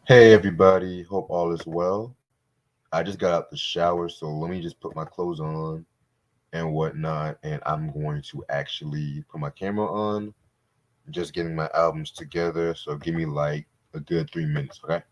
Hey everybody, hope all is well. I just got out the shower, so let me just put my clothes on and whatnot, and I'm going to actually put my camera on, just getting my albums together, so give me like a good 3 minutes, okay?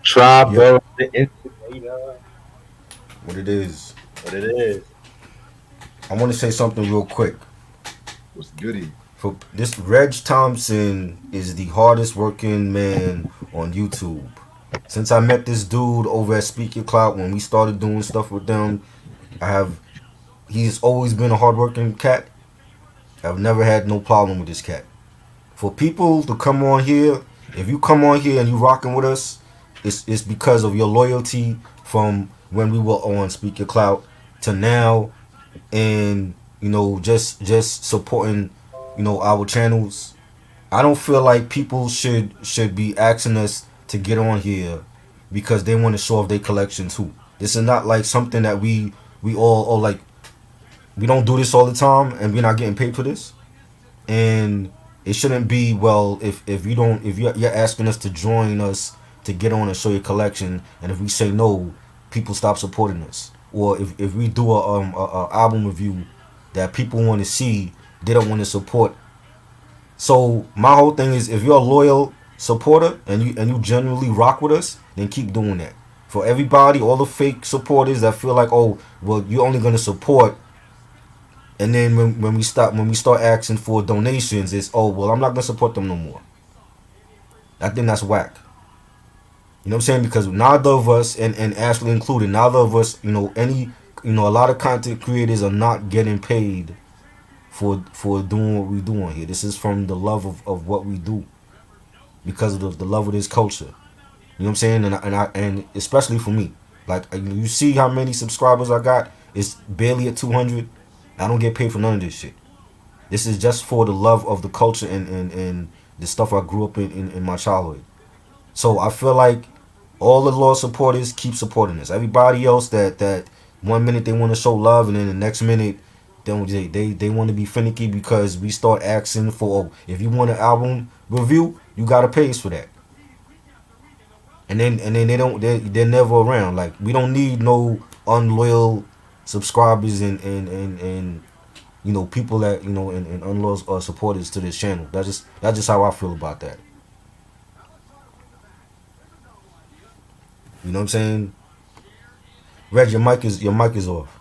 Try Yep, bro the instigator. what it is. What it is. I want to say something real quick. What's goody? For this, Reg Thompson is the hardest working man on YouTube. Since I met this dude over at Speak Your Clout when we started doing stuff with them, I have he's always been a hardworking cat. I've never had no problem with this cat. For people to come on here, if you come on here and you rocking with us, it's because of your loyalty from when we were on Speak Your Clout to now, and just supporting our channels. I don't feel like people should be asking us to get on here because they want to show off their collection too. This is not like something that we we all like we don't do this all the time, and we're not getting paid for this. And it shouldn't be, well, if you don't, if you're asking us to join us to get on and show your collection, and if we say no, people stop supporting us. Or if we do a album review that people want to see, they don't want to support. So my whole thing is, if you're a loyal supporter and you genuinely rock with us, then keep doing that. For everybody, all the fake supporters that feel like, oh, well, you're only gonna support, and then when we start asking for donations, it's, oh, well, I'm not gonna support them no more. I think that's whack. You know what I'm saying? Because neither of us, and Ashley included, neither of us, a lot of content creators are not getting paid for doing what we do on here. This is from the love of what we do, because of the love of this culture. You know what I'm saying? And especially for me, like, you see how many subscribers I got? It's barely at 200. I don't get paid for none of this shit. This is just for the love of the culture and the stuff I grew up in my childhood. So I feel like all the loyal supporters keep supporting us. Everybody else that 1 minute they want to show love, and then the next minute they want to be finicky because we start asking for, oh, if you want an album review, you gotta pay us for that. And then they're never around. Like, we don't need no unloyal subscribers and people that and unloyal supporters to this channel. That's just how I feel about that. You know what I'm saying? Reg, your mic is off.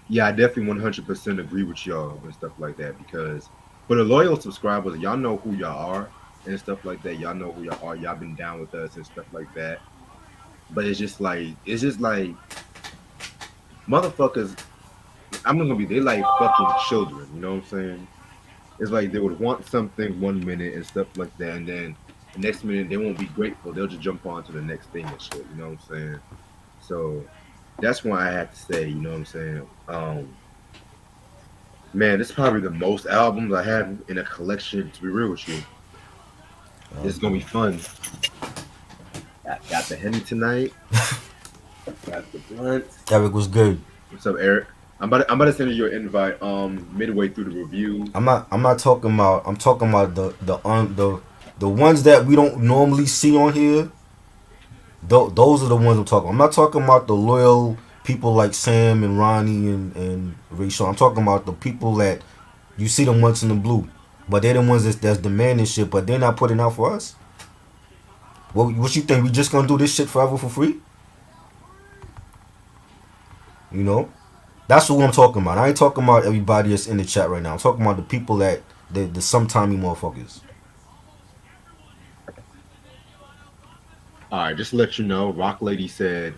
Yeah, I definitely 100% agree with y'all and stuff like that, because for the loyal subscribers, y'all know who y'all are and stuff like that. Y'all know who y'all are. Y'all been down with us and stuff like that. But it's just like motherfuckers. I'm not gonna be. They like fucking children. You know what I'm saying? It's like they would want something 1 minute and stuff like that, and then the next minute they won't be grateful. They'll just jump on to the next thing and shit. You know what I'm saying? So that's why I have to say, you know what I'm saying? Man, this is probably the most albums I have in a collection. To be real with you, this is gonna be fun. Got the Henny tonight. Got the blunt. Eric was good. What's up, Eric? I'm about to send you your invite. Midway through the review. I'm not talking about. I'm talking about the ones that we don't normally see on here. Those are the ones I'm talking about. I'm not talking about the loyal people like Sam and Ronnie and Rachel. I'm talking about the people that you see them once in the blue, but they're the ones that's demanding shit, but they're not putting out for us. What you think? We just gonna do this shit forever for free? You know? That's what I'm talking about. I ain't talking about everybody that's in the chat right now. I'm talking about the people that the sometimey motherfuckers. All right, just to let you know, Rock Lady said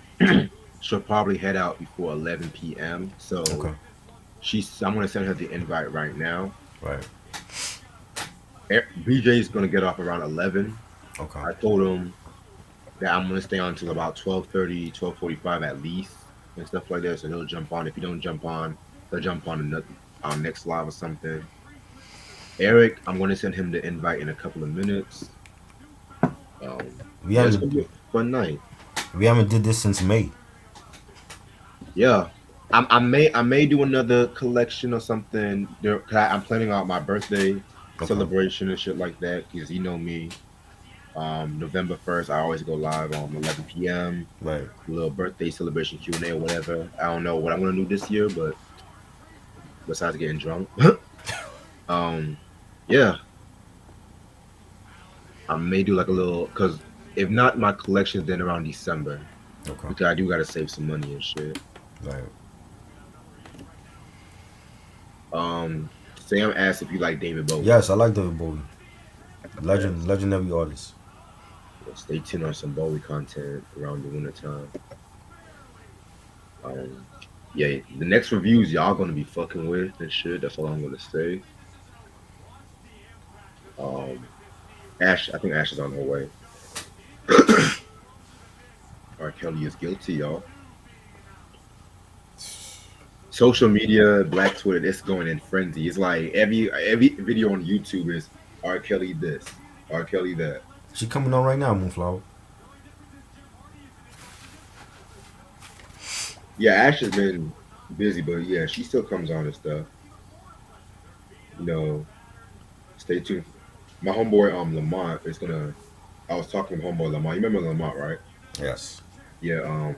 she'll probably head out before 11 p.m. So Okay. I'm gonna send her the invite right now. Right. BJ's gonna get off around 11. Okay. I told him that I'm gonna stay on until about 12:30, 12:45 at least, and stuff like that. So he'll jump on. If he don't jump on, he'll jump on another our next live or something. Eric, I'm gonna send him the invite in a couple of minutes. We Yeah, it's gonna be haven't a fun night. we haven't did this since May. Yeah, I may do another collection or something. There, 'cause I'm planning out my birthday Okay. celebration and shit like that. Because you know me, November 1st, I always go live on 11 p.m. Right. A little birthday celebration Q&A or whatever. I don't know what I'm gonna do this year, but besides getting drunk, um, yeah, I may do like a little. Because if not my collection, then around December, Okay. because I do gotta save some money and shit. Right. Sam asked if you like David Bowie. Yes, I like David Bowie. Legendary artist. Stay tuned on some Bowie content around the winter time. Um, yeah, the next reviews y'all gonna be fucking with and shit. That's all I'm gonna say. Um, I think Ash is on her way. R. Kelly is guilty, y'all. Social media, Black Twitter, it's going in frenzy. It's like every video on YouTube is R. Kelly this, R. Kelly that. She coming on right now, Moonflower. Yeah, Ash has been busy, but yeah, she still comes on and stuff. You know, stay tuned. My homeboy Lamont is gonna. I was talking to homeboy Lamont. You remember Lamont, right? Yes. Yeah.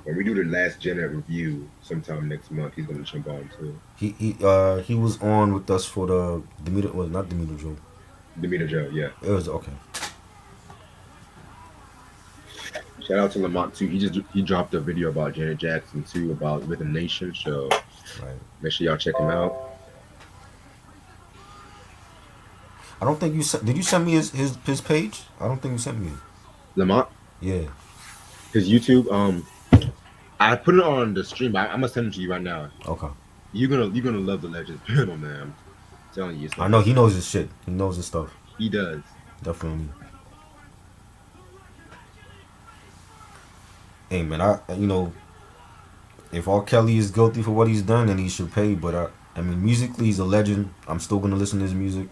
When we do the last Janet review sometime next month, he's gonna jump on too. He was on with us for the Demeter, well, not Demeter Joe. Demeter Joe, yeah. It was okay. Shout out to Lamont too. He dropped a video about Janet Jackson too about Rhythm Nation. So Right. make sure y'all check him out. I don't think you sent. Did you send me his page? I don't think you sent me it. Lamont, Yeah. his YouTube. I put it on the stream. I'm gonna send it to you right now. Okay. You're gonna love the Legends panel, man. I'm telling you, it's I like know he knows his shit. He knows his stuff. he does. Definitely. Hey man, I if R. Kelly is guilty for what he's done, then he should pay. But I mean, musically he's a legend. I'm still gonna listen to his music.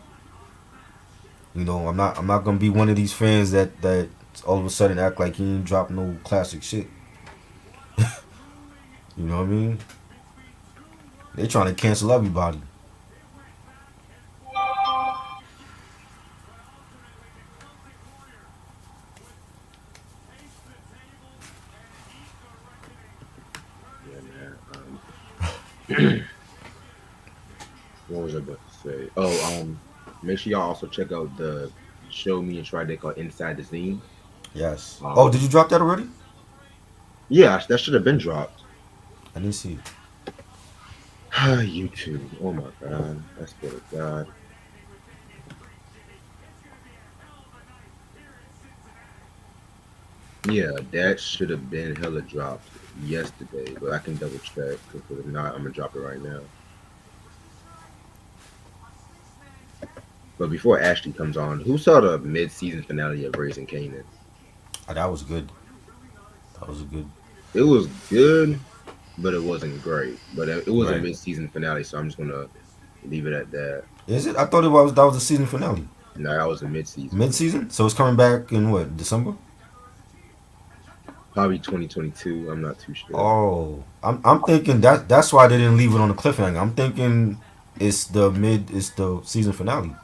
I'm not gonna be one of these fans that all of a sudden act like he ain't dropped no classic shit. You know what I mean? They trying to cancel everybody. Yeah, man. What was I about to say? Oh, make sure y'all also check out the show me and try they called Inside the Scene. Yes. Oh, Um, did you drop that already? yeah, that should have been dropped. I didn't see it. YouTube. Oh my god, I swear to God. Yeah, that should have been hella dropped yesterday, but I can double check. Because if not, I'm gonna drop it right now. But before Ashley comes on, who saw the mid-season finale of Raising Kanan? That was good. That was a good. It was good, but it wasn't great. But it was a Right. mid-season finale, so I'm just gonna leave it at that. Is it? I thought that was the season finale. No, that was a mid-season, Mid season? So it's coming back in what, December? probably 2022. I'm not too sure. Oh. I'm thinking that's why they didn't leave it on the cliffhanger. I'm thinking it's the season finale.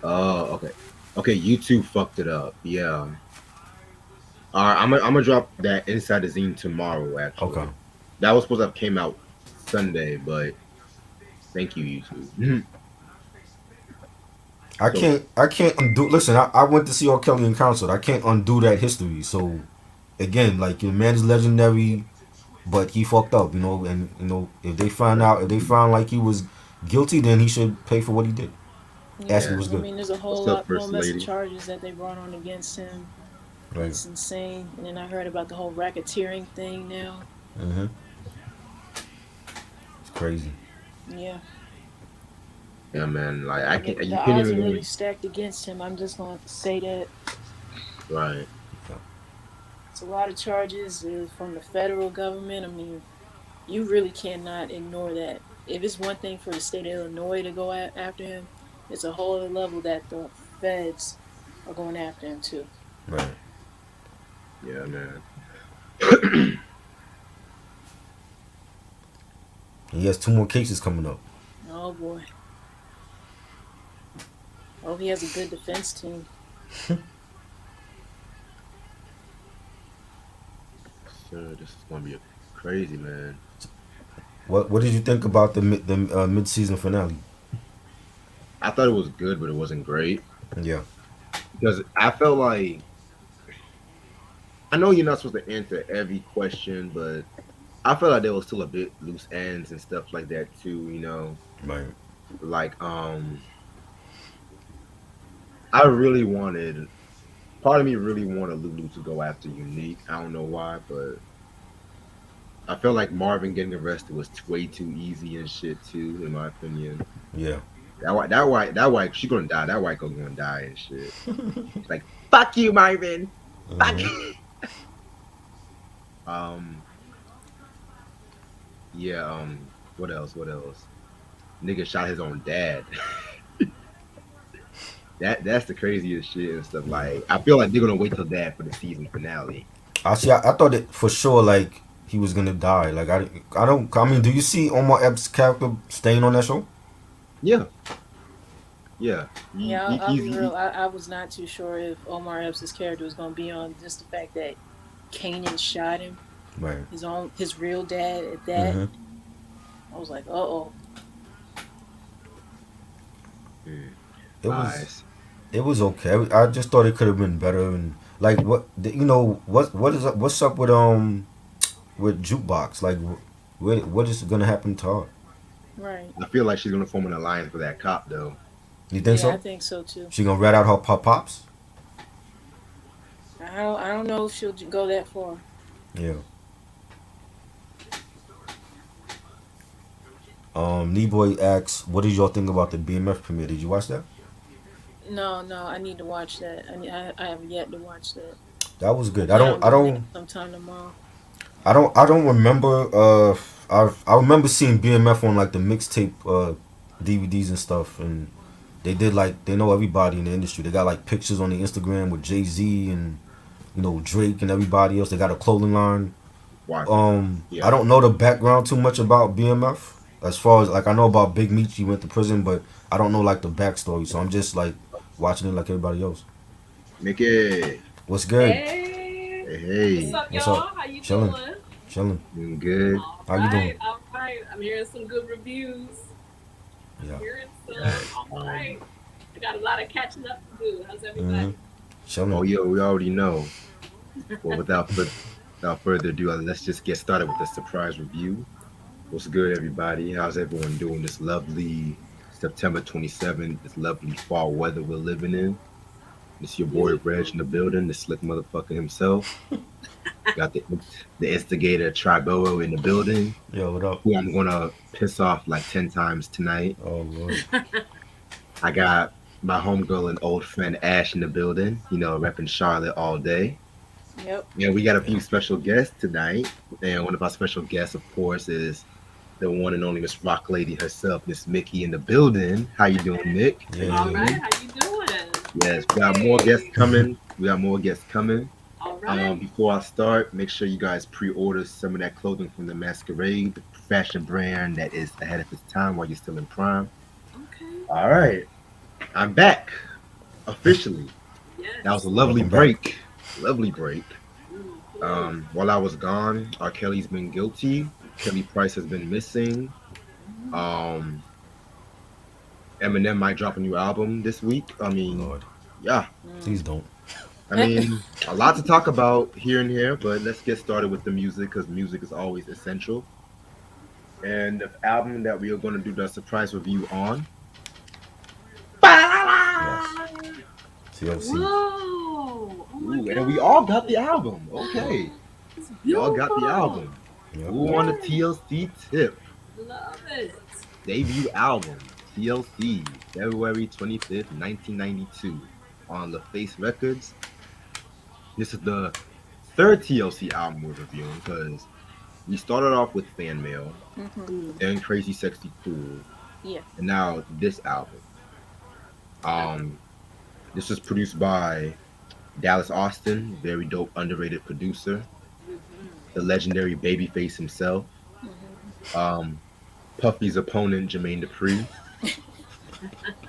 Oh, okay, okay. YouTube fucked it up. Yeah. All right, I'm gonna drop that Inside the Zine tomorrow. Okay. Actually, that was supposed to have came out Sunday, but thank you, YouTube. So I can't undo listen, I went to see R. Kelly in concert. I can't undo that history. So again, like your man is legendary, but he fucked up, and if they find like he was guilty, then he should pay for what he did. Ashley yeah, was Yeah, I good. mean, there's a whole what's up, lot more First mess of Lady? charges that they brought on against him. Right. It's insane. And then I heard about the whole racketeering thing now. Mm-hmm. It's crazy. Yeah, Yeah, man. Like I can't. the You can't odds are even really really. stacked against him. I'm just going to say that Right. it's a lot of charges from the federal government. I mean, you really cannot ignore that. If it's one thing for the state of Illinois to go after him, it's a whole other level that the feds are going after him too. Right. Yeah, man. And he has two more cases coming up. Oh boy. Oh, he has a good defense team. Sir, this is gonna be a crazy, man. What did you think about the mid season finale? I thought it was good, but it wasn't great Yeah. because I felt like I know you're not supposed to answer every question, but I felt like there was still a bit loose ends and stuff like that too. Right. Like I really wanted. Part of me really wanted Lulu to go after Unique. I don't know why, but I felt like Marvin getting arrested was way too easy and shit too, in my opinion. Yeah. That white, she gonna die. That white girl gonna die and shit. It's like fuck you, Marvin. Fuck Mm-hmm. you. Um. Yeah. What else? What else? Nigga shot his own dad. That's the craziest shit and stuff. Like I feel like they're gonna wait till that for the season finale. I thought it for sure. Like he was gonna die. Like I don't. I mean, do you see Omar Epps' character staying on that show? Yeah, yeah. Yeah, I'll be real. I was not too sure if Omar Epps' character was going to be on. Just the fact that Kanan shot him, Right. his real dad at that. Mm-hmm. I was like, uh oh. Mm, It was lies. it was okay. I just thought it could have been better. And like you know what's up with Jukebox? Like what is gonna happen to her? Right. I feel like she's gonna form an alliance with that cop though. You think Yeah, I so? think so too. She gonna rat out her pops? I don't know if she'll go that far. Yeah. Knee asks, what did y'all think about the BMF premiere? Did you watch that? No, no, I need to watch that. I have yet to watch that. That was I good. plan on doing that sometime tomorrow. I don't remember. I remember seeing BMF on like the mixtape DVDs and stuff, and they did like they know everybody in the industry. They got like pictures on the Instagram with Jay-Z and Drake and everybody else. They got a clothing line. Why? I Yeah. don't know the background too much about BMF. As far as like I know about Big Meech, he went to prison, but I don't know like the backstory. So I'm just like watching it like everybody else. Mickey. What's good? Hey, Hey, what's hey. up, What's up? y'all? How you Chilling, doing? chilling. Doing good. All How you doing? right, all right. I'm hearing some good reviews. Yeah. Hearing Yeah. some. All right. I got a lot of catching up to do. How's Mm-hmm. everybody? Oh, Chilling. yeah, we already know. Well, without further ado, let's just get started with the surprise review. What's good, everybody? How's everyone doing this lovely September 27th, this lovely fall weather we're living in? It's your boy Reg Beautiful. in the building, the slick motherfucker himself. Got the instigator Triboa in the building, Yo, what up? who I'm gonna piss off like 10 times tonight. Oh Lord. I got my homegirl and old friend Ash in the building, repping Charlotte all day. Yep. And we got a Yeah. few special guests tonight. And one of our special guests, of course, is the one and only Miss Rock Lady herself, Miss Mickey in the building. How you doing, Mick? How Yeah, you All yeah, right. yeah. doing? How you doing? Yes, we got more guests Hey. coming. We got more guests coming. All right. Before I start, make sure you guys pre-order some of that clothing from the Masquerade, the fashion brand that is ahead of its time while you're still in prime. Okay. All right, I'm back officially. That was a Yes. lovely Welcome back. break. Lovely break. Mm-hmm. While I was gone, R. Kelly's been guilty. Kelly Price has been missing. Um, Eminem might drop a new album this week. I mean, Lord, yeah. please Mm. don't. I mean, a lot to talk about here and here, but let's get started with the music because music is always essential. And the album that we are going to do the surprise review on. Yes. TLC. Whoa. Oh my Ooh, and we all got the God. album. Okay. It's Y'all got the beautiful. album. Yep. Who on the Yes. TLC tip? Love it. Debut album, TLC, February 25th, 1992, on LaFace Records. This is the third TLC album we're reviewing because we started off with Fan Mail, Mhm. Mm. then Crazy Sexy Cool, Yeah. and now this album. Um, this was produced by Dallas Austin, very dope, underrated producer, Mm-hmm. the legendary Babyface himself, Mhm. um, Puffy's opponent, Jermaine Dupri,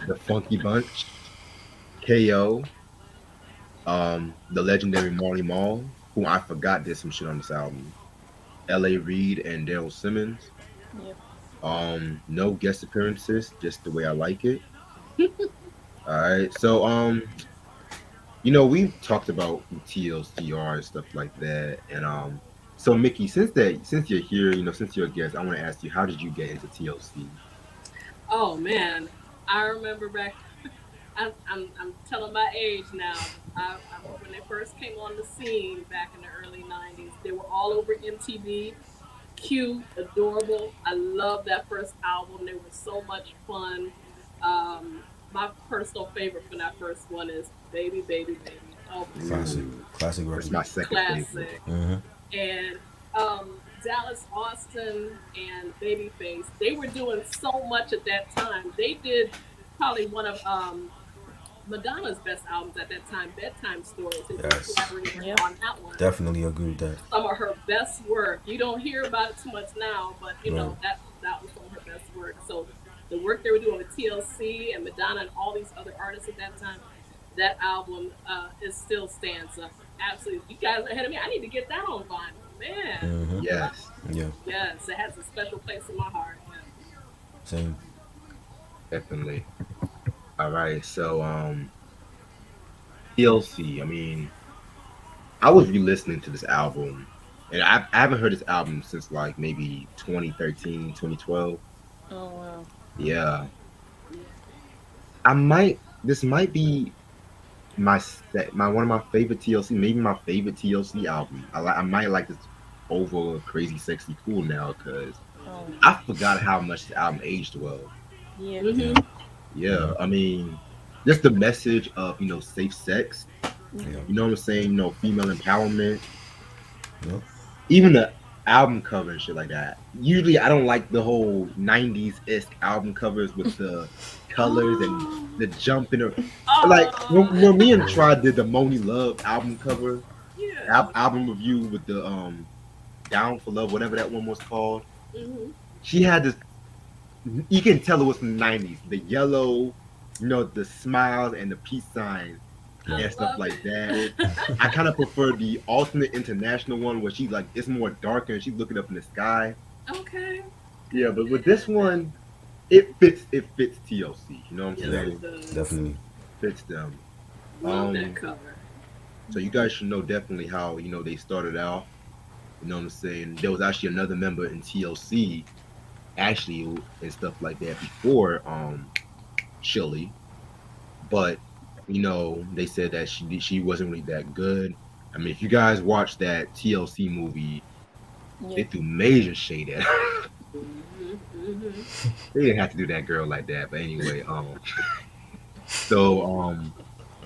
the Funky Bunch, KO, the legendary Marley Marl, who I forgot did some shit on this album, L.A. Reid and Daryl Simmons. Yep. No guest appearances, just the way I like it. All right, so we've talked about who TLCR and stuff like that, and so Mickey, since you're here, since you're a guest, I want to ask you, how did you get into TLC? Oh man, I remember back. I'm telling my age now. When they first came on the scene back in the early '90s, they were all over MTV. Cute, adorable. I love that first album. They were so much fun. My personal favorite from that first one is "Baby, Baby, Baby." Oh my Classic. Ooh, Classic that's record. my second favorite. classic. Mm-hmm. And Dallas Austin and Babyface, they were doing so much at that time. They did probably one of Madonna's best albums at that time, Bedtime Stories, and she Yes, collaborated with Yep. her on that one. definitely agree with that. Some of her best work. You don't hear about it too much now, but you Right. know that was some of her best work. So the work they were doing with TLC and Madonna and all these other artists at that time, that album is still stands up. Absolutely, you guys are ahead of me. I need to get that on vinyl, man. Mm-hmm. Yes, Yeah. Yes, it has a special place in my heart. Yeah. Same. definitely. All right, so TLC. I mean, I was re-listening to this album, and I haven't heard this album since like maybe 2013, 2012. Oh wow. Yeah, Yeah. I might. This might be my one of my favorite TLC, maybe my favorite TLC album. I might like this over Crazy Sexy Cool now because Oh I forgot how much the album aged well. yeah. Yeah. Mhm. Yeah, I mean, just the message of safe sex. Yeah. You know what I'm saying? Female empowerment. Yep. Even the album cover and shit like that. Usually, I don't like the whole '90s esque album covers with the colors and Oh. the jumping. Like Oh. when me and Try did the Moni Love album cover, Yeah. album review with the Down for Love, whatever that one was called. Mhm. She had this. You can tell it was from the '90s. The yellow, the smiles and the peace signs I and stuff love like that. it. I kind of prefer the alternate international one where she's like it's more darker and she's looking up in the sky. Okay. Yeah, but with this one, it fits TLC. You know what I'm Yes, Yeah. saying? it does. Definitely. Fits them. Love that Um, cover. so you guys should know definitely how they started out. You know what I'm saying? There was actually another member in TLC actually and stuff like that before Chili, but they said that she wasn't really that good. I mean, if you guys watched that TLC movie, they Yeah. threw major shade at her. Mhm. Mhm. They didn't have to do that girl like that, but anyway, so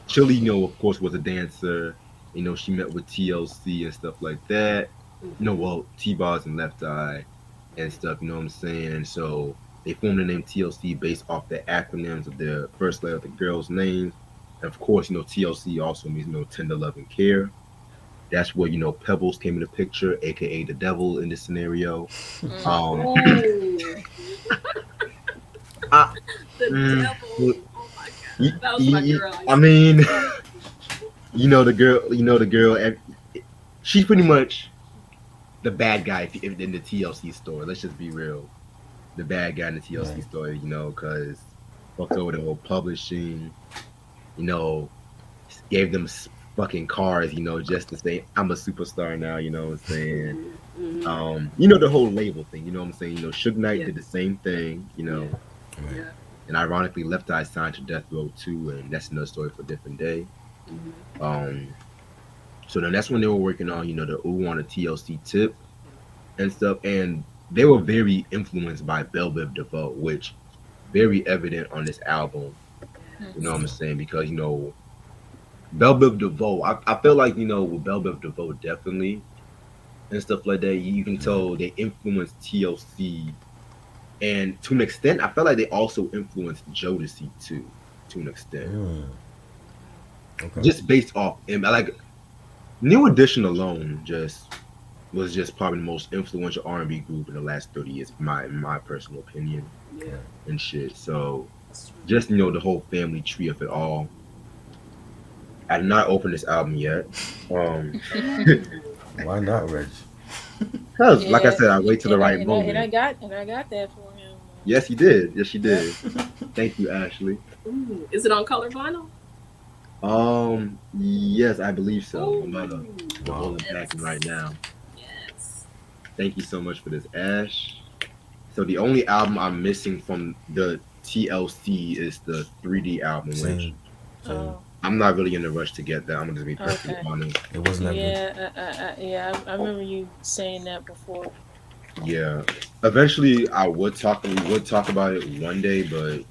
Chili, of course, was a dancer. She met with TLC and stuff like that. Mhm. Well, T-Boz and Left Eye and stuff. You know what I'm saying? So they formed the name TLC based off the acronyms of the first letter of the girls' names. And of course, TLC also means tender love and care. That's where Pebbles came in the picture, aka the devil in this scenario. Mm. Um, Oh, I, the mm, devil. Oh my y- god. That was my girl. I I used to mean, love her. the girl. She's pretty much the bad guy in the TLC story. Let's just be real. The bad guy in the TLC Right. story, because fucked over the whole publishing, you know, gave them fucking cars, just to say I'm a superstar now. You know what I'm saying? Mhm. Mhm. The whole label thing. You know what I'm saying? Suge Knight Yeah. did the same thing. Yeah. Right. Yeah. And ironically, Left Eye signed to Death Row too, and that's another story for a different day. Mhm. Um, so then that's when they were working on, the Ooh on a TLC tip and stuff, and they were very influenced by Belle Biv DeVoe, which very evident on this album. You know Mm. what I'm saying? Because Belle Biv DeVoe, I feel like with Belle Biv DeVoe definitely and stuff like that, you can tell they influenced TLC, and to an extent, I feel like they also influenced Jodeci too, to an extent, Mm. Okay. just based off and like New Edition alone was just probably the most influential R&B group in the last 30 years, in my personal opinion Yeah. and shit. So That's true. just the whole family tree of it all. I did not open this album yet. Why not, Reg? Cause like I Yeah, said, I wait till the right and moment. I got that for him. Yes, he did. Yes, she did. Thank you, Ashley. Ooh. Is it on color vinyl? Yes, I believe so. I'm Ooh. holding Yes. packing right now. Yes. Thank you so much for this, Ash. So the only album I'm missing from the TLC is the 3D album, which Same. Same. Oh, I'm not really in a rush to get that. I'm gonna just be perfectly okay. honest. It wasn't that good. Yeah, I remember you saying that before. Yeah. Eventually, we would talk about it one day, but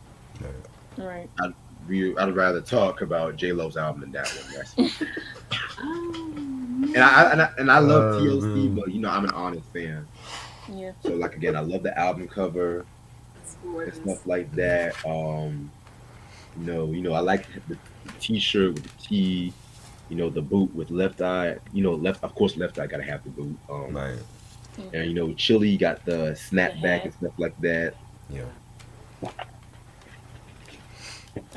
All right. I'd rather talk about J Lo's album than that one. That's Oh, and I love TLC, man. but I'm an honest fan. Yeah. So like again, I love the album cover it's and gorgeous. stuff like that. I like the T-shirt with the T. The boot with Left Eye. Left, of course, Left Eye gotta have the boot. Right. And Chili got the The snapback hat. and stuff like that. Yeah.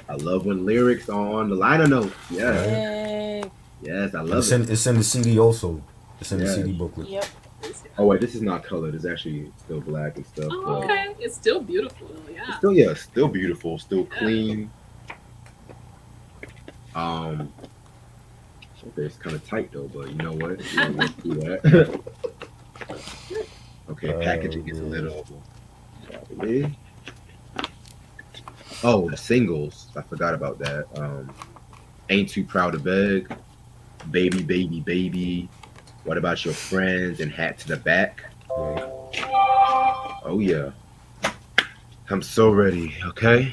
I love when lyrics are on the liner notes. Yes, Right. Yay. yes, I And love it. it's in the CD also. It's in the Yeah. CD booklet. Yep. Oh wait, this is not colored. It's actually still black and stuff. Oh, But okay. It's still beautiful though. it's Yeah. still, yeah, still beautiful, still Yeah. clean. Um, okay, it's kind of tight though, but you know what? We'll work through that. Okay, packaging is a man. little. Wobbly. Oh, the singles. I forgot about that. Ain't Too Proud to Beg, Baby, Baby, Baby. What about your friends and Hat to the Back? Right. Oh yeah, I'm so ready. Okay.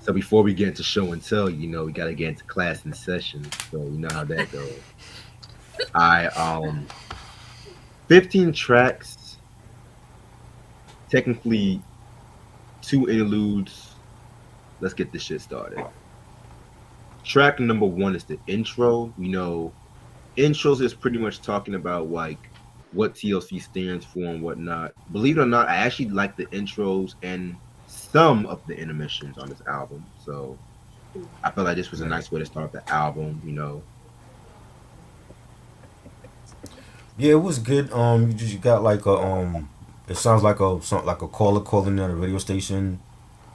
So before we get into show and tell, we gotta get into class and session. So you know how that goes. I 15 tracks, technically two interludes. Let's get this shit started. Track number one is the intro. Intros is pretty much talking about like what TLC stands for and whatnot. Believe it or not, I actually like the intros and some of the intermissions on this album. So I felt like this was a nice way to start the album. Yeah, it was good. You got like a it sounds like a caller calling at a radio station,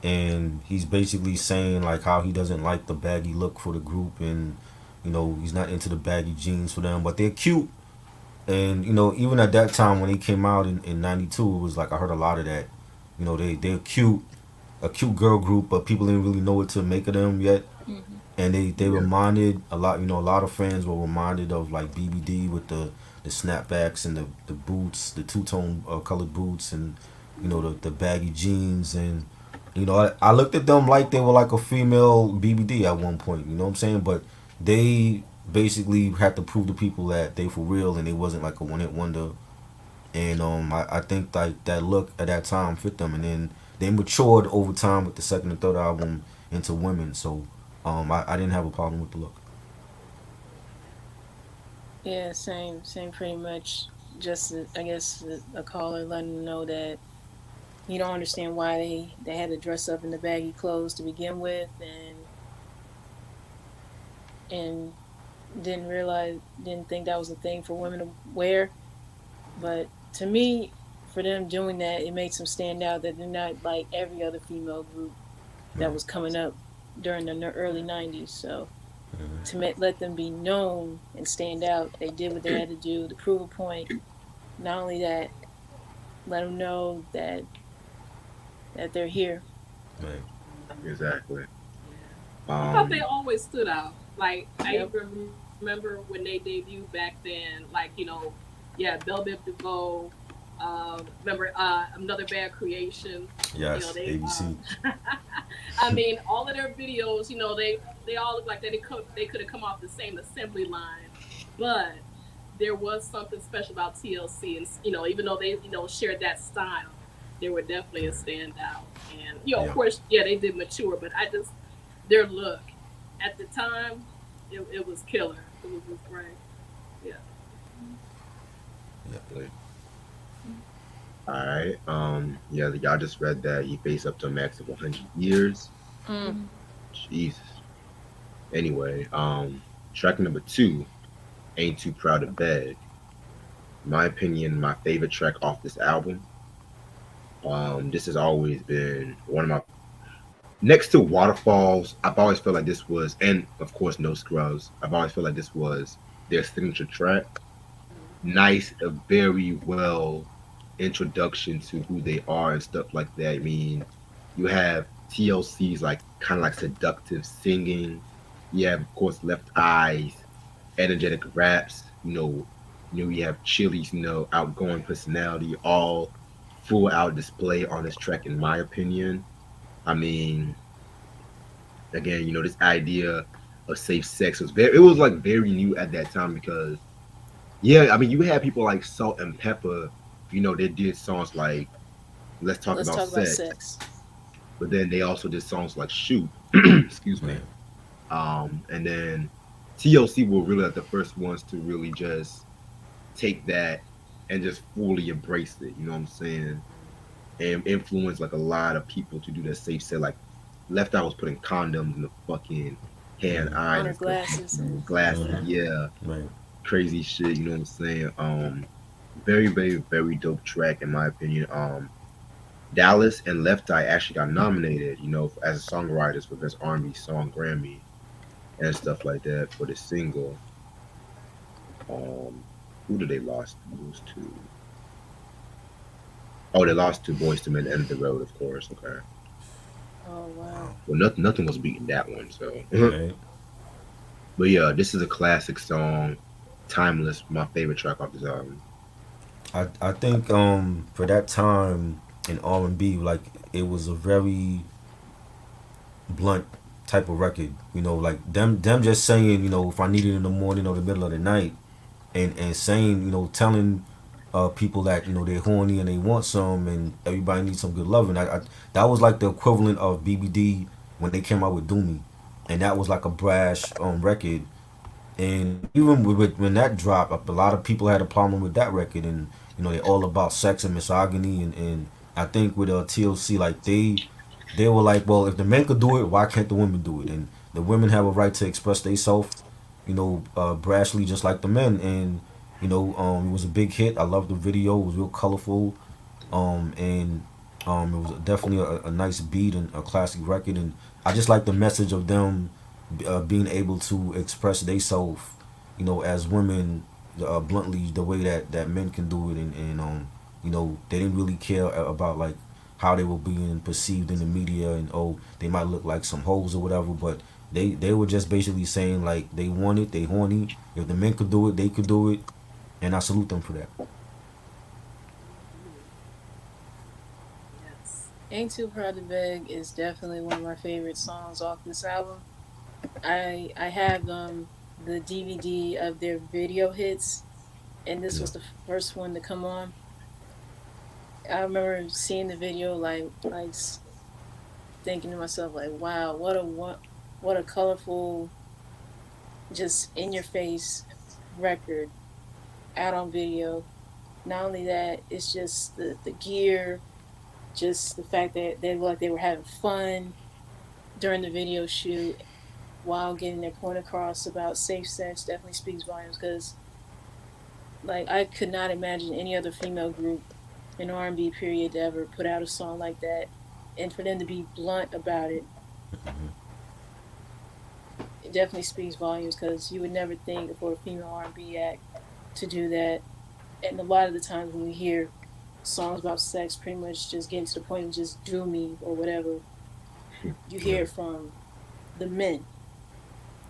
and he's basically saying like how he doesn't like the baggy look for the group, and he's not into the baggy jeans for them, but they're cute. And even at that time when he came out in '92, it was like I heard a lot of that. They're cute, a cute girl group, but people didn't really know what to make of them yet. Mm-hmm. And they Yeah, reminded a lot. A lot of fans were reminded of like BBD with the snapbacks and the boots, the two tone colored boots, and the baggy jeans. And I looked at them like they were like a female BBD at one point. You know what I'm saying? But they basically had to prove to people that they for real and they wasn't like a one hit wonder. And I think like that look at that time fit them, and then they matured over time with the second and third album into women. So I didn't have a problem with the look. Yeah, same, pretty much. Just, I guess, a caller letting them know that you don't understand why they had to dress up in the baggy clothes to begin with, and didn't think that was a thing for women to wear. But to me, for them doing that, it makes them stand out. That they're not like every other female group that Right. was coming up during the early '90s. So Mhm. to let them be known and stand out, they did what they had to do to prove a point. Not only that, let them know that they're here. Right. exactly. I thought they Um, always stood out. Like I Yep. even remember when they debuted back then. Like yeah, Belle Biv DeVoe. Remember Another Bad Creation. Yes. They. ABC. I mean, all of their videos. They all look like they could have come off the same assembly line, but there was something special about TLC, and even though they shared that style, they were definitely a standout. And of Yeah. course, yeah, they did mature, but I just their look at the time, it was killer. It was just great. Yeah. Yeah. all right. Yeah, y'all just read that he faced up to a max of 100 years. Mm. Jesus. Anyway, track number two, Ain't Too Proud to Beg. In my opinion, my favorite track off this album. This has always been one of my next to Waterfalls. I've always felt like this was, and of course No Scrubs. I've always felt like this was their signature track. Nice, a very well introduction to who they are and stuff like that. I mean, you have TLC's like kind of like seductive singing. You have of course Left Eyes, energetic raps. You have Chili's outgoing personality, all full out display on this track in my opinion. I mean, again, this idea of safe sex it was like very new at that time because yeah, I mean you had people like Salt and Pepper, they did songs like Let's Talk Let's About talk about Sex. sex. But then they also did songs like Shoot, excuse me. Right. And then TLC were really like the first ones to really just take that and just fully embrace it. You know what I'm saying? And influence like a lot of people to do that safe set. Like Left Eye was putting condoms in the fucking hand Right. eyes On her and stuff. glasses and Glasses, Mhm. yeah, Right. crazy shit. You know what I'm saying? Very, very, very dope track in my opinion. Dallas and Left Eye actually got nominated, as songwriters for Best R&B Song Grammy and stuff like that for the single. Um, who did they lose to? Oh, they lost to Boyz II Men, End of the Road, of course. Okay. oh wow. Well, nothing was beating that one. So, Right. but yeah, this is a classic song, timeless. My favorite track off this album. I think for that time in R&B, like it was a very blunt type of record. Like them just saying, if I need it in the morning or the middle of the night, and saying, telling people that they're horny and they want some, and everybody needs some good loving. That was like the equivalent of BBD when they came out with Do Me, and that was like a brash record. And even when that dropped, a lot of people had a problem with that record, and they're all about sex and misogyny, and I think with TLC, like they were like, well, if the men could do it, why can't the women do it? And the women have a right to express themselves, brashly, just like the men. And it was a big hit. I loved the video. It was real colorful, and it was definitely a nice beat and a classic record. And I just like the message of them being able to express themselves, as women, bluntly, the way that men can do it. And they didn't really care about like how they were being perceived in the media, and oh, they might look like some hoes or whatever. But they were just basically saying like they want it, they horny. If the men could do it, they could do it, and I salute them for that. Mhm. Yes. Ain't Too Proud to Beg is definitely one of my favorite songs off this album. I have the DVD of their video hits, and this Yeah. was the first one to come on. I remember seeing the video thinking to myself like, wow, what a colorful, just in your face record out on video. Not only that, it's just the gear, just the fact that they looked like they were having fun during the video shoot while getting their point across about safe sex definitely speaks volumes because like I could not imagine any other female group in R&B period to ever put out a song like that, and for them to be blunt about it, it definitely speaks volumes because you would never think for a female R&B act to do that. And a lot of the times when we hear songs about sex, pretty much just getting to the point of just do me or whatever, you hear Right. it from the men.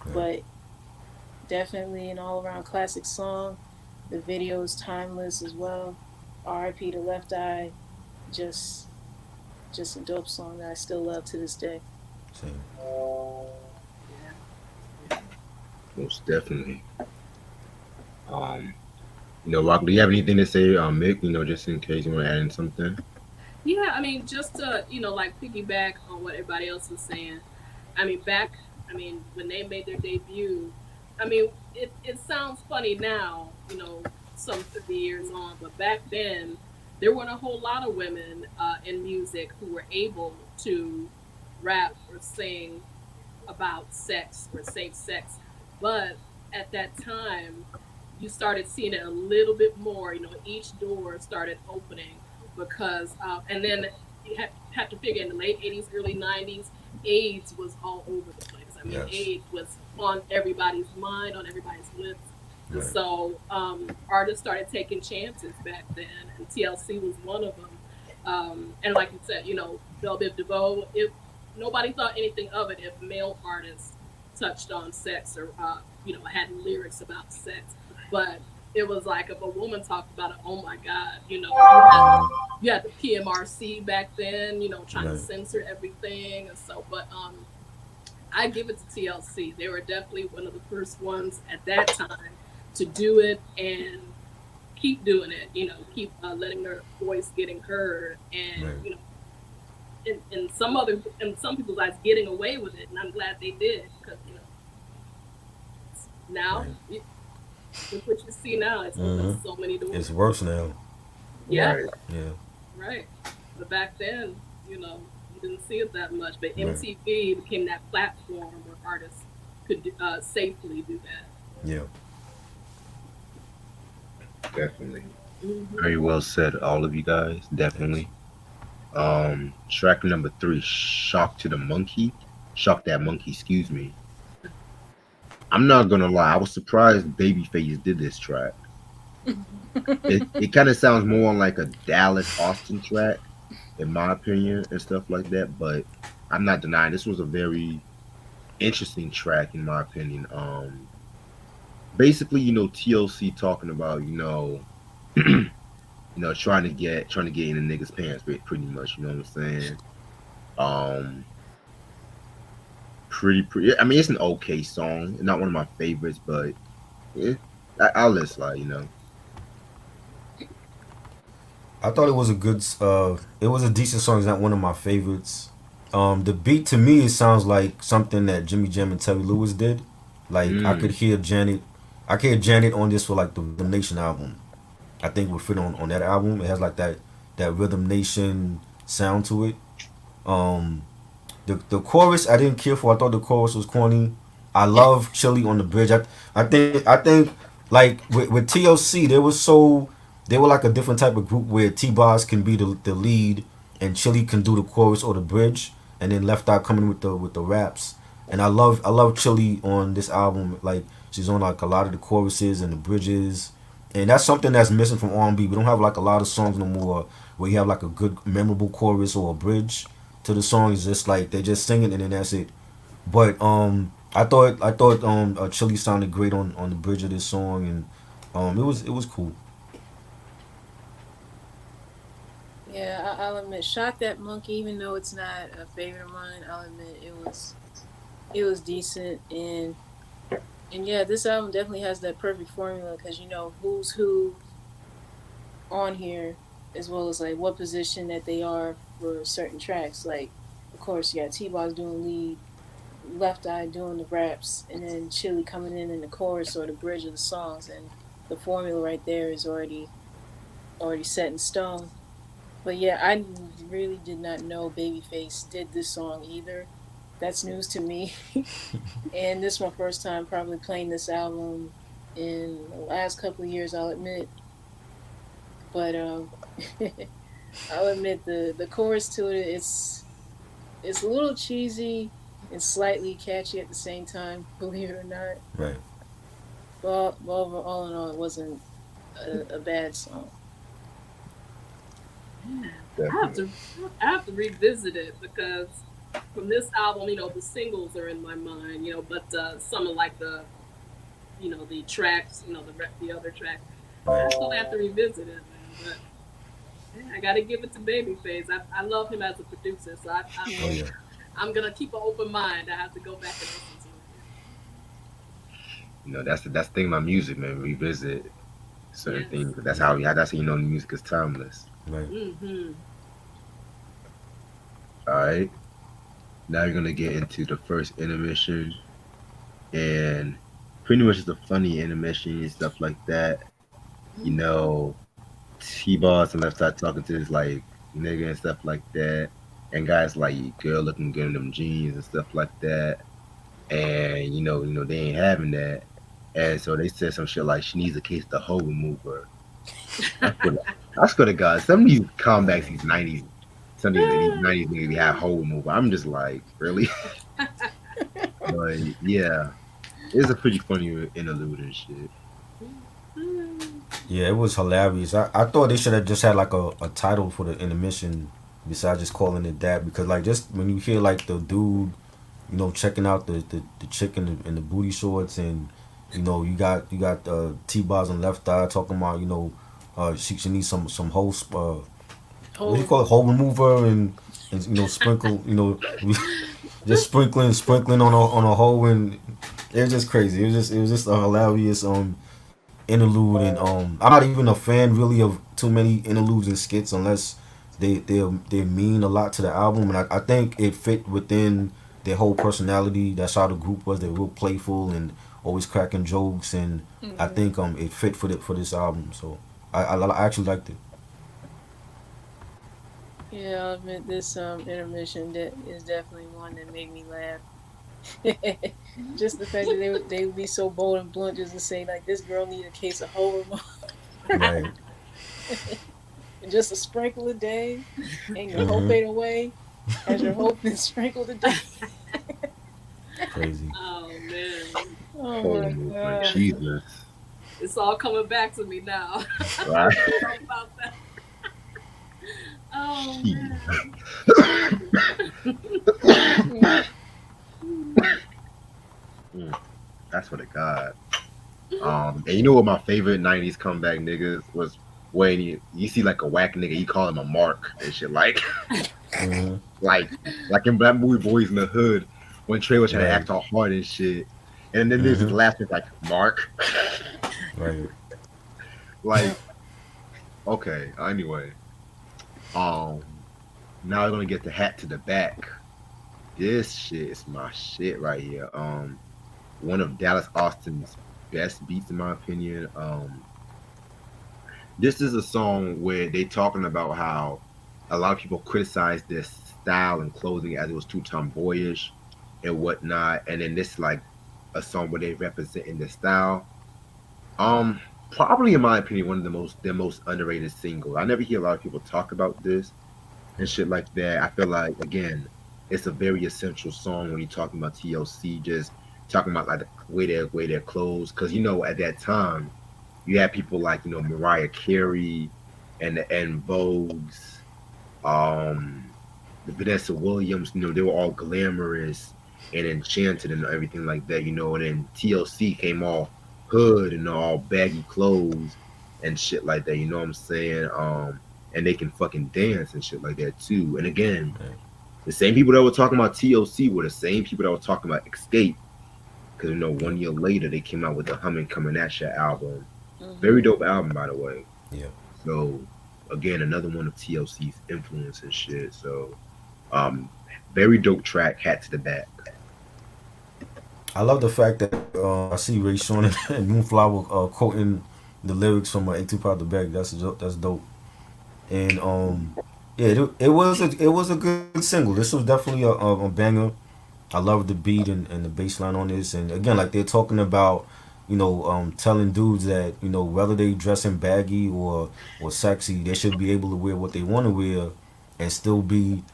Right. But definitely an all around classic song. The video is timeless as well. R.I.P. to Left Eye. Just just a dope song that I still love to this day. Same. Yeah. Most definitely. Um, Rock, do you have anything to say, Mick? Just in case you want to add in something. Yeah, I mean, just to, like piggyback on what everybody else was saying. I mean, when they made their debut, I mean, it sounds funny now, some 50 years on, but back then, there weren't a whole lot of women in music who were able to rap or sing about sex or safe sex. But at that time, you started seeing it a little bit more. Each door started opening because, and then you have to figure in the late 80s, early 90s, AIDS was all over the place. I mean, Yes. AIDS was on everybody's mind, on everybody's lips. And Right. so artists started taking chances back then, and TLC was one of them. And like you said, Belle Biv DeVoe, nobody thought anything of it if male artists touched on sex or had lyrics about sex, but it was like if a woman talked about it, oh my God, you had the PMRC back then, trying to Right. censor everything, and so. But I give it to TLC. They were definitely one of the first ones at that time to do it and keep doing it. Keep letting their voice getting heard, and Right. in some people's eyes getting away with it, and I'm glad they did because now Right. with what you see now, it's opened Hmm. so many It's doors. worse now. Yeah, Right. Yeah. right. But back then, you didn't see it that much. But Right. MTV became that platform where artists could safely do that. Yeah. Definitely. Hmm. Very well said, all of you guys. Thanks. Definitely. Track number three, Shock to the Monkey. Shock That Monkey, excuse me. I'm not gonna lie, I was surprised Babyface did this track. It kind of sounds more like a Dallas Austin track, in my opinion, and stuff like that. But I'm not denying this was a very interesting track, in my opinion. Basically, TLC talking about, trying to get in the niggas' pants, pretty much. You know what I'm saying? Um, pretty. I mean, it's an okay song. Not one of my favorites, but yeah, I'll let it slide. I thought it was a good. It was a decent song. It's not one of my favorites. The beat to me, it sounds like something that Jimmy Jam and Terry Lewis did. Like I could Mm, hear Janet. I could hear Janet on this for like the Rhythm Nation album. I think would fit on that album. It has like that Rhythm Nation sound to it. Um, the chorus I didn't care for. I thought the chorus was corny. I love Chili on the bridge. I think like with TLC they were like a different type of group where T Boz can be the lead and Chili can do the chorus or the bridge and then Left Eye coming with the raps. And I love Chili on this album. Like she's on like a lot of the choruses and the bridges. And that's something that's missing from R&B. We don't have like a lot of songs no more where you have like a good memorable chorus or a bridge to the song. It's just like they just sing it and then that's it. But I thought Chili sounded great on the bridge of this song and it was cool. Yeah, I'll admit, Shock That Monkey, even though it's not a favorite of mine, I'll admit it was decent, and yeah, this album definitely has that perfect formula because you know who's who on here, as well as like what position that they are for certain tracks. Like, of course, you got T-Boz doing lead, Left Eye doing the raps, and then Chili coming in the chorus or the bridge of the songs, and the formula right there is already set in stone. But yeah, I really did not know Babyface did this song either. That's news to me. And this is my first time probably playing this album in the last couple of years, I'll admit. But I'll admit the chorus to it, it's a little cheesy and slightly catchy at the same time, believe it or not. Right. But all in all, it wasn't a bad song. I have definitely. to I have to revisit it because from this album, the singles are in my mind, but some of like the tracks, the other tracks, I Right. still have to revisit it, man. But yeah, I got to give it to Babyface. I love him as a producer, so Oh yeah. I'm gonna keep an open mind. I have to go back and listen to That's the thing about music, man. Revisit it. certain Yes. things. That's how the music is timeless. Right. Mm-hmm. All right. Now you're gonna get into the first intermission, and pretty much it's a funny intermission and stuff like that. You know, T-Boss and Left Side talking to this like nigga and stuff like that, and guys like girl looking good in them jeans and stuff like that, and they ain't having that, and so they said some shit like she needs a case of the hoe remover. I swear, to, I swear to God, some of these comebacks these '90s, some of these '90s niggas be have hoe remover. I'm just like, really, but yeah, it's a pretty funny interlude and shit. Yeah, it was hilarious. I thought they should have just had like a title for the intermission besides just calling it that because like just when you hear like the dude, checking out the chick in the booty shorts and you got T-Boz and Left Eye talking about she needs some host what do you Oh, call it, hole remover and sprinkle just sprinkling on a hole and it was just crazy. It was just a hilarious interlude and I'm not even a fan really of too many interludes and skits unless they mean a lot to the album, and I think it fit within their whole personality. That's how the group was. They're real playful and always cracking jokes, and I Hmm. think it fit for this album. So I actually liked it. Yeah, I'll admit this intermission that is definitely one that made me laugh. Just the fact that they would be so bold and blunt just to say like this girl need a case of Hova Right. and just a sprinkle a day, and your hope Mm-hmm. ain't away. Has your hope been sprinkled today? Crazy. Oh man, Oh Oh my my god. Jesus. it's all coming back to me now. Right. Talk about that. Oh Jeez. man. Mm, that's what it got. And you know what my favorite '90s comeback niggas was when you see like a whack nigga, you call him a mark and shit Mm-hmm. like like in that movie Boys in the Hood when Trey was trying to Right. act all hard and shit, and then there's his Mm-hmm. last name like Mark, Right. like okay. Anyway, um, now we're gonna get the hat to the back. This shit is my shit right here. One of Dallas Austin's best beats in my opinion. This is a song where they talking about how a lot of people criticize this style and clothing as it was too tomboyish and whatnot. And then this like a song where they represent in the style. Um, Probably in my opinion one of the most underrated singles. I never hear a lot of people talk about this and shit like that. I feel like again, it's a very essential song when you're talking about TLC, just talking about like the way their clothes. Because you know at that time you had people like Mariah Carey and Vogue's, um, the Vanessa Williams. They were all glamorous and enchanted and everything like that. And then TLC came all hood and all baggy clothes and shit like that. You know what I'm saying? And they can fucking dance and shit like that too. And again, Right. the same people that were talking about TLC were the same people that were talking about Escape. Because Yeah. 1 year later they came out with the Humming Coming At Ya album. Very Hmm. dope album, by the way. Yeah. So again, another one of TLC's influence and shit. So um, very dope track. Hat to the back. I love the fact that I see Ray Sean and Moonflower quoting the lyrics from "Ain't Too Proud to Beg." That's dope. And yeah, it was a good single. This was definitely a banger. I love the beat and the bass line on this. And again, like they're talking about, telling dudes that whether they dressing baggy or sexy, they should be able to wear what they want to wear and still be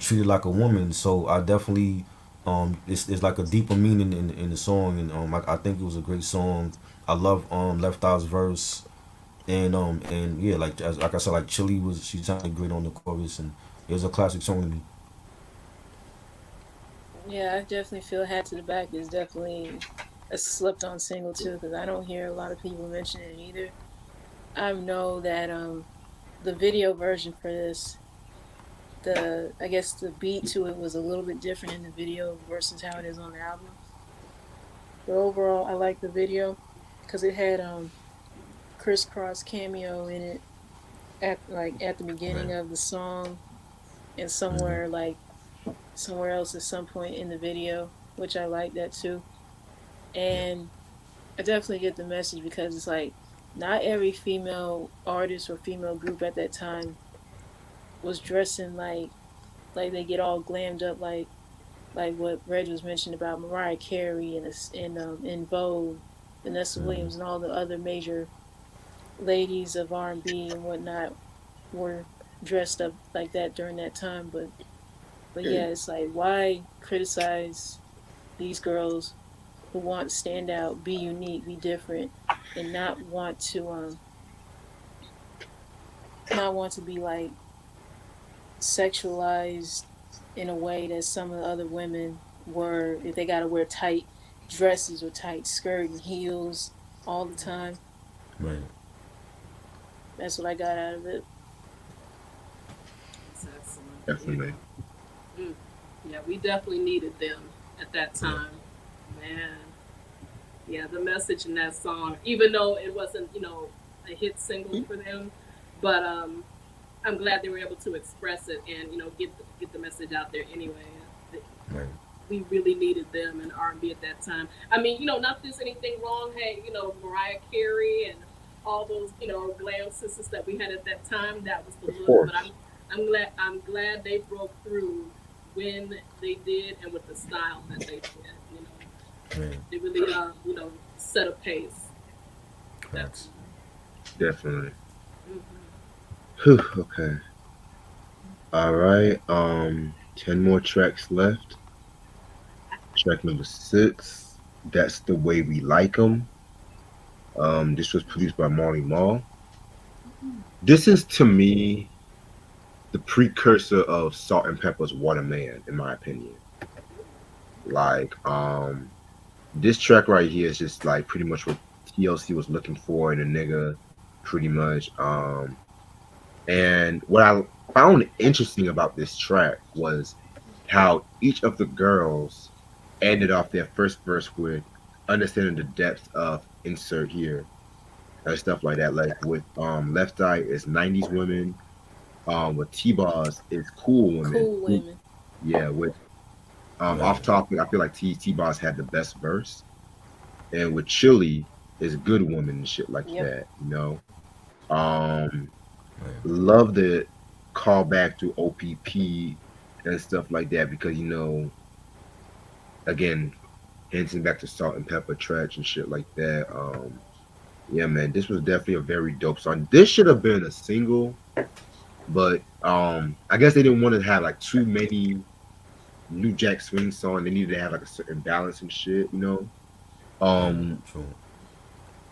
treated like a woman. So I definitely it's like a deeper meaning in the song, and I think it was a great song. I love Left Eye's verse, and yeah, like I said, like Chili was she sounded great on the chorus, and it was a classic song to me. Yeah, I definitely feel "Hat to the Back" is definitely a slept on single too, because I don't hear a lot of people mention it either. I know that the video version for this, the I guess the beat to it was a little bit different in the video versus how it is on the album. But overall, I like the video because it had Crisscross cameo in it at the Right. beginning of the song and Mm-hmm. somewhere else at some point in the video, which I like that too. Yeah. And I definitely get the message because it's like not every female artist or female group at that time was dressing like they get all glammed up like what Reg was mentioning about Mariah Carey and Vogue, Vanessa Mm-hmm. Williams, and all the other major ladies of R&B and whatnot were dressed up like that during that time. But yeah, it's like why criticize these girls who want to stand out, be unique, be different, and not want to be like sexualized in a way that some of the other women were if they gotta wear tight dresses or tight skirt and heels all the time. Right. That's what I got out of it. That's excellent. Definitely. Mm. Yeah, we definitely needed them at that Yeah. time. Man. Yeah, the message in that song, even though it wasn't, a hit single for them, but I'm glad they were able to express it and get the message out there anyway. Right. We really needed them in R&B at that time. I mean, not that there's anything wrong. Hey, Mariah Carey and all those glam sisters that we had at that time. That was the Of look. But course. I'm glad they broke through when they did and with the style that they did. Right. They really set a pace. Facts. Definitely. Definitely. Hmm. Whew, okay. All right. 10 more tracks left. Track number 6. That's the way we like 'em. This was produced by Marley Marl. This is to me the precursor of Salt and Pepper's Waterman, in my opinion. Like, this track right here is just like pretty much what TLC was looking for in a nigga, pretty much. And what I found interesting about this track was how each of the girls ended off their first verse with understanding the depth of insert here and stuff like that. Like with Left Eye is 90s women, with T-Boss is cool women. Cool women. Yeah, with Right. Off Topic, I feel like T-Boss had the best verse. And with Chili is good woman and shit like Yep. that, you know. Um Right. love the call back to OPP and stuff like that because again, hinting back to Salt and Pepper Trash and shit like that. Yeah, man, this was definitely a very dope song. This should have been a single, but I guess they didn't want to have like too many New Jack Swing songs. They needed to have like a certain balance and shit, you know. Yeah. Um, True.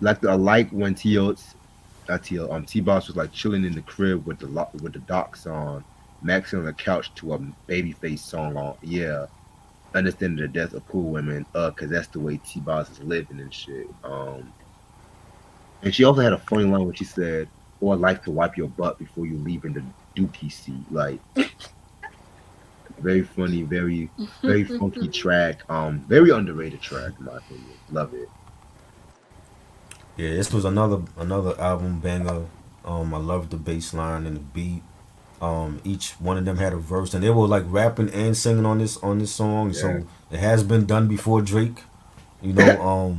like when T Boss was like chilling in the crib with with the docs on, maxing on the couch to a Babyface song on. Yeah, understanding the death of cool women. Cause that's the way T Boss is living and shit. And she also had a funny line when she said, "Or like to wipe your butt before you leave in the dookie seat." Like very funny, very funky track. Very underrated track in my opinion. Love it. Yeah, this was another album banger. I loved the bass line and the beat. Each one of them had a verse, and they were like rapping and singing on this song. Yeah. So it has been done before Drake. You know,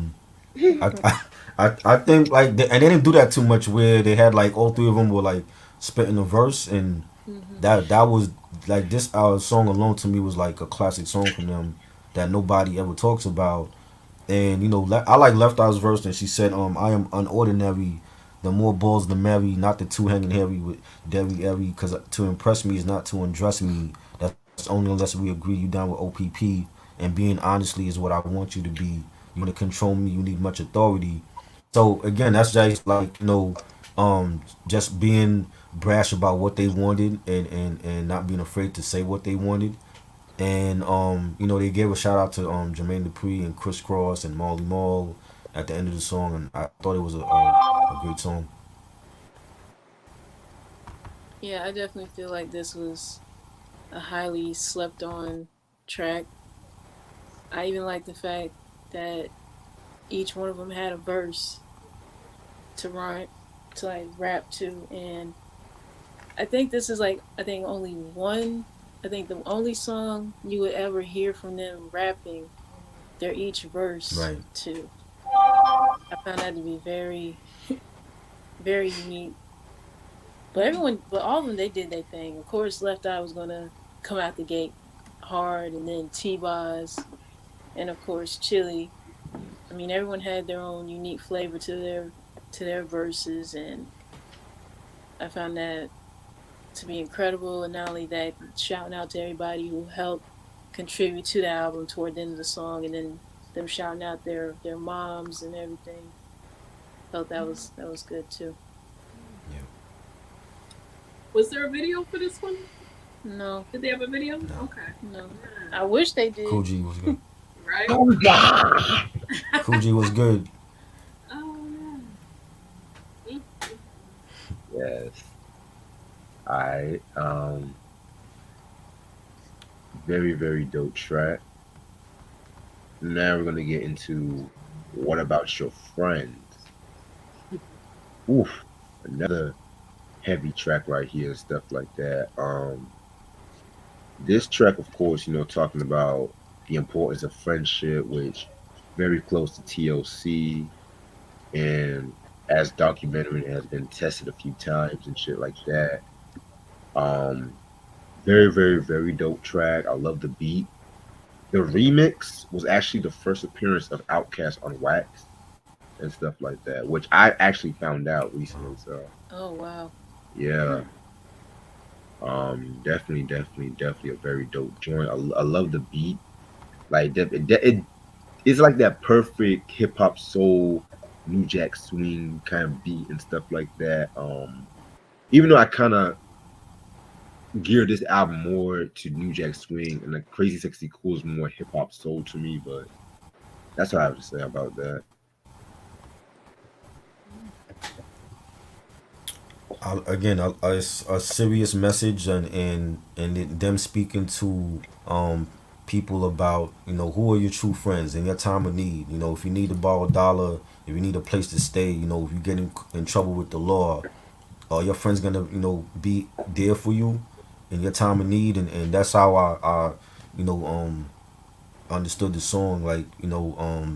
I I think like and they didn't do that too much where they had like all three of them were like spitting a verse, and Hmm. that was like this song alone to me was like a classic song from them that nobody ever talks about. And I like Left Eye's verse, and she said, I am unordinary. The more balls, the merry. Not the two hanging heavy with Derry Airy. Because to impress me is not to undress me. That's only unless we agree you down with OPP. And being honestly is what I want you to be. You want to control me. You need much authority. So again, that's just like just being brash about what they wanted, and not being afraid to say what they wanted. And they gave a shout out to Jermaine Dupri and Chris Cross and Marley Marl at the end of the song, and I thought it was a great song. Yeah, I definitely feel like this was a highly slept on track. I even like the fact that each one of them had a verse to rhyme, to like rap to, and I think this is like only one. I think the only song you would ever hear from them rapping their each verse Right. to. I found that to be very, very unique. But all of them, they did their thing. Of course, Left Eye was gonna come out the gate hard, and then T-Boz, and of course Chili. I mean, everyone had their own unique flavor to their verses, and I found that to be incredible. And not only that, shouting out to everybody who helped contribute to the album toward the end of the song, and then them shouting out their moms and everything. Felt that was good too. Yeah. Was there a video for this one? No, Did they have a video? No. Okay. no. I Yeah. wish they did. Cool G was good. Right? Oh God. Cool G was good. Oh yeah. Yes. I very very dope track. Now we're gonna get into what about your friends? Oof, another heavy track right here and stuff like that. This track, of course, talking about the importance of friendship, which very close to TLC, and as documentary it has been tested a few times and shit like that. Um, very, very, very dope track. I love the beat. The remix was actually the first appearance of Outkast on Wax and stuff like that, which I actually found out recently. So Oh wow. yeah, definitely, definitely, definitely a very dope joint. I love the beat. Like it's like that perfect hip hop soul, New Jack Swing kind of beat and stuff like that. Even though I kind of gear this album more to New Jack Swing and like Crazy Sexy Cool is more hip hop soul to me, but that's what I have to say about that. Again, it's a serious message, and them speaking to people about, who are your true friends in your time of need. If you need to borrow a dollar, if you need a place to stay, if you get in trouble with the law, your friend's gonna be there for you in your time of need, and that's how I you know understood the song, like,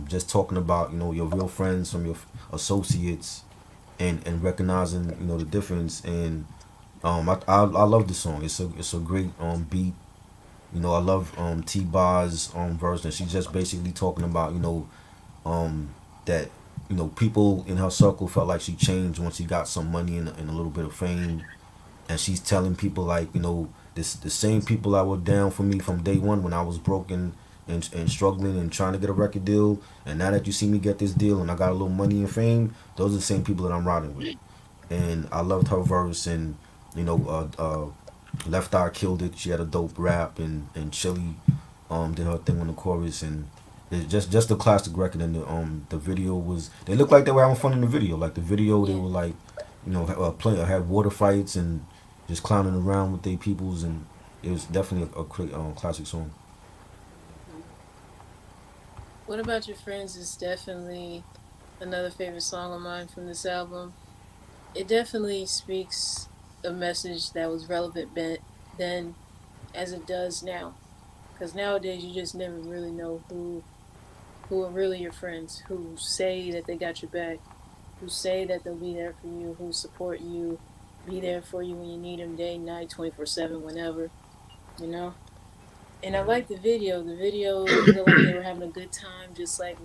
just talking about your real friends from your associates, and recognizing the difference. And I love the song. It's a great beat. I love T Bar's verse, and she's just basically talking about that people in her circle felt like she changed once she got some money and a little bit of fame. And she's telling people, like, this the same people that were down for me from day one when I was broken and struggling and trying to get a record deal, and now that you see me get this deal and I got a little money and fame, those are the same people that I'm riding with. And I loved her verse. And Left Eye killed it. She had a dope rap, and Chili did her thing on the chorus. And it's just a classic record. And the video was, they looked like they were having fun in the video. Like the video, they Yeah. were like, play had water fights and just clowning around with their peoples. And it was definitely a classic song. What About Your Friends is definitely another favorite song of mine from this album. It definitely speaks a message that was relevant then as it does now. Because nowadays you just never really know who are really your friends, who say that they got your back, who say that they'll be there for you, who support you, be there for you when you need them day, night, 24/7, whenever, you know? And I like the video. The video looked like they were having a good time, just like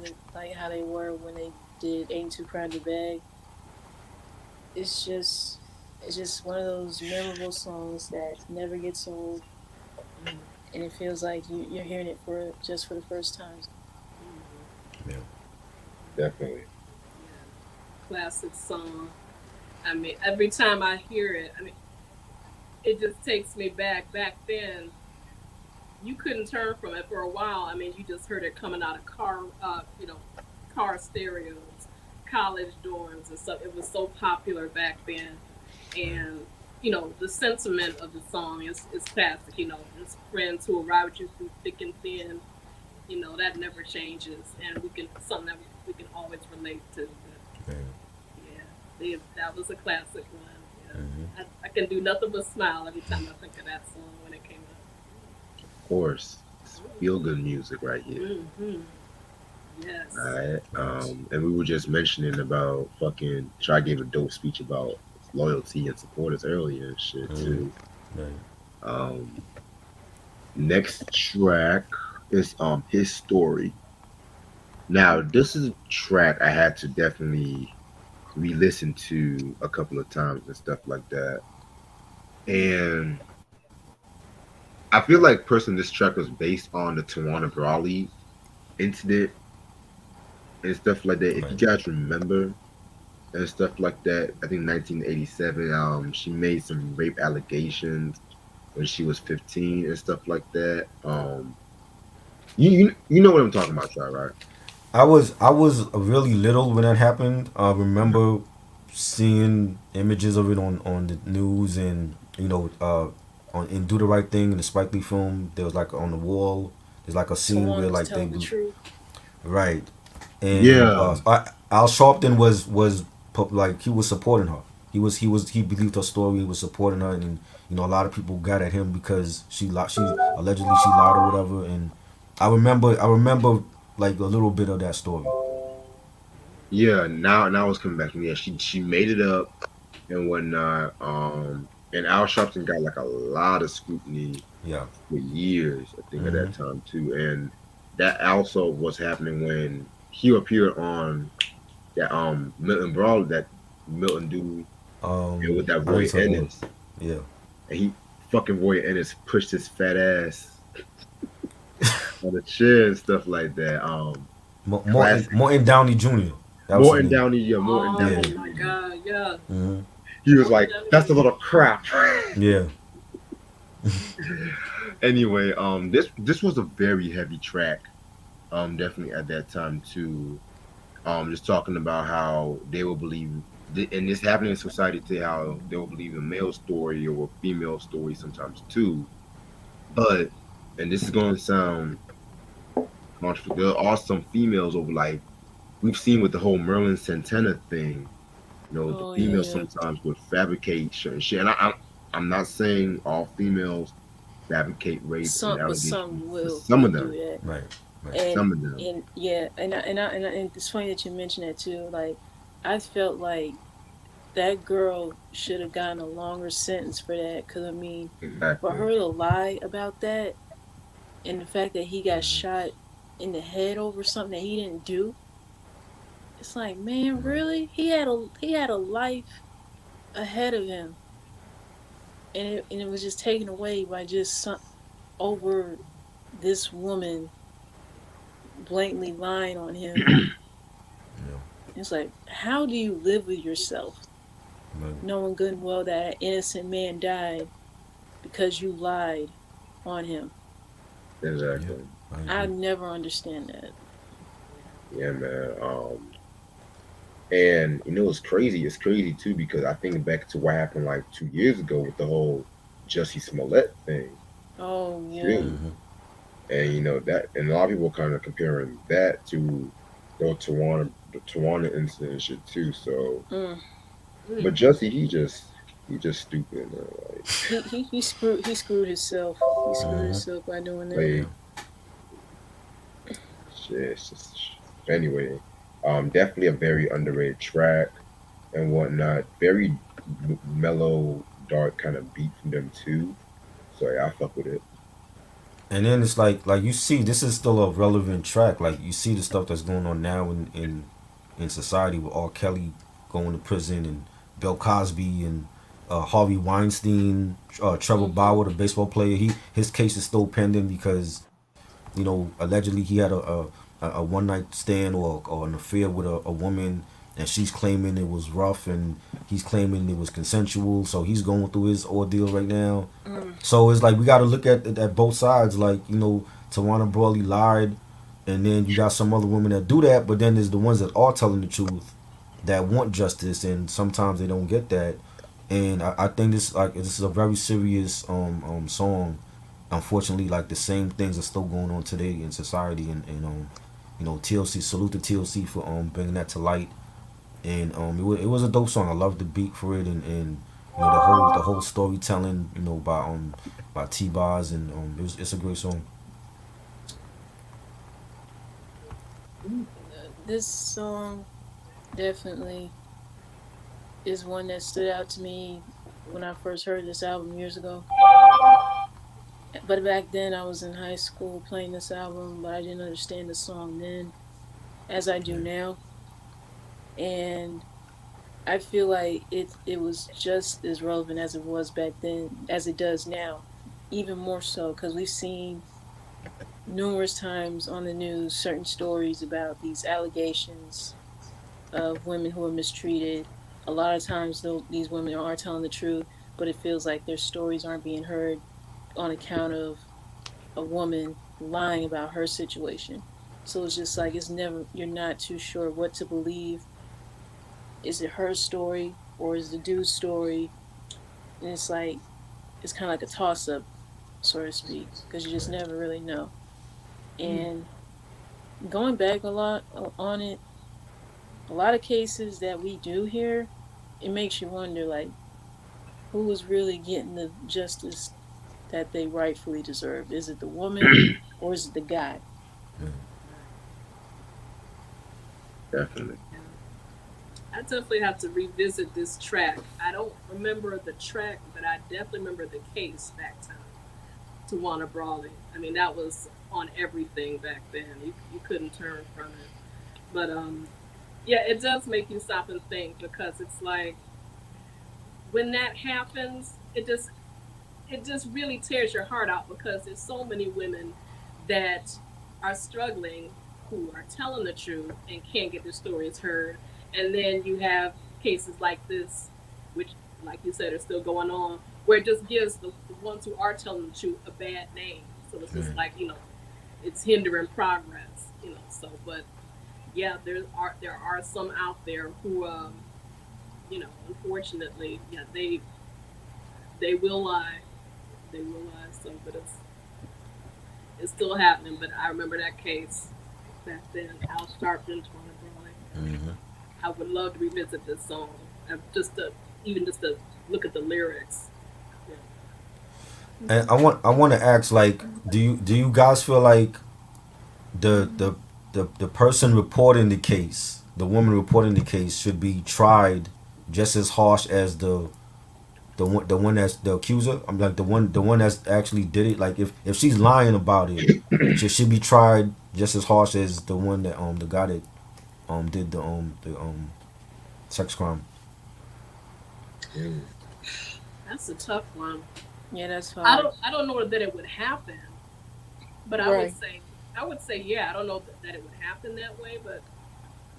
how they were when they did Ain't Too Proud to Beg. It's just it's just one of those memorable songs that never gets old, and it feels like you're hearing it for the first time. Yeah. Definitely. Yeah, classic song. I mean, every time I hear it, I mean, it just takes me back. Back then, you couldn't turn from it for a while. I mean, you just heard it coming out of car stereos, college dorms and stuff. It was so popular back then, and the sentiment of the song is classic. It's friends who will ride with you through thick and thin. That never changes, and we can something that we can always relate to. But Yeah. yeah, that was a classic one. Hmm. I can do nothing but smile every time I think of that song when it came Of course, it's feel good music right here. out. Yes. All right. And we were just mentioning about fucking. Try gave a dope speech about loyalty and supporters earlier and shit Hmm. too. Right. Um, Next track is his story. Now this is a track I had to definitely re-listen to a couple of times and stuff like that. And I feel like personally this track was based on the Tawana Brawley incident and stuff like that. If you Right. guys remember and stuff like that, I think 1987, she made some rape allegations when she was 15 and stuff like that. You know what I'm talking about, right? I was really little when that happened. I remember seeing images of it on the news, and on in Do the Right Thing in the Spike Lee film. There was like on the wall. There's like a scene Someone where was like telling the truth. right, and Yeah, Al Sharpton was like he was supporting her. he believed her story. He was supporting her, and a lot of people got at him because she allegedly she lied or whatever. And I remember like a little bit of that story. Yeah, now it's coming back to me. Yeah, she made it up and whatnot. And Al Sharpton got like a lot of scrutiny Yeah. for years, I think, at Hmm. that time too. And that also was happening when he appeared on that Milton Brawl, that Milton dude, and with that I know you're Roy talking about. Ennis, Yeah. and he fucking Roy Ennis pushed his fat ass on the chair and stuff like that. Morton Classic. Morton Downey Jr. That was his Morton name. Downey, yeah, Morton Yeah. Oh Downey my Jr. God, yeah. Hmm. He was Morton like, "That's a Downey little crap." Yeah. Anyway, this was a very heavy track. Definitely at that time too. Just talking about how they will believe, and this happening in society today, how they will believe a male story or a female story sometimes too. But, and this is going to sound controversial, there are some females over, like we've seen with the whole Merlin Santana thing. The Oh females yeah. sometimes would fabricate certain shit, and I'm not saying all females fabricate rape and allegations, Some but will do that. Right. Right. And some of them, yeah, and it's funny that you mentioned that too. Like, I felt like that girl should have gotten a longer sentence for that. Cause I mean, for exactly. her to lie about that, and the fact that he got Hmm. shot in the head over something that he didn't do, it's like, man, Right. really? He had a life ahead of him, and it was just taken away by just over this woman blatantly lying on him. Yeah. It's like, how do you live with yourself Right. knowing good and well that an innocent man died because you lied on him? Yeah. Exactly. I I agree. never understand that. Yeah, man. And it's crazy. It's crazy too because I think back to what happened like 2 years ago with the whole Jussie Smollett thing Oh yeah. too. Hmm. And that, and a lot of people kind of comparing that to the Tawana incident and shit too. So, Mm. but Mm. Jussie, he just stupid, man. He screwed himself. He screwed Hmm. himself by doing that. Yeah. Like shit. It's just anyway. Definitely a very underrated track and whatnot. Very mellow, dark kind of beat from them too. So yeah, I fuck with it. And then it's like you see, this is still a relevant track. Like you see the stuff that's going on now in society with R. Kelly going to prison and Bill Cosby and Harvey Weinstein, Trevor Hmm. Bauer, the baseball player. His case is still pending because allegedly he had a one night stand or an affair with a woman, and she's claiming it was rough, and he's claiming it was consensual. So he's going through his ordeal right now. Mm. So it's like we got to look at both sides. Like Tawana Brawley lied, and then you got some other women that do that, but then there's the ones that are telling the truth, that want justice, and sometimes they don't get that. And I think this is a very serious song. Unfortunately, like the same things are still going on today in society, and TLC, salute to TLC for bringing that to light. And it was a dope song. I love the beat for it, and the whole storytelling, by T Boz, and it's a great song. This song definitely is one that stood out to me when I first heard this album years ago. But back then, I was in high school playing this album, but I didn't understand the song then as I do Yeah. now. And I feel like it was just as relevant as it was back then as it does now, even more so because we've seen numerous times on the news certain stories about these allegations of women who are mistreated. A lot of times, though, these women are telling the truth, but it feels like their stories aren't being heard on account of a woman lying about her situation. So it's just like it's never, you're not too sure what to believe. Is it her story or is the dude's story? And it's like, it's kind of like a toss up, so to speak, because you just Right. never really know. Mm. And going back a lot on it, a lot of cases that we do hear it makes you wonder, like, who is really getting the justice that they rightfully deserve? Is it the woman or is it the guy? Definitely. Yeah. I definitely have to revisit this track. I don't remember the track, but I definitely remember the case back time. Tawana Brawley. I mean, that was on everything back then. You couldn't turn from it. But yeah, it does make you stop and think because it's like when that happens, it just really tears your heart out because there's so many women that are struggling who are telling the truth and can't get their stories heard. And then you have cases like this, which, like you said, are still going on, where it just gives the ones who are telling the truth a bad name. So it's just Right. like, it's hindering progress. So, but yeah, there are some out there who, unfortunately, yeah, they will lie. They will lie. So, but it's still happening. But I remember that case back then. Al Sharpton, Twana Brawley. Hmm. I would love to revisit this song, just to even just to look at the lyrics. Yeah. And I want to ask, like, do you guys feel like the the the person reporting the case, the woman reporting the case, should be tried just as harsh as the one that's the accuser? I'm like the one that's actually did it. Like if she's lying about it, should she be tried just as harsh as the one that the guy that did the sex crime? Mm. That's a tough one. Yeah, that's I hard. don't I don't know that it would happen, but Right. I would say yeah. I don't know that it would happen that way, but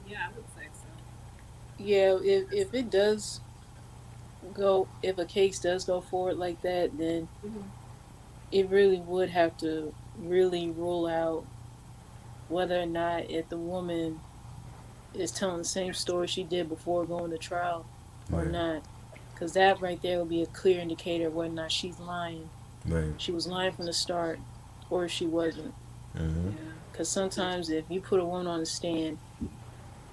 yeah, I would say so. Yeah, That's, if it does go, if a case does go forward like that, then mhm. it really would have to really rule out whether or not if the woman is telling the same story she did before going to trial or Right, not. Because that right there would be a clear indicator of whether or not she's lying. right. She was lying from the start or she wasn't. Mm-hmm. Yeah, Because sometimes if you put a woman on the stand,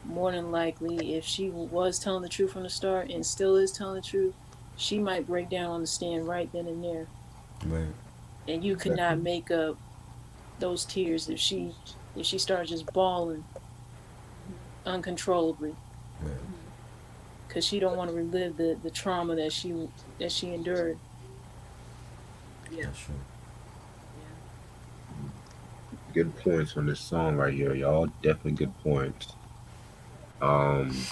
more than likely, if she was telling the truth from the start and still is telling the truth, she might break down on the stand right then and there. Right, And you could not Definitely. make up those tears if she started just bawling uncontrollably right. mhm. because she don't want to relive the trauma that she endured. Yeah, That's true. yeah. Good points on this song right here, y'all. Definitely good points. Um,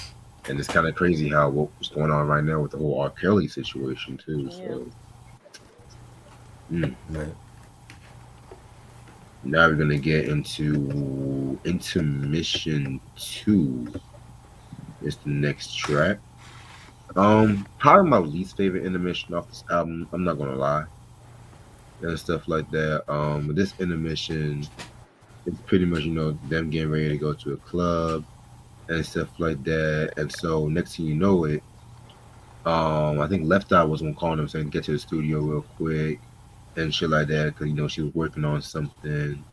and it's kind of crazy how what's going on right now with the whole R. Kelly situation too. Yeah. So mm. Right. Now we're gonna get into intermission two. Is the next track. Probably my least favorite intermission off this album. I'm not gonna lie, and stuff like that. With this intermission, it's pretty much them getting ready to go to a club and stuff like that. And so next thing you know it, I think Left Eye was gonna call them saying get to the studio real quick and shit like that because she was working on something.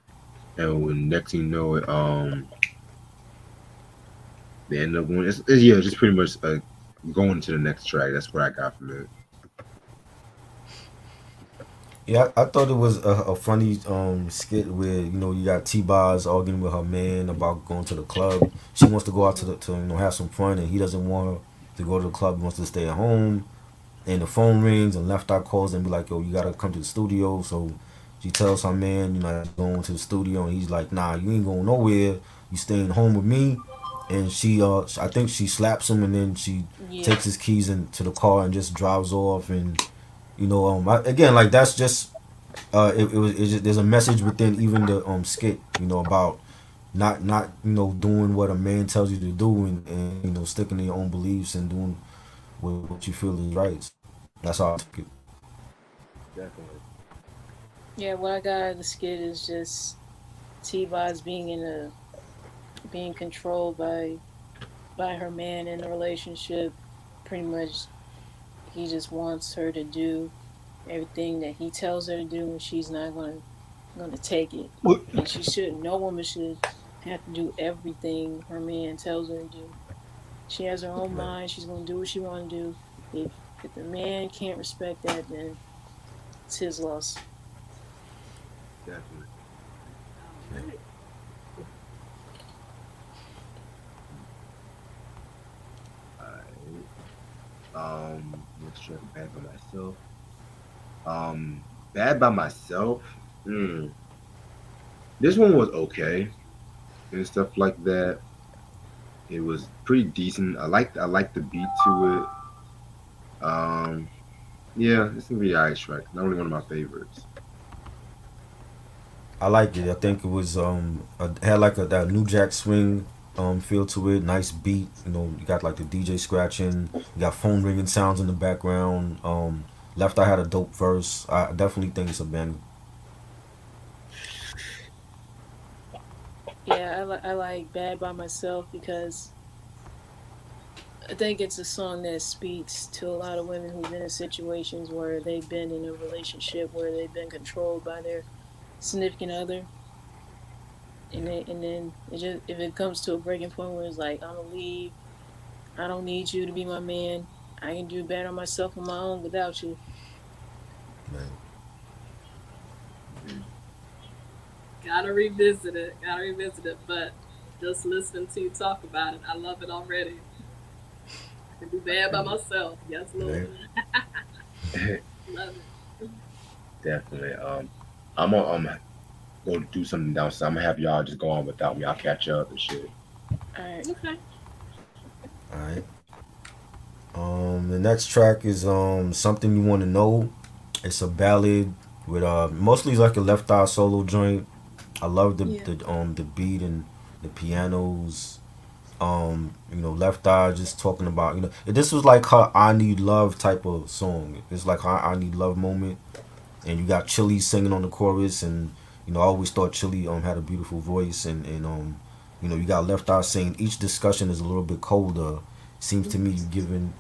And when next thing you know it, they end up going. Yeah, just pretty much going to the next track. That's what I got from it. Yeah, I thought it was a funny skit where you got T-Boz arguing with her man about going to the club. She wants to go out to have some fun, and he doesn't want her to go to the club. He wants to stay at home. And the phone rings, and Left Eye calls and be like, "Yo, you gotta come to the studio." So she tells her man, she's going to the studio, and he's like, "Nah, you ain't going nowhere. You staying home with me." And I think she slaps him, and then she Yeah. takes his keys into the car and just drives off. And again, like that's just there's a message within even the skit, about not doing what a man tells you to do, and sticking to your own beliefs and doing what you feel is right. That's how I took it. Definitely. Yeah, what I got out of the skit is just T-Boz being controlled by her man in the relationship. Pretty much, he just wants her to do everything that he tells her to do, and she's not gonna take it. And she shouldn't. No woman should have to do everything her man tells her to do. She has her own Right. mind. She's gonna do what she wanna do. If the man can't respect that, then it's his loss. Definitely. All right. Next track, Bad by Myself. Bad by Myself. Hmm. This one was okay and stuff like that. It was pretty decent. I liked the beat to it. Yeah, it's gonna be an alright track. Not really one of my favorites. I liked it. I think it was had like that New Jack Swing feel to it. Nice beat. You know, you got like the DJ scratching. You got phone ringing sounds in the background. Left Eye had a dope verse. I definitely think it's a banger. Yeah, I like Bad by Myself because I think it's a song that speaks to a lot of women who've been in situations where they've been in a relationship where they've been controlled by their significant other, Yeah. and then it just if it comes to a breaking point where it's like I'm gonna leave, I don't need you to be my man, I can do better myself on my own without you. Man. Mm. Gotta revisit it. Gotta revisit it. But just listening to you talk about it, I love it already. I can do bad by myself. Yes, Right. Lord. Love it. Definitely. I'm gonna go do something downstairs. I'm gonna have y'all just go on without me. I'll catch up and shit. All right. Okay. All right. The next track is something you want to know. It's a ballad with mostly like a Left Eye solo joint. I love the Yeah. the beat and the pianos. You know, Left Eye just talking about, you know, this was like her I Need Love type of song. It's like her I Need Love moment. And you got Chili singing on the chorus, and you know I always thought Chili had a beautiful voice, and you know you got Left Eye saying each discussion is a little bit colder. Seems to me you giving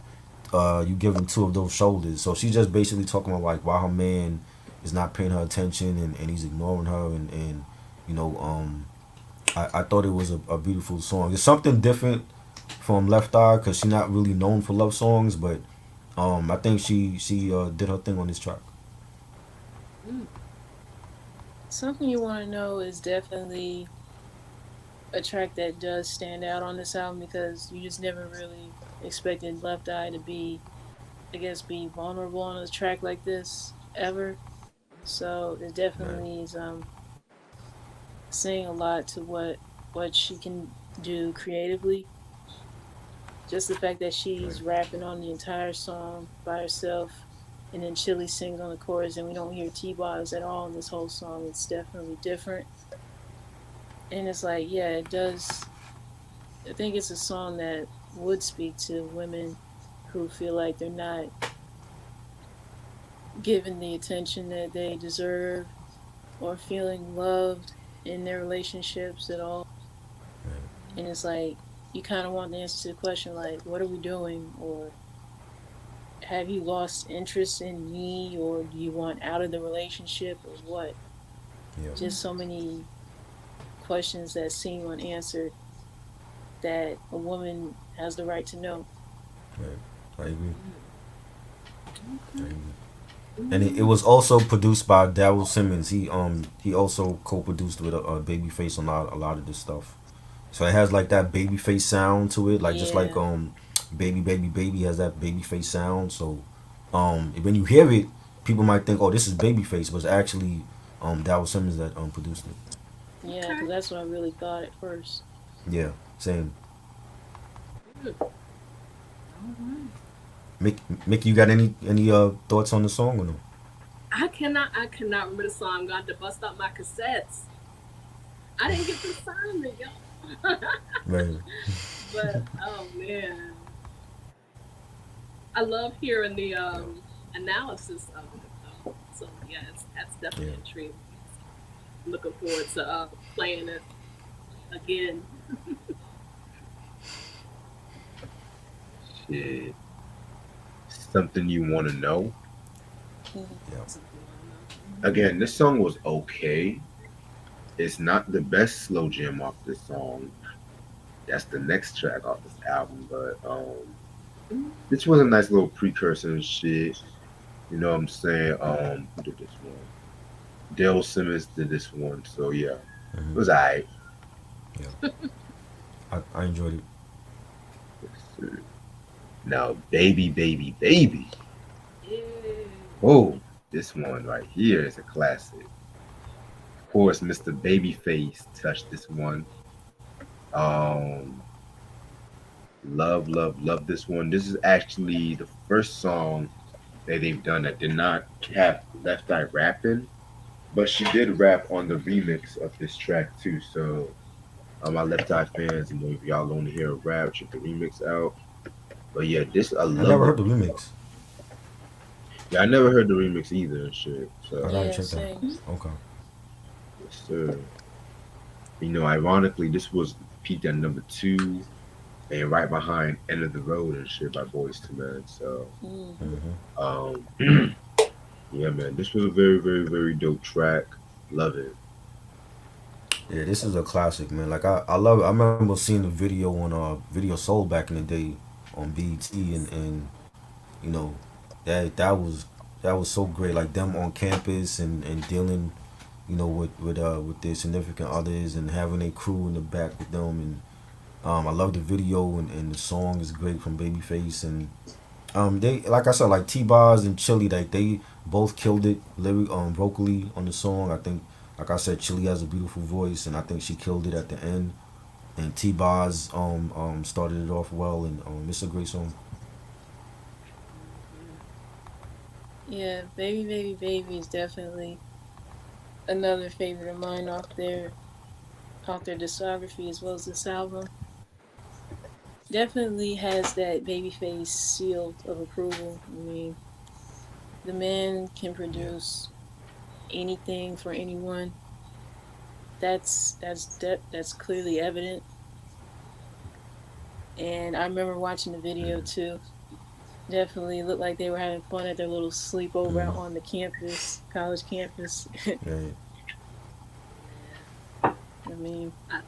two of those shoulders. So she's just basically talking about like why her man is not paying her attention, and he's ignoring her, and you know I thought it was a beautiful song. It's something different from Left Eye because she's not really known for love songs, but I think she did her thing on this track. Mm. Something you want to know is definitely a track that does stand out on this album because you just never really expected Left Eye to be, I guess, be vulnerable on a track like this ever. So it Right. definitely is saying a lot to what she can do creatively. Just the fact that Right. she's rapping on the entire song by herself, and then Chili sings on the chorus, and we don't hear T-Boz at all in this whole song. It's definitely different, and it's like, yeah, it does. I think it's a song that would speak to women who feel like they're not given the attention that they deserve or feeling loved in their relationships at all. And it's like you kind of want the answer to the question like, what are we doing? Or have you lost interest in me? Or do you want out of the relationship? Or what? Yeah. Just so many questions that seem unanswered that a woman has the right to know. Right. I agree. I Okay. agree. And it was also produced by Daryl Simmons. He also co-produced with Babyface on a lot of this stuff. So it has like that Babyface sound to it, like just like Yeah. Baby Baby Baby has that Babyface sound. So when you hear it, people might think, oh, this is Babyface, but it's actually Daryl Simmons that produced it. Yeah, because Okay. that's what I really thought at first. Yeah, same. Good. All right. Mickey, you got any thoughts on the song or no? I cannot remember the song. I'm going to bust out my cassettes. I didn't get the assignment, y'all. Right. But oh man, I love hearing the analysis of it though. So yes, that's Yeah. definitely intriguing. Looking forward to playing it again. Shit. Something you want to know. Mhm. Yeah. Something I don't know. Again, this song was okay. It's not the best slow jam off this song. that's the next track off this album. But this was a nice little precursor and shit. You know what I'm saying? Who did this one? Dale Simmons did this one. So yeah, it Hmm. was alright. Yeah, I enjoyed it. Now, baby, baby, baby. Yeah. Oh, this one right here is a classic. Of course, Mr. Babyface touched this one. Um, love, love, love this one. This is actually the first song that they've done that did not have Left Eye rapping, but she did rap on the remix of this track too. So, my Left Eye fans, if y'all want to hear a rap, check the remix out. But yeah, this I I love never the. heard the remix. Yeah, I never heard the remix either and shit. I So, gotta Yeah, check that. same. Okay. yes, sir. Ironically, this was peaked at number two and right behind End of the Road and shit by Boys to Men. So, Mm. Hmm. um, yeah, man, this was a very, very, very dope track. Love it. Yeah, this is a classic, man. Like I love it. I remember seeing the video on Video Soul back in the day on BET, and you know that was so great. Like them on campus and dealing, with their significant others and having a crew in the back with them. And I love the video, and the song is great from Babyface. And they, like I said, like T-Boz and Chili, like they both killed it vocally on the song. I think, like I said, Chili has a beautiful voice, and I think she killed it at the end. And T-Boz started it off well, and it's a great song. Yeah, Baby Baby Baby is definitely another favorite of mine off their discography as well as this album. Definitely has that Babyface seal of approval. I mean, the man can Yeah, produce anything for anyone. That's clearly evident. And I remember watching the video mm-hmm. too. Definitely looked like they were having fun at their little sleepover Mm-hmm. out on the campus, college campus. Yeah, I mean, I,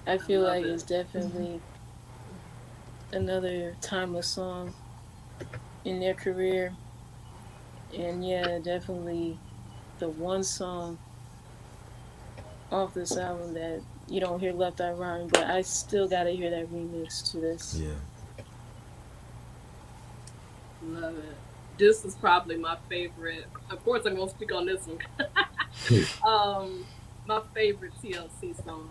I I feel love like it. it's definitely another timeless song in their career. And yeah, definitely the one song off this album that you don't hear Left Eye Rhyme, but I still gotta hear that remix to this. yeah, Love it. This is probably my favorite. Of course, I'm gonna speak on this one. My favorite TLC song.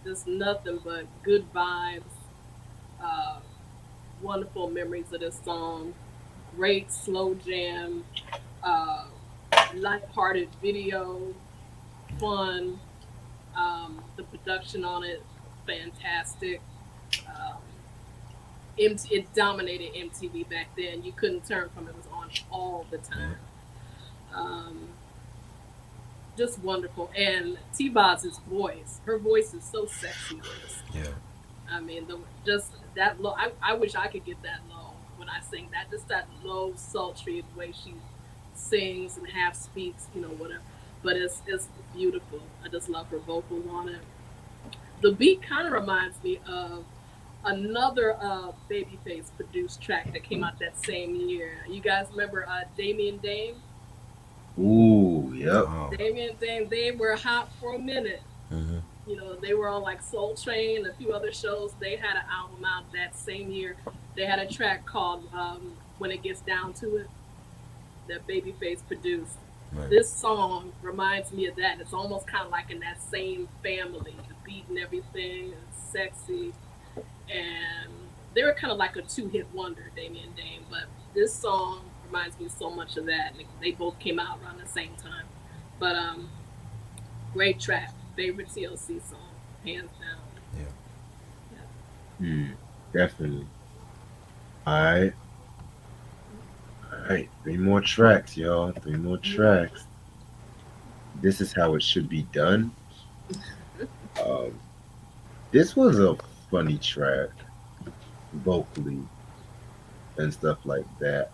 Just nothing but good vibes. Uh, Wonderful memories of this song. Great slow jam. Uh, Light-hearted video. Fun. The production on it, fantastic. Um, it dominated MTV back then. You couldn't turn from it. It was on all the yeah, time. Um, just wonderful. And T-Boz's voice, her voice is so sexy on this. yeah, I mean, just that low. I wish I could get that low when I sing that. Just that low, sultry way she sings and half speaks, whatever. But it's beautiful. I just love her vocal on it. The beat kind of reminds me of another Babyface produced track that came out that same year. You guys remember Damien Dame? Ooh, yep. oh, Damien Dame, they were hot for a minute. mm-hmm. They were on like Soul Train and a few other shows. They had an album out that same year. They had a track called When It Gets Down to It that Babyface produced. Right, This song reminds me of that. It's almost kind of like in that same family. The beat and everything is sexy. And they were kind of like a two-hit wonder, Damien Dame. But this song reminds me so much of that. And they both came out around the same time. But great track, favorite TLC song, hands down. yeah. Hmm, definitely. All right, all right. Three more tracks, y'all. Three more tracks. This is how it should be done. Um, this was a funny track vocally and stuff like that.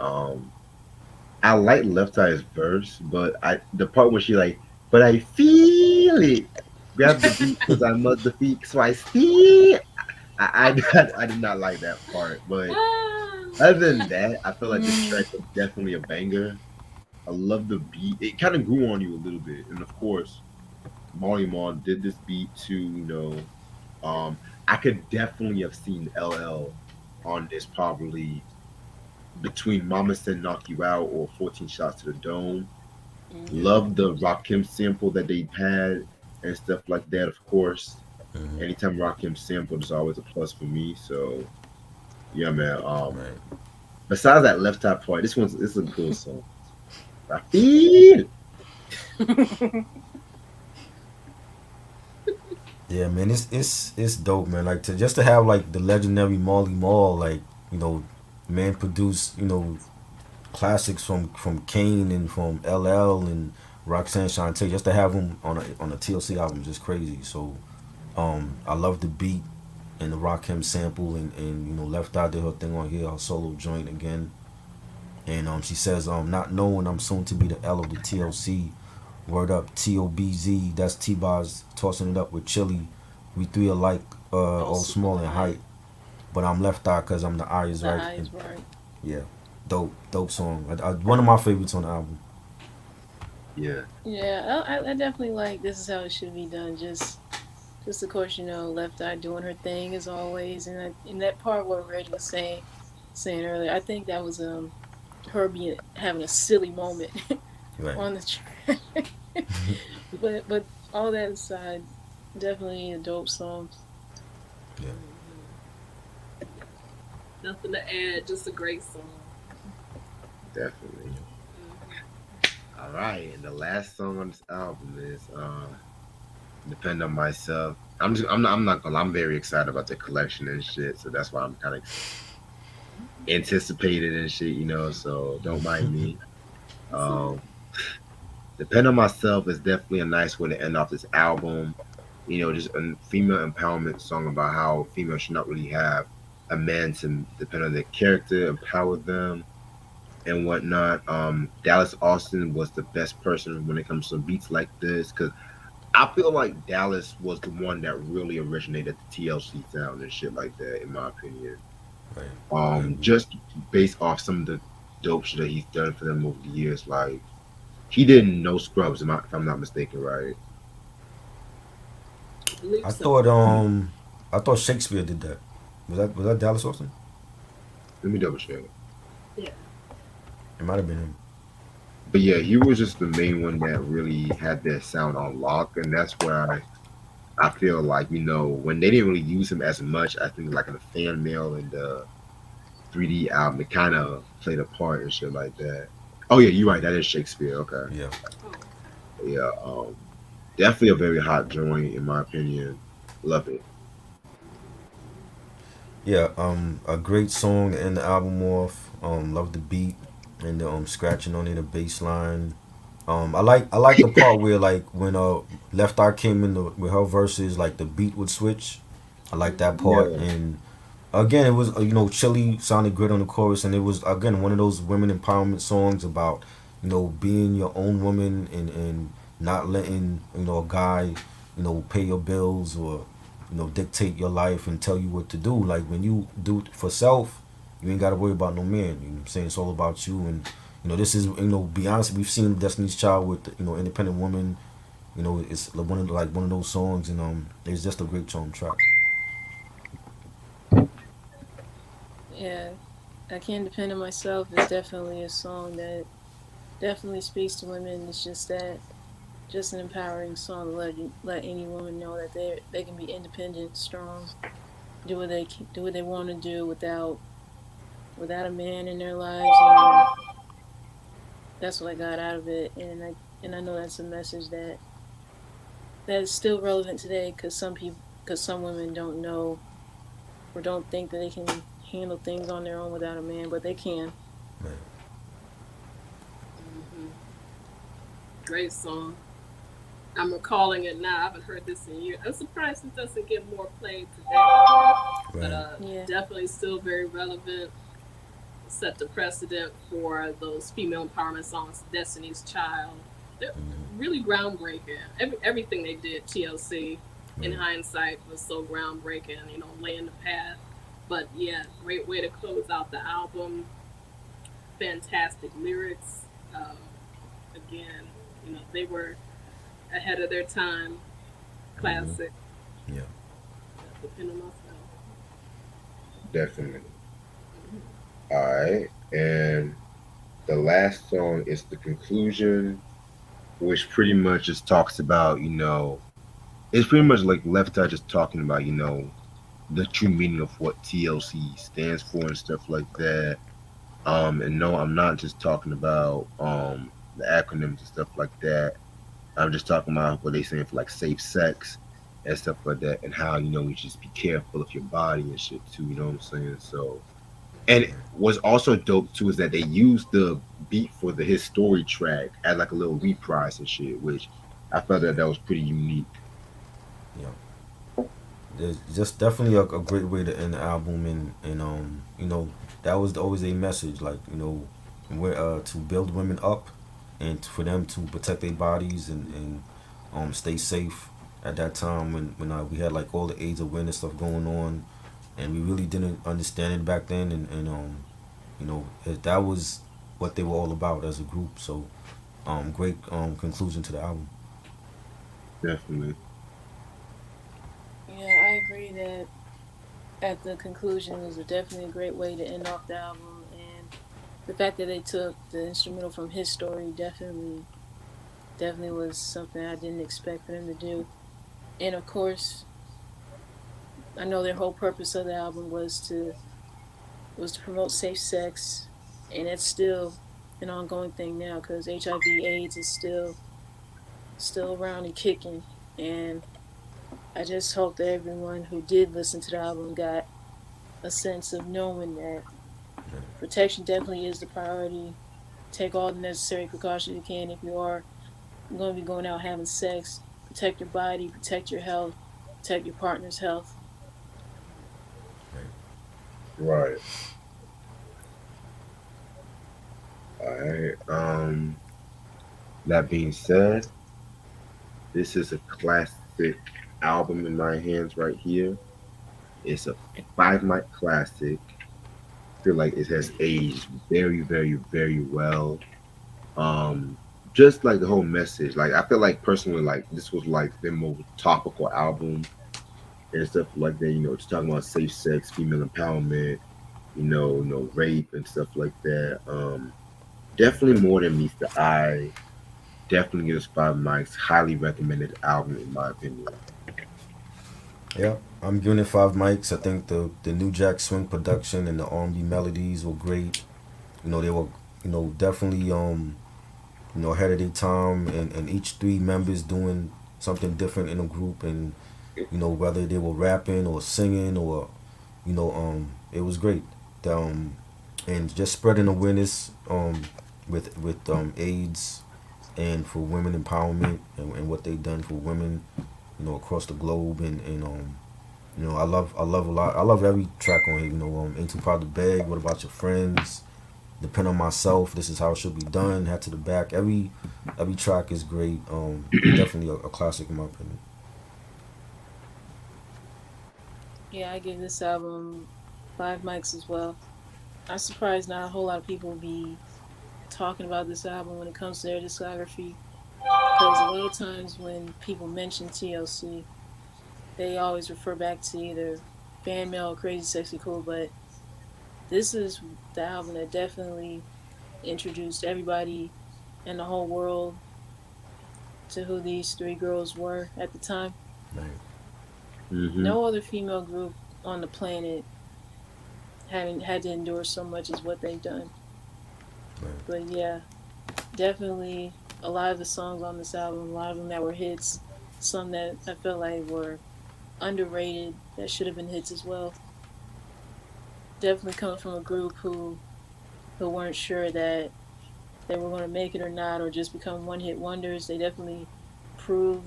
I like Left Eye's verse, but the part where she like, but I feel it. Grab the beat because I must defeat, so I see. I did not like that part, but other than that, I feel like this track was definitely a banger. I love the beat. It kind of grew on you a little bit, and of course, Marley Marl did this beat too. I could definitely have seen LL on this probably between Mama Said Knock You Out or 14 Shots to the Dome. Yeah. Love the Rakim sample that they had and stuff like that, of course. Hmm. Anytime Rakim sampled is always a plus for me. So yeah, man. Right. Besides that left top part, this is a cool song. I feel Yeah, man, it's dope, man. Like to just to have like the legendary Marley Marl, like you know, man, produce classics from Kane and from LL and Roxanne Shante, just to have him on a TLC album is just crazy. So I love the beat and the Rakim sample and Left Eye did her thing on here, her solo joint again. And she says, not knowing I'm soon to be the L of the TLC. Word up, TOBZ. That's T-Boz tossing it up with Chili. We three alike, All all small small and in high. height. But I'm left eye because I'm the eye is The right. And eyes right. yeah, dope song. One of my favorites on the album. yeah. Yeah, I definitely like this is how it should be done. Just of course, Left Eye doing her thing as always, and in that part what Reggie was saying earlier, I think that was her being having a silly moment Right. on the track. but all that aside, definitely a dope song. Yeah. Nothing to add, just a great song. Definitely. Mhm. All right, and the last song on this album is "Depend on Myself." I'm not gonna. I'm very excited about the collection and shit, so that's why I'm kind of anticipated and shit. So don't mind me. That's all right. Um, "Depend on Myself" is definitely a nice way to end off this album. Just a female empowerment song about how females should not really have a man to depend on their character, empower them, and whatnot. Dallas Austin was the best person when it comes to beats like this because I feel like Dallas was the one that really originated the TLC sound and shit like that, in my opinion. Right. I agree. Just based off some of the dope shit that he's done for them over the years, like he did No Scrubs, if I'm not mistaken, right? I believe I so. thought I thought Shakespeare did that. Was that Dallas Austin? Let me double check. Yeah. It might have been him. But yeah, he was just the main one that really had that sound on lock, and that's where I feel like when they didn't really use him as much, I think like in the fan mail and the 3D album, it kind of played a part and shit like that. Oh yeah, you're right. That is Shakespeare. Okay. Yeah. Oh, okay. Yeah. Definitely a very hot joint in my opinion. Love it. Yeah. A great song to end the album off. Love the beat and the scratching on it, the bass line. I like the part where like when Left Eye came in with her verses, like the beat would switch. I like that part. Yeah. And again, it was Chili sounded great on the chorus, and it was again one of those women empowerment songs about being your own woman and not letting a guy pay your bills or dictate your life and tell you what to do. Like when you do it for self, you ain't got to worry about no man. You know what I'm saying? It's all about you. And this is Beyonce. We've seen Destiny's Child with Independent Woman. It's one of those songs, and it's just a great song track. Yeah, I Can't Depend on Myself is definitely a song that definitely speaks to women. It's just an empowering song to let any woman know that they can be independent, strong, do what they want to do without a man in their lives. And that's what I got out of it. And I know that's a message that is still relevant today because some women don't know or don't think that they can handle things on their own without a man, but they can. Man. Hmm. Great song. I'm recalling it now. I haven't heard this in years. I'm surprised it doesn't get more played today. But Right. Yeah. definitely still very relevant. Set the precedent for those female empowerment songs, Destiny's Child. They're Hmm. really groundbreaking. Everything they did, TLC. in Right. hindsight was so groundbreaking, laying the path. But yeah, great way to close out the album. Fantastic lyrics. Again, they were ahead of their time. Hmm. Classic. Yeah. Depend on myself. Definitely. Mhm. All right. And the last song is the conclusion, which pretty much just talks about, it's pretty much like Left Eye just talking about, the true meaning of what TLC stands for and stuff like that. And no, I'm not just talking about the acronyms and stuff like that. I'm just talking about what they saying for like safe sex and stuff like that, and how you just be careful of your body and shit too. You know what I'm saying? So, and what's also dope too is that they used the beat for the his story track as like a little reprise and shit, which I felt that was pretty unique. Yeah. There's just definitely a great way to end the album, and that was always a message, like to build women up, and for them to protect their bodies and stay safe at that time when we had like all the AIDS awareness stuff going on, and we really didn't understand it back then, that was what they were all about as a group. So great conclusion to the album. Definitely. Yeah, I agree that at the conclusion was definitely a great way to end off the album, and the fact that they took the instrumental from his story definitely was something I didn't expect for them to do. And of course, I know their whole purpose of the album was to promote safe sex, and it's still an ongoing thing now because HIV/AIDS is still around and kicking. And I just hope that everyone who did listen to the album got a sense of knowing that protection definitely is the priority. Take all the necessary precautions you can if you are going to be going out having sex. Protect your body, protect your health, protect your partner's health. Right. All right. That being said, this is a classic album in my hands right here. It's a 5 mic classic. I feel like it has aged very, very, very well. Um, just like the whole message. Like I feel like personally, like this was like their most topical album and stuff like that. Just talking about safe sex, female empowerment, no rape and stuff like that. Definitely more than meets the eye. Definitely gives 5 mics. Highly recommended album in my opinion. Yeah, I'm giving it 5 mics. I think the New Jack Swing production and the R&B melodies were great. They were definitely ahead of their time, and each three members doing something different in a group, and whether they were rapping or singing or it was great. And just spreading awareness with AIDS and for women empowerment, and what they've done for women across the globe, and I love a lot. I love every track on here. Ain't Too Proud to Beg. What About Your Friends? Depend on Myself. This Is How It Should Be Done. Hat to the Back. Every track is great. Definitely a classic in my opinion. Yeah, I give this album 5 mics as well. I'm surprised not a whole lot of people be talking about this album when it comes to their discography. Because a lot of times when people mention TLC, they always refer back to either Fan Mail or Crazy Sexy Cool, but this is the album that definitely introduced everybody in the whole world to who these three girls were at the time. Right. Hmm. No other female group on the planet having had to endure so much as what they've done. Right. But yeah, definitely a lot of the songs on this album, a lot of them that were hits, some that I felt like were underrated that should have been hits as well. Definitely coming from a group who weren't sure that they were going to make it or not, or just become one hit wonders. They definitely proved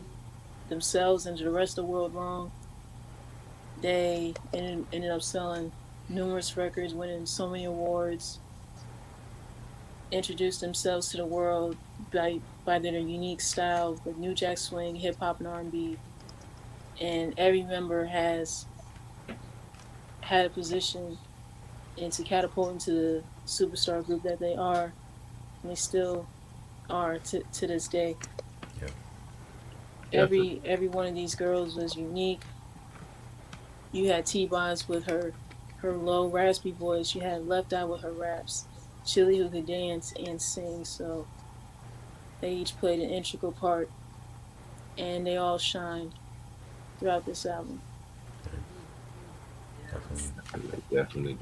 themselves and to the rest of the world wrong. They ended up selling numerous records, winning so many awards, introduced themselves to the world by their unique style with New Jack Swing, hip hop, and R&B. and every member has had a position into catapult into the superstar group that they are, and they still are to this day. Yeah. Definitely. Every one of these girls was unique. You had T-Boz with her low raspy voice. You had Left Eye with her raps. Chili who could dance and sing. So they each played an integral part, and they all shined throughout this album. Yes. Definitely.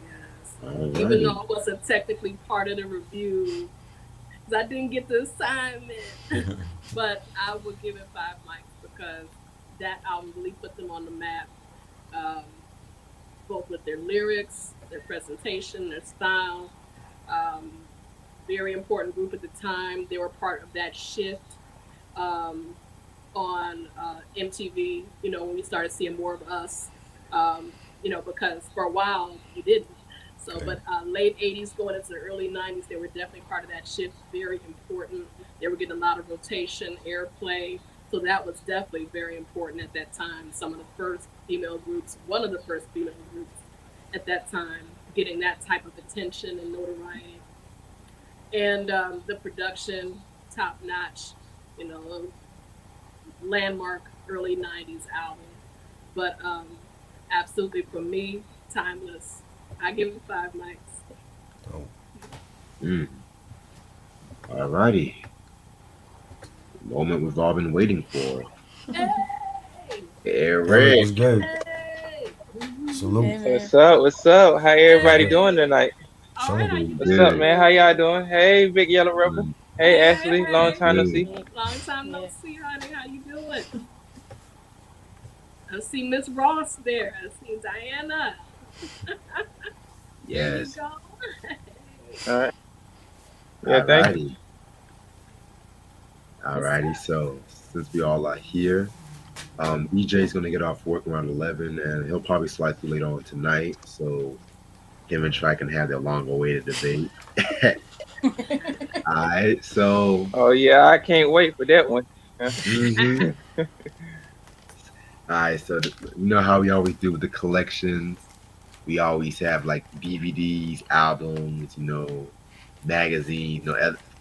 Yes. Even Alrighty. though I wasn't technically part of the review, because I didn't get the assignment, but I would give it 5 mics because that album really put them on the map, um, both with their lyrics, their presentation, their style. Um, Very important group at the time. They were part of that shift um, on MTV. You know, when we started seeing more of us. You know, because for a while you didn't. So, Right. but late '80s going into the early '90s, they were definitely part of that shift. Very important. They were getting a lot of rotation, airplay. So that was definitely very important at that time. Some of the first female groups, one of the first female groups at that time, getting that type of attention and notoriety and the production top notch, you know, landmark early '90s album. But absolutely for me, timeless. I give it 5 mics. Oh, Mm. Alrighty. Moment we've all been waiting for. Hey, Eric Eric. was good. hey. Salute. Hey man, What's up? What's up? How everybody Good. doing Hey. tonight? All right, Chilling. how you Doing What's up, good. man? How doing? y'all doing? Hey, Big Yellow Rebel. Mm, Hey, Ashley. Long Hey, time no good. see. yeah, long time no yeah. see, honey. How you doing? I see Miss Ross there. I see Diana. There you Yes. go. All right. Yeah, thank you. Alrighty. What's Alrighty. up? So since we all are here, EJ's gonna get off work around 11, and he'll probably slide through later on tonight. So him and Trey can have their long-awaited debate. All right. So, Oh yeah, I can't wait for that one. Yeah. mhm. All right. So you know how we always do with the collections. We always have like DVDs, albums, magazines,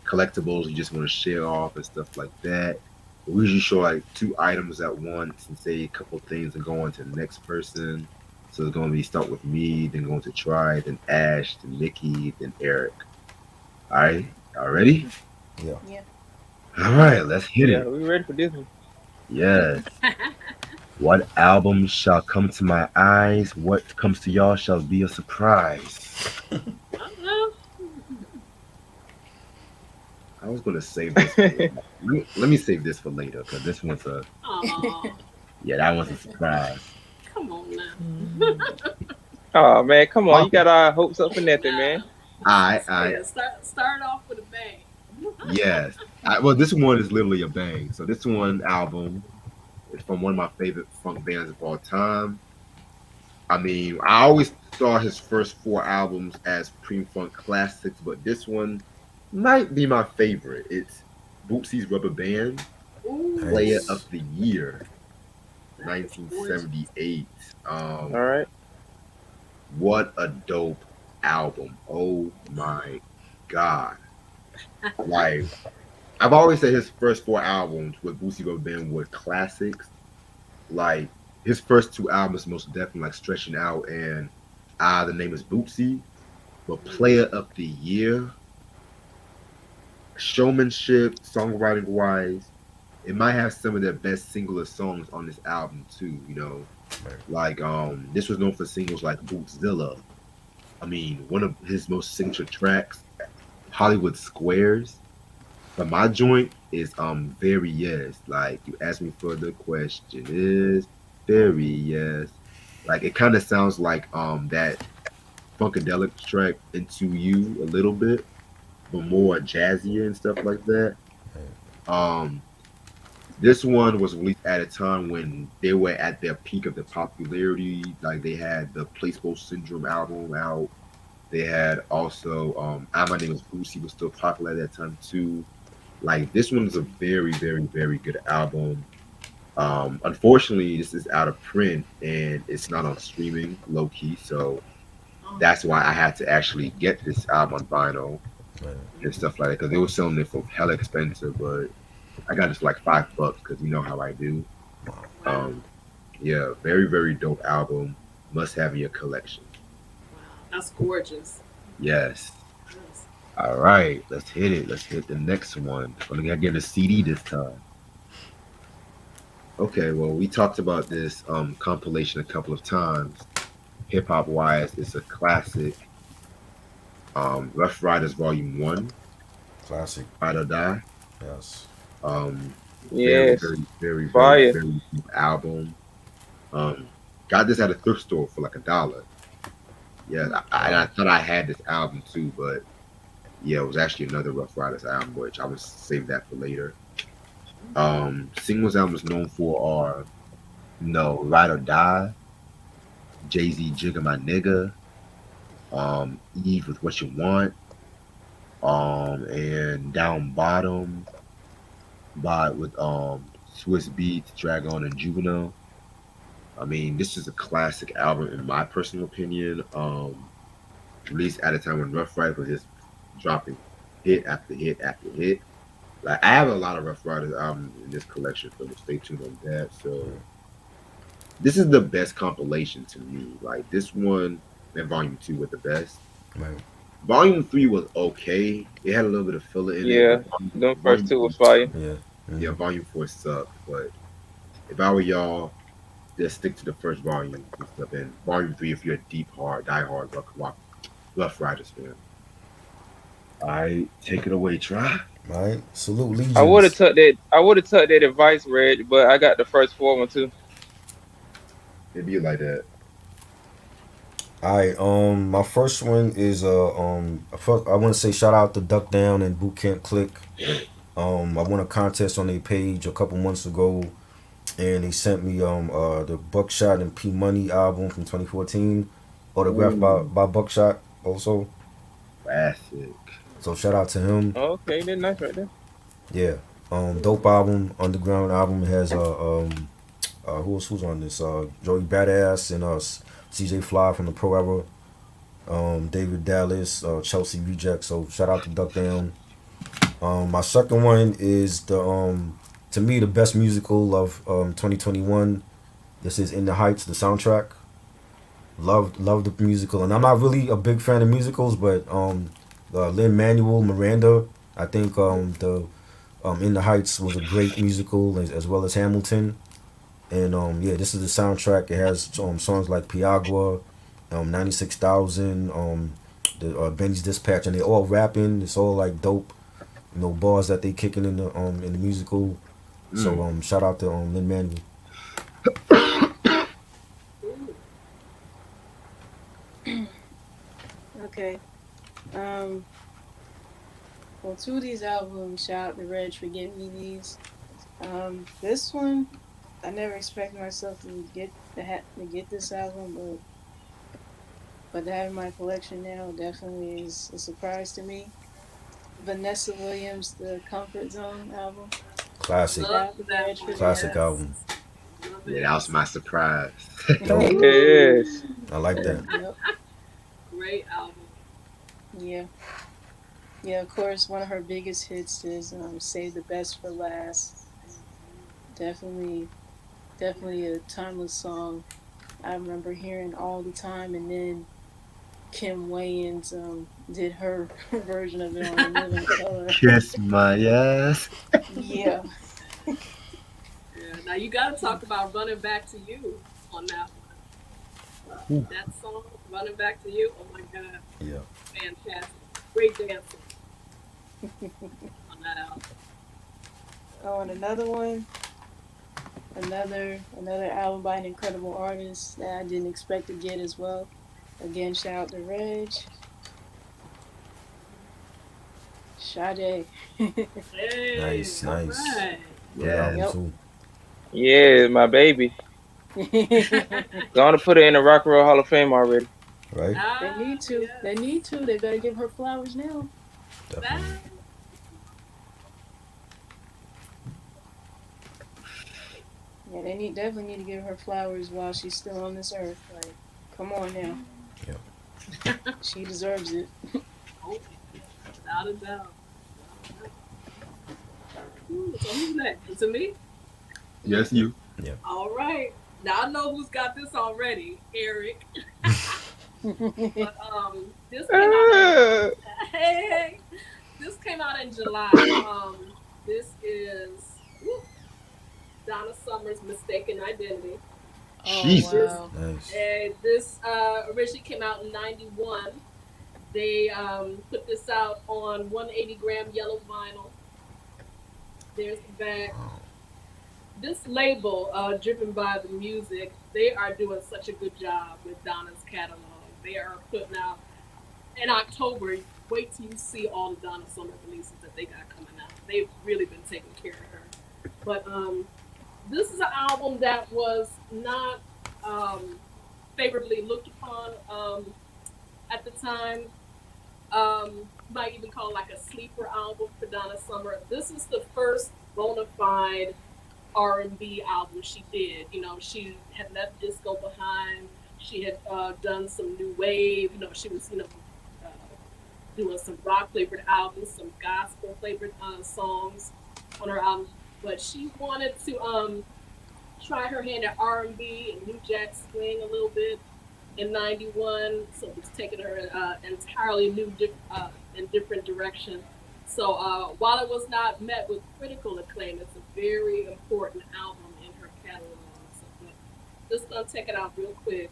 collectibles you just want to share off and stuff like that. We usually show like two items at once and say a couple things and go on to the next person. So it's going to be start with me, then going to Try, then Ash, then Nikki, then Eric. All right, y'all ready? Yeah. Yeah. All right, let's hit Yeah, it. we ready for this one. Yes. What album shall come to my eyes? What comes to y'all shall be a surprise. Uh-oh. I was gonna save this for later. Let me save this for later because this one's Aw, that one's a surprise. come on now. Oh man, come on, Oh, you got our hopes up for nothing, man. Nah. I Yeah, start off with a bang. yes. Well, this one is literally a bang. So this one album is from one of my favorite funk bands of all time. I mean, I always saw his first four albums as pre-funk classics, but this one might be my favorite. It's Bootsy's Rubber Band, Player Ooh, of Nice. the Year, that is gorgeous. 1978. All right. What a dope album. Oh my God. Like, I've always said his first four albums with Boosie Rubber Band were classics. Like, his first two albums, most definitely, like Stretching Out and The Name is Bootsy. But Player of the Year, showmanship, songwriting wise, it might have some of their best singular songs on this album too, Right. Like this was known for singles like Bootzilla. I mean, one of his most signature tracks, Hollywood Squares. But my joint is very yes. Like you asked me for the question is very yes. Like it kind of sounds like that Funkadelic track Into You a little bit, but more jazzier and stuff like that. Um this one was released at a time when they were at their peak of the popularity. Like they had the Placebo Syndrome album out. They had also My Name is Boosie was still popular at that time too. Like this one is a very, very, very good album. Unfortunately, this is out of print and it's not on streaming, low key. So that's why I had to actually get this album on vinyl Right. and stuff like that because they were selling it for hella expensive. But I got it for like $5 because you know how I do. Wow. Wow. Yeah, very very dope album. Must have in your collection. Wow. That's gorgeous. Yes. Yes. All right, let's hit it. Let's hit the next one. I'm gonna get a CD this time. Okay, well, we talked about this compilation a couple of times. Hip hop wise, it's a classic. Rough Riders Volume One, Classic. Ride or Die. Yes. Um, very, Yes. very, very, very, Fire. very deep album. Um, got this at a thrift store for like $1. Yeah, I thought I had this album too, but yeah, it was actually another Rough Riders album, which I would save that for later. Singles I was known for are No Ride or Die, Jay Z Jigga My Nigga, Eve with What You Want, and Down Bottom by with Swiss Beats, Dragon and Juvenile. I mean, this is a classic album in my personal opinion. Released at a time when Rough Riders was just dropping hit after hit after hit. Like I have a lot of Rough Riders albums in this collection, so stay tuned on that. So this is the best compilation to me. Like this one and Volume Two were the best. Right. Volume Three was okay. It had a little bit of filler in it. Yeah. but Them Volume first two Four was fire. Yeah. Yeah, Volume Four sucked. But if I were y'all, just stick to the first volume and stuff. And Volume Three, if you're a deep, hard, die hard Rough Riders fan. All right, take it away, try. Right. Salute Legions. I would have took that. I would have took that advice, Reg, but I got the first four one too. It be like that. All right. My first one is first, I want to say shout out to Duck Down and Boot Camp Click. I won a contest on their page a couple months ago, and they sent me the Buckshot and P Money album from 2014, autographed by Buckshot also. Classic. So shout out to him. Oh, okay, that's nice right there. Yeah. Dope album, underground album. It has who's on this? Joey Badass and CJ Fly from the Pro Era. David Dallas, Chelsea Reject. So shout out to Duck Down. My second one is the to me the best musical of 2021. This is In the Heights, the soundtrack. Loved the musical, and I'm not really a big fan of musicals, but Lin-Manuel Miranda, I think the In the Heights was a great musical as well as Hamilton, and yeah, this is the soundtrack. It has songs like Piagua, 96,000, the Benny's Dispatch, and they all rapping. It's all like dope, bars that they kicking in the musical. So shout out to Lin-Manuel. Okay. Well, two of these albums, shout out to Reg for getting me these. This one, I never expected myself to get this album, but to have it in my collection now definitely is a surprise to me. Vanessa Williams, the Comfort Zone album. Classic. Shout out to Love that Reg for one. Classic Yes. album. Love Yeah, it. that was my surprise. Dope. Yes. I like that. Yep. Great album. Yeah. Yeah, of course, one of her biggest hits is Save the Best for Last. Definitely a timeless song. I remember hearing all the time, and then Kim Wayans did her version of it on The Living Color. Kiss my ass. Yeah. Yeah. Now you gotta talk about Running Back to You on that one. That song, Running Back to You. Oh my God. Yeah. Fantastic. Great dancing on that album. Oh, and another one, another album by an incredible artist that I didn't expect to get as well. Again, shout out to Reg. Sade. Hey, Nice, all nice. right. Good Yeah. album Yep. too. Yeah, my baby. Gonna put her in the Rock and Roll Hall of Fame already. Right? They need to. Yeah. They need to. They better give her flowers now. Definitely. They definitely need to give her flowers while she's still on this earth. Like, come on now, she deserves it. Oh, without a doubt. So who's next? Is it me? Yes, you. All right. Now I know who's got this already. Eric. But this came out Uh, hey, this came out in July. This is whoop, Donna Summer's Mistaken Identity. Oh Jesus. wow. Nice. And this originally came out in '91. They put this out on 180-gram yellow vinyl. There's the back. Wow. This label, driven by the music, they are doing such a good job with Donna's catalog. They are putting out in October. Wait till you see all the Donna Summer releases that they got coming out. They've really been taking care of her. But this is an album that was not favorably looked upon at the time. Might even call it like a sleeper album for Donna Summer. This is the first bona fide R&B album she did. You know, she had left disco behind. She had done some new wave. You know, she was uh, doing some rock flavored albums, some gospel flavored songs on her album. But she wanted to try her hand at R&B and New Jack Swing a little bit in '91. So it's taken her entirely new and different direction. So while it was not met with critical acclaim, it's a very important album in her catalog. So, but just gonna take it out real quick.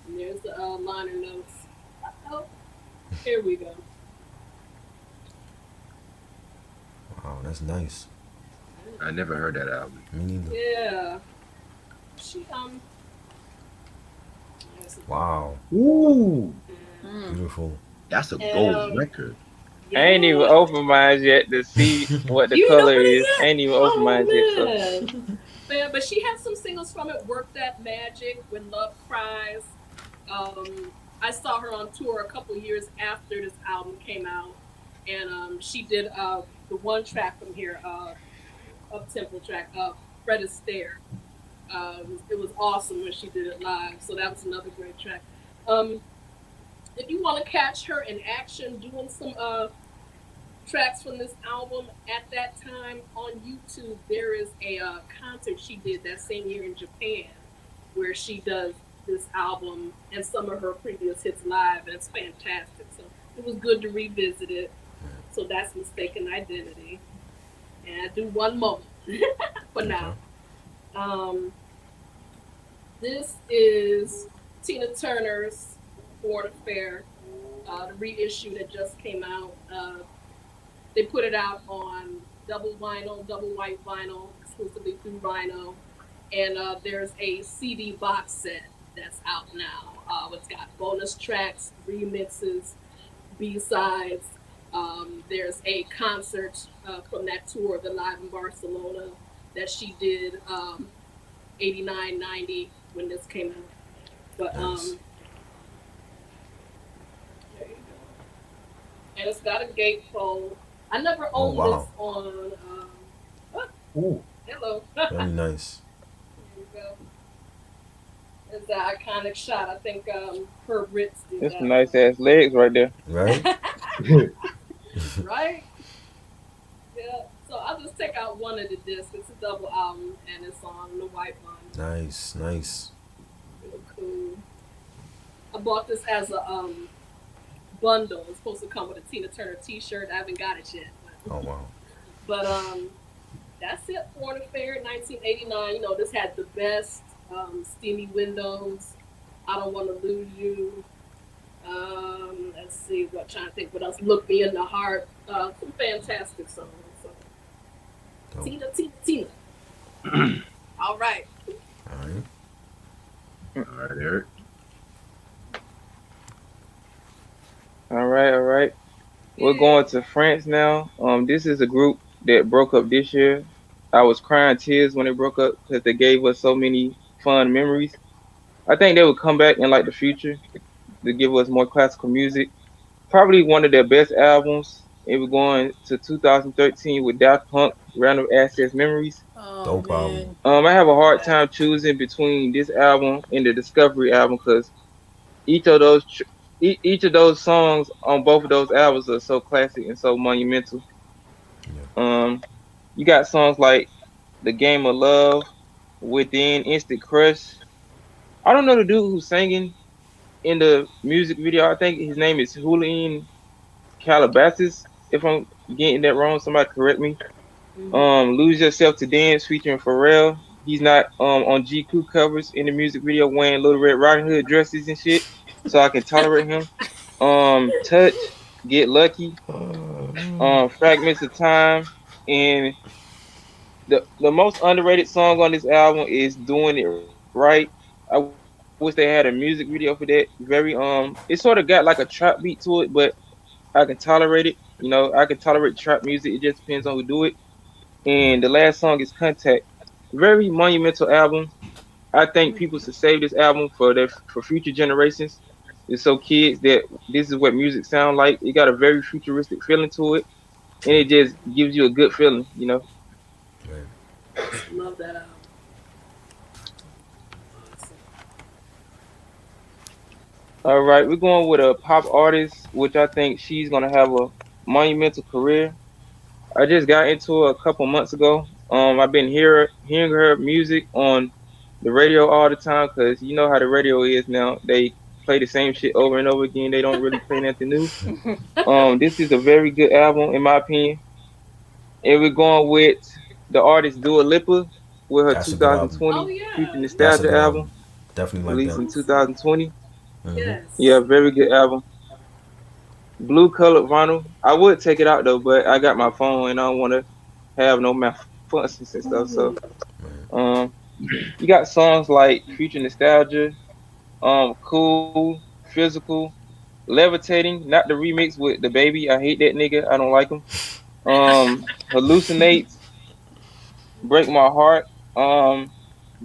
And there's the liner notes. Oh, here we go. Wow, that's nice. I never heard that album. Me neither. Yeah, she yes, Wow, Ooh, Mm. beautiful. that's a and, gold record. I ain't even yeah. opened mine yet to see what the You know color what it is. I is? ain't even opened Oh mine yet. So. man. Yeah, but she had some singles from it. Work That Magic, When Love Cries. I saw her on tour a couple years after this album came out, and she did the one track from here, up tempo track, Fred Astaire. It was awesome when she did it live. So that was another great track. Um, if you want to catch her in action doing some tracks from this album at that time on YouTube, there is a concert she did that same year in Japan where she does this album and some of her previous hits live, and it's fantastic. So it was good to revisit it. So that's Mistaken Identity. And I do one more for now. Um, this is Tina Turner's Foreign Affair, the reissue that just came out. They put it out on double vinyl, double white vinyl, exclusively through Rhino. And there's a CD box set that's out now. It's got bonus tracks, remixes, B-sides. There's a concert from that tour, the Live in Barcelona, that she did 89, 90 when this came out. But Nice. there you go. And it's got a gatefold. I never Oh, owned wow. this on. Oh, Ooh, hello. Very nice. There you go. It's the iconic shot. I think Herb Ritz did That's that. some nice ass legs right there. Right? Right? Yeah. So I'll just take out one of the discs. It's a double album and it's on the white one. Nice, nice. Real cool. I bought this as a bundle. It's supposed to come with a Tina Turner t-shirt. I haven't got it yet. Oh wow. But that's it. Foreign Affair 1989. You know, this had the best steamy windows. I Don't Want to Lose You. Let's see, what trying to think what else. Look Me in the Heart. Some fantastic songs. So, Dope. Tina. All right. All right. all right, Eric. All right, all right. We're going to France now. This is a group that broke up this year. I was crying tears when they broke up because they gave us so many fun memories. I think they would come back in like the future to give us more classical music. Probably one of their best albums And we're going to 2013 with Daft Punk, Random Access Memories. Oh Dope album. man. I have a hard Yeah. time choosing between this album and the Discovery album because each of those each of those songs on both of those albums are so classic and so monumental. Yeah. Um, you got songs like "The Game of Love," "Within," "Instant Crush." I don't know the dude who's singing in the music video. I think his name is Julian Calabasas. If I'm getting that wrong, somebody correct me. Hmm. Lose Yourself to Dance featuring Pharrell. He's not on GQ covers in the music video wearing Little Red Riding Hood dresses and shit, so I can tolerate him. Touch, Get Lucky, Fragments of Time, and the most underrated song on this album is Doing It Right. I wish they had a music video for that. It sort of got like a trap beat to it, but I can tolerate it. I can tolerate trap music. It just depends on who do it. And the Right. last song is Contact. Very monumental album. I think people should save this album for future generations. It's so kids that this is what music sound like. It got a very futuristic feeling to it, and it just gives you a good feeling. Right. Love that album. Awesome. All right, we're going with a pop artist, which I think she's gonna have a monumental career. I just got into her a couple months ago. I've been hearing her music on the radio all the time because you know how the radio is now. They play the same shit over and over again. They don't really play nothing new. This is a very good album in my opinion. And we're going with the artist Dua Lipa with her That's a good album. Oh 2020 Future yeah. That's a Nostalgia good album album. Definitely like released that. in 2020. Hmm. Yeah, Yes. very good album. Blue colored vinyl. I would take it out though, but I got my phone and I don't want to have no malfunctions and stuff. So, Right. um, you got songs like Future Nostalgia, Cool, Physical, Levitating, not the remix with the baby. I hate that nigga. I don't like him. Hallucinates, Break My Heart, um,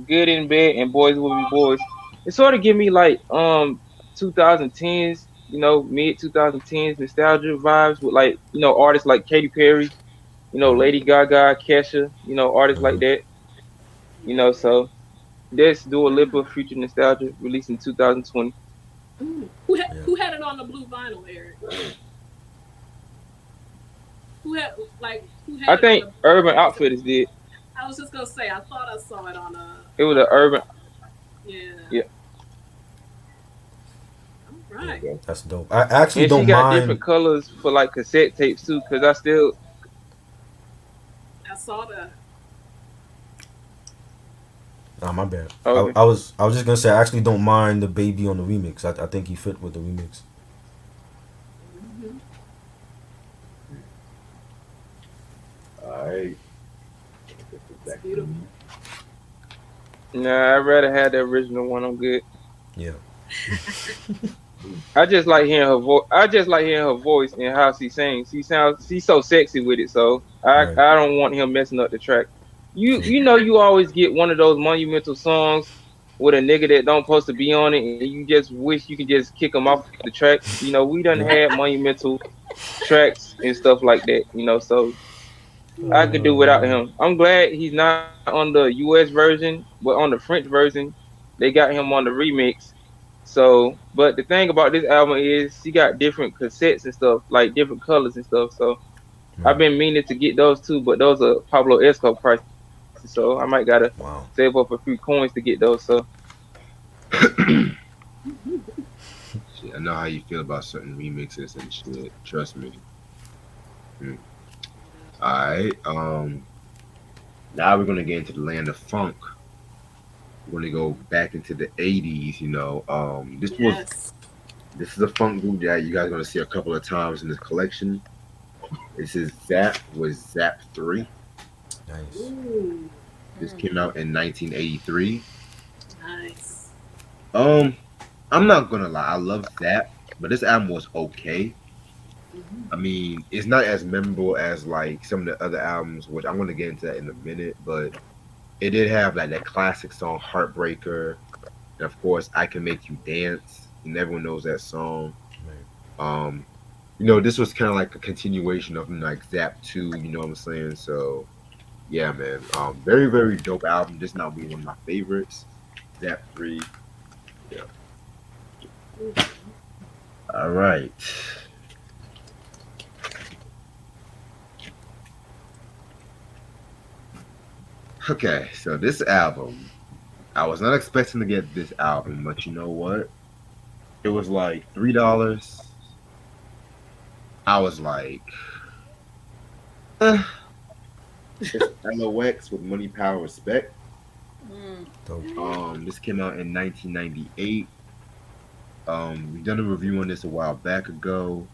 Good in Bed, and Boys Will Be Boys. It sort of give me like 2010s, mid 2010s nostalgia vibes with like artists like Katy Perry, Hmm. Lady Gaga, Kesha, artists like Hmm. that. Yeah. So that's Dua Lipa, Future Nostalgia, released in 2020. Ooh. Yeah. Who had it on the blue vinyl, Eric? Who I had it on think the? Urban Was it? Outfitters did. I was just gonna say. I thought I saw it on a. It was an Urban, Yeah. yeah. All Yeah. right. That's dope. I actually And she don't got mind. different colors for like cassette tapes too, cause I still. I saw that. Nah, my bad. Okay. I was just gonna say I actually don't mind the baby on the remix. I think he fit with the remix. Hmm. All right. It's Back to beautiful. me. Nah, I'd rather have the original one. I'm good. Yeah. I just like hearing her voice. I just like hearing her voice and how she sings. She's so sexy with it. So Right. I don't want him messing up the track. You True. you know you always get one of those monumental songs with a nigga that don't supposed to be on it, and you just wish you could just kick him off the track. We done Yeah. had monumental tracks and stuff like that. So I could do without him. I'm glad he's not on the US version, but on the French version, they got him on the remix. So, but the thing about this album is she got different cassettes and stuff, like different colors and stuff. So I've Right. been meaning to get those too, but those are Pablo Escobar prices. So I might gotta Wow. save up a few coins to get those. So Shit, I know how you feel about certain remixes and shit. Trust me. Mm. All right. Now we're gonna get into the land of funk. We're gonna go back into the '80s. Yes. This is a funk group that you guys are gonna see a couple of times in this collection. This is Zap with Zap 3. Nice. Ooh. This came out in 1983. Nice. Um, I'm not gonna lie, I love Zap, but this album was okay. Hmm. I mean, it's not as memorable as like some of the other albums, which I'm gonna get into that in a minute, but it did have like that classic song Heartbreaker, and of course I Can Make You Dance, and everyone knows that song. Right. Um, this was kind of like a continuation of like Zap 2. You know what I'm saying? So yeah, man. Very very dope album. This not being one of my favorites. Zap 3. Yeah. All right. Okay, so this album, I was not expecting to get this album, but you know what? It was like $3. I was like, eh. It's LOX with Money, Power, Respect. Mm. Dope. This came out in 1998. We done a review on this a while back ago.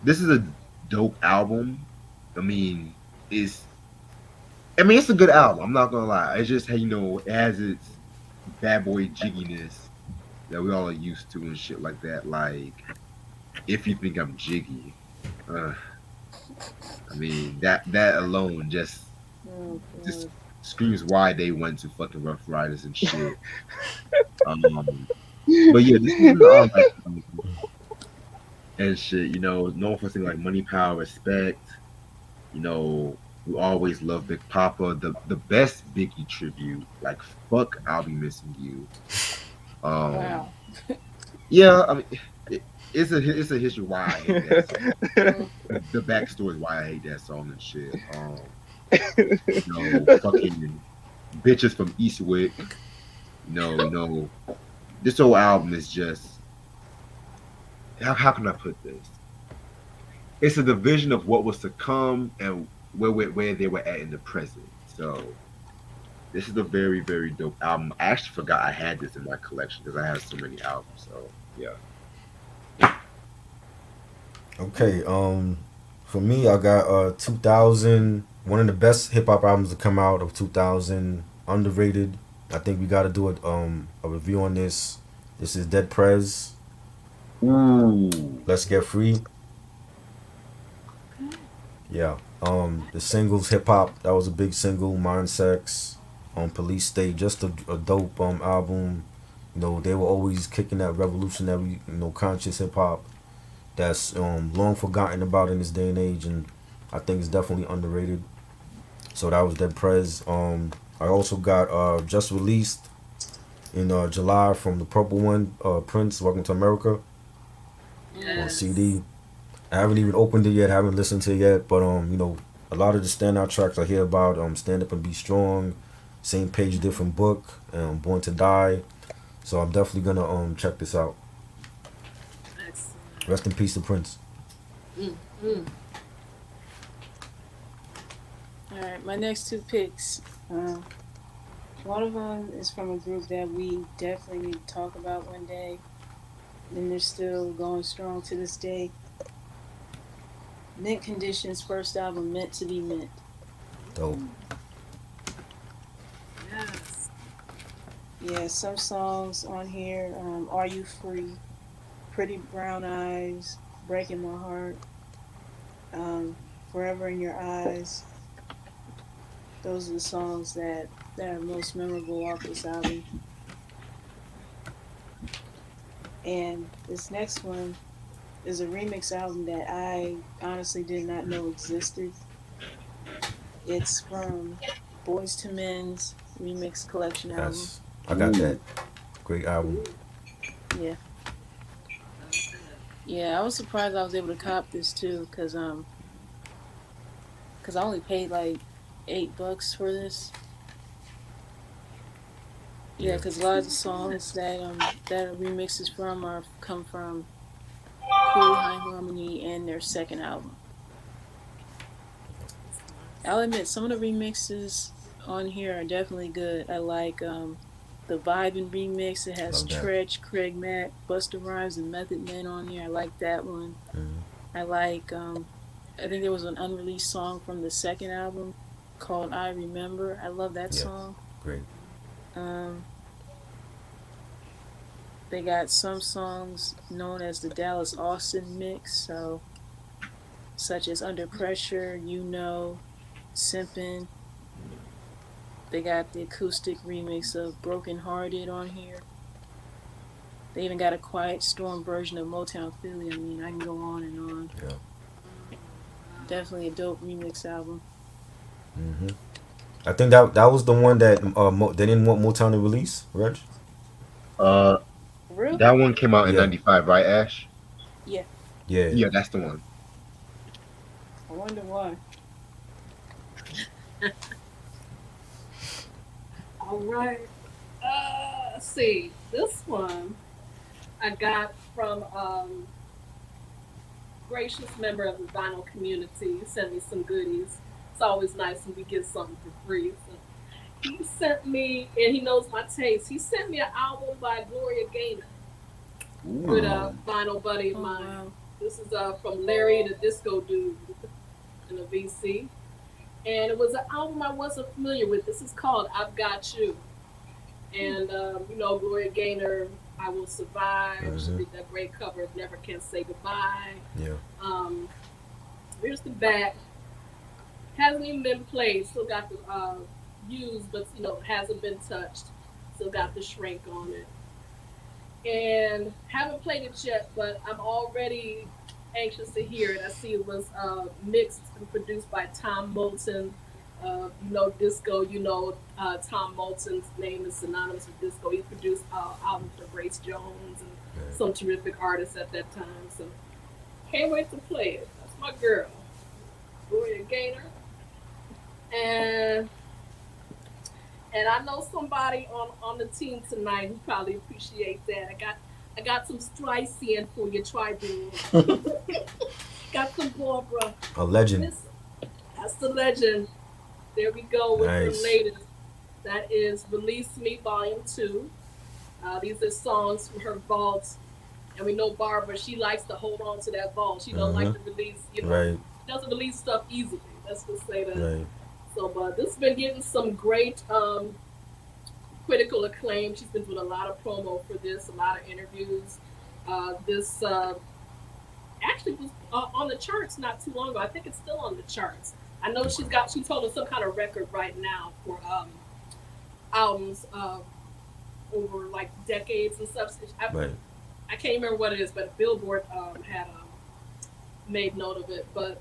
This is a dope album. I mean, it's it's a good album. I'm not gonna lie. It's just it has its bad boy jigginess that we all are used to and shit like that. Like, if you think I'm jiggy, uh, I mean that alone Oh just God. screams why they went to fucking Rough Riders and shit. Um, but yeah, this is and shit. Known for things like Money, Power, Respect. You know, we always love Big Papa. The best Biggie tribute. Like, fuck, I'll be missing you. Um, Wow. yeah, I mean, it's a history why I hate that song. Mm. The backstory is why I hate that song and shit. Fucking bitches from Eastwick. This whole album is just how can I put this? It's a division of what was to come and where they were at in the present. So this is a very very dope album. I actually forgot I had this in my collection because I have so many albums. So yeah. Okay. For me, I got 2000. One of the best hip hop albums to come out of 2000. Underrated. I think we got to do a review on this. This is Dead Prez. Ooh. Let's Get Free. Yeah. The singles, hip hop. That was a big single. Mind Sex. Police State. Just a dope album. They were always kicking that revolutionary, conscious hip hop that's long forgotten about in this day and age, and I think it's definitely underrated. So that was Dead Prez. I also got just released in July from the Purple One, Prince, Welcome to America on Yes. CD. I haven't even opened it yet, haven't listened to it yet, but a lot of the standout tracks I hear about Stand Up and Be Strong, Same Page, Different Book, Born to Die. So I'm definitely gonna check this out. Excellent. Rest in peace to Prince. Mm, mm. All right, my next two picks. One of them is from a group that we definitely need to talk about one day, and they're still going strong to this day. Mint Condition's first album, Meant to Be Mint. Dope. Yes. Yeah, some songs on here, Are You Free, Pretty Brown Eyes, Breaking My Heart, um, Forever in Your Eyes. Those are the songs that are most memorable off this album. And this next one is a remix album that I honestly did not know existed. It's from Boys to Men's remix collection album. Yes, I got Ooh. that. Great album. Yeah, Okay. yeah. I was surprised I was able to cop this too, cause I only paid like $8 for this. Yeah, Yeah. cause a lot of the songs that are remixes from are come from Cool High Harmony and their second album. I'll admit some of the remixes on here are definitely good. I like the Vibin' remix. It has Love that. Tretch, Craig Mack, Busta Rhymes, and Method Man on there. I like that one. Mhm. I like I think there was an unreleased song from the second album called I Remember. I love that Yeah, song. great. Um, they got some songs known as the Dallas Austin mix, so such as Under Pressure, You Know, Simpin'. They got the acoustic remix of Broken Hearted on here. They even got a Quiet Storm version of Motown Philly. I mean, I can go on and on. Yeah. Definitely a dope remix album. Hmm. I think that was the one that they didn't want Motown to release, Reg. Uh, For real? that one came out in Yeah. '95, right, Ash? Yeah. Yeah. Yeah, that's the one. I wonder why. All right. Let's see. This one I got from gracious member of the vinyl community. He sent me some goodies. It's always nice when we get something for free. So he sent me, and he knows my taste. He sent me an album by Gloria Gaynor, good Ooh. vinyl buddy of Oh mine. wow. This is from Larry the Disco Dude in the VC, and it was an album I wasn't familiar with. This is called "I've Got You," and Gloria Gaynor, "I Will Survive." She Mhm. did that great cover of "Never Can Say Goodbye." Yeah. Um, here's the back. Hasn't even been played. Still got the used, but hasn't been touched. Still got the shrink on it, and haven't played it yet. But I'm already anxious to hear it. I see it was mixed and produced by Tom Moulton. Disco. Tom Moulton's name is synonymous with disco. He produced albums for Grace Jones and Right. some terrific artists at that time. So can't wait to play it. That's my girl, Gloria Gaynor. And I know somebody on the team tonight who probably appreciate that. I got some Streisand for you, try doing. Got some Barbara. A legend. This That's the legend. There we go with her Nice. latest. That is Release Me Volume 2. These are songs from her vault. And we know Barbara, she likes to hold on to that vault. She don't like Mhm. to release, Right. she doesn't release stuff easily. Let's just say that. Right. So, but this has been getting some great critical acclaim. She's been doing a lot of promo for this, a lot of interviews. This actually was on the charts not too long ago. I think it's still on the charts. I know she's holding some kind of record right now for albums over like decades and stuff. Right. I can't remember what it is, but Billboard had made note of it. But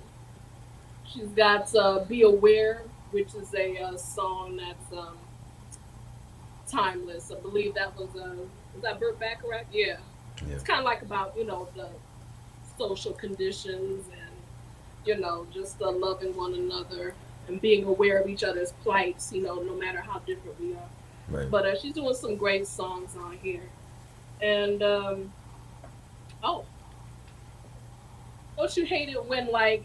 she's got "Be Aware," which is a song that's timeless. I believe that was that Burt Bacharach? Yeah, Yeah. it's kind of like about the social conditions and just loving one another and being aware of each other's plights. No matter how different we are. Right. But she's doing some great songs on here, and oh, don't you hate it when like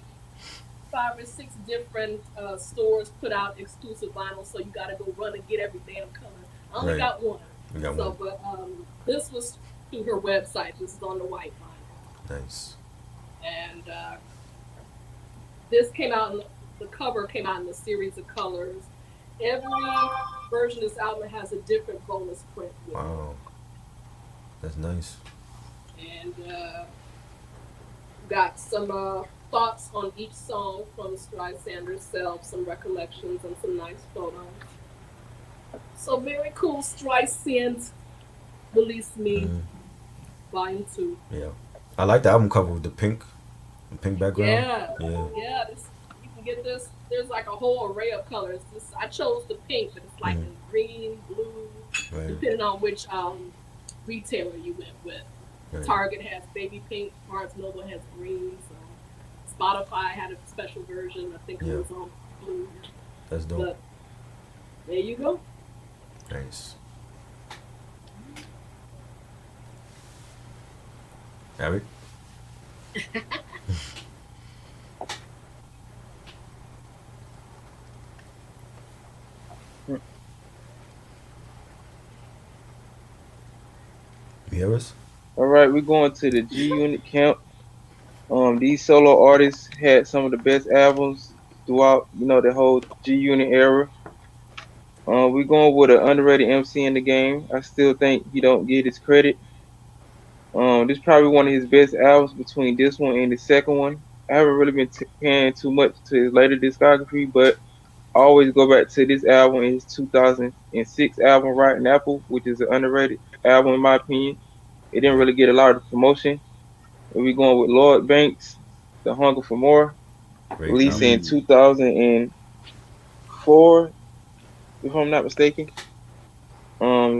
5 or 6 different stores put out exclusive vinyl, so you got to go run and get every damn color. I only Right. got one. We got So, one. but this was through her website. This is on the white vinyl, Nice. and this came out. The cover came out in a series of colors. Every version of this album has a different bonus print with it. Wow. That's nice. And got some thoughts on each song from Streisand herself, some recollections, and some nice photos. So very cool. Streisand Release Me Mhm. Volume 2. Yeah. I like the album cover with the pink background. Yeah, Yeah. yeah. You can get this. There's like a whole array of colors. I chose the pink, but it's like Mhm. in green, blue, Right. depending on which retailer you went with. Right. Target has baby pink, Barnes Noble has green, so Spotify had a special version. I think it Yeah. was on blue. That's dope. But there you go. Nice. Eric? You hear us? All right, we're going to the G Unit camp. These solo artists had some of the best albums throughout, the whole G Unit era. We're going with an underrated MC in the game. I still think he don't get his credit. This is probably one of his best albums between this one and the second one. I haven't really been paying too much to his later discography, but I always go back to this album, his 2006 album, Rotten Apple, which is an underrated album in my opinion. It didn't really get a lot of promotion. And we going with Lloyd Banks, The Hunger for More, Great released album. in Mm. 2004, if I'm not mistaken.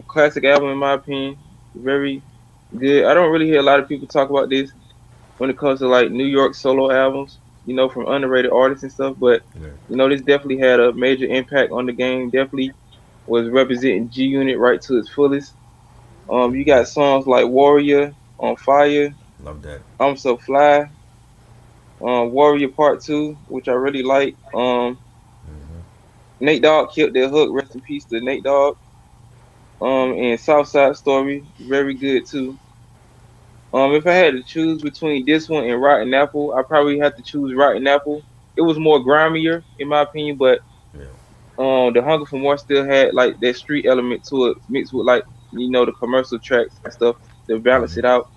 Classic album in my opinion. Very good. I don't really hear a lot of people talk about this when it comes to like New York solo albums, from underrated artists and stuff. But Yeah. this definitely had a major impact on the game. Definitely was representing G Unit right to its fullest. You got songs like Warrior, On Fire, Love that. I'm So Fly, Warrior Part Two, which I really like. Hmm. Nate Dogg killed their hook. Rest in peace to Nate Dogg. And Southside Story, very good too. If I had to choose between this one and Rotten Apple, I probably have to choose Rotten Apple. It was more grimier in my opinion, but Yeah. the Hunger for More still had like that street element to it, mixed with like the commercial tracks and stuff to balance Hmm. it out.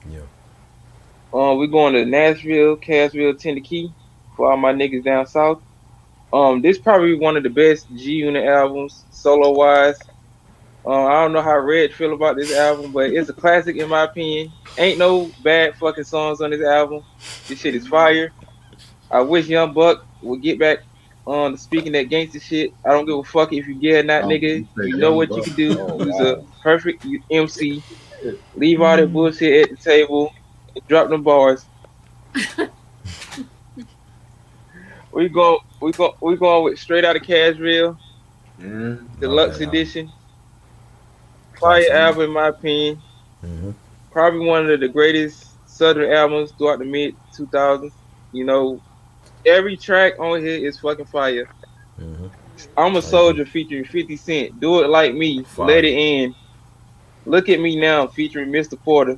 Yeah. We going to Nashville, Cassville, Tennessee for all my niggas down south. This probably one of the best G Unit albums solo wise. I don't know how Red feel about this album, but it's a classic in my opinion. Ain't no bad fucking songs on this album. This shit is fire. I wish Young Buck would get back on speaking that gangster shit. I don't give a fuck if you get or not, nigga. You said You know Young what you Buck. can do. Oh You was a wow. perfect MC. Leave all that bullshit at the table and drop them bars. We going with Straight Out of Cashville, Mm. Love Deluxe that album. Edition. Fire Classic. album in my opinion. Hmm. Probably one of the greatest Southern albums throughout the mid 2000s. You know, every track on here is fucking fire. Hmm. I'm a I agree. Soldier featuring 50 Cent. Do It Like Me. Let Fire. It In. Look at Me Now featuring Mr. Porter.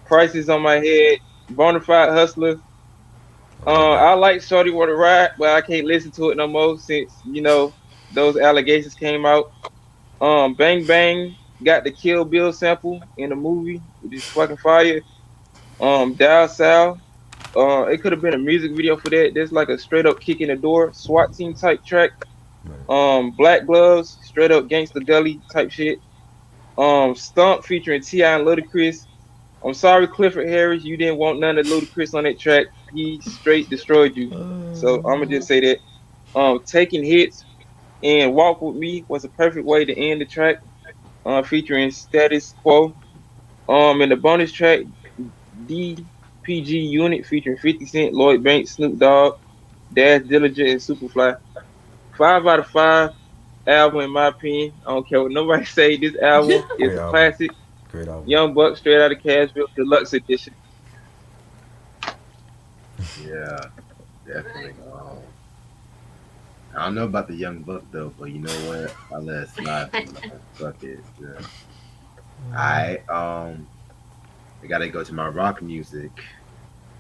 Prices on My Head. Bonafide Hustler. I love that. I like Shorty Wanna Ride, but I can't listen to it no more since those allegations came out. Bang Bang got the Kill Bill sample in the movie, which is fucking fire. Dial Sal. It could have been a music video for that. There's like a straight up kick in the door SWAT team type track. Right. Black Gloves, straight up Gangsta Gully type shit. Stump featuring T.I. and Ludacris. I'm sorry, Clifford Harris, you didn't want none of Ludacris on that track. He straight destroyed you. So I'm gonna just say that. Taking Hits and Walk With Me was a perfect way to end the track. Featuring Status Quo. And the bonus track DPG Unit featuring 50 Cent, Lloyd Banks, Snoop Dogg, Dash Dillinger, and Superfly. 5 out of 5 album in my opinion. I don't care what nobody say. This album is Great a album. classic. Great album. Young Buck, Straight Out of Cashville, Deluxe Edition. Yeah, definitely. I don't know about the Young Buck though, but you know what? I'll let it slide. Fuck it. Yeah. I gotta go to my rock music.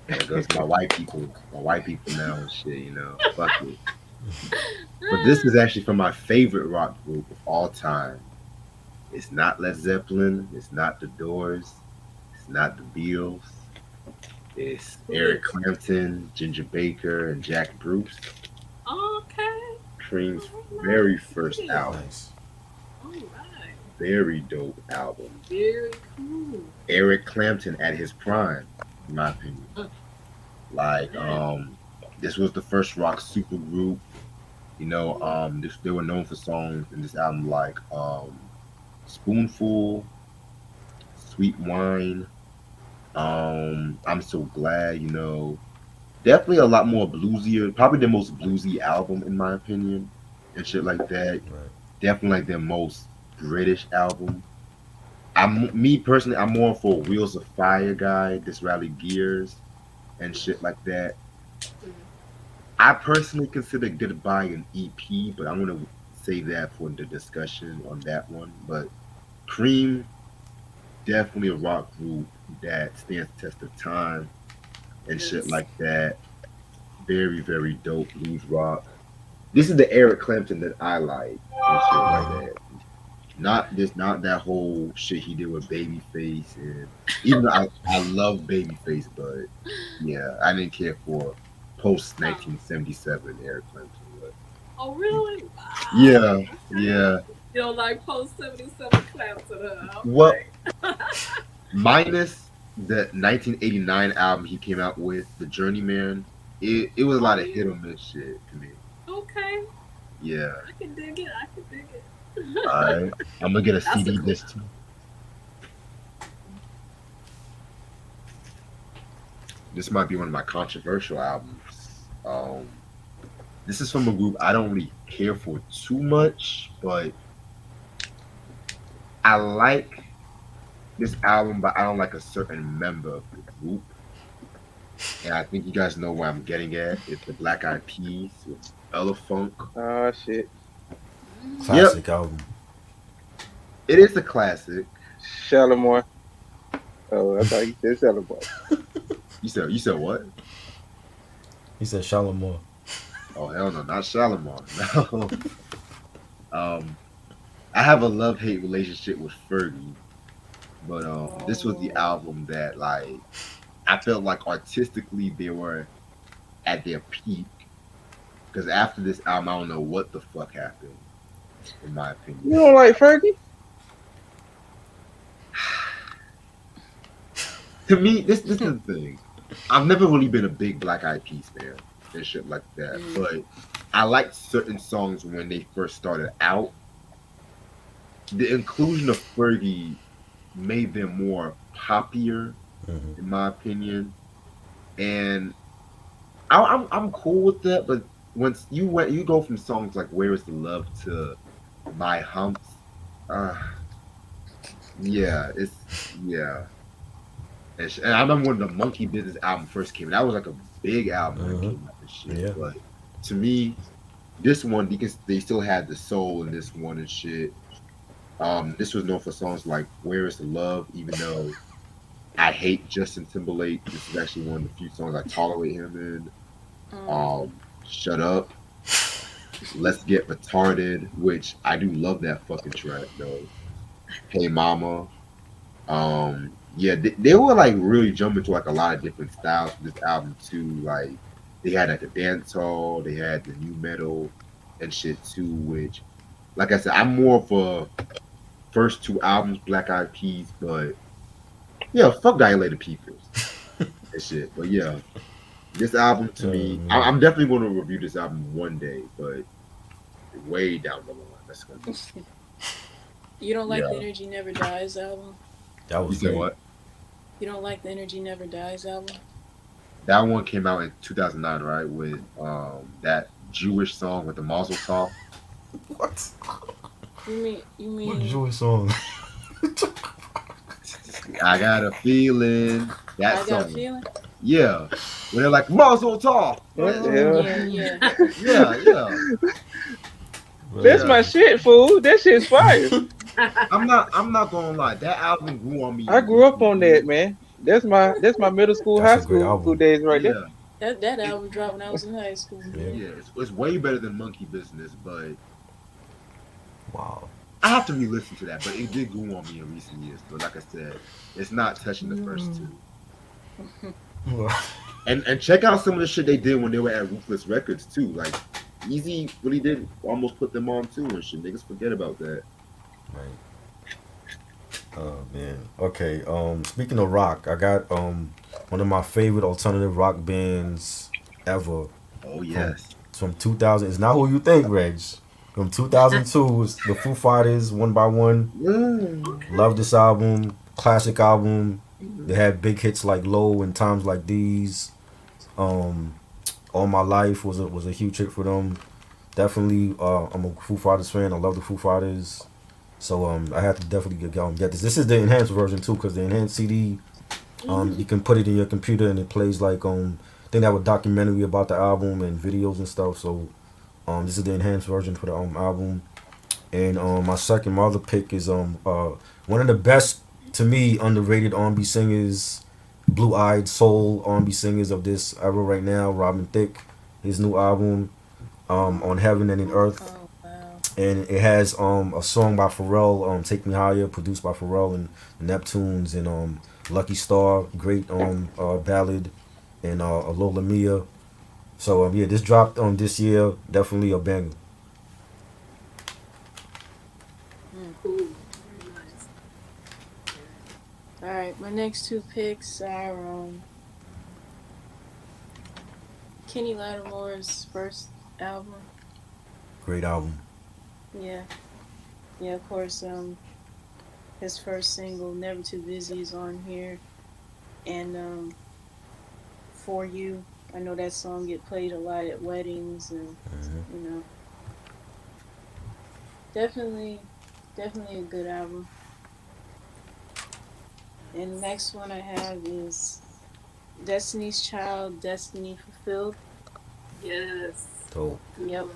Gotta go to my white people. My white people now and shit. Fuck it. But this is actually from my favorite rock group of all time. It's not Led Zeppelin. It's not The Doors. It's not the Beatles. It's Eric Clapton, Ginger Baker, and Jack Bruce. Okay. Cream's All very first album. Nice. right. Very dope album. Very cool. Eric Clapton at his prime, in my opinion. Like, this was the first rock super group. They were known for songs in this album like Spoonful, Sweet Wine, I'm So Glad, Definitely a lot more bluesier, probably the most bluesy album in my opinion, and shit like that. Right. Definitely like their most British album. Me personally, I'm more for Wheels of Fire guy, This Rally Gears, and shit like that. I personally consider Goodbye an EP, but I'm gonna save that for the discussion on that one. But Cream, definitely a rock group that stands the test of time and shit Yes. like that. Very, very dope blues rock. This is the Eric Clapton that I like and shit like that. Not that whole shit he did with Babyface, and even though I love Babyface, but yeah, I didn't care for post 1977 Eric Clapton. But Oh, really? Wow. yeah. You don't like post 77 Clapton, huh? What? minus the 1989 album he came out with, The Journeyman. It was a lot of hit or miss shit to me. Okay, Yeah. I can dig it. I can dig it. Alright. I'm gonna get a That's CD a cool- this too. This might be one of my controversial albums. This is from a group I don't really care for too much, but I like this album, but I don't like a certain member of the group. And I think you guys know where I'm getting at. It's the Black Eyed Peas with Ella Funk. Oh shit. Classic album. It is a classic. Shalimar. Oh, I thought you said Shalimar. You said what? He said Shalimar. Oh hell no, not Shalimar. No. I have a love-hate relationship with Fergie, but this was the album that like I felt like artistically they were at their peak. Because after this album, I don't know what the fuck happened, in my opinion. You don't like Fergie? To me, this is the thing. I've never really been a big Black Eyed Peas fan and shit like that, but I liked certain songs when they first started out. The inclusion of Fergie made them more poppier, in my opinion, and I'm cool with that. But once you go from songs like "Where Is the Love" to "My Humps," yeah, and I remember when the Monkey Business album first came. That was like a big album when it came out. And shit. Yeah. But to me, this one because they still had the soul in this one and shit. This was known for songs like "Where Is the Love," even though I hate Justin Timberlake. This is actually one of the few songs I tolerate him in. Shut Up, Let's Get Retarded, which I do love that fucking track though. Hey Mama. Yeah, they were like really jumping to like a lot of different styles for this album too. Like they had like a dance hall, they had the new metal and shit too, which like I said, I'm more of a first two albums, Black Eyed Peas, but yeah, fuck Dilated Peoples and shit. But yeah, this album to me, I'm definitely going to review this album one day, but way down the line. That's gonna be. You don't like the Energy Never Dies album? That You was said great. what? You don't like the Energy Never Dies album? That one came out in 2009, right? With that Jewish song with the Mazel Tov. What? You What mean Jewish song? I got a feeling. That I song. Got a Feeling? Yeah. When they're like Mazel Tov. What the hell? Yeah. Yeah. That's Yeah. my shit, fool. That shit's fire. I'm not gonna lie. That album grew on me. I grew up on that, man. That's my middle school, That's high a great school album. days right there. Yeah. That album dropped when I was in high school. Yeah. It's way better than Monkey Business, but Wow. I have to re-listen to that. But it did grow on me in recent years. But like I said, it's not touching the first two. And check out some of the shit they did when they were at Ruthless Records too. Like Easy really did almost put them on too and shit. Niggas forget about that. Right. Oh man. Okay. Speaking of rock, I got one of my favorite alternative rock bands ever. Oh yes. It's from 2000. It's not who you think, Reg. From 2002, it's the Foo Fighters, One by One. Love this album. Classic album. They had big hits like Low and Times Like These. All My Life was a huge hit for them. Definitely, I'm a Foo Fighters fan. I love the Foo Fighters. So I have to definitely get this. This is the enhanced version too, because the enhanced CD, you can put it in your computer and it plays like I think they have a documentary about the album and videos and stuff. So this is the enhanced version for the album. And my other pick is one of the best to me underrated R&B singers, blue-eyed soul R&B singers of this era right now, Robin Thicke. His new album, On Heaven and in Earth. Oh, wow. And it has a song by Pharrell, Take Me Higher, produced by Pharrell and Neptunes, and Lucky Star, great ballad, and Lola Mia. So yeah, this dropped this year, definitely a banger. Cool. All right, my next two picks are Kenny Lattimore's first album. Great album. Yeah, yeah, of course. His first single, "Never Too Busy," is on here, and "For You." I know that song get played a lot at weddings, and you know, definitely, definitely a good album. And the next one I have is Destiny's Child, "Destiny Fulfilled." Yes. Dope. Good Yep. one.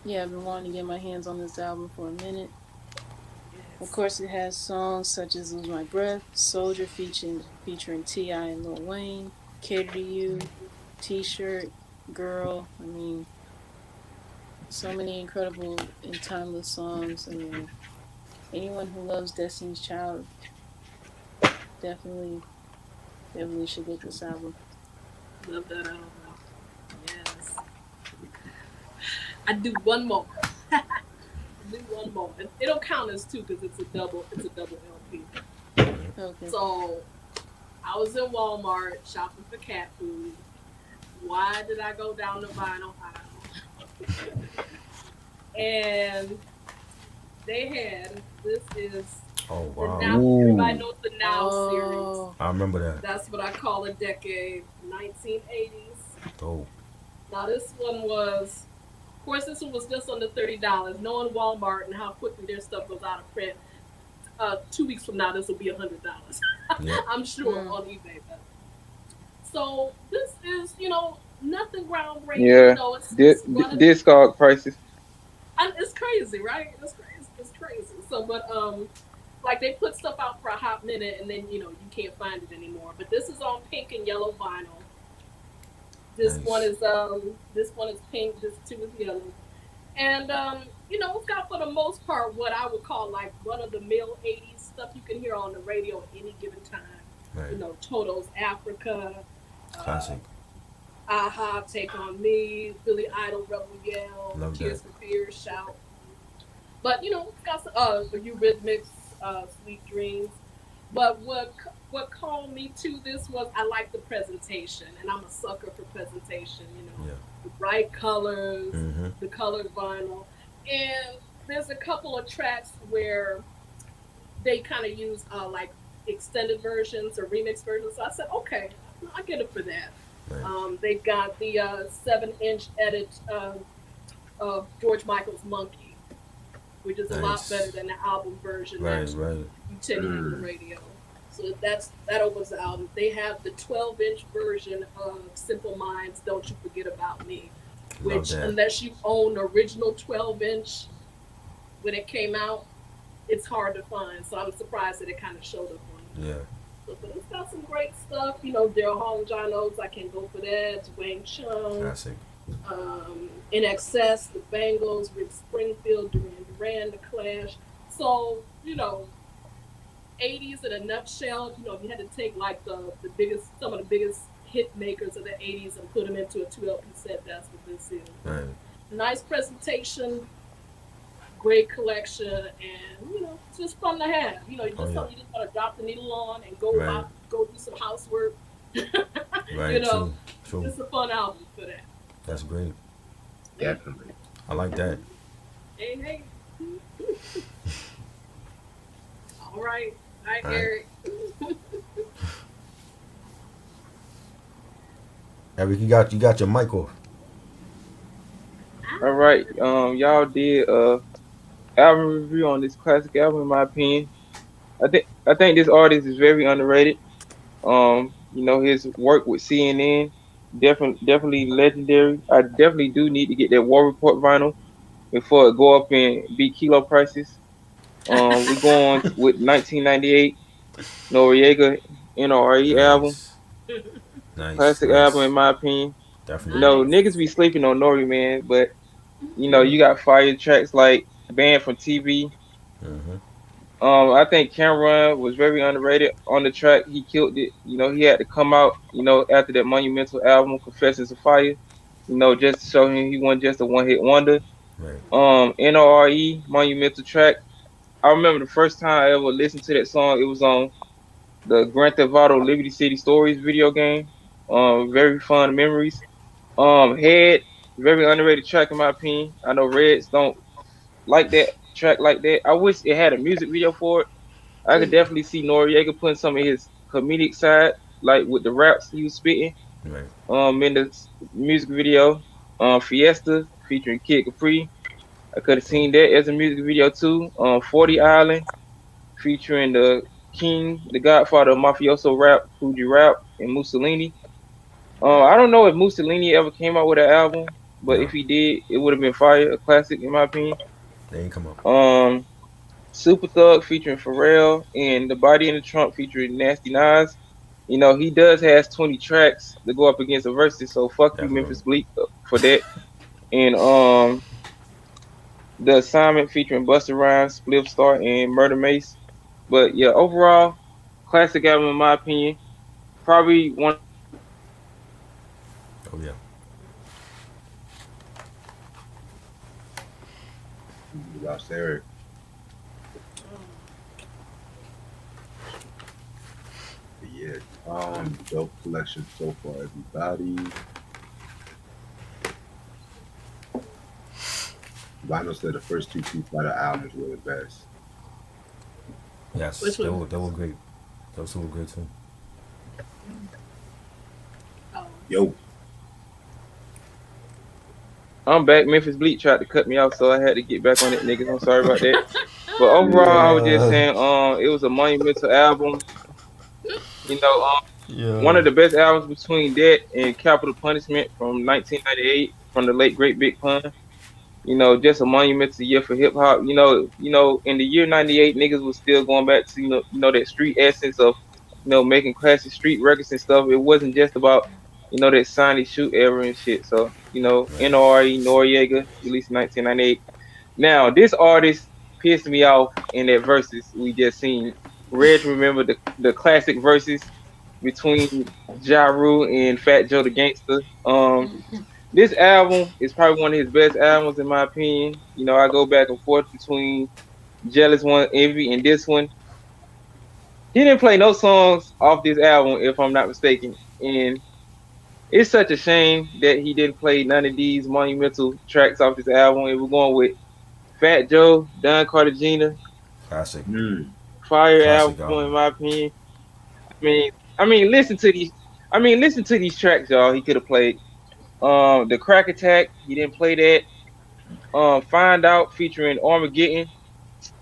Yeah, I've been wanting to get my hands on this album for a minute. Of Yes. course, it has songs such as "Lose My Breath," "Soldier" featuring T.I. and Lil Wayne, "Cater to You," "T-Shirt," "Girl." I mean, so many incredible and timeless songs. I mean, anyone who loves Destiny's Child definitely, definitely should get this album. Love that album. Yes. I do one more. Do one more. It don't count as two because it's a double. It's a double LP. Okay. So I was in Walmart shopping for cat food. Why did I go down the vinyl aisle? And they had this is Oh the wow. Now. Everybody knows the Now series. Oh, I remember that. That's what I call a decade, 1980s. Dope. Now this one was, of course, this one was just under $30. Knowing Walmart and how quickly their stuff goes out of print, 2 weeks from now this will be $100. Yep. I'm sure Mm. on eBay. So this is, nothing groundbreaking. Yeah. It's one of the, Discog prices. and it's crazy, right? It's crazy. It's crazy. So, but like they put stuff out for a hot minute, and then you can't find it anymore. But this is on pink and yellow vinyl. This Nice. one is pink. This two is yellow, and it's got for the most part what I would call like one of the male '80s stuff you can hear on the radio at any given time. Right. Toto's Africa, Classic. Aha, Take on Me, Billy Idol, Rebel Yell, Love Tears that. for Fears, Shout. But it's got some Eurythmics, Sweet Dreams. But what called me to this was I like the presentation, and I'm a sucker for presentation. Yeah. The bright colors, Mm-hmm. the colored vinyl, and there's a couple of tracks where they kind of use like extended versions or remix versions. So I said, okay, I get it for that. Right. They've got the 7-inch edit of George Michael's Monkey, which is a lot Nice. better than the album version Right. that Right. you tend to hear on the radio. So that opens the album. They have the 12-inch version of Simple Minds, Don't You Forget About Me, Love which that. unless you own the original 12-inch when it came out, it's hard to find. So I'm surprised that it kind of showed up on it. Yeah. But it's got some great stuff. Daryl Hall and John Oates, I Can't Go For That, Dwayne Chung, Classic. In Excess, The Bangles, Rick Springfield, Duran Duran, The Clash. So, 80s in a nutshell, if you had to take like some of the biggest hit makers of the 80s and put them into a 2 LP set, that's what this is. Right. Nice presentation, great collection, and it's just fun to have. You just Oh, yeah. you just want to drop the needle on and go Right. out, go do some housework. Right. True. True. It's a fun album for that. That's great. Definitely. I like that. Hey. All right, All right. Eric. Eric, you got your mic off. All right. Y'all did album review on this classic album, in my opinion. I think this artist is very underrated. His work with CNN, definitely legendary. I definitely do need to get that War Report vinyl before it go up and be kilo prices. We go on with 1998 Noriega NRE album, Nice. classic album in my opinion. Definitely. Niggas be sleeping on Nori, man, but you got fire tracks like Banned from TV. Mm-hmm. I think Cameron was very underrated on the track. He killed it. He had to come out, after that monumental album, Confessions of Fire, just to show him he wasn't just a one-hit wonder. Right. NRE, monumental track. I remember the first time I ever listened to that song, it was on the Grand Theft Auto Liberty City Stories video game. Very fun memories. Head, very underrated track in my opinion. I know Reds don't like that track like that. I wish it had a music video for it. I could definitely see Noriega putting some of his comedic side, like with the raps he was spitting, Right. in the music video. Fiesta featuring Kid Capri. I could have seen that as a music video too. 40 Island featuring the King, the Godfather of Mafioso rap, Fuji Rap, and Mussolini. I don't know if Mussolini ever came out with an album, but No, if he did, it would have been fire, a classic in my opinion. they ain't come up. Super Thug featuring Pharrell and The Body in the Trunk featuring Nasty Nas. You know, he does has 20 tracks to go up against a versus, so fuck you, Definitely. Memphis Bleak, for that. And The Assignment featuring Busta Rhymes, Spliff Star, and Murder Mace. But yeah, overall, classic album in my opinion. Probably one. Oh yeah. You lost Eric. But yeah, dope collection so far, everybody. Vinyl said the first two Street Fighter albums were the best. Yes, Which one? they were great. Those two were great too. Oh. Yo, I'm back. Memphis Bleak tried to cut me off, so I had to get back on it, niggas. I'm sorry about that. But overall, I was just Yeah. saying, it was a monumental album. You know, one Yeah. of the best albums between that and Capital Punishment from 1998 from the late great Big Pun. You know, just a monumental year for hip hop. In the year '98, niggas was still going back to that street essence of making classic street records and stuff. It wasn't just about that Sonny Shoot era and shit. So Right. NRE Noriega released in 1998. Now this artist pissed me off in that verses we just seen. Reg, remember the classic verses between Ja Rule and Fat Joe the Gangster. This album is probably one of his best albums in my opinion. I go back and forth between Jealous One, Envy, and this one. He didn't play no songs off this album, if I'm not mistaken. And it's such a shame that he didn't play none of these monumental tracks off this album. And we're going with Fat Joe, Don Cartagena, Classic. fire Classic album in album. my opinion. I mean, listen to these. Listen to these tracks, y'all. He could have played. The Crack Attack. He didn't play that. Find Out featuring Armageddon.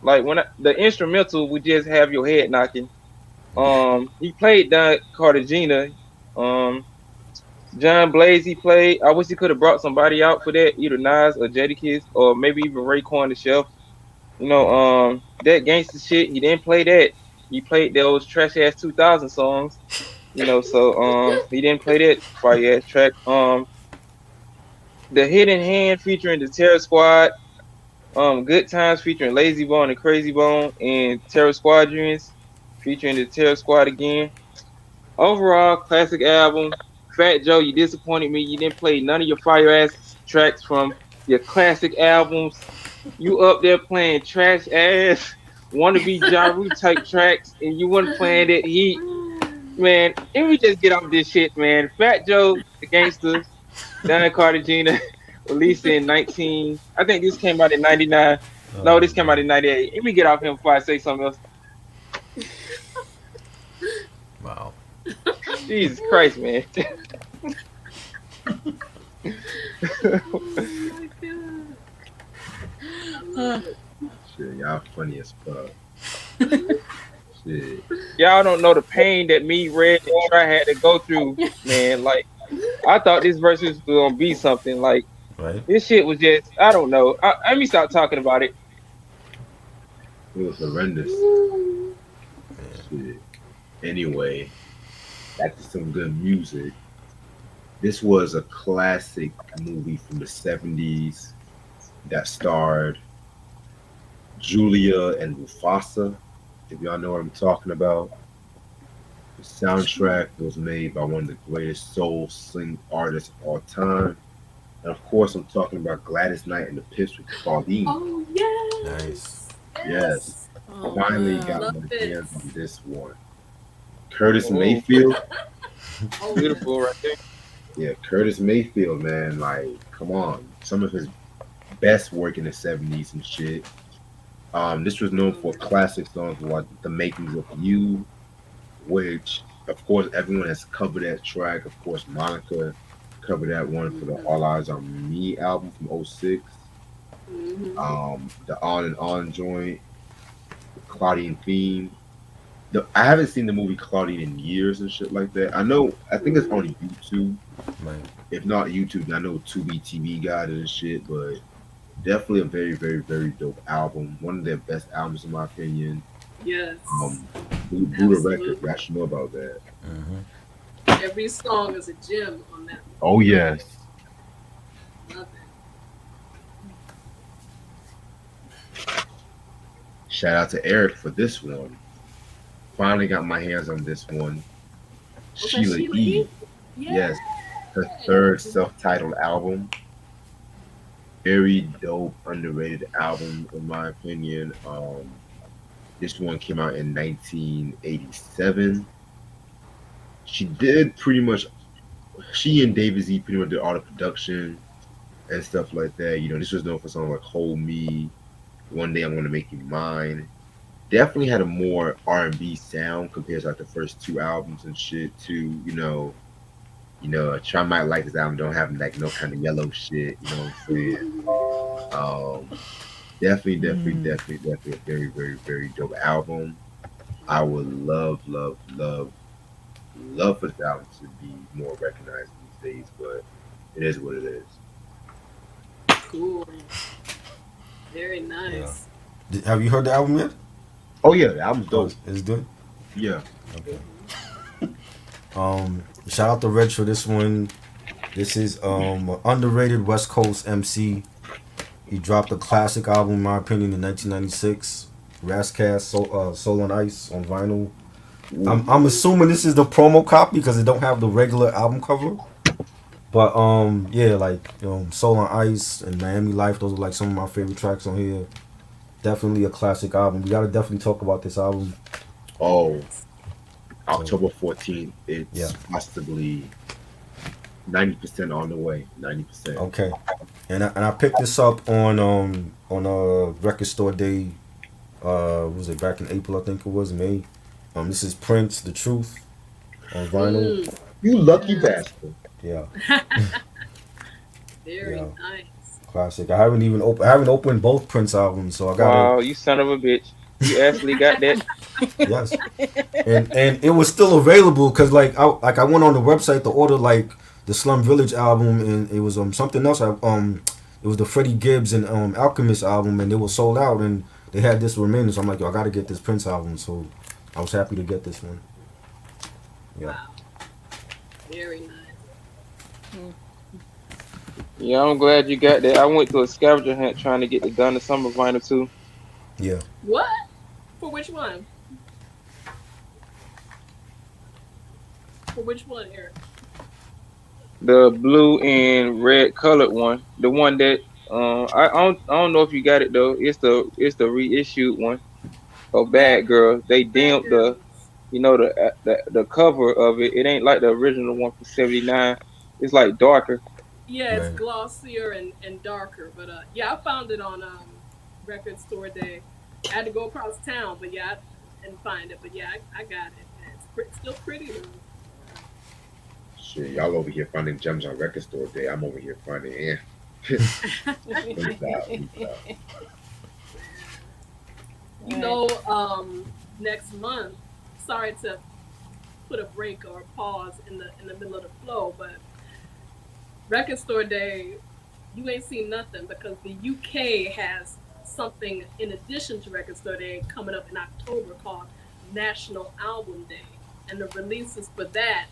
Like the instrumental would just have your head knocking. He played Don Cartagena. Um, John Blaze he played. I wish he could have brought somebody out for that, either Nas or Jadakiss or maybe even Raekwon the Chef. That gangster shit. He didn't play that. He played those trash ass 2000 songs. So he didn't play that fire ass track. The Hidden Hand featuring the Terror Squad. Good Times featuring Lazy Bone and Crazy Bone, and Terror Squadrons featuring the Terror Squad again. Overall, classic album. Fat Joe, you disappointed me. You didn't play none of your fire ass tracks from your classic albums. You up there playing trash ass wannabe Ja Rule type tracks, and you weren't playing that heat. Man, if we just get off this shit, man. Fat Joe, the gangster, Don Cartagena, released in 19. I think this came out in 99. No, Oh this came out man. in 98. Let me get off him before I say something else. Wow. Jesus Christ, man. Oh my god. I love it. shit, y'all funny as fuck. Shit. Y'all don't know the pain that me, Red, and Try had to go through, man. Like, I thought this verse was gonna be something. Like, Right. this shit was just, I don't know. Let me stop talking about it. It was horrendous. Yeah. Shit. Anyway, back to some good music. This was a classic movie from the 70s that starred Julia and Mufasa, if y'all know what I'm talking about. The soundtrack was made by one of the greatest soul sing artists of all time. And of course, I'm talking about Gladys Knight and the Pips with Claudine. Oh yes. Nice. Yes. Oh, Finally wow. got Love my this. hands on this one. Curtis Oh, Mayfield. Oh yeah. beautiful right there. Yeah, Curtis Mayfield, man. Like, come on. Some of his best work in the '70s and shit. This was known for classic songs like "The Makings of You," which, of course, everyone has covered that track. Of course, Monica covered that one for the "All Eyes on Me" album from '06. Mm-hmm. The "On and On" joint, the Claudine theme. I haven't seen the movie Claudine in years and shit like that. I think it's on YouTube. Man. If not YouTube, I know Tubi TV got it and shit, but definitely a very, very, very dope album. One of their best albums, in my opinion. Yes. Um, Buddha Records, Absolutely. I should know about that. Mm-hmm. Every song is a gem on that. Oh yes. Love Shout out to Eric for this one. Finally got my hands on this one. it. Was that Sheila Sheila E. E? Yeah. Yes, her third self-titled album. Very dope, underrated album in my opinion. This one came out in 1987. She did pretty much. She and David Z pretty much did all the production and stuff like that. This was known for songs like "Hold Me," "One Day I'm Gonna Make You Mine." Definitely had a more R&B sound compared to like the first two albums and shit too. Try might like this album don't have like no kind of yellow shit. You know what I'm saying? Definitely a very, very, very dope album. I would love, love, love, love for this album to be more recognized these days, but it is what it is. Cool. Very Yeah. nice. Have you heard the album yet? Oh yeah, the album's Oh, dope. it's good. Yeah. Okay. Shout out to Reg for this one. This is an underrated West Coast MC. He dropped a classic album, in my opinion, in 1996. Rascast, Soul on Ice on vinyl. I'm assuming this is the promo copy because it don't have the regular album cover. But yeah, like Soul on Ice and Miami Life, those are like some of my favorite tracks on here. Definitely a classic album. We gotta definitely talk about this album. Oh, October 14th. It's Yeah. possibly 90% on the way. 90%. Okay, and I picked this up on a record store day. What was it back in April? I think it was May. This is Prince, The Truth, on vinyl. Mm. You lucky bastard. Yeah, Very Yeah. nice. classic. I haven't opened both Prince albums, so I gotta. Wow, you son of a bitch. You actually got that. Yes, and it was still available because I went on the website to order like the Slum Village album and it was something else. It was the Freddie Gibbs and Alchemist album and they were sold out and they had this remaining. So I'm like, yo, I gotta get this Prince album. So I was happy to get this one. Yeah. Wow. Very nice. Yeah, I'm glad you got that. I went to a scavenger hunt trying to get the Donna Summer vinyl too. Yeah. What? For which one? For which one, Eric? The blue and red colored one. The one that I don't know if you got it though. It's the reissued one. Oh, Bad Girl. They dimmed the cover of it. It ain't like the original one from '79. It's like darker. Yeah, it's Right. glossier and darker, but yeah, I found it on record store day. I had to go across town, but yeah, I didn't find it. But yeah, I got it. And it's still pretty though. Shit, y'all over here finding gems on record store day. I'm over here finding Let me stop. You know, next month. Sorry to put a break or a pause in the middle of the flow, but record store day, you ain't seen nothing because the UK has something in addition to record store day coming up in October called National Album Day, and the releases for that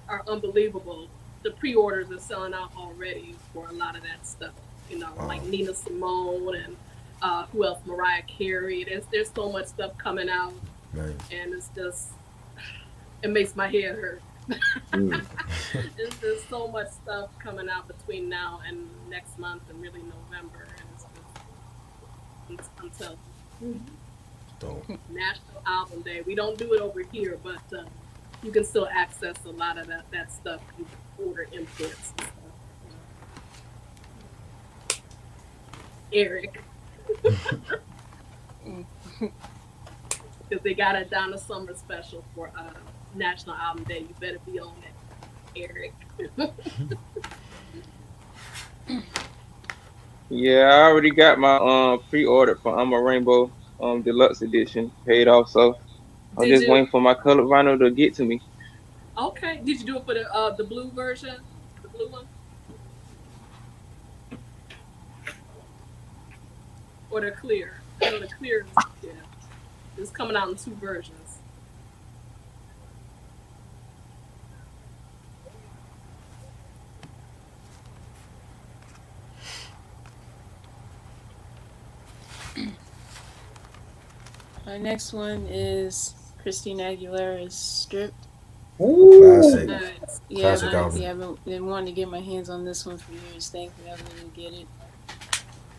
are unbelievable. The pre-orders are selling out already for a lot of that stuff. Like Nina Simone and who else? Mariah Carey. There's so much stuff coming out, Right. and it makes my head hurt. Mm. There's so much stuff coming out between now and next month and really November, and I'm telling you. Dope. National Album Day. We don't do it over here, but you can still access a lot of that stuff. You order imports and stuff. Eric, because they got a Donna Summer special for National Album Day. You better be on it, Eric. Yeah, I already got my pre-order for I'm a Rainbow deluxe edition paid off, so I'm Did just you? waiting for my colored vinyl to get to me. Okay. Did you do it for the blue version, the blue one, or the clear? I know the clear is, yeah. It's coming out in two versions. My next one is Christina Aguilera's "Stripped." Classic. Nice. Yeah, Classic album. I've been wanting to get my hands on this one for years. Thankfully, I was able to get it.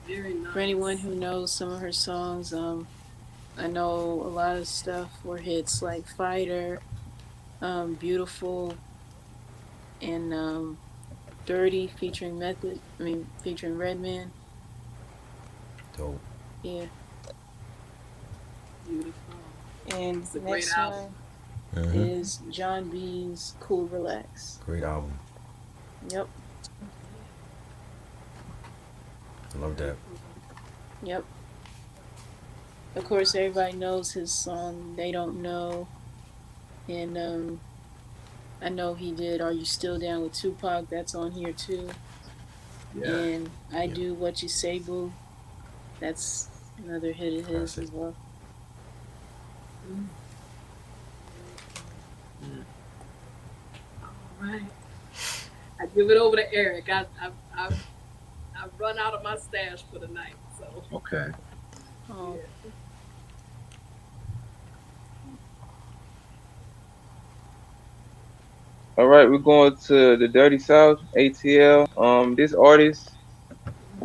Very For anyone nice. who knows some of her songs, I know a lot of stuff were hits like "Fighter," "Beautiful," and "Dirty" featuring Method. I mean, featuring Redman. Dope. Yeah. Beautiful. And It's a the great next album. one Hmm. is John B's "Cool Relax." Great album. Yep. I love that. Yep. Of course, everybody knows his song "They Don't Know," and I know he did "Are You Still Down with Tupac?" That's on here too. Yeah. And "I Yeah. Do What You Say, Boo." That's another hit of his Classic. as well. Mm. All right. I give it over to Eric. I've run out of my stash for the night. So Okay. Oh, yeah. All right, we're going to the Dirty South, ATL. This artist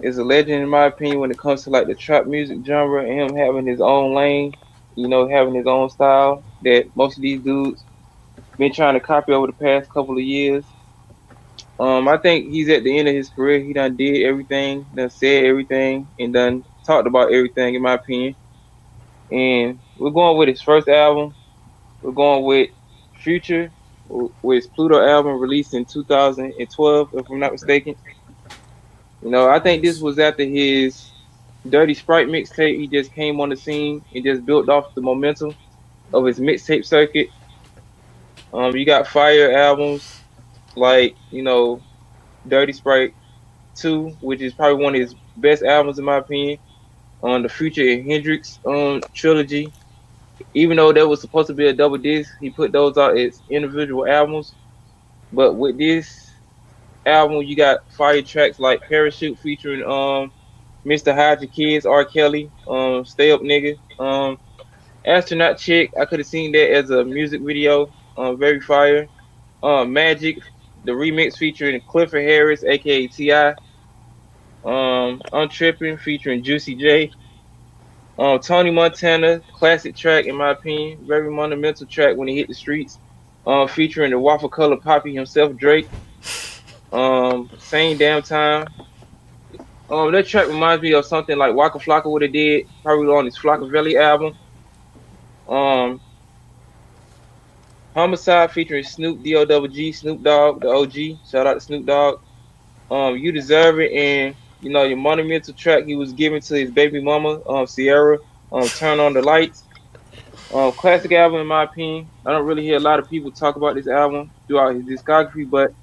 is a legend in my opinion when it comes to like the trap music genre and him having his own lane, having his own style that most of these dudes been trying to copy over the past couple of years. I think he's at the end of his career. He done did everything, done said everything, and done talked about everything in my opinion. And we're going with his first album. We're going with Future, with his Pluto album released in 2012, if I'm not mistaken. I think this Nice. was after his Dirty Sprite mixtape. He just came on the scene and just built off the momentum of his mixtape circuit. You got fire albums like Dirty Sprite 2, which is probably one of his best albums in my opinion. On the Future and Hendrix trilogy, even though that was supposed to be a double disc, he put those out as individual albums. But with this album, you got fire tracks like Parachute featuring Mr. Hide Your Kids, R. Kelly, Stay Up Nigga, Astronaut Chick. I could have seen that as a music video, very fire. Magic, the remix featuring Clifford Harris, aka Ti. Untripping featuring Juicy J. Tony Montana, classic track in my opinion, very monumental track when he hit the streets. Featuring the waffle color poppy himself, Drake. Same damn time. That track reminds me of something like Waka Flocka would have did, probably on his Flockavelli album. Um, Homicide featuring Snoop D O Double G, Snoop Dogg, the OG. Shout out to Snoop Dogg. You Deserve It, and your monumental track he was giving to his baby mama, Sierra. Turn on the Lights. Classic album in my opinion. I don't really hear a lot of people talk about this album throughout his discography, but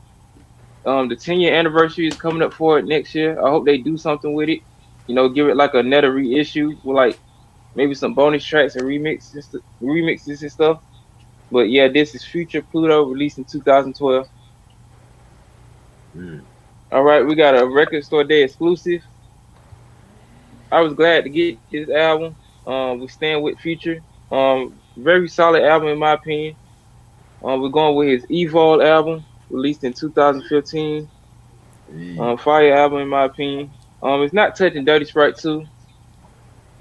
the 10-year anniversary is coming up for it next year. I hope they do something with it. Give it like another reissue with like maybe some bonus tracks and remixes and stuff. But yeah, this is Future Pluto, released in 2012. Mm. All right, we got a record store day exclusive. I was glad to get this album. We stand with Future. Very solid album in my opinion. We're going with his Evolve album, released in 2015. Hey. Fire album in my opinion. It's not touching Dirty Sprite 2,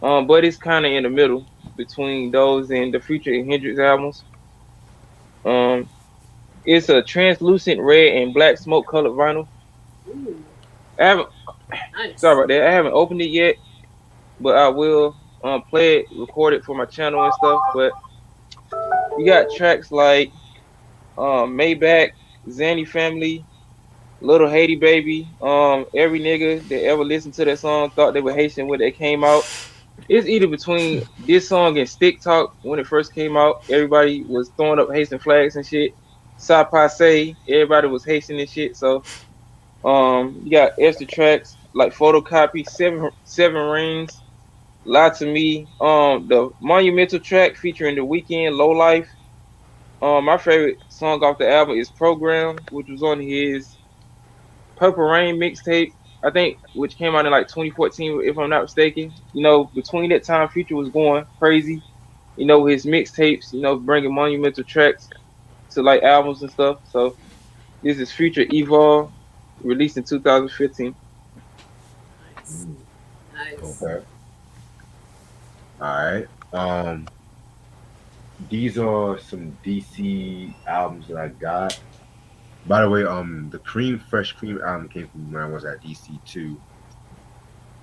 but it's kind of in the middle. between those and the Future and Hendrix albums. Um, it's a translucent red and black smoke colored vinyl. Ooh, I haven't, sorry nice. about that. I haven't opened it yet, but I will play it, record it for my channel and stuff. But you got tracks like Maybach, Zanny Family, Little Haiti Baby. Every nigga that ever listened to that song thought they were Haitian when it came out. It's either between this song and Stick Talk when it first came out. Everybody was throwing up Haitian flags and shit. Sa Passe, everybody was Haitian and shit. So you got extra tracks like Photocopy, Seven Rings, Lie to Me. The Monumental track featuring The Weeknd, Low Life. My favorite song off the album is Program, which was on his Purple Rain mixtape, I think, which came out in like 2014, if I'm not mistaken. You know, between that time, Future was going crazy. You know, his mixtapes, you know, bringing monumental tracks to like albums and stuff. So this is Future Evolve, released in 2015. Nice. Mm, Nice. okay. All right. These are some DC albums that I got. By the way, the Fresh Cream album came from when I was at DC too.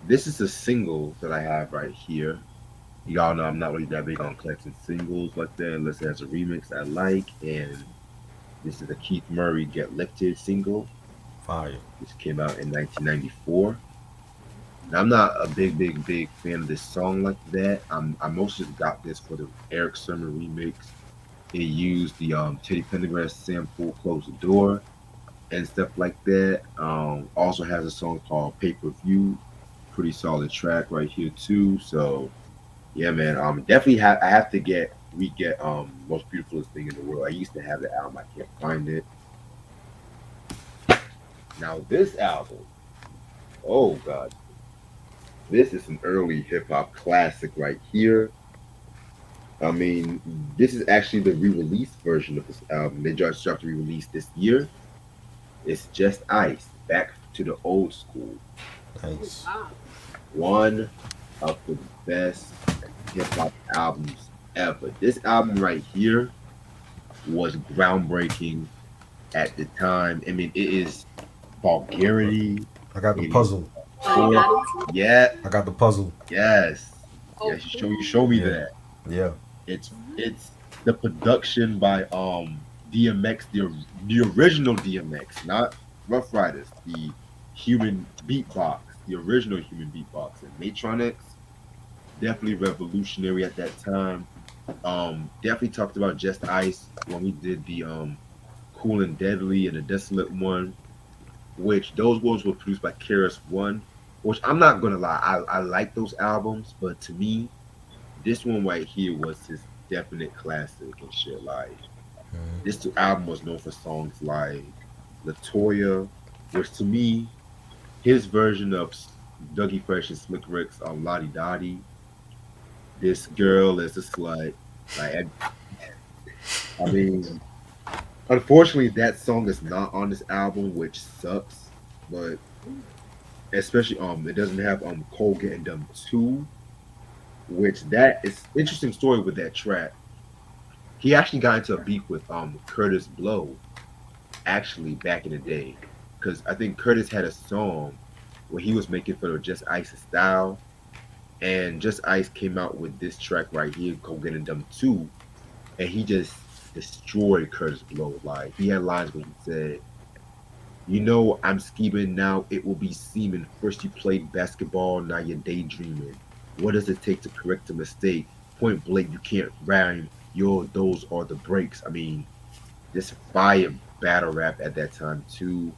This is a single that I have right here. Y'all know I'm not really that big on collecting singles like that unless it has a remix I like. And this is a Keith Murray Get Lifted single. Fire. This came out in 1994. Now, I'm not a big fan of this song like that. I mostly got this for the Eric Sermon remix. It used the Teddy Pendergrass sample "Close the Door" and stuff like that. Also has a song called "Pay Per View," pretty solid track right here too. So yeah, man. Definitely I have to get Most Beautifulest Thing in the World. I used to have the album. I can't find it now. This album, oh god, this is an early hip hop classic right here. I mean, this is actually the re-release version of this album. They just dropped the re-release this year. It's Just Ice, back to the old school. Oh, Nice. wow. One of the best hip hop albums ever. This album right here was groundbreaking at the time. I mean, it is vulgarity. I got the It is puzzle. Oh, you got poor. it? Yeah, I got the puzzle. yes, Oh, yes. You show me Yeah. that. Yeah. It's the production by DMX, the original DMX, not Rough Riders, the human beatbox, the original human beatbox, and Matronics, definitely revolutionary at that time. Definitely talked about Just Ice when we did the Cool and Deadly and the Desolate one, which those ones were produced by Keras One, which I'm not gonna lie, I like those albums, but to me, this one right here was his definite classic and shit. Like Mhm. this album was known for songs like Latoya, which to me, his version of Dougie Fresh and Slick Rick's Lottie Dottie, This Girl is a Slut. Like I mean, unfortunately that song is not on this album, which sucks. But especially it doesn't have Cole Getting Dumb 2, which that is interesting story with that track. He actually got into a beef with Curtis Blow actually back in the day, because I think Curtis had a song where he was making fun of Just Ice's style, and Just Ice came out with this track right here, Cocaine and Dumb 2, and he just destroyed Curtis Blow. Like he had lines where he said, "You know I'm scheming now. It will be seeming. First you played basketball, now you're daydreaming. What does it take to correct a mistake? Point blank, you can't rhyme. Those are the breaks." I mean, this fire battle rap at that time too.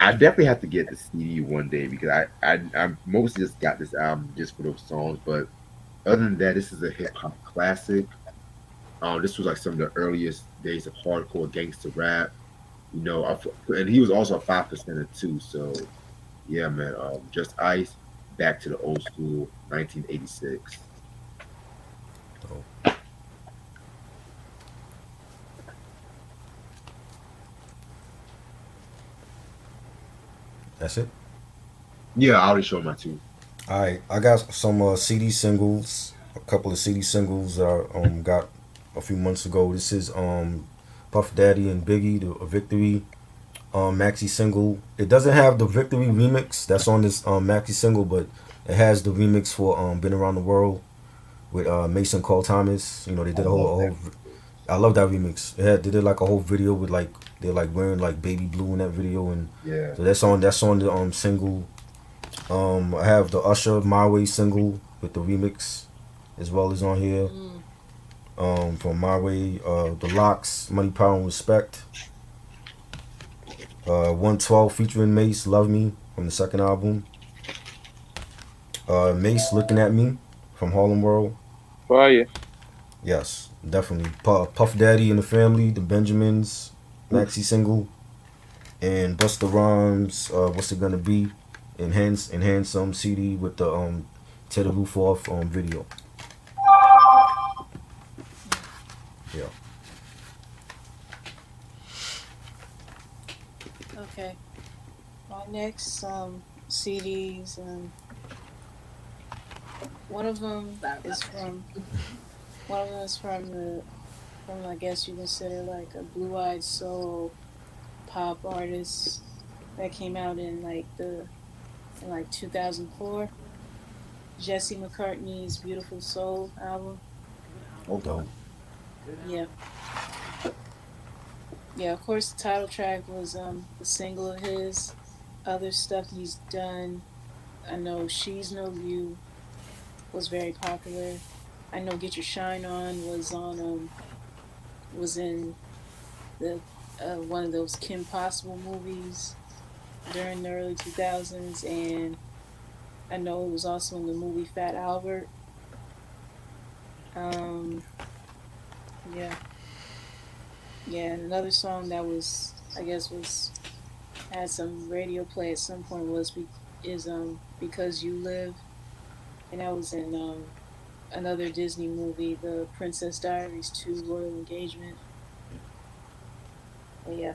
I definitely have to get the CD one day because I mostly just got this album just for those songs. But other than that, this is a hip hop classic. This was like some of the earliest days of hardcore gangster rap. You know, and he was also a 5%er too. So yeah, man. Just Ice, back to the old school, 1986. Oh, that's it. Yeah, I already showed my two. All right, I got some CD singles. a couple of CD singles that I got a few months ago. This is Puff Daddy and Biggie, the Victory maxi single. It doesn't have the Victory remix that's on this maxi single, but it has the remix for Been Around the World with Mason Cole Thomas. You know, they I did love that. I love that remix. They did like a whole video with like they're like wearing like baby blue in that video, and Yeah. so that's on the single. I have the Usher My Way single with the remix as well as on here. Mm. From My Way, the Locks, Money, Power, and Respect. 112 featuring Mace, Love Me from the second album. Mace, Looking at Me from Harlem World. Fire. Yes, definitely. Puff Daddy and the Family, the Benjamins, maxi single, and Busta Rhymes. What's it gonna be? Enhanced CD with the Tear the Roof Off video. Yeah. Okay. My next CDs. One of them is from. One of them is from I guess you consider like a blue-eyed soul pop artist that came out in like 2004. Jesse McCartney's Beautiful Soul album. Dope. Yeah. Yeah, of course the title track was a single of his. Other stuff he's done, I know She's No You was very popular. I know Get Your Shine On was in the one of those Kim Possible movies during the early 2000s, and I know it was also in the movie Fat Albert. Um, yeah, yeah, and another song that was I guess was had some radio play at some point is Because You Live, and that was in another Disney movie, The Princess Diaries 2 Royal Engagement. But yeah,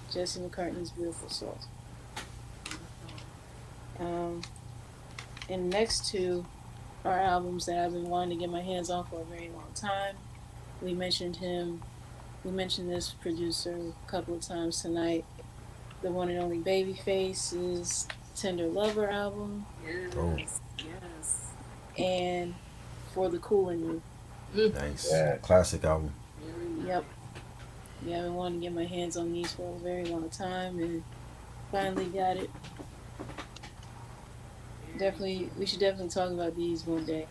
Jesse McCartney's Beautiful Soul. Um, and next two are albums that I've been wanting to get my hands on for a very long time. We mentioned him. We mentioned this producer a couple of times tonight. The one and only Babyface's Tender Lover album, Yes. Yes. and For the Cool in You. Nice. Yeah. Classic album. Very nice. Yep. Yeah, I've been wanting to get my hands on these for a very long time, and finally got it. Definitely, we should definitely talk about these one day.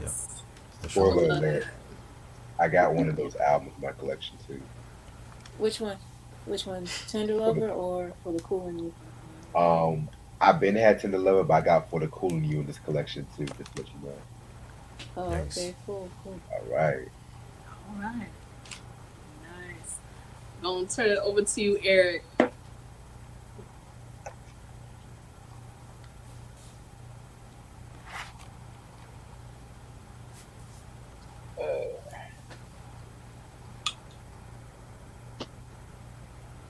Yes. For Spoiler sure. alert. I got one of those albums in my collection too. Which one? Which one? Tender Lover or For the Cool in You? I've been had Tender Lover, but I got For the Cool in You in this collection too. Just to let you know. Oh, Nice. okay, cool, cool. All right. All right. Nice. Gonna turn it over to you, Eric.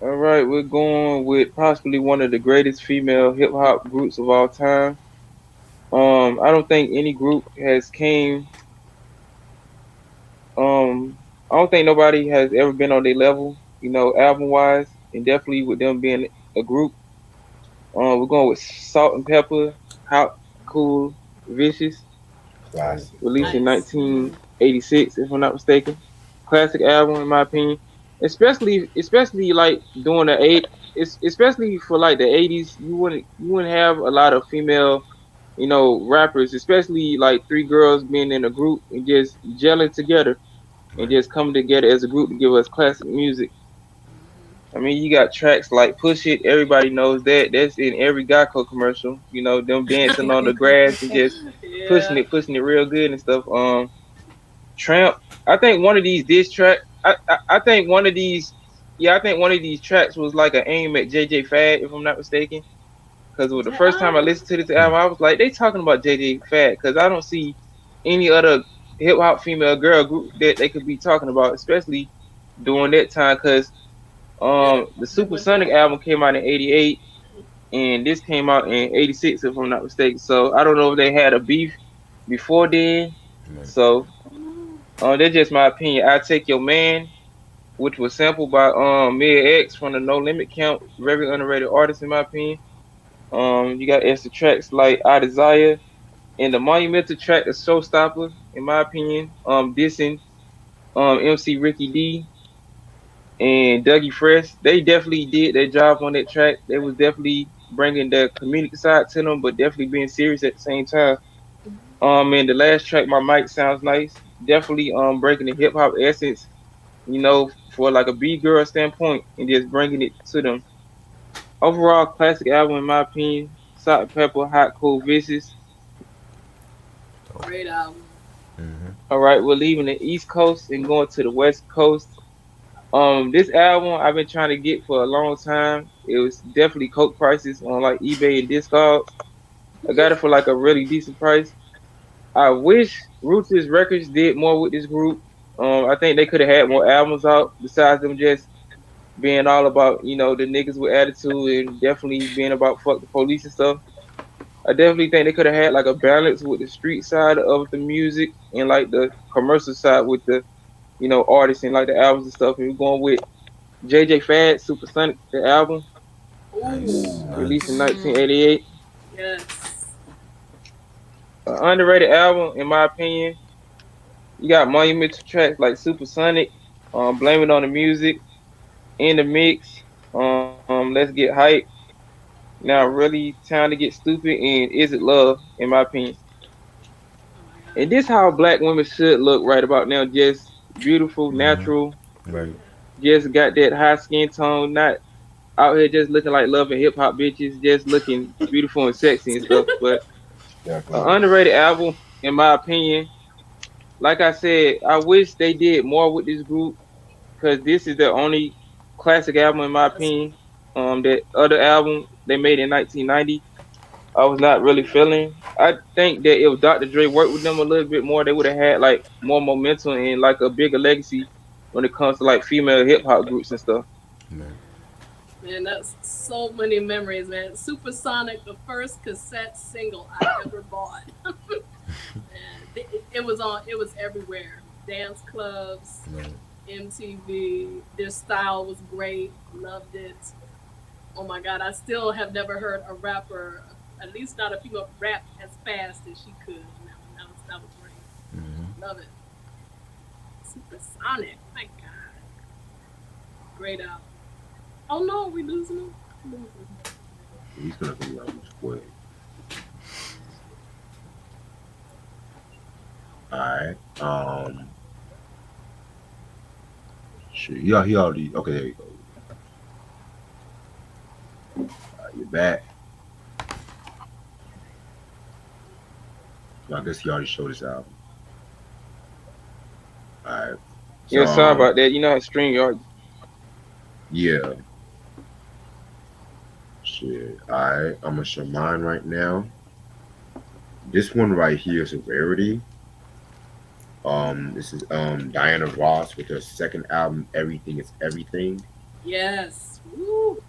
All right, we're going with possibly one of the greatest female hip hop groups of all time. I don't think any group has came. I don't think nobody has ever been on their level, album wise, and definitely with them being a group. We're going with Salt and Pepper, Hot, Cool, Vicious, Classic. released in Nice. 1986, if I'm not mistaken. Classic album, in my opinion. Especially like during the especially for like the 80s, you wouldn't have a lot of female, rappers, especially like three girls being in a group and just gelling together and Right. just coming together as a group to give us classic music. I mean, you got tracks like Push It, everybody knows that. That's in every Geico commercial. Them dancing on the grass and just Yeah. pushing it real good and stuff. Tramp. I think one of these diss track. I think one of these. Yeah, I think one of these tracks was like an aim at JJ Fad, if I'm not mistaken. Because the first time I listened to this album, I was like, they talking about JJ Fad, because I don't see any other hip hop female girl group that they could be talking about, especially during that time. Because Yeah. the Supersonic album came out in '88, and this came out in '86, if I'm not mistaken. So I don't know if they had a beef before then. Right. So that's just my opinion. I Take Your Man, which was sampled by Mid X from the No Limit Count, very underrated artist in my opinion. You got extra tracks like I Desire and the monumental track is Showstopper, in my opinion. Dissing MC Ricky D and Dougie Fresh, they definitely did their job on that track. They was definitely bringing the comedic side to them, but definitely being serious at the same time. And the last track, My Mic Sounds Nice, definitely breaking the hip hop essence, for like a B girl standpoint, and just bringing it to them. Overall, classic album in my opinion. Salt and Pepper, Hot Cold Vicious. Great album. Mm-hmm. All right, we're leaving the East Coast and going to the West Coast. This album I've been trying to get for a long time. It was definitely coke prices on like eBay and Discogs. I got it for like a really decent price. I wish Ruthless Records did more with this group. I think they could have had more albums out besides them just being all about the niggas with attitude and definitely being about fuck the police and stuff. I definitely think they could have had like a balance with the street side of the music and like the commercial side with the artists and like the albums and stuff. And we're going with JJ Fad Supersonic, the album Nice, Ooh. released in nice. 1988. Yes. An underrated album in my opinion. You got monumental tracks like Supersonic, Blame It on the Music, In the Mix, Let's Get Hype. Now really time to get stupid and Is It Love in my opinion. Oh my And God. this how black women should look right about now, just beautiful, Mm-hmm. natural, Right. just got that high skin tone, not out here just looking like love and hip hop bitches, just looking beautiful and sexy and stuff. But an Definitely. underrated album, in my opinion. Like I said, I wish they did more with this group because this is the only classic album, in my That's opinion. That other album they made in 1990, I was not really feeling. I think that if Dr. Dre worked with them a little bit more, they would have had like more momentum and like a bigger legacy when it comes to like female hip hop groups and stuff. Right. man, that's so many memories, man. Supersonic, the first cassette single I ever bought. And it was on. It was everywhere. Dance clubs, Right. MTV. Their style was great. Loved it. Oh my God, I still have never heard a rapper, at least not a female, rap as fast as she could. That was great. Mm-hmm. Love it. Supersonic. My God, great album. Oh no, we losing him. Losing him. He's gonna be around quick. All right. Shit. Yeah, he already. Okay, there you go. You're back. So I guess he already showed his album. All right. So Yeah, sorry about that. You know how StreamYard. yeah. Shit. All right. I'm gonna show mine right now. This one right here is a rarity. This is Diana Ross with her second album, Everything Is Everything. Yes. Woo.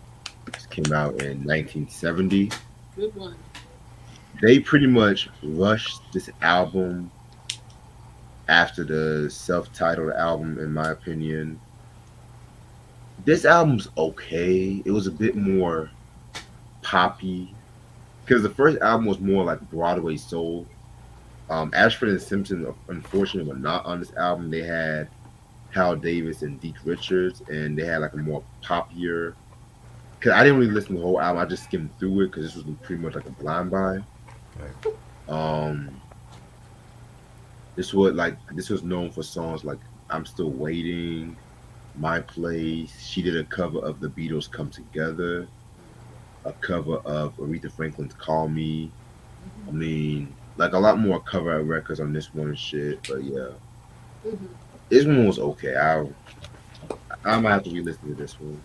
This came out in 1970. Good one. They pretty much rushed this album after the self-titled album, in my opinion. This album's okay. It was a bit more poppy because the first album was more like Broadway soul. Ashford and Simpson, unfortunately, were not on this album. They had Hal Davis and Deke Richards, and they had like a more poppier. Cause I didn't really listen to the whole album. I just skimmed through it because this was pretty much like a blind buy. Right. Um, this was known for songs like "I'm Still Waiting," "My Place." She did a cover of the Beatles' "Come Together," a cover of Aretha Franklin's "Call Me." I mean, like a lot more cover records on this one and shit. But yeah, Mm-hmm. this one was okay. I might have to re-listen to this one.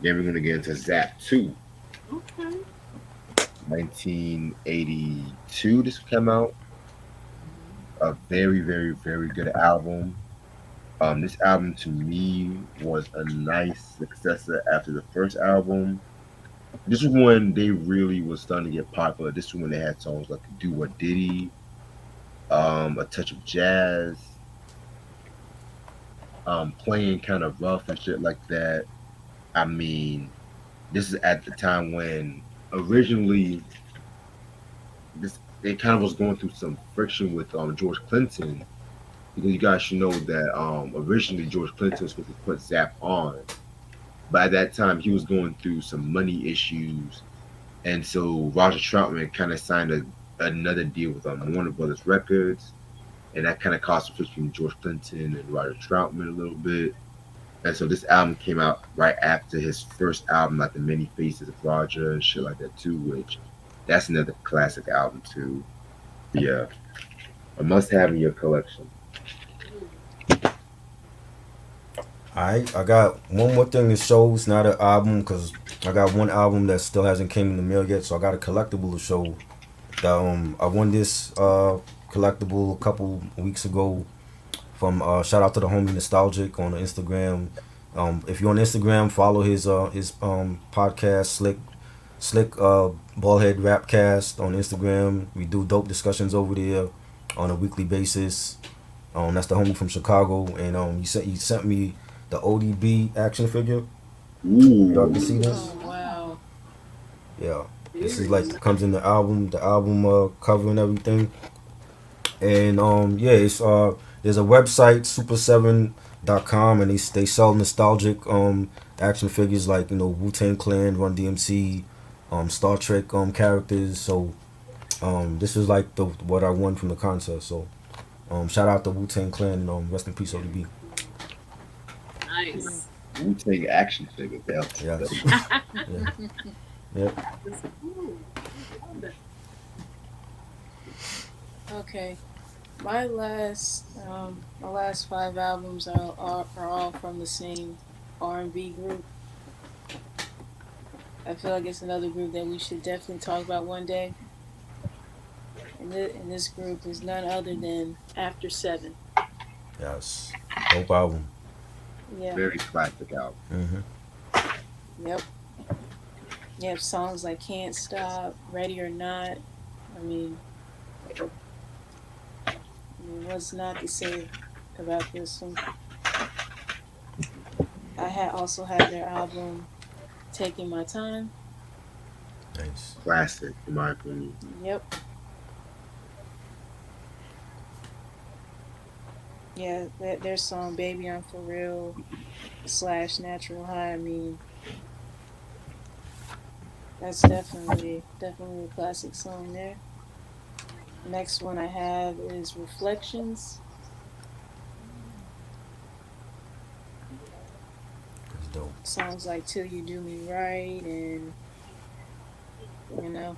Then we're gonna get into Zap 2, Okay. 1982. This came out. A very, very, very good album. This album to me was a nice successor after the first album. This was when they really was starting to get popular. This was when they had songs like "Do What Diddy," "A Touch of Jazz," playing kind of rough and shit like that. I mean, this is at the time when originally this it kind of was going through some friction with George Clinton, because you guys should know that originally George Clinton was supposed to put Zap on. By that time, he was going through some money issues, and so Roger Troutman kind of signed another deal with Warner Brothers Records, and that kind of caused a friction between George Clinton and Roger Troutman a little bit. And so this album came out right after his first album, like The Many Faces of Roger and shit like that too, which that's another classic album too. Yeah, a must have in your collection. Alright, I got one more thing to show. It's not an album because I got one album that still hasn't came in the mail yet. So I got a collectible to show. That I won this collectible a couple weeks ago from shout out to the homie Nostalgic on Instagram. If you're on Instagram, follow his podcast Slick Ballhead Rapcast on Instagram. We do dope discussions over there on a weekly basis. That's the homie from Chicago, and he sent me the ODB action figure. Y'all can Ooh, see this. Oh wow. Yeah, this is like comes in the album cover and everything. And yeah, it's there's a website super7.com, and they sell nostalgic action figures like Wu-Tang Clan, Run DMC, Star Trek characters. So this is like the what I won from the contest. So shout out to Wu-Tang Clan, and rest in peace ODB. Nice. Wu Tang action figure. Yes. Yeah. Yep. That's cool. Love that. Okay. My last five albums are all from the same R&B group. I feel like it's another group that we should definitely talk about one day. And this group is none other than After Seven. Yes. Dope album. Yeah. Very classic album. Yep. You have songs like Can't Stop, Ready or Not. I mean, what's not to say about this one? I had also had their album Taking My Time. Nice. Classic, in my opinion. Yep. Yeah, their song Baby I'm For Real / Natural High. I mean, that's definitely a classic song there. Next one I have is Reflections. It's dope. Songs like Till You Do Me Right and you know.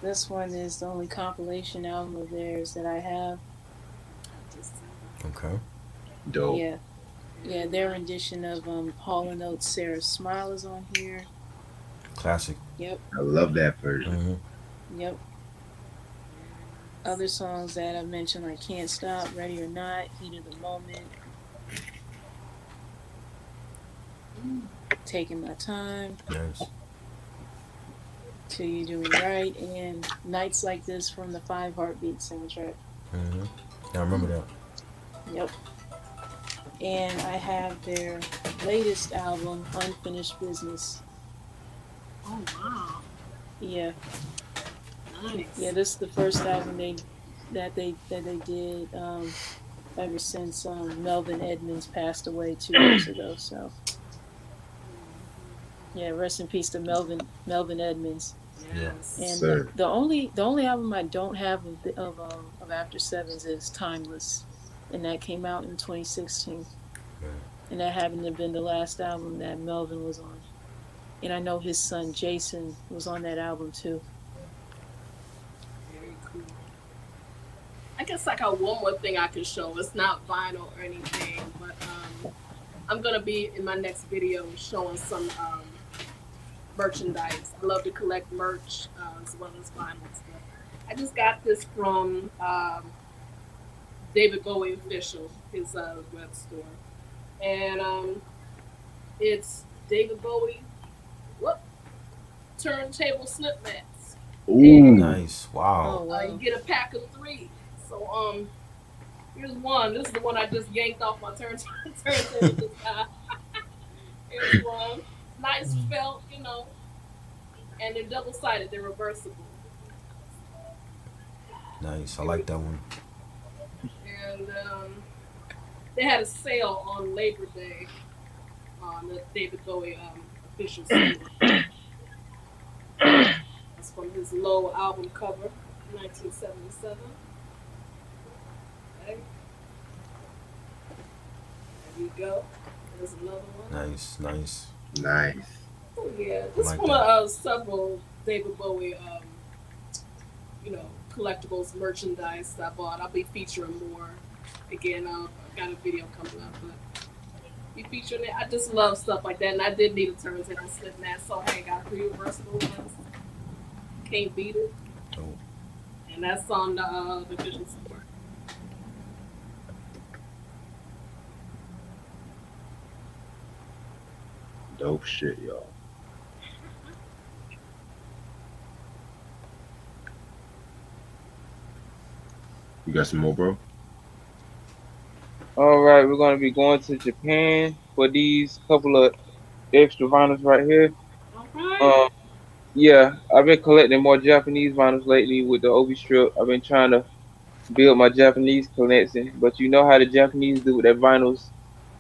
This one is the only compilation album of theirs that I have. Okay. Dope. Yeah. Yeah, their rendition of Hall and Oates' Sarah's Smile is on here. Classic. Yep, I love that version. yep. Other songs that I mentioned like Can't Stop, Ready or Not, Heat of the Moment, Taking My Time, Nice. Till You Do Me Right, and Nights Like This from the Five Heartbeats soundtrack. Yeah, I remember that. Yep. And I have their latest album, Unfinished Business. Oh wow. Yeah, Nice. yeah. This is the first album they did ever since Melvin Edmonds passed away 2 years ago. So yeah, rest in peace to Melvin Edmonds. Yes. And Sir. the only album I don't have of After Sevens is Timeless, and that came out in 2016. And that happened to have been the last album that Melvin was on. And I know his son Jason was on that album too. Very cool. I guess I got one more thing I can show. It's not vinyl or anything, but I'm gonna be in my next video showing some merchandise. I love to collect merch as well as vinyl stuff. I just got this from David Bowie Official, his web store, and it's David Bowie. Whoop, turntable slip mats, Ooh, and Nice. Oh Wow. you wow. get a pack of three. So here's one. This is the one I just yanked off my turntable just now. Here's one. Nice felt, and they're double sided. They're reversible, Nice. I here we like that go. one. And they had a sale on Labor Day on the David Bowie official store. That's from his Low album cover, 1977. Okay, there you go. There's another one. Nice. Nice. nice. Oh yeah, I this is like one of that. several David Bowie, collectibles merchandise I bought. I'll be featuring more. Again, I got a video coming up, but be featuring it. I just love stuff like that, and I did need a turntable slip mat, so hey, got three reversible ones. Can't beat it, Oh, and that's on the official store. Dope shit, y'all. You got some more, bro? All right, we're gonna be going to Japan for these couple of extra vinyls right here. All right. Um, yeah, I've been collecting more Japanese vinyls lately with the Obi strip. I've been trying to build my Japanese collection, but you know how the Japanese do with their vinyls.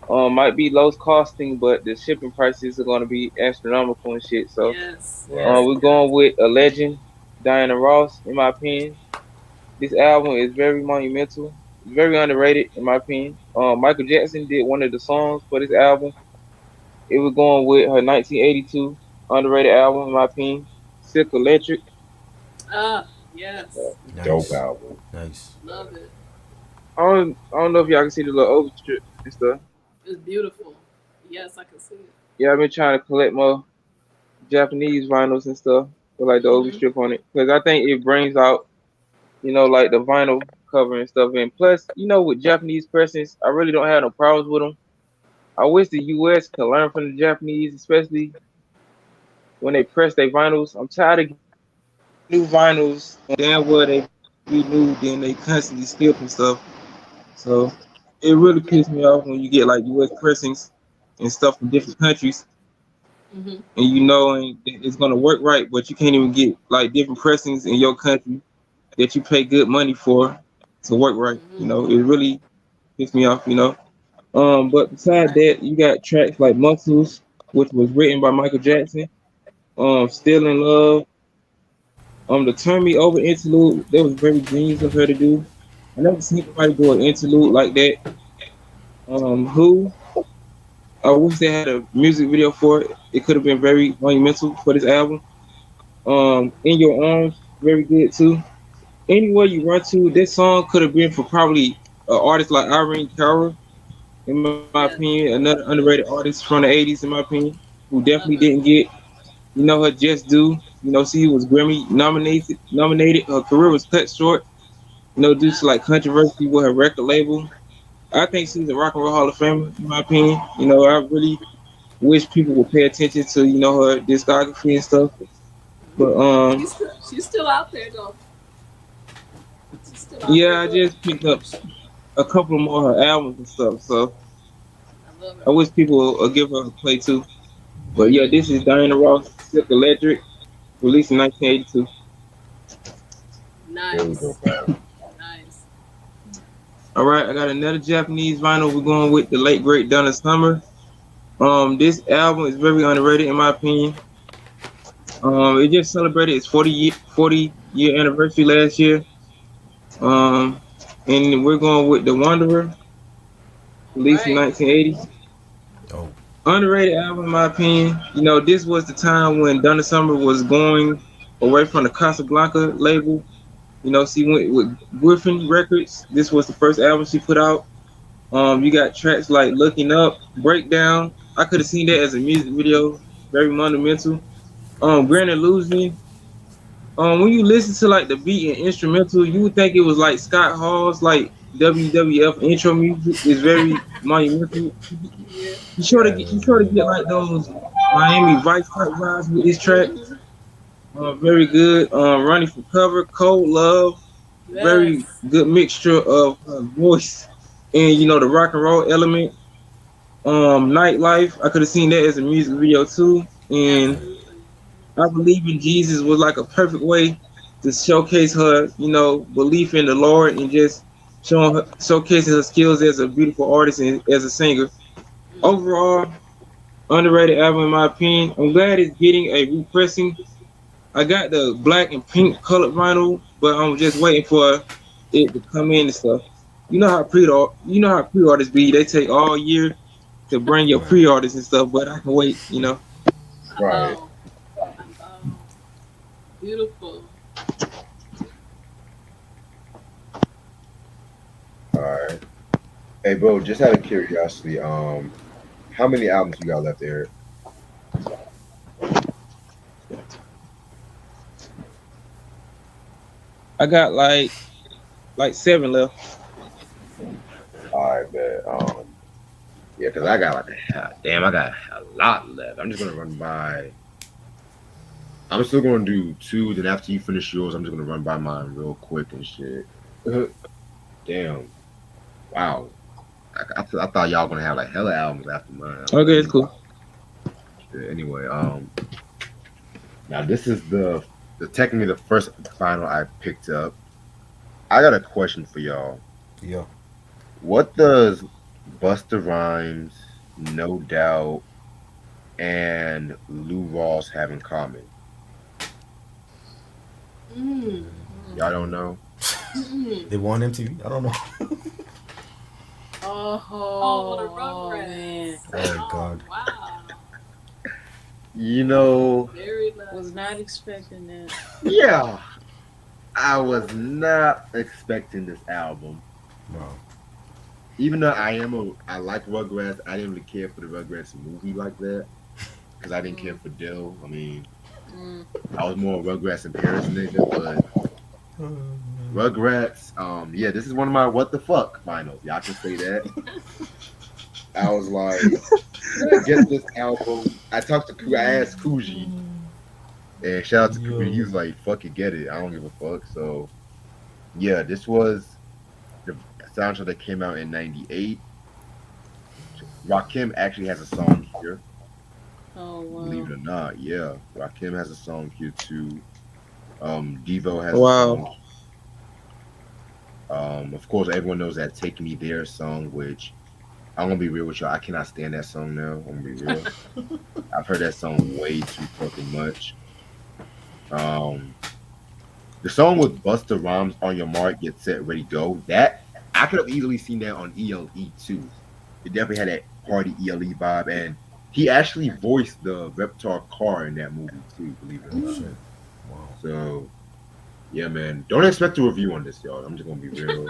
Might be low costing, but the shipping prices are gonna be astronomical and shit. So, Yes, Right. yes, we're yes. going with a legend, Diana Ross, in my opinion. This album is very monumental. It's very underrated, in my opinion. Michael Jackson did one of the songs for this album. It was going with her 1982 underrated album, in my opinion, Silk Electric. Ah, yes, Dope nice. album. Nice. love it. I don't know if y'all can see the little over strip and stuff. It's beautiful. Yes, I can see it. Yeah, I've been trying to collect more Japanese vinyls and stuff with like the over Hmm. strip on it because I think it brings out, like the vinyl cover and stuff. And plus, with Japanese pressings, I really don't have no problems with them. I wish the U.S. could learn from the Japanese, especially when they press their vinyls. I'm tired of new vinyls. Damn well they be new, then they constantly skip and stuff. So it really Yeah. pisses me off when you get like U.S. pressings and stuff from different countries, Hmm. and and it's gonna work right, but you can't even get like different pressings in your country that you pay good money for to work right. Hmm. It really pisses me off. But besides Right. that, you got tracks like Muscles, which was written by Michael Jackson. Still in Love. The Turn Me Over interlude, that was very genius of her to do. I never seen anybody do an interlude like that. Who? I wish they had a music video for it. It could have been very monumental for this album. In Your Arms, very good too. Anywhere You Run To, this song could have been for probably an artist like Irene Cara, in my Yes, opinion, another underrated artist from the 80s, in my opinion, who definitely love it. didn't get, her just due. She was Grammy nominated. Her career was cut short, due to Yes. like controversy with her record label. I think she's a rock and roll Hall of Famer, in my opinion. I really wish people would pay attention to, her discography and stuff. But She's still out there though. She's still out there yeah, I doing just picked up it. a couple more of her albums and stuff. So I love I it. wish people would give her a play too. But yeah, Hmm. this is Diana Ross, Silk Electric, released in 1982. Very Nice, dope album. nice. All right, I got another Japanese vinyl. We're going with the late great Donna Summer. This album is very underrated in my opinion. It just celebrated its 40 year anniversary last year. Um, and we're going with The Wanderer, All released in right. 1980. Dope. Underrated album in my opinion. This was the time when Donna Summer was going away from the Casablanca label. She went with Griffin Records. This was the first album she put out. You got tracks like Looking Up, Breakdown. I could have seen that as a music video, very monumental. Grand Illusion. When you listen to like the beat and instrumental, you would think it was like Scott Hall's like WWF intro music is very monumental. Yeah. You sure to get like those Miami Vice type vibes with this track. Mhm. Very good. Running for cover, cold love, very Yes. good mixture of voice and the rock and roll element. Nightlife, I could have seen that as a music video too. And Absolutely. I believe in Jesus was like a perfect way to showcase her, belief in the Lord and just showcasing her skills as a beautiful artist and as a singer. Mm. Overall, underrated album in my opinion. I'm glad it's getting a repressing. I got the black and pink colored vinyl, but I'm just waiting for it to come in and stuff. You know how pre-artists be. They take all year to bring your Right. pre-artists and stuff, but I can wait. Right. Oh. I know. Beautiful. All right. Hey, bro, just out of curiosity, how many albums you got left there? I got like 7 left. All right, bet. Yeah, cause I got like damn, I got a lot left. I'm just gonna run by. I'm still gonna do two. Then after you finish yours, I'm just gonna run by mine real quick and shit. Damn. Wow. I thought y'all gonna have like hella albums after mine. I was like, Okay, let it's me cool. anyway. Now this is the technically the first final I picked up. I got a question for y'all. Yeah. What does Busta Rhymes, No Doubt, and Lou Ross have in common? Mm. Y'all don't know? Mm. They won MTV. I don't know. Oh, Oh, the oh man. Rugrats. Oh Oh, God. wow. You know, Very Was nice. not expecting that. yeah, I was not expecting this album. Wow. Even though I like Rugrats, I didn't really care for the Rugrats movie like that because I didn't care Mm, for Dill. I mean, mm. I was more a Rugrats in Paris nigga, but Rugrats, yeah, this is one of my what the fuck finals. Y'all can say that. I was like, can I get this album? I asked Kuji, and shout out to Kuji. He Yo. was like, fuck it, get it. I don't give a fuck. So, yeah, this was the soundtrack that came out in '98. Rakim actually has a song here, Oh believe wow. it or not. Yeah, Rakim has a song here too. Devo has a song. Wow. Of course, everyone knows that "Take Me There" song, which I'm gonna be real with y'all. I cannot stand that song now. I'm gonna be real. I've heard that song way too fucking much. Um, the song with Busta Rhymes, "On Your Mark, Get Set, Ready, Go." That I could have easily seen that on ELE too. It definitely had that party ELE vibe, and he actually voiced the Reptar car in that movie too. Believe it or Oh not. shit. Wow. So yeah, man. Don't expect a review on this, y'all. I'm just gonna be real.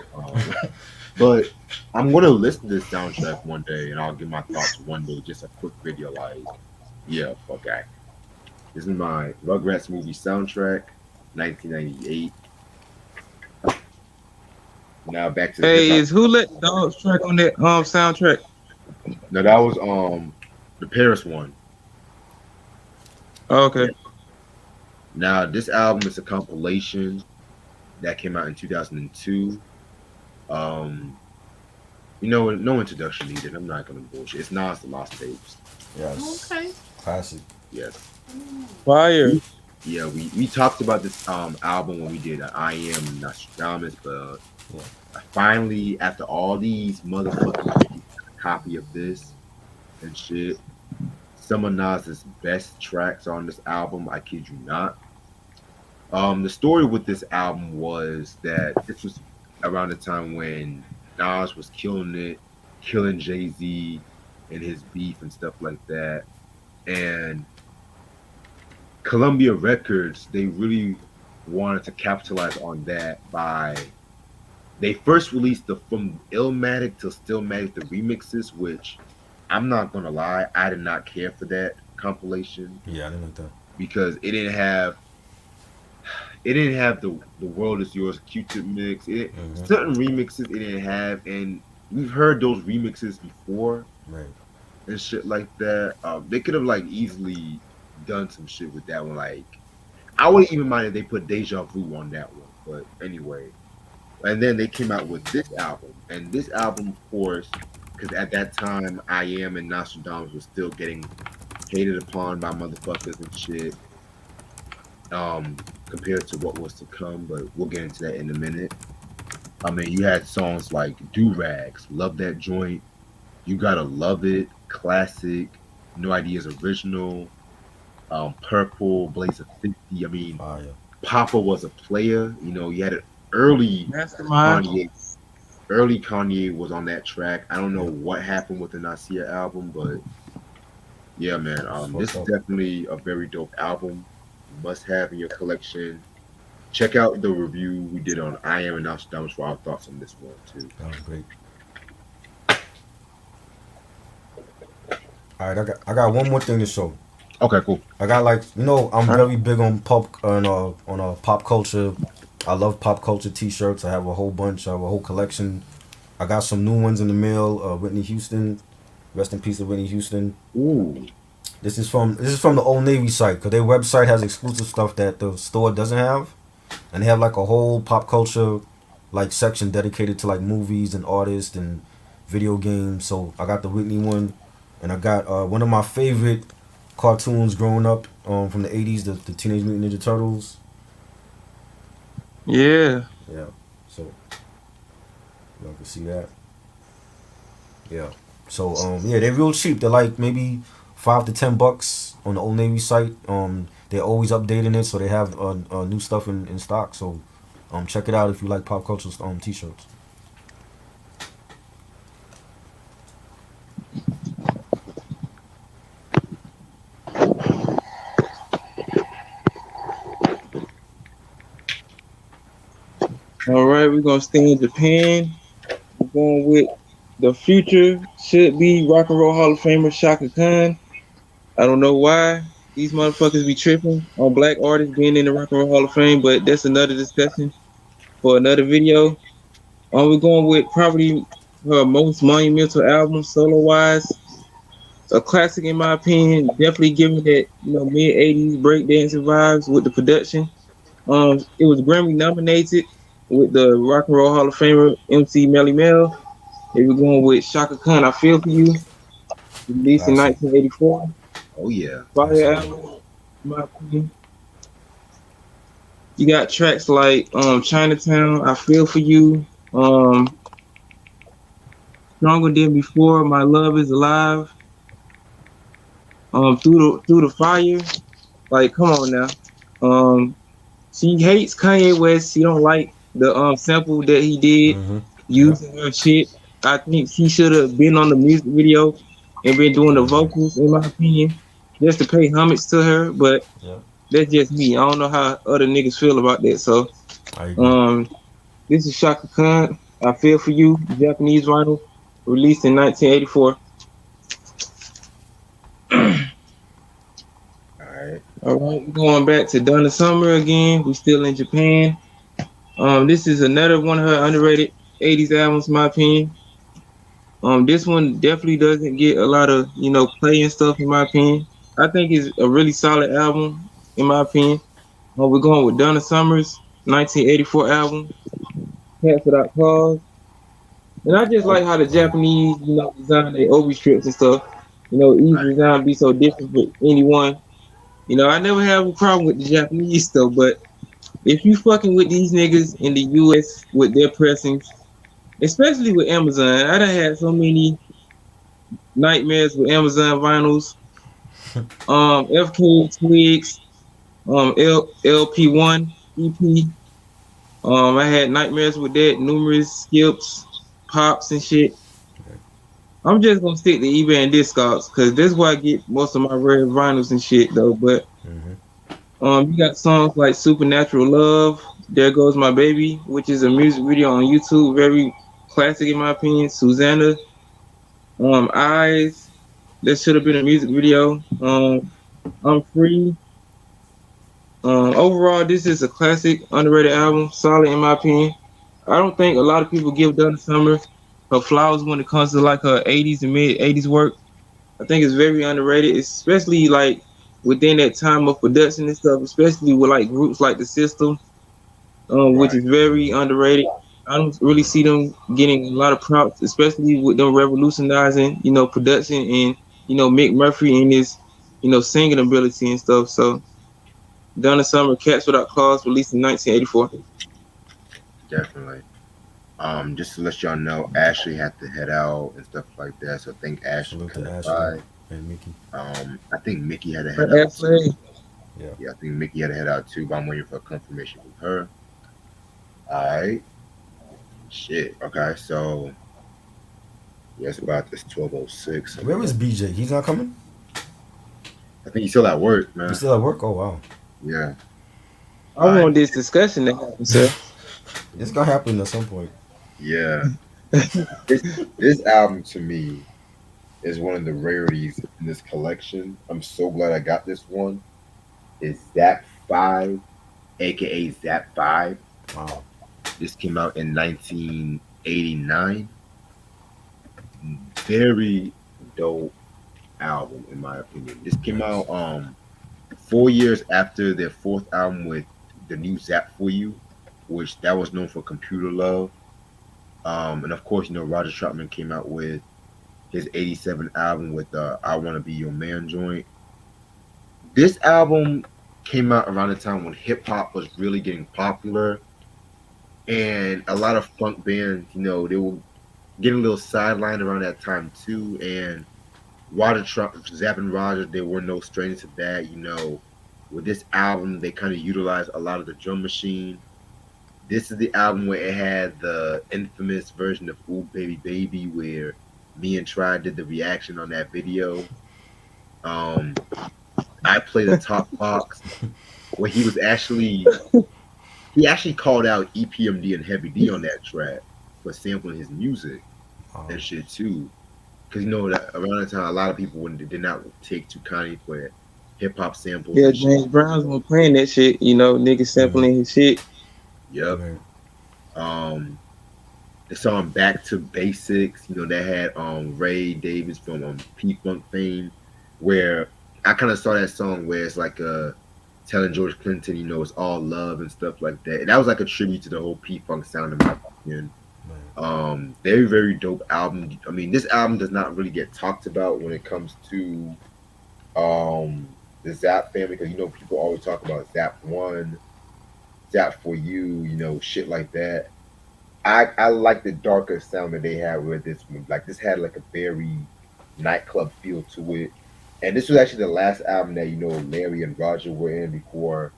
But I'm gonna listen to this soundtrack one day, and I'll give my thoughts one day. Just a quick video, like, yeah, fuck that. This is my Rugrats movie soundtrack, 1998. Now back to the hip Hey, hop. is Who Let the Dogs track on that soundtrack? Now that was the Paris one. Oh, Yeah. okay. Now this album is a compilation that came out in 2002. Um, no introduction needed. I'm not gonna bullshit. It's Nas the Lost Tapes. Yes. Okay. Classic. Yes. Mm. Fire. Yeah, we talked about this album when we did I Am Nostradamus, but Yeah. I finally, after all these motherfucking years, got a copy of this and shit. Some of Nas's best tracks on this album, I kid you not. The story with this album was that this was around the time when Nas was killing it, killing Jay-Z and his beef and stuff like that. And Columbia Records, they really wanted to capitalize on that by they first released the From Illmatic to Stillmatic the remixes, which I'm not gonna lie, I did not care for that compilation Yeah, I didn't like that. because it didn't have it didn't have the world is yours Q-Tip mix. It Mm-hmm. certain remixes it didn't have, and we've heard those remixes before Right. and shit like that. They could have like easily done some shit with that one. Like I wouldn't even mind if they put Deja Vu on that one. But anyway, and then they came out with this album, and this album, of course, because at that time I Am and Nostradamus was still getting hated upon by motherfuckers and shit. Compared to what was to come, but we'll get into that in a minute. I mean, you had songs like Do Rags, Love That Joint, You Gotta Love It, Classic, No Ideas Original, Purple, Blaze of 50. I mean, Fire. Papa Was a Player. You know, you had an early Mastermind. Kanye. Early Kanye was on that track. I don't know Yep. what happened with the Nasir album, but yeah, man. This Fucked is up. definitely a very dope album. Must have in your collection. Check out the review we did on I Am and Nostradamus for our thoughts on this one too. That was great. All right, I got one more thing to show. Okay, cool. I got like I'm Huh? very big on pop culture. I love pop culture T-shirts. I have a whole bunch. I have a whole collection. I got some new ones in the mail. Whitney Houston, rest in peace of Whitney Houston. Ooh, This is from the Old Navy site because their website has exclusive stuff that the store doesn't have, and they have like a whole pop culture like section dedicated to like movies and artists and video games. So I got the Whitney one, and I got one of my favorite cartoons growing up from the '80s, the Teenage Mutant Ninja Turtles. Yeah. Yeah, so y'all can see that. Yeah. So yeah, they're real cheap. They're like maybe $5 to $10 on the Old Navy site. They're always updating it, so they have new stuff in stock. So check it out if you like pop culture t-shirts. All right, we're gonna stay in Japan. We're going with the future should be Rock and Roll Hall of Famer Shaka Khan. I don't know why these motherfuckers be tripping on black artists being in the Rock and Roll Hall of Fame, but that's another discussion for another video. We're going with probably her most monumental album solo wise. A classic in my opinion, definitely giving that mid '80s breakdancing vibes with the production. It was Grammy nominated with the Rock and Roll Hall of Famer MC Melly Mel. They were going with Shaka Khan, I Feel For You, released in Classic. 1984. oh yeah. Fire album, in my opinion. You got tracks like Chinatown, I Feel For You, Stronger Than Before, My Love Is Alive, Through the Fire. Like, come on now. She hates Kanye West. She don't like the sample that he did Mm-hmm. using her shit. I think he should have been on the music video and been doing the Mm-hmm. vocals, in my opinion, just to pay homage to her. But Yeah, that's just me. I don't know how other niggas feel about that. So, I agree. this is Shaka Khan. I Feel For You, Japanese vinyl, released in 1984. All right. All right, we're going back to Donna Summer again. We still in Japan. This is another one of her underrated 80s albums, in my opinion. This one definitely doesn't get a lot of play and stuff, in my opinion. I think it's a really solid album, in my opinion. We're going with Donna Summer's 1984 album, Cats Without Claws. And I just like how the Japanese, design their obi strips and stuff. Each Right. design be so different for anyone. I never have a problem with the Japanese stuff, but if you fucking with these niggas in the US with their pressings, especially with Amazon, I done had so many nightmares with Amazon vinyls. FK Twigs, LP1 EP. I had nightmares with that, numerous skips, pops and shit. I'm just gonna stick to eBay and Discogs because that's where I get most of my rare vinyls and shit though. But Mm-hmm. you got songs like Supernatural Love, There Goes My Baby, which is a music video on YouTube, very classic in my opinion. Susanna, Eyes, that should have been a music video. I'm Free, Overall, this is a classic, underrated album, solid in my opinion. I don't think a lot of people give Donna Summer her flowers when it comes to like her 80s and mid 80s work. I think it's very underrated, especially like within that time of production and stuff, especially with like groups like the System, which Right. is very underrated. I don't really see them getting a lot of props, especially with them revolutionizing, production and Mick Murphy and his, singing ability and stuff. So Donna Summer, Cats Without Claws, released in 1984. Definitely. Just to let y'all know, Ashley had to head out and stuff like that. So I think Ashley Salute to coming Ashley by. and Mickey. I think Mickey had to Her head out too. Ashley. Yeah. Yeah, I think Mickey had to head out too, but I'm waiting for confirmation from her. Alright. Shit. Okay, so yeah, it's about this 12:06. I'm Where is gonna BJ? He's not coming. I think he's still at work, He's man. still at work. Oh wow. Yeah. I Alright. want this discussion to happen, sir. It's gonna happen at some point. Yeah. This album to me is one of the rarities in this collection. I'm so glad I got this one. Is Zap 5, aka Zap 5. Wow. This came out in 1989. Very dope album in my opinion. This came Nice. out 4 years after their fourth album with the new Zap for You, which that was known for Computer Love. And of course, Roger Troutman came out with his 87 album with I Wanna Be Your Man joint. This album came out around the time when hip hop was really getting popular and a lot of funk bands, they were getting a little sidelined around that time too. And Zapp and Roger, they were no strangers to that. With this album, they kind of utilized a lot of the drum machine. This is the album where it had the infamous version of "Ooh Baby Baby," where me and Try did the reaction on that video. Um, I played a top box where he actually called out EPMD and Heavy D on that track for sampling his music Wow. and shit too. Because that around that time, a lot of people did not take to Kanye for hip hop samples Yeah, and shit. James Brown's been playing that shit, niggas Mm-hmm. sampling his shit. Yep. Right. Um, the song "Back to Basics," that had Ray Davis from P Funk fame, where I kind of saw that song where it's like telling George Clinton, it's all love and stuff like that. And that was like a tribute to the whole P Funk sound in my opinion. Right. Very, very dope album. I mean, this album does not really get talked about when it comes to the Zap family because people always talk about Zap One, Zap for You, shit like that. I like the darker sound that they had with this one. Like this had like a very nightclub feel to it. And this was actually the last album that Larry and Roger were in before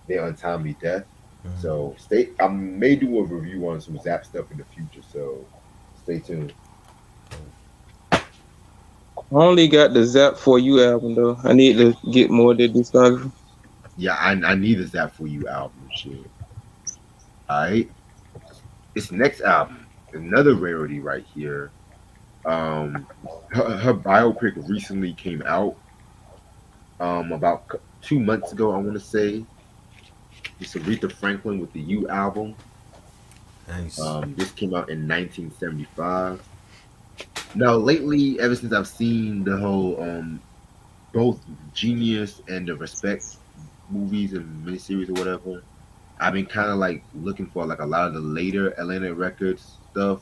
their untimely death. Mm-hmm. So I may do a review on some Zap stuff in the future. So stay tuned. I only got the Zap for You album though. I need to get more of the discography. Yeah, I need a Zap for You album. Shit. All right. This next album, another rarity right here. Um, her biopic recently came out. About 2 months ago, I want to say. It's Aretha Franklin with the U album. Nice. This came out in 1975. Now, lately, ever since I've seen the whole both Genius and the Respect movies and miniseries or whatever, I've been kind of like looking for like a lot of the later Atlantic Records stuff.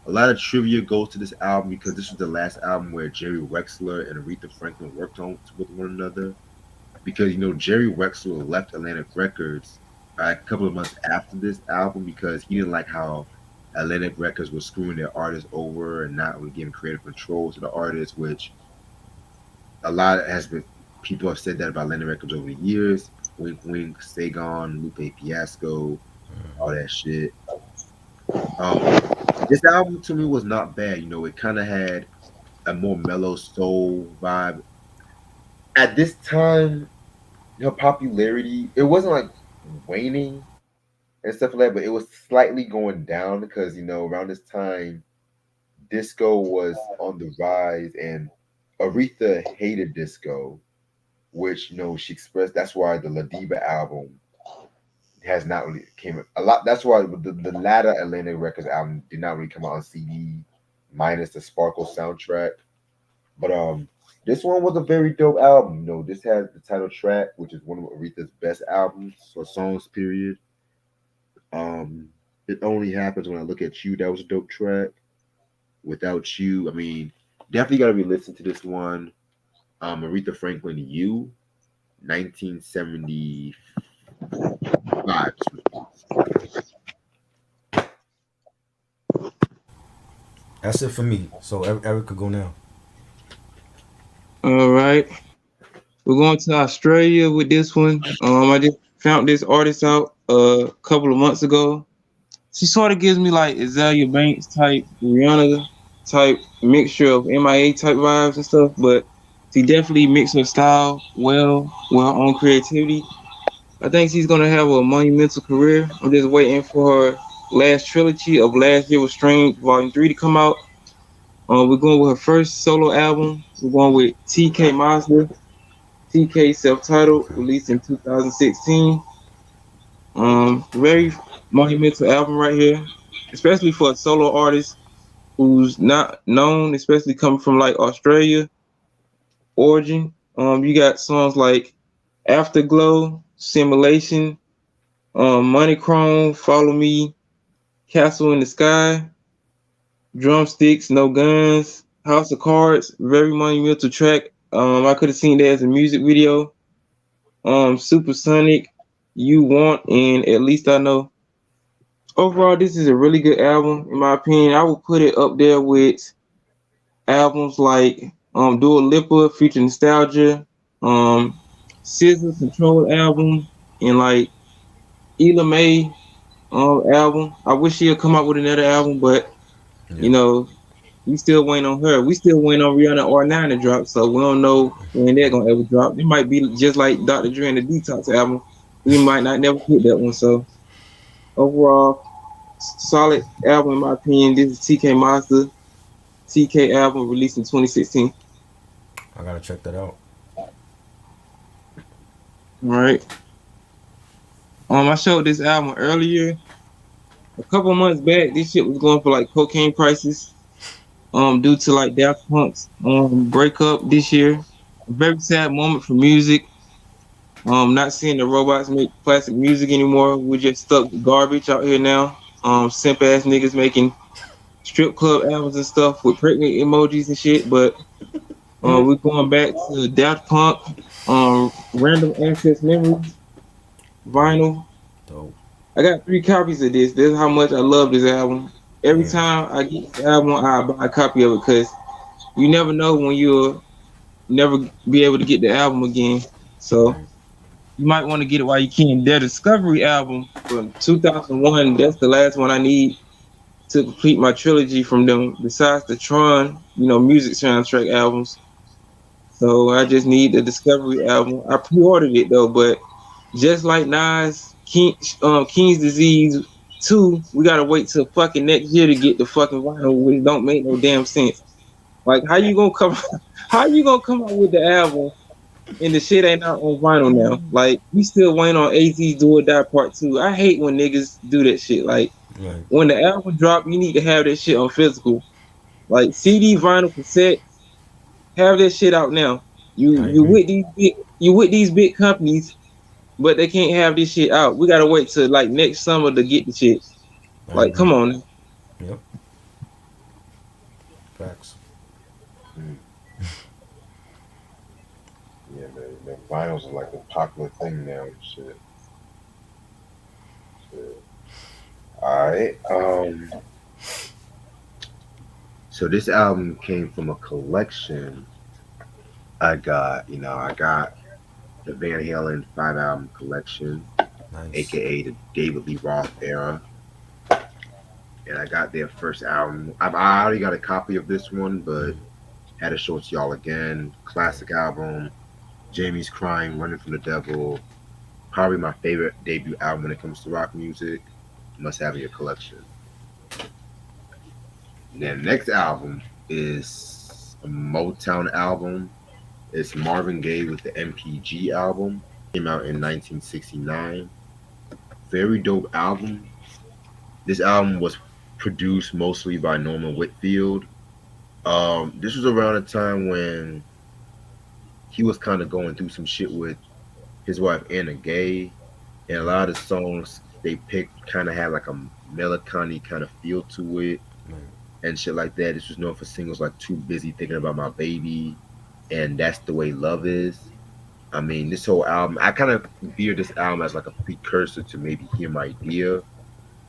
A lot of trivia goes to this album because this was the last album where Jerry Wexler and Aretha Franklin worked on with one another. Because Jerry Wexler left Atlantic Records a couple of months after this album because he didn't like how Atlantic Records was screwing their artists over and not really giving creative control to the artists, which a lot has been people have said that about Atlantic Records over the years. Wink Wink, Sagon, Lupe Fiasco, all that shit. Um, this album to me was not bad. It kind of had a more mellow soul vibe. At this time, her popularity, it wasn't like waning and stuff like that, but it was slightly going down because around this time disco was on the rise and Aretha hated disco. which she expressed. That's why the Ladiba album has not really came a lot. That's why the latter Atlantic Records album did not really come out on CD, minus the Sparkle soundtrack. But this one was a very dope album. This has the title track, which is one of Aretha's best albums or songs. Period. Um, it only happens when I look at you. That was a dope track. Without you, I mean, definitely got to be listening to this one. Aretha Franklin, You, 1975. That's it for me. So Eric could go now. All right. We're going to Australia with this one. I just found this artist out a couple of months ago. She sort of gives me like Azalea Banks type, Rihanna type mixture of MIA type vibes and stuff, but she definitely mixed her style well with her own creativity. I think she's gonna have a monumental career. I'm just waiting for her last trilogy of Last Year Was Strange Volume 3 to come out. We're going with her first solo album. We're going with TK Mazda, TK self-titled, Okay. released in 2016. Very monumental album right here, especially for a solo artist who's not known, especially coming from like Australia origin. You got songs like Afterglow, Simulation, Money Chrome, Follow Me, Castle in the Sky, Drumsticks, No Guns, House of Cards, very monumental track. I could have seen that as a music video. Supersonic, You Want, and At Least I Know. Overall, this is a really good album, in my opinion. I would put it up there with albums like Dua Lipa, Future Nostalgia, um, SZA Control album, and like Ela May album. I wish she'd come out with another album, but Yeah. you know, we still waiting on her. We still waiting on Rihanna R9 to drop, so we don't know when they're gonna ever drop. It might be just like Dr. Dre and the Detox album. We might not never get that one. So overall, solid album in my opinion. This is TK Monster, TK album released in 2016. I gotta check that out. All right. I showed this album earlier. A couple months back, this shit was going for like cocaine prices. Due to like Daft Punk's breakup this year. A very sad moment for music. Not seeing the robots make classic music anymore. We're just stuck with garbage out here now. Simp ass niggas making strip club albums and stuff with pregnant emojis and shit. But we're going back to Daft Punk, Random Access Memories, vinyl. Dope. I got 3 copies of this. This is how much I love this album. Every Damn. time I get this album, I buy a copy of it because you never know when you'll never be able to get the album again. So Right. you might want to get it while you can. Their Discovery album from 2001, that's the last one I need to complete my trilogy from them, besides the Tron, music soundtrack albums. So I just need the Discovery album. I pre-ordered it though, but just like Nas, King's Disease 2, we gotta wait till fucking next year to get the fucking vinyl, which don't make no damn sense. Like how you gonna come how you gonna come out with the album and the shit ain't out on vinyl now? Like we still waiting on AZ's Do or Die Part 2. I hate when niggas do that shit. Like Right. when the album drop, you need to have that shit on physical. Like CD, vinyl, cassette, have that shit out now. You I you agree. with these big companies, but they can't have this shit out. We gotta wait till like next summer to get the shit. I Like, agree. come on. Yep. Facts. Mm. Yeah, man. Vinyls are like a popular thing now and shit. Shit. All right. So this album came from a collection I got. I got the Van Halen 5 album collection, Nice. aka the David Lee Roth era. And I got their first album. I already got a copy of this one, but had to show it to y'all again. Classic album. Jamie's Crying, Running from the Devil. Probably my favorite debut album when it comes to rock music. Must have in your collection. And then the next album is a Motown album. It's Marvin Gaye with the MPG album. Came out in 1969. Very dope album. This album was produced mostly by Norman Whitfield. This was around a time when he was kind of going through some shit with his wife Anna Gaye, and a lot of the songs they picked kind of had like a melancholy kind of feel to it and shit like that. This was known for singles like "Too Busy Thinking About My Baby" and "That's the Way Love Is." I mean, this whole album, I kind of view this album as like a precursor to maybe Hear My Dear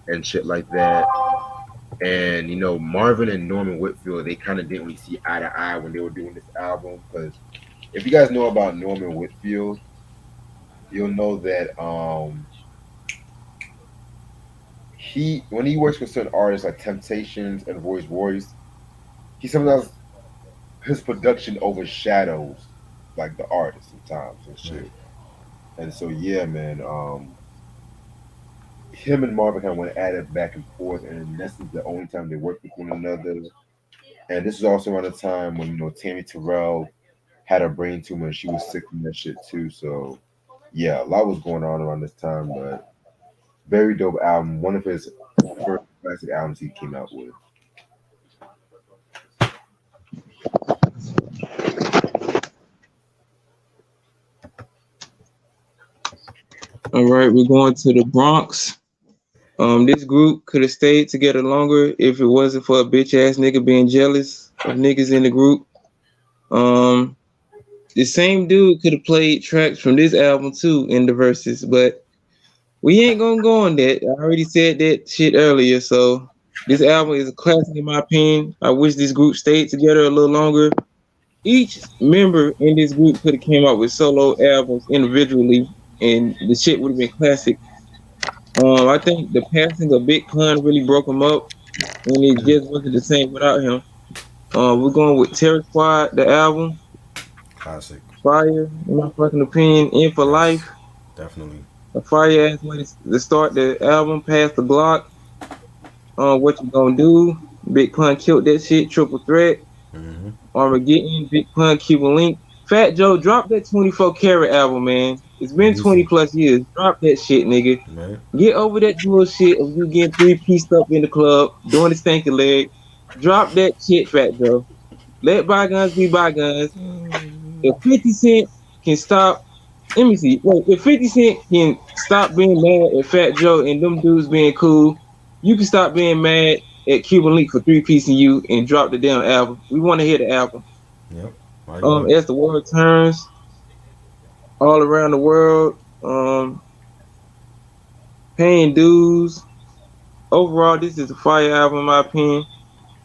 and shit like that. And you know, Marvin and Norman Whitfield, they kind of didn't really see eye to eye when they were doing this album. Because if you guys know about Norman Whitfield, you'll know that he when he works with certain artists like Temptations and Royce, he sometimes his production overshadows like the artist sometimes and shit. And so yeah, man, him and Marvin kind of went at it back and forth, and this is the only time they worked with one another. And this is also around the time when you know Tammy Terrell had a brain tumor and she was sick from that shit too. So yeah, a lot was going on around this time, but very dope album. One of his first classic albums he came out with. All right, we're going to the Bronx. This group could have stayed together longer if it wasn't for a bitch ass nigga being jealous of niggas in the group. The same dude could have played tracks from this album too in the verses, but we ain't gonna go on that. I already said that shit earlier. So this album is a classic in my opinion. I wish this group stayed together a little longer. Each member in this group could have came out with solo albums individually, and the shit would have been classic. I think the passing of Big Pun really broke him up, and it just wasn't the same without him. We're going with Terror Squad, the album. Classic. Fire, in my fucking opinion. In for Yes, Life. definitely. A fire ass way to start the album. Pass the Block. What You Gonna Do? Big Pun killed that shit. Triple Threat. Mm-hmm. Armageddon. Big Pun, Cuban Link. Fat Joe, drop that 24 Karat album, man. It's been Easy. 20 plus years. Drop that shit, nigga. Man. Get over that bullshit of you getting 3-pieced up in the club, doing the stanky leg. Drop that shit, Fat Joe. Let bygones be bygones. If 50 Cent can stop, let me see. Wait, if 50 Cent can stop being mad at Fat Joe and them dudes being cool, you can stop being mad at Cuban Link for 3-piecing you and drop the damn album. We want to hear the album. Yep. As the world turns, all around the world, paying dues. Overall, this is a fire album in my opinion.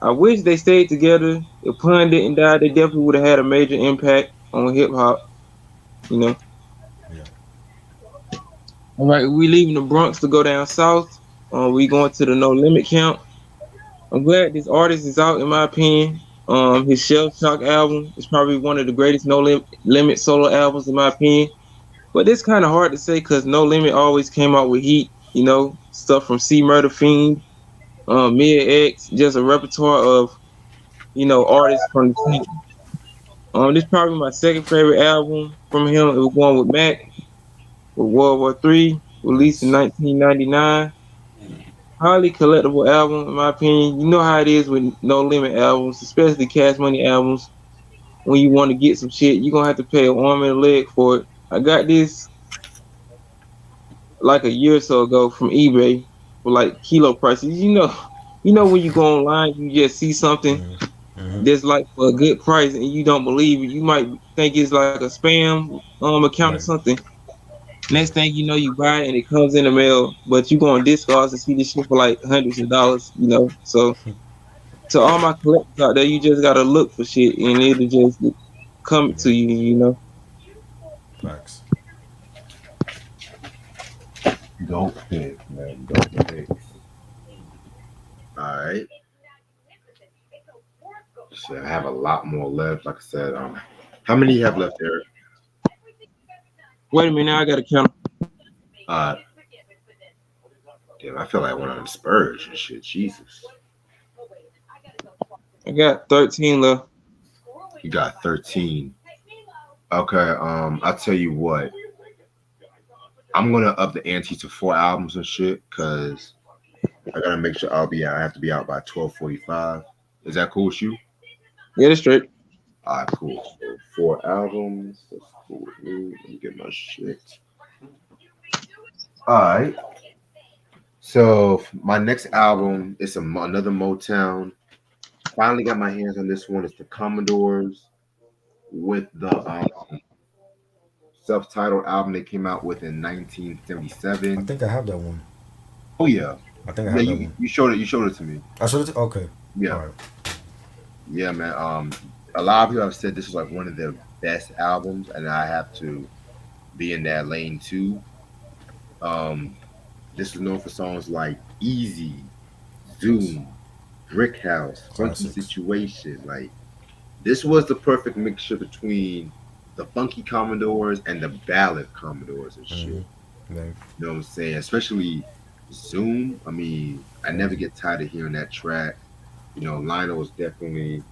I wish they stayed together. If Pun didn't die, they definitely would have had a major impact on hip hop. You know. Yeah. All right, we leaving the Bronx to go down south. We going to the No Limit Camp. I'm glad this artist is out, in my opinion. His Shell Shock album is probably one of the greatest No Limit solo albums, in my opinion. But it's kind of hard to say because No Limit always came out with heat. You know, stuff from C Murder Fiend, Mia X, just a repertoire of, you know, artists from the scene. This is probably my second favorite album from him. It was one with Mac, with World War III, released in 1999. Highly collectible album, in my opinion. You know how it is with No Limit albums, especially Cash Money albums. When you want to get some shit, you're going to have to pay an arm and a leg for it. I got this like a year or so ago from eBay for like kilo prices. You know when you go online, you just see something that's like for a good price and you don't believe it. You might think it's like a spam account or something. Next thing you know, you buy it and it comes in the mail, but you go on Discogs and see this shit for like hundreds of dollars, you know. So to all my collectors out there, you just gotta look for shit and it'll just come to you, you know. Facts. Don't pick, man. Don't pick. All right. So I have a lot more left. Like I said, how many you have left, Eric? Wait a minute, I gotta count. Damn, I feel like I went on Spurs and shit. Jesus. I got 13 left. You got 13. Okay, I'll tell you what. I'm gonna up the ante to 4 albums and shit, cause I gotta make sure I'll be out. I have to be out by 12:45. Is that cool with you? Yeah, that's straight. All right, cool. So 4 albums. That's cool with me. Let me get my shit. All right. So my next album is another Motown. Finally got my hands on this one. It's the Commodores with the self-titled album they came out with in I 1977. think I have that one. Oh yeah, I think I yeah. have that You one. you showed it. You showed it to me. I should have. Okay. All Yeah, right. yeah, man. A lot of people have said this is like one of their best albums, and I have to be in that lane too. Um, this is known for songs like "Easy," Yes. "Zoom," "Brick House," "Funky Classics. Situation." Like this was the perfect mixture between the funky Commodores and the ballad Commodores and Mm-hmm. shit. Right. You know what I'm saying? Especially Zoom. I mean, I never get tired of hearing that track. You know, Lionel was definitely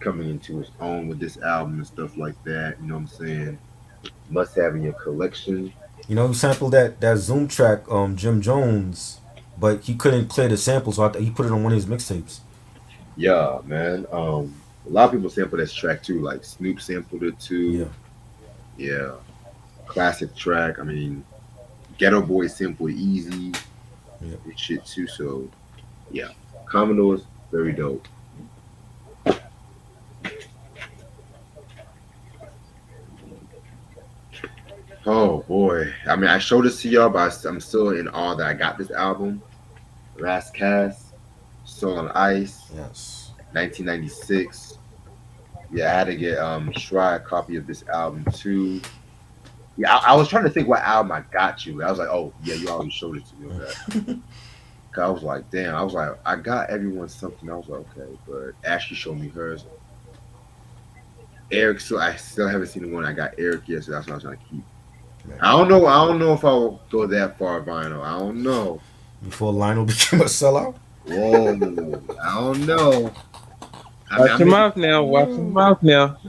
coming into his own with this album and stuff like that. You know what I'm saying? Must have in your collection. You know, he sampled that Zoom track, Jim Jones, but he couldn't clear the sample, so he put it on one of his mixtapes. Yeah, man. A lot of people sample this track too. Like Snoop sampled it Yeah. too. Yeah, classic track. I mean, Ghetto Boy sampled Easy Yeah. and shit too. So yeah, Commodores very dope. Oh boy, I mean, I showed this to y'all, but I'm still in awe that I got this album. Last Cast, Soul on Ice, Yes. 1996. Yeah, I had to get try a copy of this album too. Yeah, I was trying to think what album I got you. I was like, oh yeah, you already showed it to me. Okay. 'Cause I was like, damn. I was like, I got everyone something. I was like, okay, but Ashley showed me hers. Eric, so I still haven't seen the one I got Eric yet, so that's what I was trying to keep. Right. I don't know. I don't know if I'll go that far, Vinyl. I don't know. Before Lionel became a sellout. Whoa, I don't know. Watch your mouth now. Watch your mouth now. I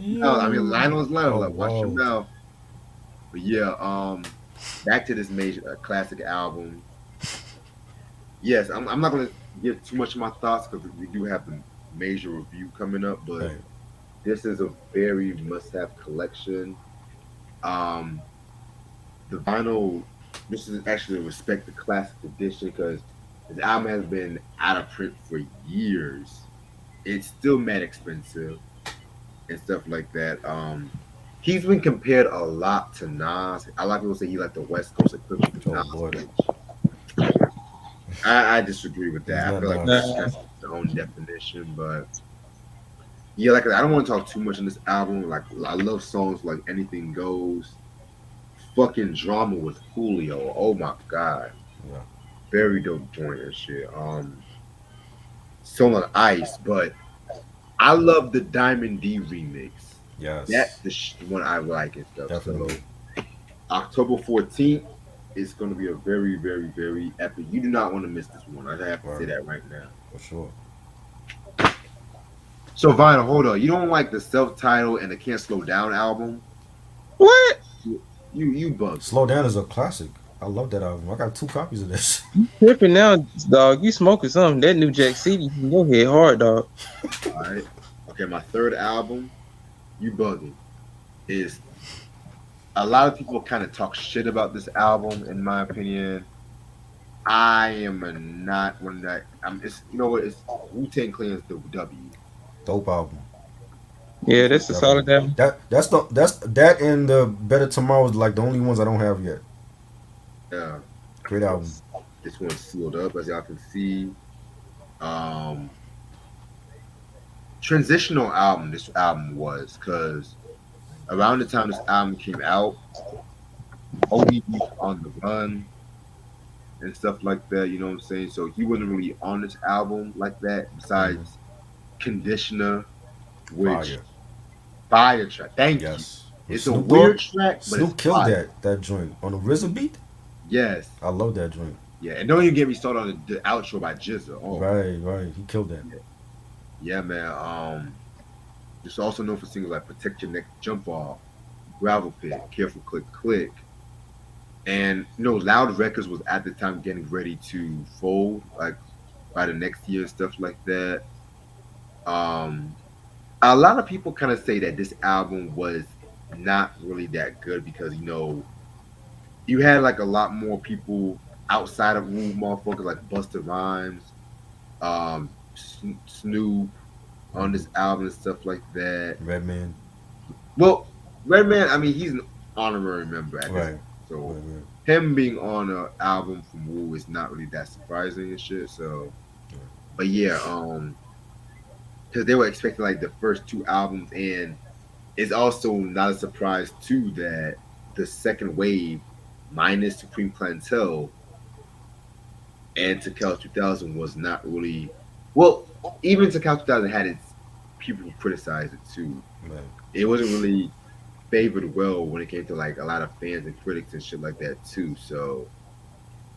mean, Lionel's Lionel. Oh, Like, watch your wow. mouth. But yeah, back to this major classic album. Yes, I'm not gonna give too much of my thoughts because we do have the major review coming up. But Right. this is a very must-have collection. Um, the vinyl. This is actually a respect the classic edition because this album has been out of print for years. It's still mad expensive and stuff like that. He's been compared a lot to Nas. A lot of people say he like the West Coast equivalent to Oh Nas, boy. which I disagree with He's that. I not feel like Nas. that's its own definition, but yeah, like I don't want to talk too much on this album. Like I love songs like Anything Goes, fucking Drama with Julio. Oh my god, Yeah. very dope joint and shit. Soul on Ice, but I love the Diamond D remix. That's Yes. the one I like and stuff. Definitely. So October 14th is going to be a very, very, very epic. You do not want to miss this one. I have to say Right. that right now. For sure. So Vinyl, hold on. You don't like the self-titled and the Can't Slow Down album? What? You bugs. Slow Down is a classic. I love that album. I got 2 copies of this. Tripping now, dog. You smoking something? That new Jack City in your head hard, dog. All right. Okay, my third album, You Bugging, is a lot of people kind of talk shit about this album. In my opinion, I am not one that. It's you know what? It's Wu-Tang Clan's the W. Dope album. Yeah, that's a solid album. That and the Better Tomorrow is like the only ones I don't have yet. Yeah. Great album. This one's sealed up, as y'all can see. Um, transitional album. This album was because around the time this album came out, ODB was on the run and stuff like that. You know what I'm saying? So he wasn't really on this album like that. Besides Conditioner, which Fire. fire track. Thank you. Yes. It's a Snoop weird Dogg, track, but Snoop it's killed fire. that joint on the RZA beat. Yes. I love that joint. Yeah, and don't even get me started on the outro by Jizza. Oh, Right. He killed that. yeah, man. Just also known for singles like "Protect Your Neck," "Jump Off," Gravel Pit, Careful Click Click, and Loud Records was at the time getting ready to fold, like by the next year and stuff like that. Um, a lot of people kind of say that this album was not really that good because you had like a lot more people outside of Wu motherfuckers like Busta Rhymes, Snoop on this album and stuff like that. Redman. Well, Redman, I mean, he's an honorary member at this, Right. so Right. him being on an album from Wu is not really that surprising and shit. So, but yeah, because they were expecting like the first two albums, and it's also not a surprise too that the second wave, minus Supreme Clientele and Tekel 2000, was not really well. Even Tekel 2000 had its people who criticized it too. Right. It wasn't really favored well when it came to like a lot of fans and critics and shit like that too. So,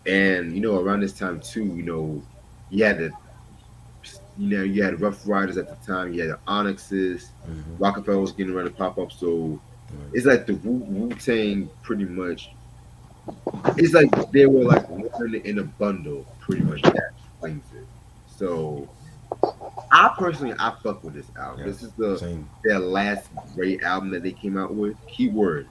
and around this time too, you had the you had Rough Riders at the time, you had the Onyxes, Mm-hmm. Rockefeller was getting ready to pop up. So Right. it's like the Wu Tang pretty much. It's like they were like one in a bundle, pretty much. That explains it. So I personally, I fuck with this album. Yeah. This is Same. their last great album that they came out with. Keyword,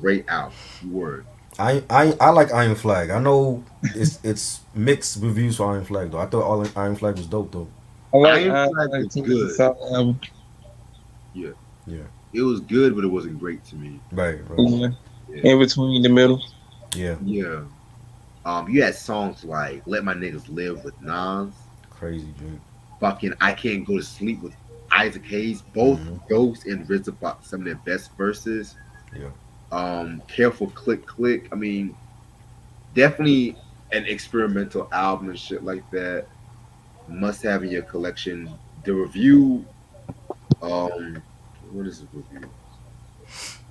great album. Keyword. I like Iron Flag. I know it's mixed reviews for Iron Flag though. I thought all Iron Flag was dope though. I like Iron Iron Flag Flag was too. It's a good. solid album. Yeah, Yeah. it was good, but it wasn't great to me. Right. Right. Yeah. Yeah, In between the middle. Yeah. yeah. You had songs like "Let My Niggas Live" with Nas, Crazy drink. fucking "I Can't Go to Sleep" with Isaac Hayes. Both Mhm. Ghost and RZA bought some of their best verses. Yeah. Careful Click Click. I mean, definitely an experimental album and shit like that. Must have in your collection. The review, what is the review?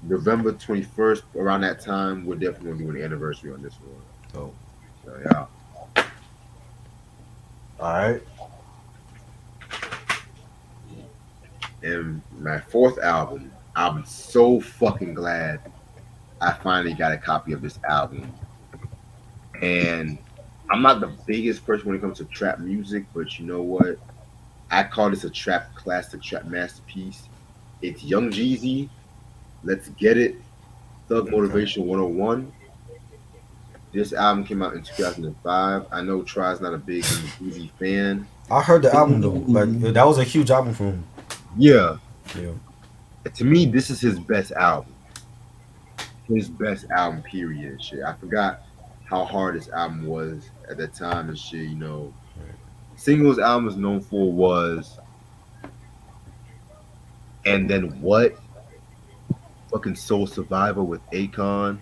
November 21st, around that time, we're definitely gonna do an anniversary on this one. Oh. So yeah. All right. And my fourth album, I'm so fucking glad I finally got a copy of this album. And I'm not the biggest person when it comes to trap music, but you know what? I call this a trap classic, trap masterpiece. It's Young Jeezy, Let's Get It, Thug Motivation 101. This album came out in 2005. I know Try's not a big Jeezy fan. I heard the album though. Like that was a huge album for him. Yeah, Yeah. to me, this is his best album. His best album, period. And shit. I forgot how hard this album was at that time and shit. Singles album is known for was And Then What? Fucking Soul Survivor with Akon.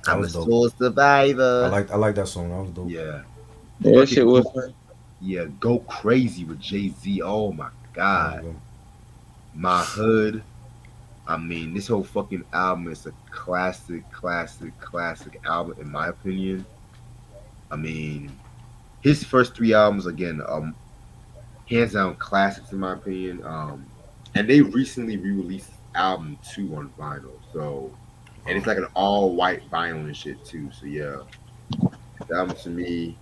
That I'm a was dope. soul survivor. I like that song. That was dope. Yeah. Yeah, that shit was fun. Yeah, Go Crazy with Jay-Z. Oh my God. My Hood. I mean, this whole fucking album is a classic album in my opinion. I mean, his first three albums again, hands down classics in my opinion. And they recently re-released album 2 on vinyl. So, and it's like an all white vinyl and shit too. So yeah, the album to me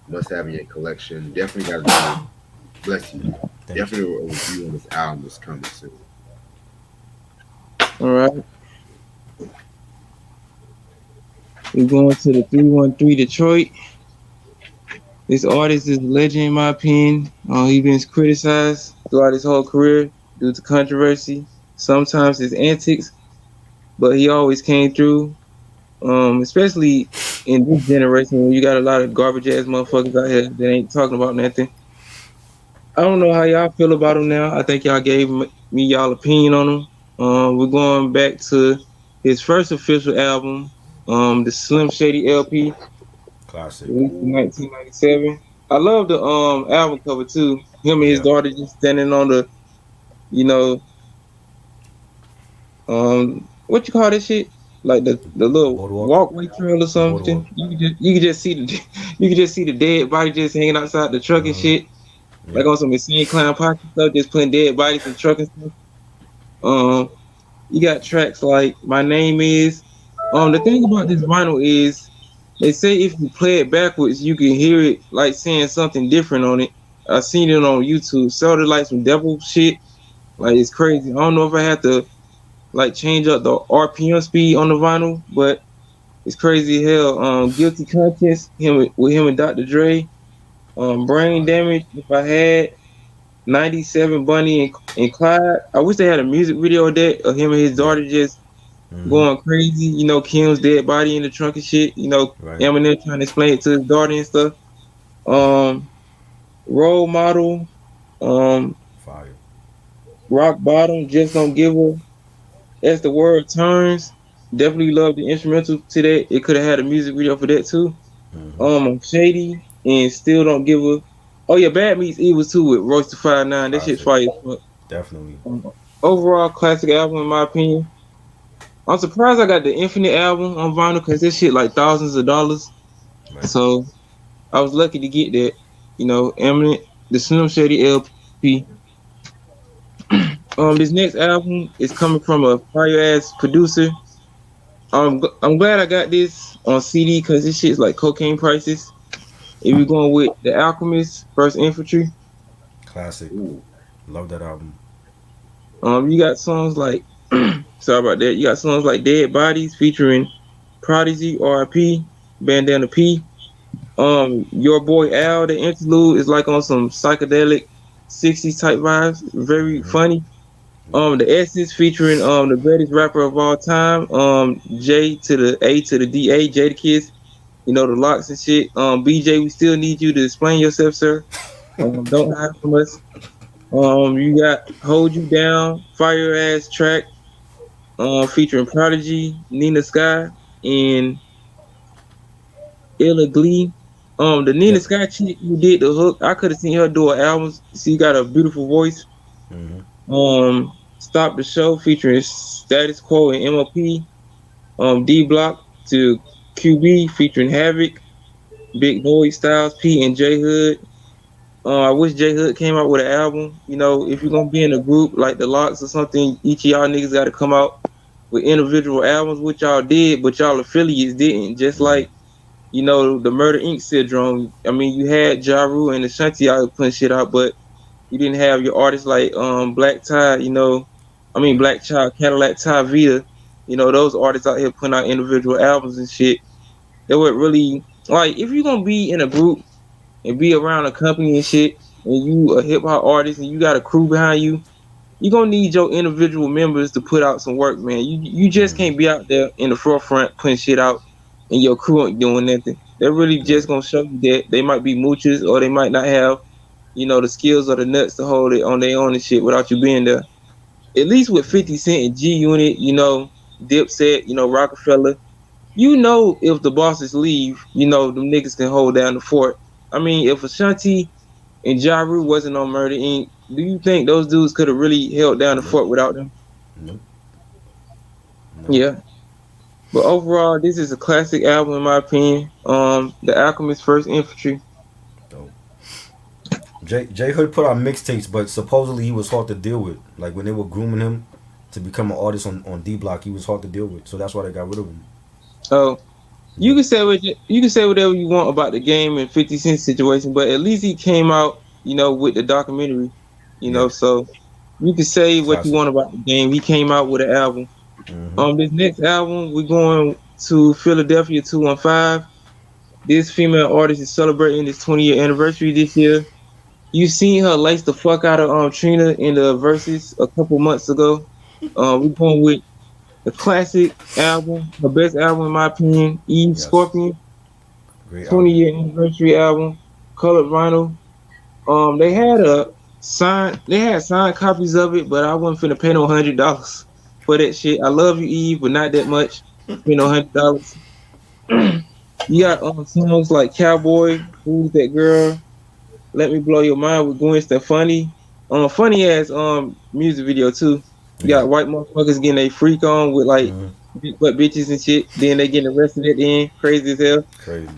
must have in your collection. Definitely got to do it. Bless you. Thank Definitely a review on this album is coming soon. All right. We're going to the 313 Detroit. This artist is a legend in my opinion. He's been criticized throughout his whole career due to controversy, sometimes his antics, but he always came through. Especially in this generation when you got a lot of garbage ass motherfuckers out here that ain't talking about nothing. I don't know how y'all feel about him now. I think y'all gave me y'all opinion on him. We're going back to his first official album, the Slim Shady LP, Classic. released in 1997. I love the album cover too. Him and his Yeah. daughter just standing on the, what you call this shit? Like the little Boardwalk? walkway trail or something. Boardwalk. You could just see the dead body just hanging outside the truck and Mhm. shit. Yeah. Like on some insane clown pocket stuff, just putting dead bodies in the truck and stuff. You got tracks like My Name Is. The thing about this vinyl is they say if you play it backwards, you can hear it like saying something different on it. I seen it on YouTube. Sounded like some devil shit. Like it's crazy. I don't know if I had to like change up the RPM speed on the vinyl, but it's crazy as hell. Guilty Conscience, him and Dr. Dre. Brain Fire. Damage. If I had 97 Bunny and Clyde. I wish they had a music video of that of him and his Yeah. daughter just Mm-hmm. going crazy. You know, Kim's dead body in the trunk and shit. You know, Right. Eminem trying to explain it to his daughter and stuff. Um, Role Model. Um, Fire. Rock Bottom. Just Don't Give a. As the World Turns. Definitely love the instrumental to that. It could have had a music video for that too. Mm-hmm. Shady and Still Don't Give a. Oh yeah, Bad Meets Evil too with Royce the 5'9". That shit's Classic. fire as fuck. Definitely. Overall classic album in my opinion. I'm surprised I got the Infinite album on vinyl because this shit like thousands of dollars. Right. So I was lucky to get that. You know, Eminent, the Slim Shady LP. This next album is coming from a fire ass producer. I'm glad I got this on CD because this shit's like cocaine prices. If you're going with The Alchemist, First Infantry, Classic. Love that album. you got songs like sorry about that. You got songs like Dead Bodies featuring Prodigy, RIP, Bandana P. Your boy Al, the interlude is like on some psychedelic 60s type vibes. Very Mm-hmm. funny. The Essence featuring the greatest rapper of all time, J to the A to the DA, Jada Kiss. You know the locks and shit. BJ, we still need you to explain yourself, sir. Don't hide from us. You got Hold You Down, fire ass track, featuring Prodigy, Nina Sky, and Illa Glee. The Nina Yep. Sky chick who did the hook, I could have seen her do an album. She got a beautiful voice. Mm-hmm. Stop the Show featuring Status Quo and MOP. D Block to QB featuring Havoc, Big Boy, Styles P, and J Hood. I wish J Hood came out with an album. You know, if you're gonna be in a group like the Locks or something, each of y'all niggas gotta come out with individual albums, which y'all did, but y'all affiliates didn't. Just Mm-hmm. like, you know, the Murder Inc. syndrome. I mean, you had Ja Rule and Ashanti out putting shit out, but you didn't have your artists like Black Tie, Right. Black Child, Cadillac Ty Vita, those artists out here putting out individual albums and shit. They would really like if you're gonna be in a group and be around a company and shit, and you a hip hop artist and you got a crew behind you, you're gonna need your individual members to put out some work, man. You just Mm-hmm. can't be out there in the forefront putting shit out and your crew ain't doing nothing. They're really just Right. gonna show you that they might be moochers or they might not have, the skills or the nuts to hold it on their own and shit without you being there. At least with 50 Cent and G Unit, Dipset, Rockefeller, if the bosses leave, them niggas can hold down the fort. I mean, if Ashanti and Ja Rule wasn't on Murder Inc., do you think those dudes could have really held down the Nope. fort without them? Nope. Nope. Yeah. But overall, this is a classic album in my opinion. The Alchemist First Infantry. Dope. J Hood put out mixtapes, but supposedly he was hard to deal with. Like when they were grooming him to become an artist on D Block, he was hard to deal with. So that's why they got rid of him. Oh, you Yeah. can say you can say whatever you want about the game and 50 Cent situation, but at least he came out, with the documentary, Yeah. so you can say what you Classic. want about the game. He came out with an album. Mm-hmm. This next album, we're going to Philadelphia 215. This female artist is celebrating its 20-year anniversary this year. You seen her lace the fuck out of Trina in the verses a couple months ago. We're going with the classic album, her best album in my opinion, Eve Yes. Scorpion, Great album. 20-year anniversary album, colored vinyl. They had signed copies of it, but I wasn't finna pay no $100 for that shit. I love you, Eve, but not that much. Pay no $100. You got songs like Cowboy, Who's That Girl, Let Me Blow Your Mind with Gwen Stefani. Funny ass music video too. You Yeah. got white motherfuckers getting a freak on with like Mm-hmm. big butt bitches and shit. Then they getting arrested at the end. Crazy as hell. Crazy.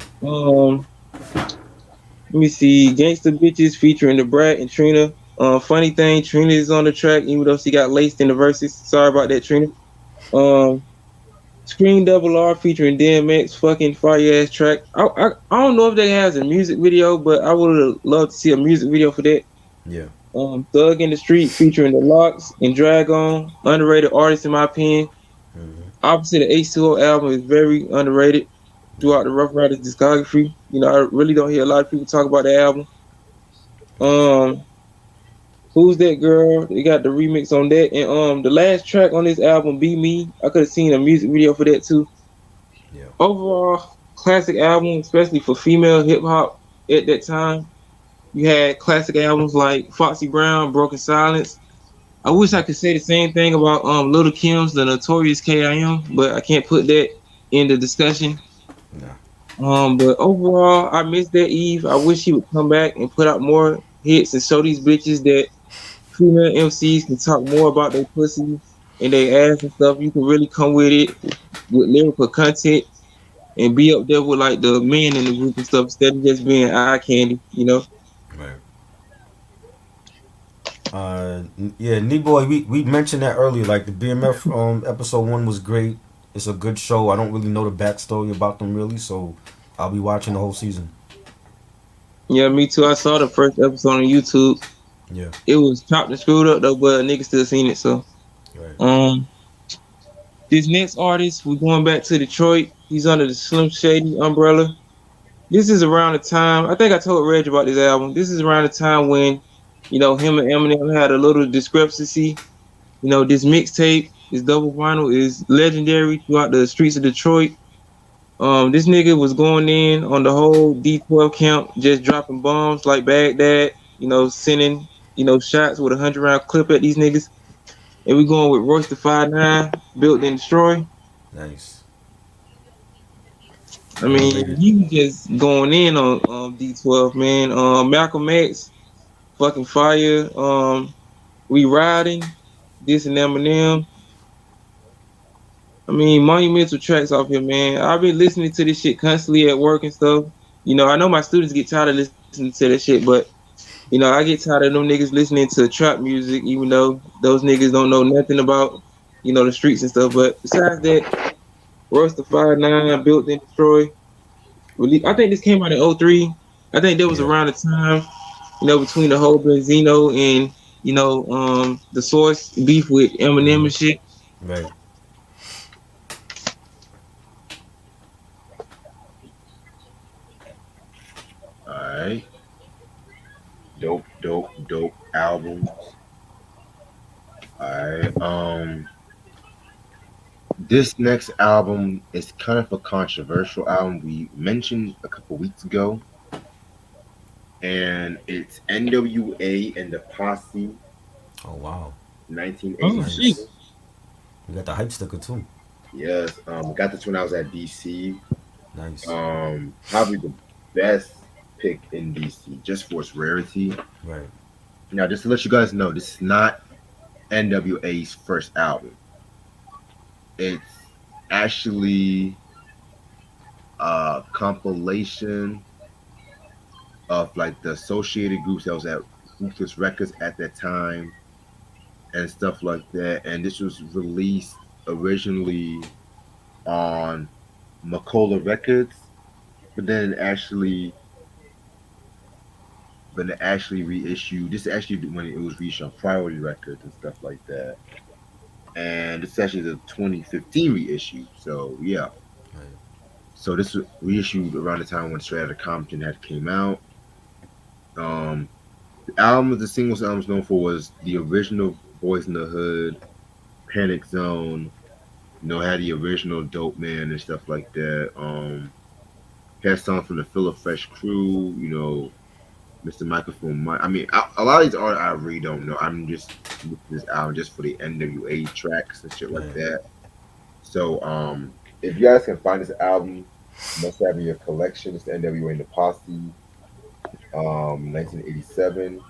Let me see. Gangsta Bitches featuring the Brat and Trina. Funny thing, Trina is on the track, even though she got laced in the verses. Sorry about that, Trina. Um, Screen Double R featuring DMX, fucking fire ass track. I don't know if that has a music video, but I would have loved to see a music video for that. Yeah. Thug in the Street featuring the Locks and Dragon, underrated artist in my opinion. Mm-hmm. Opposite the H2O album is very underrated Yeah. throughout the Rough Riders discography. You know, I really don't hear a lot of people talk about the album. Nice. Um, Who's That Girl? They got the remix on that, and the last track on this album, Be Me. I could have seen a music video for that too. Yeah. Overall, classic album, especially for female hip hop at that time. You had classic albums like Foxy Brown, Broken Silence. I wish I could say the same thing about Little Kim's The Notorious K.I.M., but I can't put that in the discussion. Nah. But overall, I miss that Eve. I wish he would come back and put out more hits and show these bitches that female MCs can talk more about their pussy and their ass and stuff. You can really come with it with lyrical content and be up there with like the men in the group and stuff instead of just being eye candy, you know? Right. Yeah, Boy, we mentioned that earlier. Like the BMF episode 1 was great. It's a good show. I don't really know the backstory about them really, so I'll be watching the whole season. Yeah, me too. I saw the first episode on YouTube. Yeah. It was chopped and screwed up though, but niggas still seen it. So, Right. this next artist, we're going back to Detroit. He's under the Slim Shady umbrella. This is around the time I think I told Reg about this album. This is around the time when, you know, him and Eminem had a little discrepancy. You know, this mixtape, this double vinyl is legendary throughout the streets of Detroit. This nigga was going in on the whole D12 camp, just dropping bombs like Baghdad, you know, sending, you know, shots with a 100-round clip at these niggas. And we going with Royce the 5'9", Built and Destroy. Nice. I mean, Underrated. he was just going in on D12, man. Malcolm X, fucking fire. We riding, this and Eminem. I mean, monumental tracks off here, man. I've been listening to this shit constantly at work and stuff. You know, I know my students get tired of listening to that shit, but you know, I get tired of them niggas listening to trap music, even though those niggas don't know nothing about, you know, the streets and stuff. But besides that, Royce the 5'9", Built and Destroy. I think this came out in 03. I think that was Yeah. around the time, you know, between the whole Benzino and, you know, the Source beef with Eminem and shit. Right. All right. Dope albums. All right. This next album is kind of a controversial album we mentioned a couple weeks ago, and it's NWA and the Posse, Oh wow. Oh, 1987. shit. Nice. We got the hype sticker too. Yes. Got this when I was at DC. Nice. Probably the best pick in DC, just for its rarity. Right. Now, just to let you guys know, this is not NWA's first album. It's actually a compilation of like the associated groups that was at Ruthless Records at that time and stuff like that. And this was released originally on Macola Records, but then actually reissued. This actually when it was reissued on Priority Records and stuff like that. And it's actually the 2015 reissue. So yeah. Right. So this was reissued around the time when Straight Outta Compton had came out. The album, the singles album was known for was the original Boys in the Hood, Panic Zone. You know, had the original Dope Man and stuff like that. Had songs from the Philip Fresh crew. You know, Mr. Microphone Mike. I mean, a lot of these artists I really don't know. I'm just looking at this album just for the NWA tracks and shit like Right. that. So, if you guys can find this album, you must have in your collection. It's the NWA and the Posse, 1987.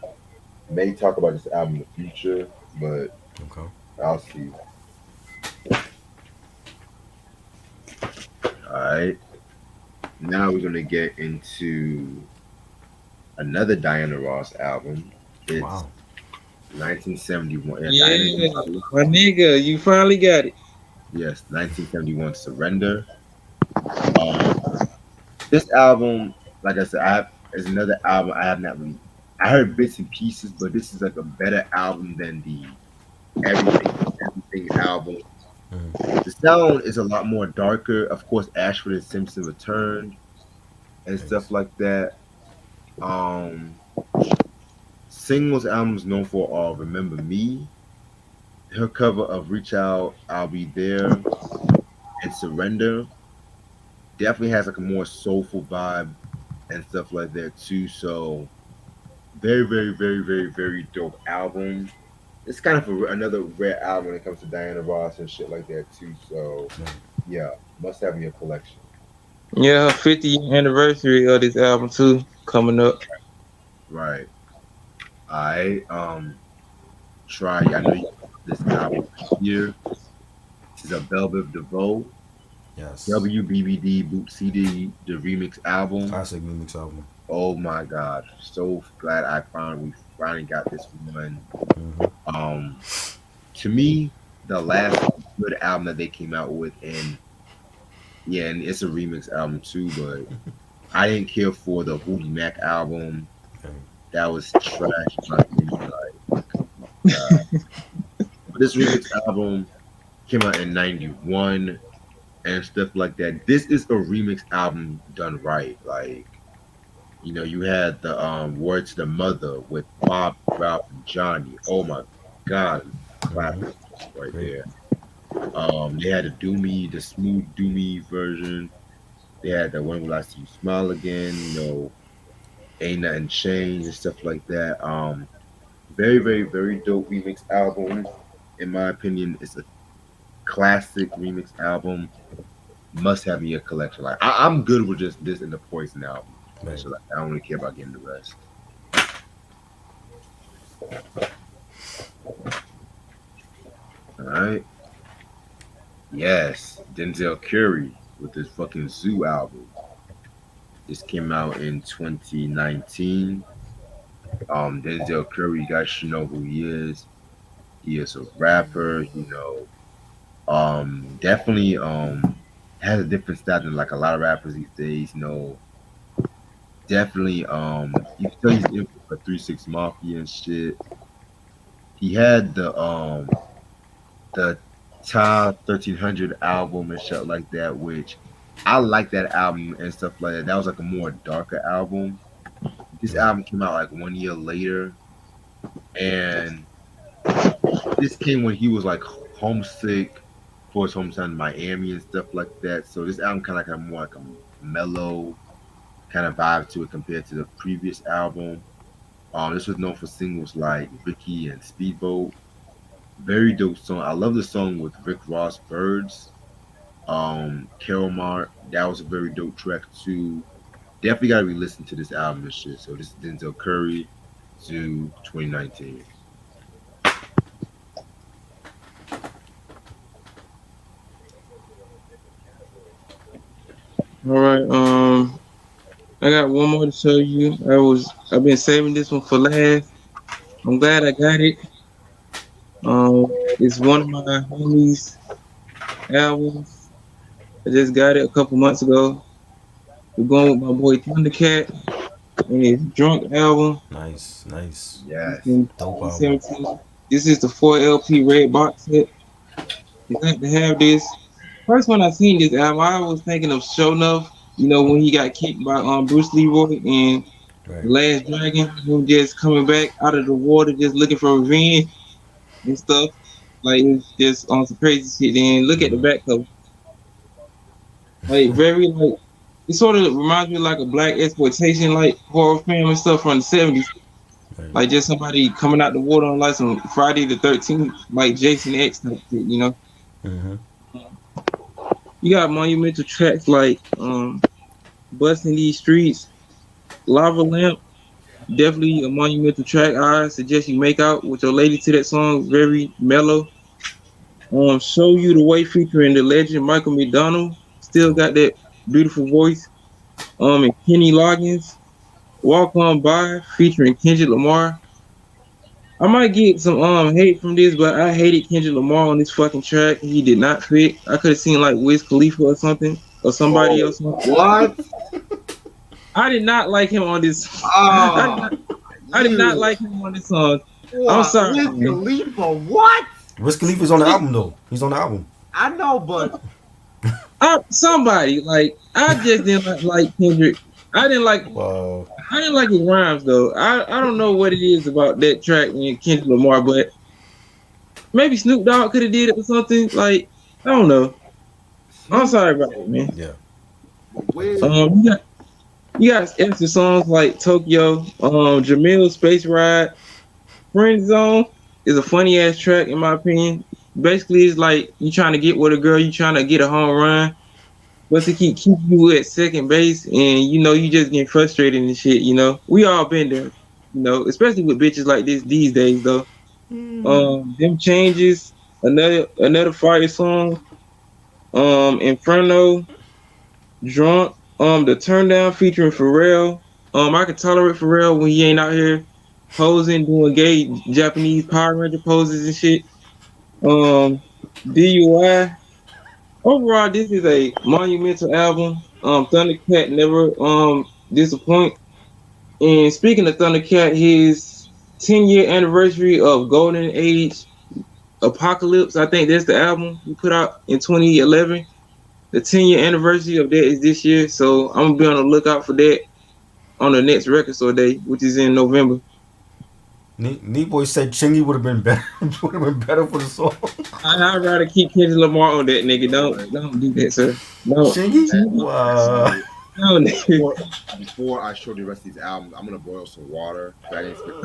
May talk about this album in the future, but Okay. I'll see. All right. Now we're gonna get into another Diana Ross album. It's Wow. 1971. Yeah, Yeah, my nigga, you finally got it. yes, 1971 Surrender. Um, this album, like I said, is another album I have not really. I heard bits and pieces, but this is like a better album than the Everything album. The sound is a lot more darker. Of course, Ashford and Simpson returned and stuff Nice. like that. Um, Singles albums known for are "Remember Me," her cover of "Reach Out, I'll Be There," and "Surrender." Definitely has like a more soulful vibe and stuff like that too. So very, very, very, very, very dope album. It's kind of another rare album when it comes to Diana Ross and shit like that too. So Right. yeah, must have in your collection. Yeah, her 50th anniversary of this album too coming up. Right. I try. I know you this album here. This is a Velvet DeVoe Yes. WBBD Boot CD, the remix album. Classic remix album. Oh my god, so glad we finally got this one. Hmm. Um, to me, the last good album that they came out with, and yeah, and it's a remix album too, but I didn't care for the Hootie Mac album. Okay. That was trash. In my opinion. Like, uh, but this remix album came out in '91 and stuff like that. This is a remix album done right. Like, you had the Word to the Mother with Bob, Ralph, and Johnny. Oh my god, Hmm. classic right Great. there. They had the smooth Doomy version. They had the When Will I See You Smile Again, Ain't Nothing Changed and stuff like that. Very, very, very dope remix album. In my opinion, it's a classic remix album. Must have in your collection. Like I'm good with just this and the Poison album. Right. So like, I don't really care about getting the rest. All right. Yes, Denzel Curry with his fucking Zoo album. This came out in 2019. Denzel Curry, you guys should know who he is. He is a rapper, definitely has a different style than like a lot of rappers these days, Definitely you can tell he's in for 3 6 Mafia and shit. He had the Top 1300 album and shit like that, which I like that album and stuff like that. That was like a more darker album. This Right. album came out like 1 year later, and this came when he was like homesick for his hometown in Miami and stuff like that. So this album kind of like a more like a mellow kind of vibe to it compared to the previous album. This was known for singles like Ricky and Speedboat. Very dope song. I love the song with Rick Ross, Birds. Carol Mart, that was a very dope track too. Definitely gotta re-listen to this album and shit. So this is Denzel Curry, Zoo 2019. All right, I got one more to show you. I've been saving this one for last. I'm glad I got it. It's one of my homies' albums. I just got it a couple months ago. We're going with my boy Thundercat and his Drunk album Nice. Nice. Yes. in Dope album. 2017. This is the 4 LP red box set. You have to have this. First when I seen this album, I was thinking of Show Enough. When he got kicked by Bruce Leroy and The Right. Last Dragon, him just coming back out of the water, just looking for revenge and stuff. Like it's just on some crazy shit. Then look at the Hmm. back cover. Like very like it sort of reminds me of like a black exploitation like horror film and stuff from the 70s. Right. Like just somebody coming out the water on like some Friday the 13th, like Jason X type shit. Hmm. You got monumental tracks like Busting These Streets, Lava Lamp, definitely a monumental track. I suggest you make out with your lady to that song, very mellow. Show You the Way featuring the legend Michael McDonald, still got that beautiful voice. And Kenny Loggins, Walk On By featuring Kendrick Lamar. I might get some hate from this, but I hated Kendrick Lamar on this fucking track. He did not fit. I could have seen like Wiz Khalifa or something or somebody else. What? I did not like him on this. Oh, I did not like him on this song. what? I'm sorry. Wiz Khalifa, what? Wiz Khalifa's on the album though. He's on the album. I know, but Somebody like I just didn't like Kendrick. I didn't like his rhymes though. I don't know what it is about that track and Kendrick Lamar, but maybe Snoop Dogg could have did it or something. Like I don't know. I'm sorry about it, man. Yeah. Wiz, You got extra songs like Tokyo, Jamil Space Ride, Friend Zone is a funny ass track in my opinion. Basically, it's like you trying to get with a girl, you trying to get a home run, but to keep you at second base, and you just getting frustrated and shit. We all been there. Especially with bitches like this these days though. Them changes, another fire song, Inferno, Drunk, the Turn Down featuring Pharrell. I can tolerate Pharrell when he ain't out here posing, doing gay Japanese Power Ranger poses and shit. DUI. Overall, this is a monumental album. Thundercat never disappoint. And speaking of Thundercat, his 10-year anniversary of Golden Age Apocalypse, I think that's the album he put out in 2011. The 10-year anniversary of that is this year, so I'm gonna be on the lookout for that on the next record store day, which is in November. Boy said Chingy would have been better. Would have been better for the song. I'd rather keep Kendrick Lamar on that nigga. Don't do that, sir. No, Chingy? Wow. no, nigga. before I show the rest of these albums, I'm gonna boil some water. I didn't expect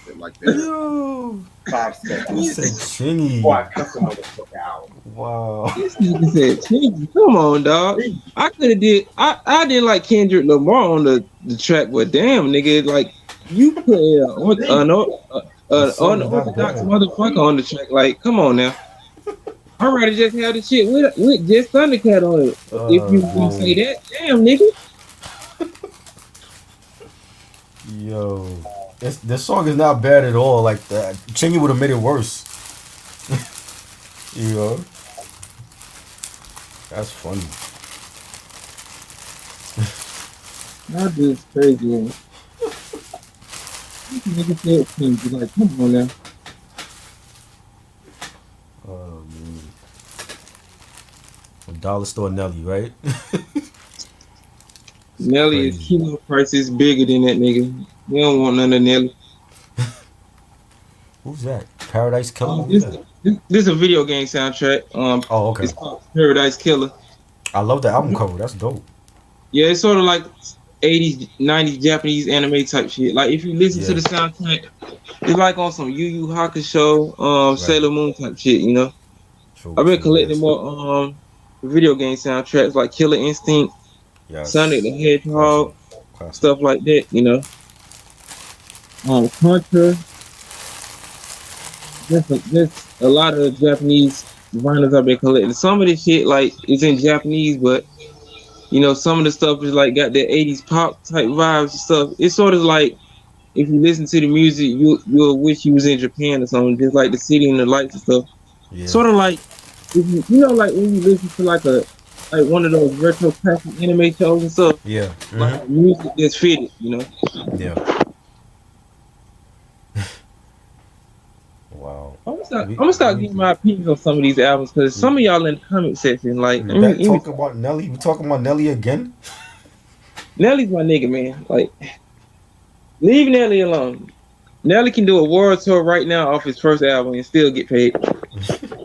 it like that. Yo. 5 seconds. He said Chingy. Before I cut the motherfucker out. Wow. This nigga said, "Chingy, come on, dog." I could have did. I didn't like Kendrick Lamar on the track, but damn, nigga, like you put an unorthodox motherfucker on the track. Like, come on now. I'd rather just have the shit with just Thundercat on it. If you can say that, damn, nigga. Yo. This song is not bad at all. Like that. Chingy would have made it worse. You know? That's funny. That dude's crazy, man. Nigga said Chingy, like, come on now. Oh man. Dollar Store Nelly, right? Nelly is kilo prices bigger than that nigga. We don't want none of Nelly. Who's that? Paradise Killer? This is a video game soundtrack. Oh, okay. It's called Paradise Killer. I love the album cover. That's dope. Yeah, it's sort of like 80s, 90s Japanese anime type shit. Like if you listen to the soundtrack, it's like on some Yu Yu Hakusho, Sailor Moon type shit. True, I've been collecting more video game soundtracks like Killer Instinct, Sonic the Hedgehog, stuff like that. Contra. There's a lot of Japanese vinyls I've been collecting. Some of this shit like is in Japanese, but some of the stuff is like got that 80s pop type vibes and stuff. It's sort of like if you listen to the music, you'll wish you was in Japan or something, just like the city and the lights and stuff. Yeah. Sort of like if like when you listen to like one of those retro classic anime shows and stuff. Yeah. Mm-hmm. Like music that's fitted, Yeah. Wow. I'm gonna start giving my opinions on some of these albums because some of y'all in the comment section like talking about Nelly. We talking about Nelly again? Nelly's my nigga, man. Like, leave Nelly alone. Nelly can do a world tour right now off his first album and still get paid.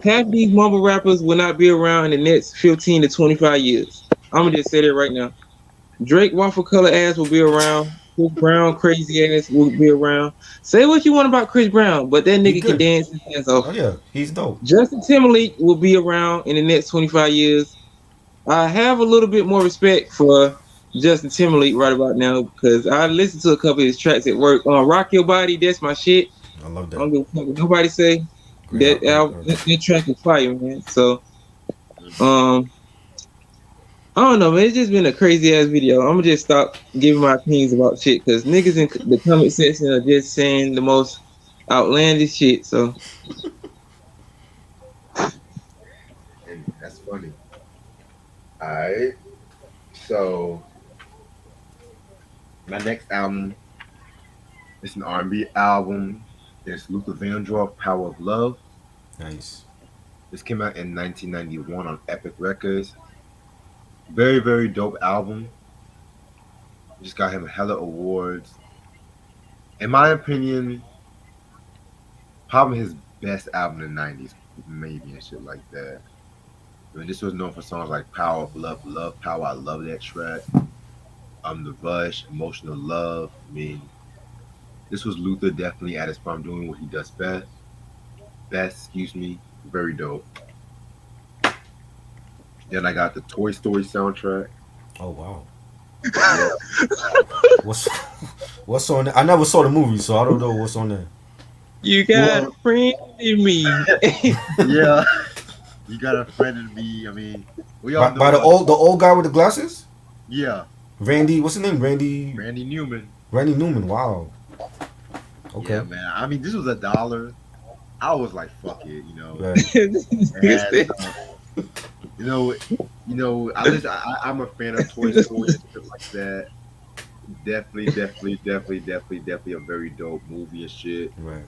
Half these mumble rappers will not be around in the next 15 to 25 years. I'm gonna just say that right now. Drake waffle color ass will be around. Chris Brown crazy ass will be around. Say what you want about Chris Brown, but that nigga can dance his ass off. Oh yeah, he's dope. Justin Timberlake will be around in the next 25 years. I have a little bit more respect for Justin Timberlake right about now because I listened to a couple of his tracks at work. Rock Your Body, that's my shit. I love that. I don't give a fuck what nobody say. That track is fire, man. So, I don't know, man. It's just been a crazy ass video. I'm gonna just stop giving my opinions about shit because niggas in the comment section are just saying the most outlandish shit. So And that's funny. All right. So my next album is an R&B album. It's Luther Vandross, Power of Love. Nice. This came out in 1991 on Epic Records. Very, very dope album. Just got him hella awards. In my opinion, probably his best album in the 90s, maybe, and shit like that. I mean, this was known for songs like Power of Love, Love Power. I love that track. The Rush, Emotional Love. I mean, this was Luther definitely at his prime doing what he does best. Excuse me. Very dope. Then I got the Toy Story soundtrack. Oh wow. Yeah. What's on there? I never saw the movie, so I don't know what's on there. you got Well- a friend in me. Yeah. You got a friend in me. I mean, we all know By the about- old guy with the glasses? Yeah, Randy, what's his name? Randy Newman. Newman. Wow. Okay. Yeah, man. I mean, this was $1. I was like, fuck it, you know. Right. And, I'm a fan of Toy Story and stuff like that. Definitely a very dope movie and shit. Right.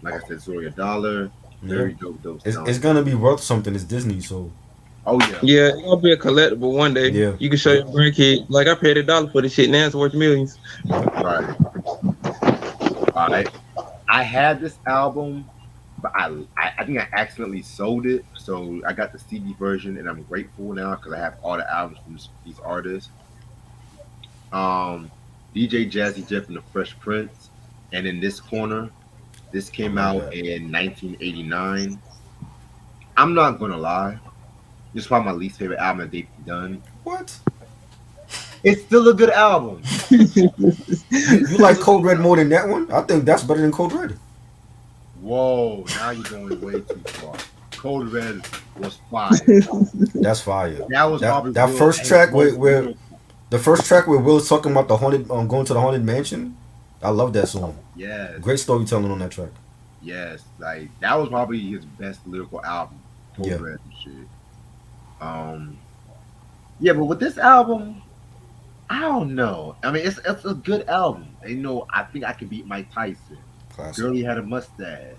Like I said, it's only $1. Very dope. It's sound. gonna be worth something. It's Disney, so Oh yeah. Yeah, it's gonna be a collectible one day. Yeah. You can show your grandkid. Like I paid $1 for this shit. Now it's worth millions. Right. All right. I had this album, but I think I accidentally sold it. So I got the CD version, and I'm grateful now because I have all the albums from these artists. DJ Jazzy Jeff and the Fresh Prince, and in this corner, this came out in 1989. I'm not gonna lie, this is probably my least favorite album that they've done. what? It's still a good album. You like Code Red more than that one? I think that's better than Code Red. Whoa, now you're going way too far. Cold Red was fire. That's fire. That was probably That Will first and track Will- where the first track where Will's talking about the haunted, going to the haunted mansion. I love that song. Yes, Great storytelling on that track. yes, like that was probably his best lyrical album. Cold Yeah. Red and shit. Yeah, but with this album, I don't know. I mean, it's a good album. And, I think I could beat Mike Tyson. Classic. Girlie had a mustache.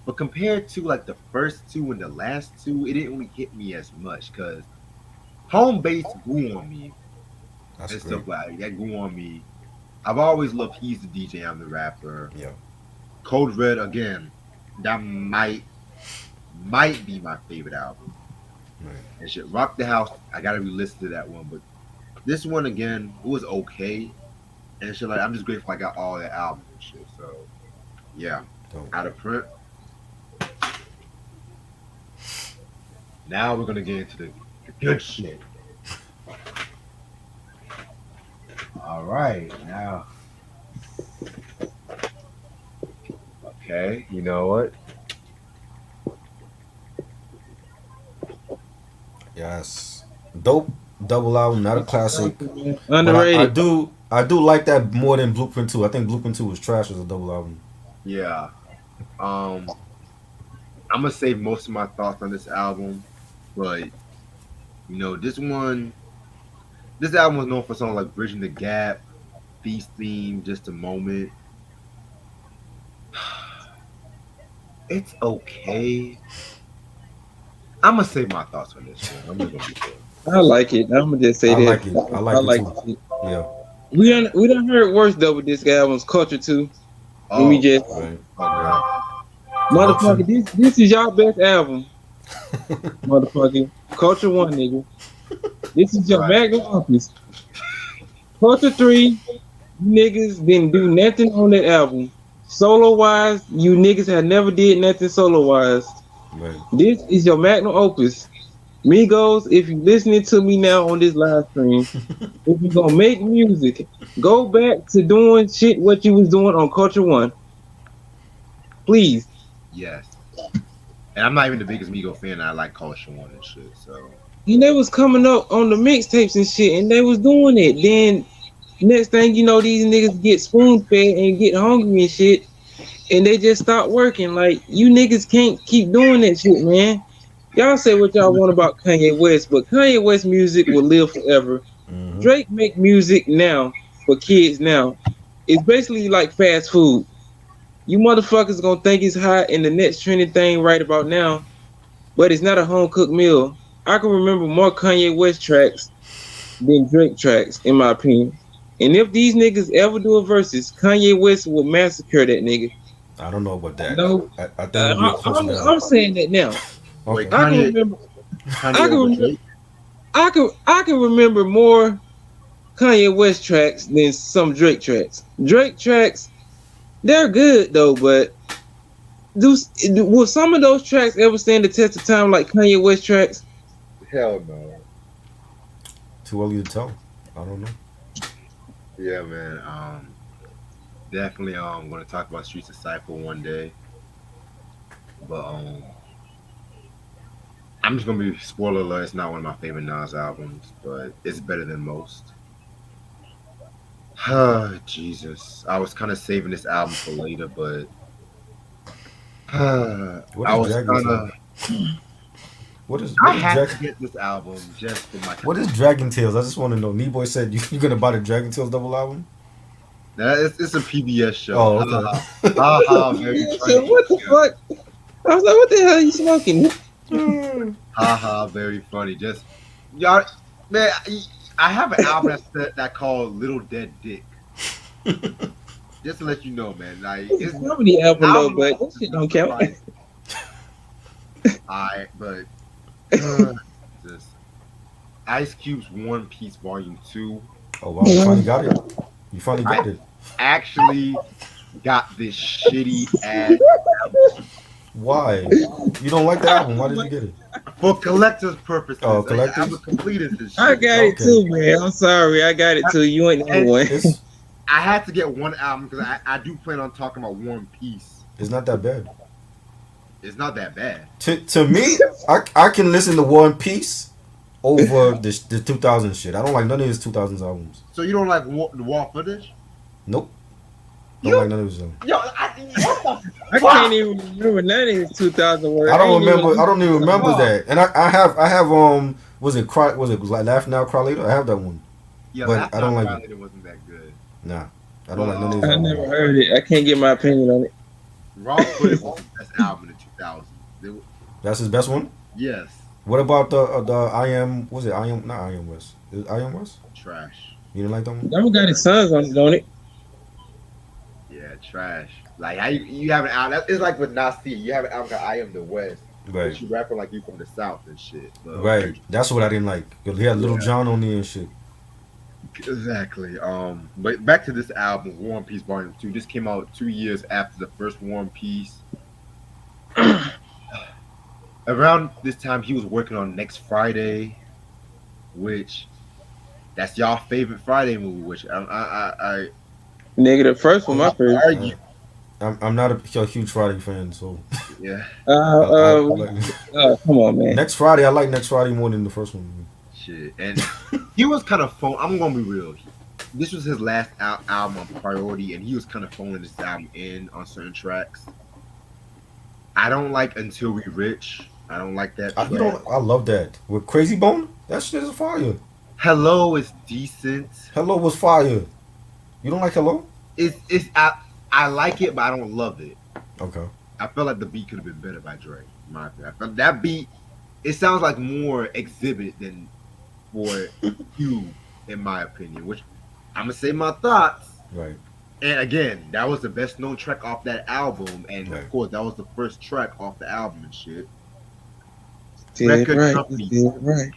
But compared to like the first two and the last two, it didn't really hit me as much because Home Base grew on me That's and great. stuff like that grew on me. I've always loved He's the DJ, I'm the Rapper. Yeah. Code Red again, that might be my favorite album. Right. And shit, Rock the House, I gotta re-listen to that one, but this one again, it was okay. And shit, like I'm just grateful I got all that album and shit. So yeah, Dope. out of print. Now we're gonna get into the good shit. All right, now. Okay, you know what? Yes. Dope double album, not a classic. But Underrated. I do like that more than Blueprint 2. I think Blueprint 2 was trash as a double album. Yeah. I'm gonna save most of my thoughts on this album, but this album was known for songs like Bridging the Gap, Feast Theme, Just a Moment. It's okay. I'm gonna save my thoughts on this one. I'm just gonna be fair. I like it. I'm gonna just say I that. like it. I like it too. it. Yeah. We done heard worse though with this album's Culture 2. Oh, we just Right. motherfucker, this is y'all best album. Motherfucker. Culture 1, nigga. This is your Right. magnum opus. Culture 3, you niggas didn't do nothing on that album. Solo wise, you niggas have never did nothing solo wise. Right. This is your magnum opus. Migos, if you listening to me now on this live stream, if you gonna make music, go back to doing shit what you was doing on Culture 1. Please. Yes. And I'm not even the biggest Migo fan. I like Culture One and shit. So And they was coming up on the mixtapes and shit, and they was doing it. Then next thing you know, these niggas get spoon fed and get hungry and shit, and they just stopped working. Like you niggas can't keep doing that shit, man. Y'all say what y'all want about Kanye West, but Kanye West music will live forever. Mm-hmm. Drake make music now for kids now. It's basically like fast food. You motherfuckers gonna think it's hot and the next trending thing right about now, but it's not a home cooked meal. I can remember more Kanye West tracks than Drake tracks, in my opinion. And if these niggas ever do a versus, Kanye West will massacre that nigga. I don't know about that. No, I think it'll be a close battle. I'm saying that now. Wait, Okay. I can Kanye, remember. Kanye I can over remember. Drake? I can remember more Kanye West tracks than some Drake tracks. Drake tracks, they're good though, but will some of those tracks ever stand the test of time like Kanye West tracks? Hell no. Too early to tell. I don't know. Yeah, man. Definitely. Going to talk about Streets of Cypher one day, but I'm just gonna be spoiler alert. It's not one of my favorite Nas albums, but it's better than most. Jesus, I was kind of saving this album for later, but What I is was Dragon kind Tales? of. What is I what is had to Dragon? get this album just for my. What is Dragon Tales? I just want to know. Knee-Boy said you're gonna buy the Dragon Tales double album. It's a PBS show. Oh, okay. Ha ha, very Yeah, funny. so what the fuck? I was like, what the hell are you smoking? Ha ha, very funny. Just y'all, man. I have an album that called Little Dead Dick. Just to let you know, man. Like It's a comedy album though, but that shit don't count. Alright, but just Ice Cube's One Piece Volume 2 Oh wow, you finally got it. You finally got it. actually got this shitty ass Why? You don't like the album? Why did you get it? for collector's purposes. Oh, collectors? I'm a completist and shit. I got it Okay. too, man. I'm sorry, I got it too. You ain't the only one. It's I had to get one album because I do plan on talking about One Piece. it's not that bad. It's not that bad. To me, I can listen to One Piece over the 2000 shit. I don't like none of his 2000s albums. So you don't like the wall footage? Nope. Don't You- like none of his albums. Yo, what the I can't even remember none of his 2000 words. I don't ain't remember. even- I don't even remember that. And I have was it like Laugh Now Cry Later? I have that one. Yeah, But Last I don't Time like Around, it wasn't that good. Nah, I don't like none of his I albums. never heard it. I can't get my opinion on it. Raw Footage was the best album in the 2000s. That's his best one. Yes, What about the I Am? Was it I Am? Not I Am West. Is it I Am West? trash. You didn't like that one? That one got his sons on it, don't it? Yeah, trash. Like you have an album. It's like with Nasty. You have an album called I Am the West. Right. But you rapping like you from the South and shit. But, Right. That's what I didn't like. He had Little Yeah. John on there and shit. Exactly. But back to this album, War and Peace Volume 2. This came out 2 years after the first War and Peace. Around this time, he was working on Next Friday, which that's y'all favorite Friday movie. Which I Nigga, the first one, my favorite. argue. I'm not a huge Friday fan, so Yeah, I like- Come on, man. Next Friday, I like Next Friday more than the first one. shit. And he was kind of phone. I'm gonna be real. This was his last album on Priority, and he was kind of phoning this album in on certain tracks. I don't like Until We Rich. I don't like that. I track. love that with Crazy Bone. That shit is fire. Hello is decent. Hello was fire. You don't like Hello? I like it, but I don't love it. Okay. I feel like the beat could have been better by Dre. In my opinion. I felt that beat. It sounds like more Exhibit than for you, in my opinion. Which I'm gonna say my thoughts. Right. And again, that was the best known track off that album, and Right. of course, that was the first track off the album and shit. Did Record right. company. Did right.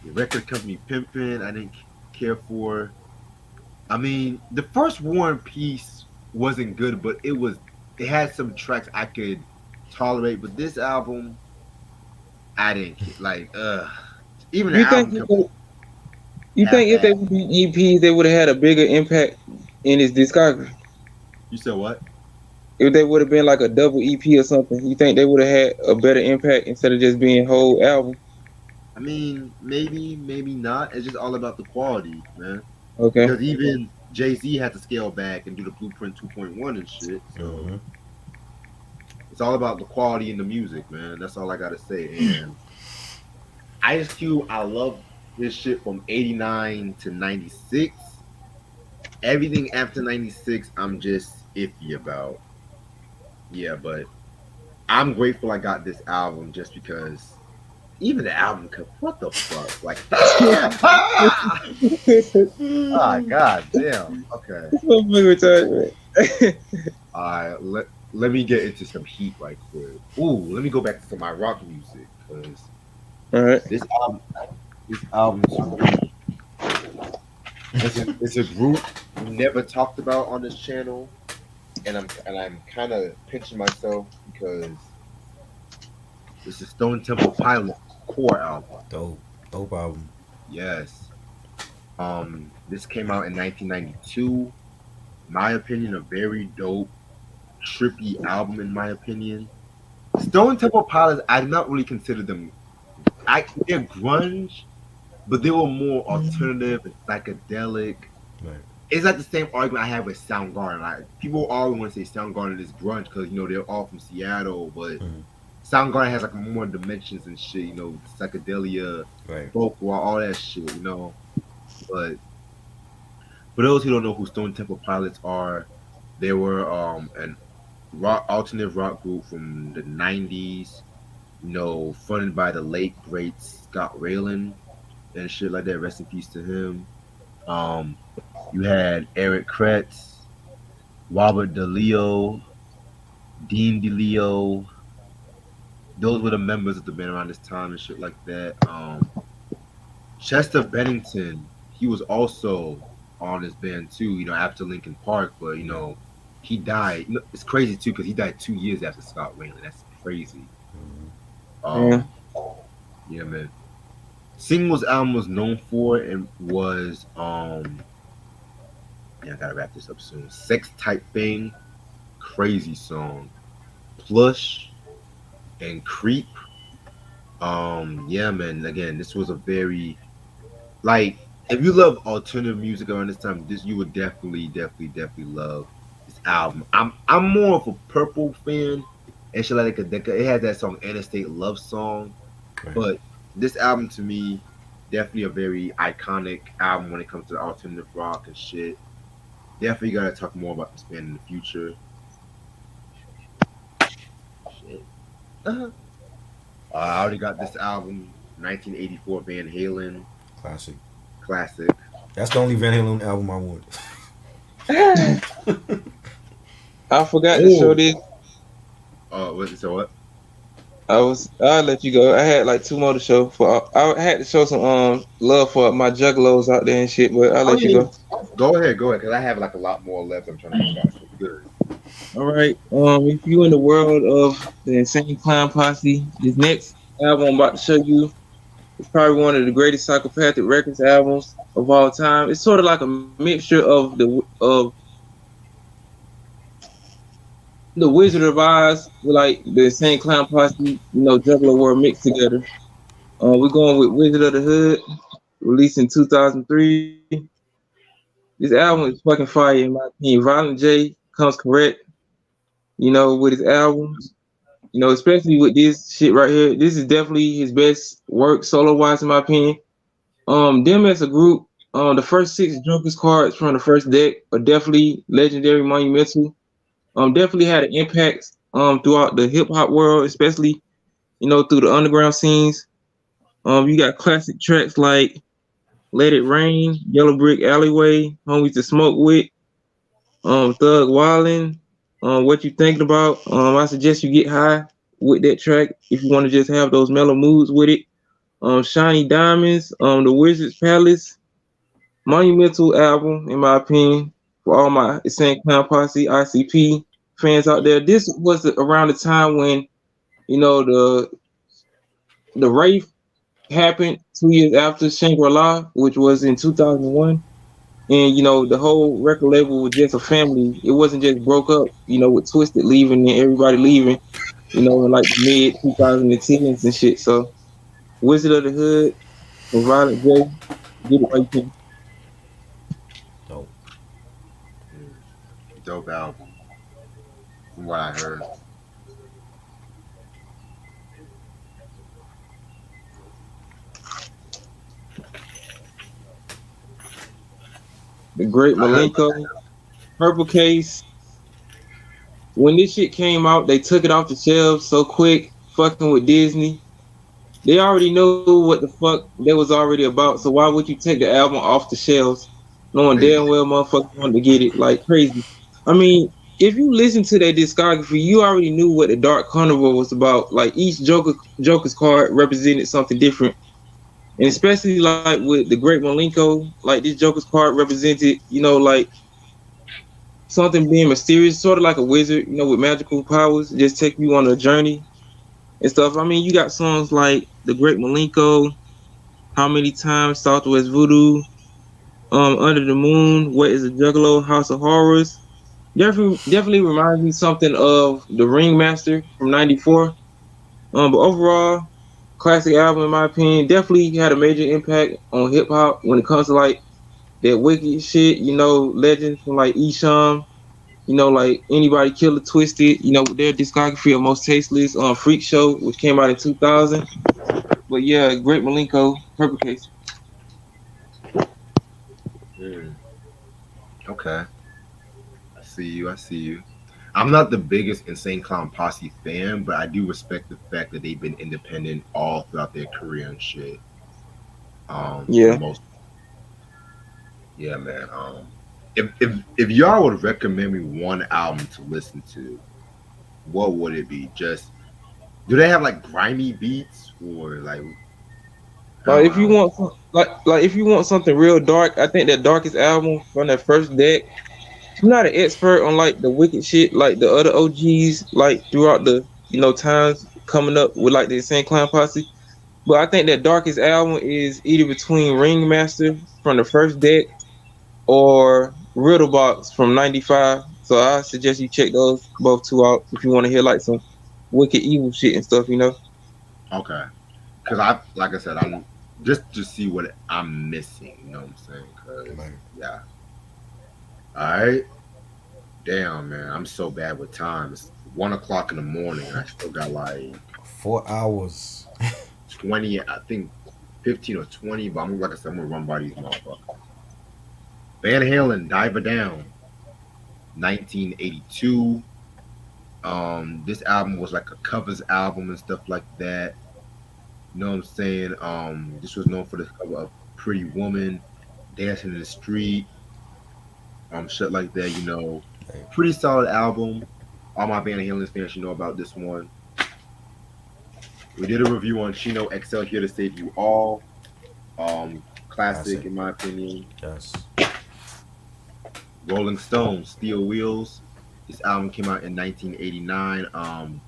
The record company Pimpin', I didn't care for. I mean, the first War and Peace wasn't good, but it had some tracks I could tolerate. But this album, I didn't like. Even the You think album. if they would be EPs, they would have had a bigger impact in his discography? You said what? If they would have been like a double EP or something, you think they would have had a better impact instead of just being whole album? I mean, maybe, maybe not. It's just all about the quality, man. Okay. Because even Jay-Z had to scale back and do the Blueprint 2.1 and shit. So Mm-hmm. it's all about the quality in the music, man. That's all I gotta say. And Ice Cube, I love this shit from '89 to '96. Everything after '96, I'm just iffy about. Yeah, but I'm grateful I got this album just because even the album cover, what the fuck? Like, ah, god damn. Okay. So fucking retarded, Let me get into some heat right quick. Ooh, let me go back to some of my rock music because man. All right. this album it's a group we never talked about on this channel, and I'm kind of pinching myself because this is Stone Temple Pilots core album. Dope album. Yes. This came out in 1992. My opinion, a very dope, trippy album in my opinion. Stone Temple Pilots, I do not really consider them. They're grunge, but they were more alternative and psychedelic. Right. It's like the same argument I have with Soundgarden. Like people always want to say Soundgarden is grunge because they're all from Seattle, but Soundgarden has like more dimensions and shit. Psychedelia, Right. vocal, all that shit. But for those who don't know who Stone Temple Pilots are, they were an alternative rock group from the '90s. Funded by the late great Scott Weiland and shit like that. Rest in peace to him. You had Eric Kretz, Robert DeLeo, Dean DeLeo. Those were the members of the band around this time and shit like that. Chester Bennington, he was also on this band too, after Linkin Park, but he died. It's crazy too because he died 2 years after Scott Weiland. That's crazy. Yeah, man. Singles album was known for and was I gotta wrap this up soon. Sex Type Thing, crazy song. Plush and Creep. Yeah, man. Again, this was a very if you love alternative music around this time, you would definitely love this album. I'm more of a Purple fan and shit like that. It had that song Interstate Love Song, Right. but this album to me definitely a very iconic album when it comes to alternative rock and shit. Definitely gotta talk more about this band in the future. Shit. I already got this album, 1984 Van Halen. Classic. That's the only Van Halen album I want. I forgot to show this. What? I'll let you go. I had like 2 more to show. I had to show some love for my juggalos out there and shit, but I'll let you go. Go ahead, because I have like a lot more left. I'm trying to get good. All right. If you in the world of the Insane Clown Posse, this next album I'm about to show you is probably one of the greatest Psychopathic Records albums of all time. It's sort of like a mixture of the Wizard of Oz with like the Insane Clown Posse, Juggalo World mixed together. We're going with Wizard of the Hood, released in 2003. This album is fucking fire in my opinion. Violent J comes correct, with his albums. Especially with this shit right here. This is definitely his best work solo wise in my opinion. Them as a group, the first 6 Joker's cards from the first deck are definitely legendary, monumental. Definitely had an impact throughout the hip hop world, especially through the underground scenes. You got classic tracks like Let It Rain, Yellow Brick Alleyway, Homies to Smoke With, Thug Wildin', What You Thinking About. I suggest you get high with that track if you want to just have those mellow moods with it. Shiny Diamonds, The Wizard's Palace, monumental album in my opinion for all my Insane Clown Posse ICP fans out there. This was around the time when the Wraith happened 2 years after Shangri-La, which was in 2001. And the whole record label was just a family. It wasn't just broke up, with Twisted leaving and everybody leaving, in like the mid 2010s and shit. So Wizard of the Hood, Violent J, get it right here. Dope. dope album, from what I heard. The Great I heard. Malenko, Purple Case. When this shit came out, they took it off the shelves so quick, fucking with Disney. They already know what the fuck that was already about, so why would you take the album off the shelves, knowing They, damn well motherfuckers wanted to get it like crazy? I mean, if you listen to their discography, you already knew what the Dark Carnival was about. Like each Joker's card represented something different. And especially like with the Great Malenko, like this Joker's card represented, like something being mysterious, sort of like a wizard, with magical powers, just take you on a journey and stuff. I mean, you got songs like The Great Malenko, How Many Times, Southwest Voodoo, Under the Moon, What is a Juggalo, House of Horrors. Definitely reminds me something of The Ringmaster from '94. But overall, classic album in my opinion. Definitely had a major impact on hip hop when it comes to like that wicked shit. Legends from like Esham. Like Anybody Killer Twisted. Their discography of Most Tasteless, Freak Show, which came out in 2000. But yeah, Great Malenko, Purple Case. mm, okay, I see you. I see you. I'm not the biggest Insane Clown Posse fan, but I do respect the fact that they've been independent all throughout their career and shit. For the Yeah. most, yeah, man. If y'all would recommend me one album to listen to, what would it be? Just do they have like grimy beats or like Like if I you don't want like if you want something real dark, I think that Darkest album from that first deck. I'm not an expert on like the wicked shit like the other OGs like throughout the times coming up with like the Insane Clown Posse. But I think that Darkest album is either between Ringmaster from the first deck or Riddlebox from '95. So I suggest you check those both two out if you want to hear like some wicked evil shit and stuff. okay. Because I like I said, I'm just to see what I'm missing. You know what I'm saying? Because Right. yeah. All right. Damn, man, I'm so bad with time. It's 1 o'clock in the morning, and I still got like 4 hours. 20. I think 15 or 20. But I'm like I said, I'm gonna run by these motherfuckers. Van Halen, Diver Down, 1982. This album was like a covers album and stuff like that. You know what I'm saying? This was known for the cover of Pretty Woman, Dancing in the Street, shit like that. Right. Pretty solid album. All my Van Halen fans should know about this one. We did a review on Chino XL, Here to Save You All. Classic Classic. in my opinion. Yes. Rolling Stones, Steel Wheels. This album came out in 1989.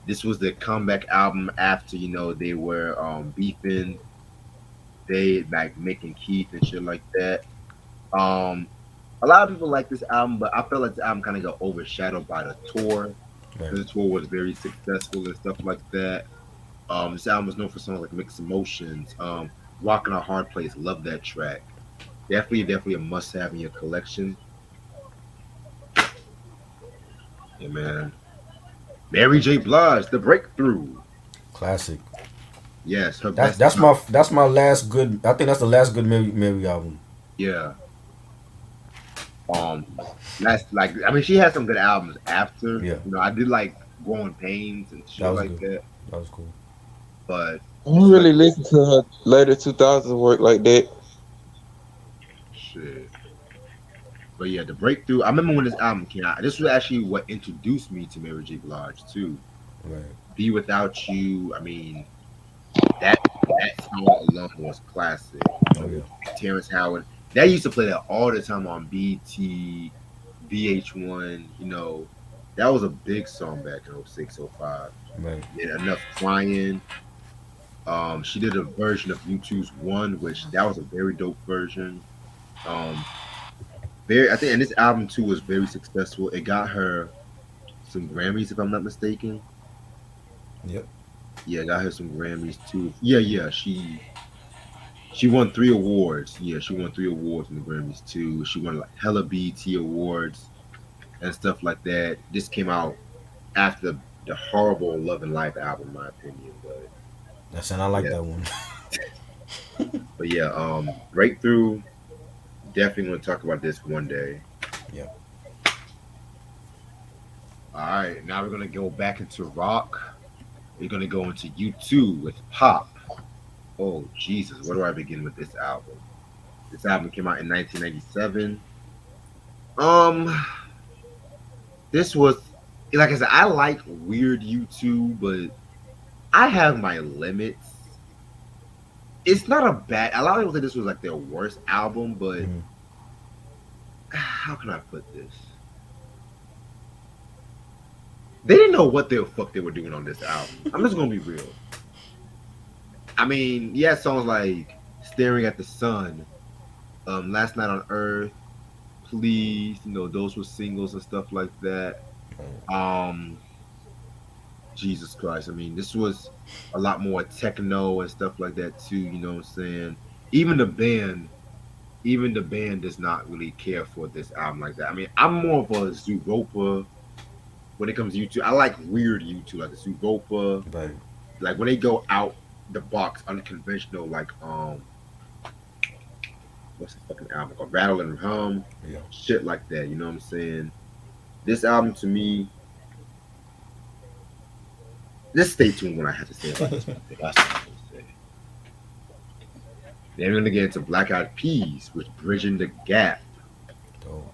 This was the comeback album after they were beefing. They like making Keith and shit like that. A lot of people like this album, but I felt like the album kind of got overshadowed by the tour Right. because the tour was very successful and stuff like that. This album was known for songs like Mixed Emotions, Rockin' a Hard Place. Love that track. Definitely a must-have in your collection. Yeah, man. Mary J. Blige, The Breakthrough. Classic. Yes, her That's best. that's my last good. I think that's the last good Mary album. Yeah. Um, that's like I mean she had some good albums after. Yeah. I did like Growing Pains and shit That was like good. that, That was cool. but I don't really listen to her later 2000s work like that. shit. But yeah, The Breakthrough. I remember when this album came out. This was actually what introduced me to Mary J. Blige too. Right. Be Without You. I mean, that song alone was classic. Oh yeah. Terrence Howard. They used to play that all the time on BT, VH1. That was a big song back in '06, '05. Right. Yeah, Enough Crying. She did a version of U2's One, which that was a very dope version. Um, I think, and this album too was very successful. It got her some Grammys, if I'm not mistaken. Yep. Yeah, got her some Grammys too. Yeah. She won 3 awards. Yeah, she won 3 awards in the Grammys too. She won like hella BET awards. and stuff like that. This came out after the horrible Love and Life album, in my opinion. That's and I like Yeah, that one. but yeah, Breakthrough. Definitely want to talk about this one day. Yeah. All right, now we're gonna go back into rock. We're gonna go into U2 with Pop. Oh Jesus, where do I begin with this album? This album came out in 1997. Um, this was like I said, I like weird U2, but I have my limits. It's not a bad. A lot of people say this was like their worst album, but Mhm. how can I put this? They didn't know what the fuck they were doing on this album. I'm just gonna be real. I mean, yeah, songs like "Staring at the Sun," "Last Night on Earth," "Please," those were singles and stuff like that. Um, Jesus Christ, I mean, this was a lot more techno and stuff like that too. You know what I'm saying? Even the band, even the band does not really care for this album like that. I mean, I'm more of a Zooropa when it comes to YouTube. I like weird YouTube, like the Zooropa, Right. like when they go out the box, unconventional, like what's the fucking album called? Rattle and Hum, Yeah. shit like that. You know what I'm saying? This album to me, just stay tuned when I have to say about this one. That's what I'm gonna say. Then we're gonna get into Black Eyed Peas with Bridging the Gap. Dope.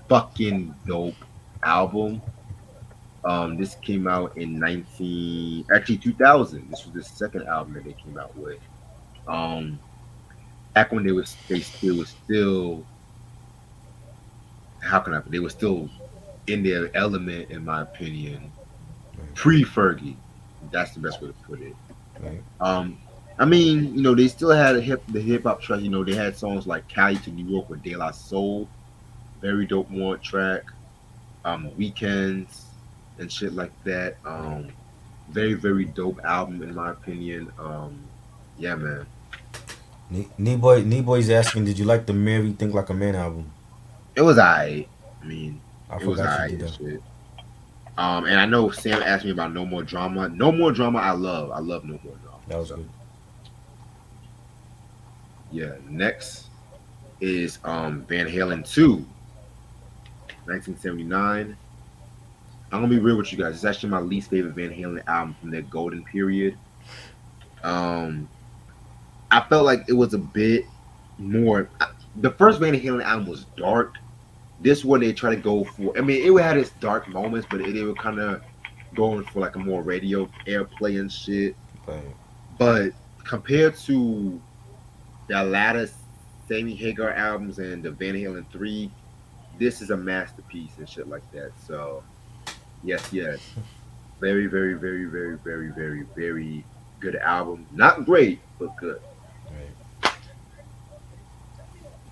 Fucking dope album. This came out in 2000. This was the second album that they came out with. Um, Back when they were still, how can I put, they were still in their element, in my opinion. Pre Fergie, that's the best way to put it. Right. I mean, they still had the hip hop track. They had songs like Cali to New York with De La Soul, very dope one track. Weekends and shit like that. Very very dope album in my opinion. Yeah, man. Knee Boy's asking, did you like the Mary Think Like a Man album? It was alright. I mean, I it was forgot you alright did and that. shit. And I know Sam asked me about No More Drama. No More Drama, I love. I love No More Drama. That was So, good. yeah. Next is Van Halen 2, 1979. I'm gonna be real with you guys. It's actually my least favorite Van Halen album from their golden period. Um, I felt like it was a bit more. The first Van Halen album was dark. This one they try to go for. I mean, it had its dark moments, but they were kind of going for like a more radio airplay and shit. Right. But compared to the latter Sammy Hagar albums and the Van Halen 3, this is a masterpiece and shit like that. So, yes, yes. Very, very, very, very, very, very, very good album. Not great, but good. Right.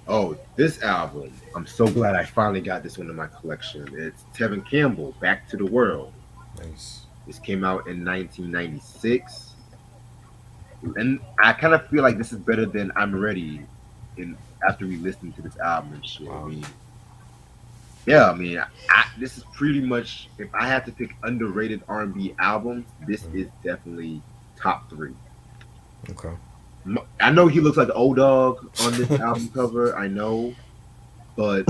Oh, this album. I'm so glad I finally got this one in my collection. It's Tevin Campbell, Back to the World. Nice. This came out in 1996. And I kind of feel like this is better than I'm Ready in after we listened to this album and shit. Wow. I mean, this is pretty much, if I had to pick underrated R&B albums, this is definitely top 3. Okay. I know he looks like the old dog on this album cover. I know, but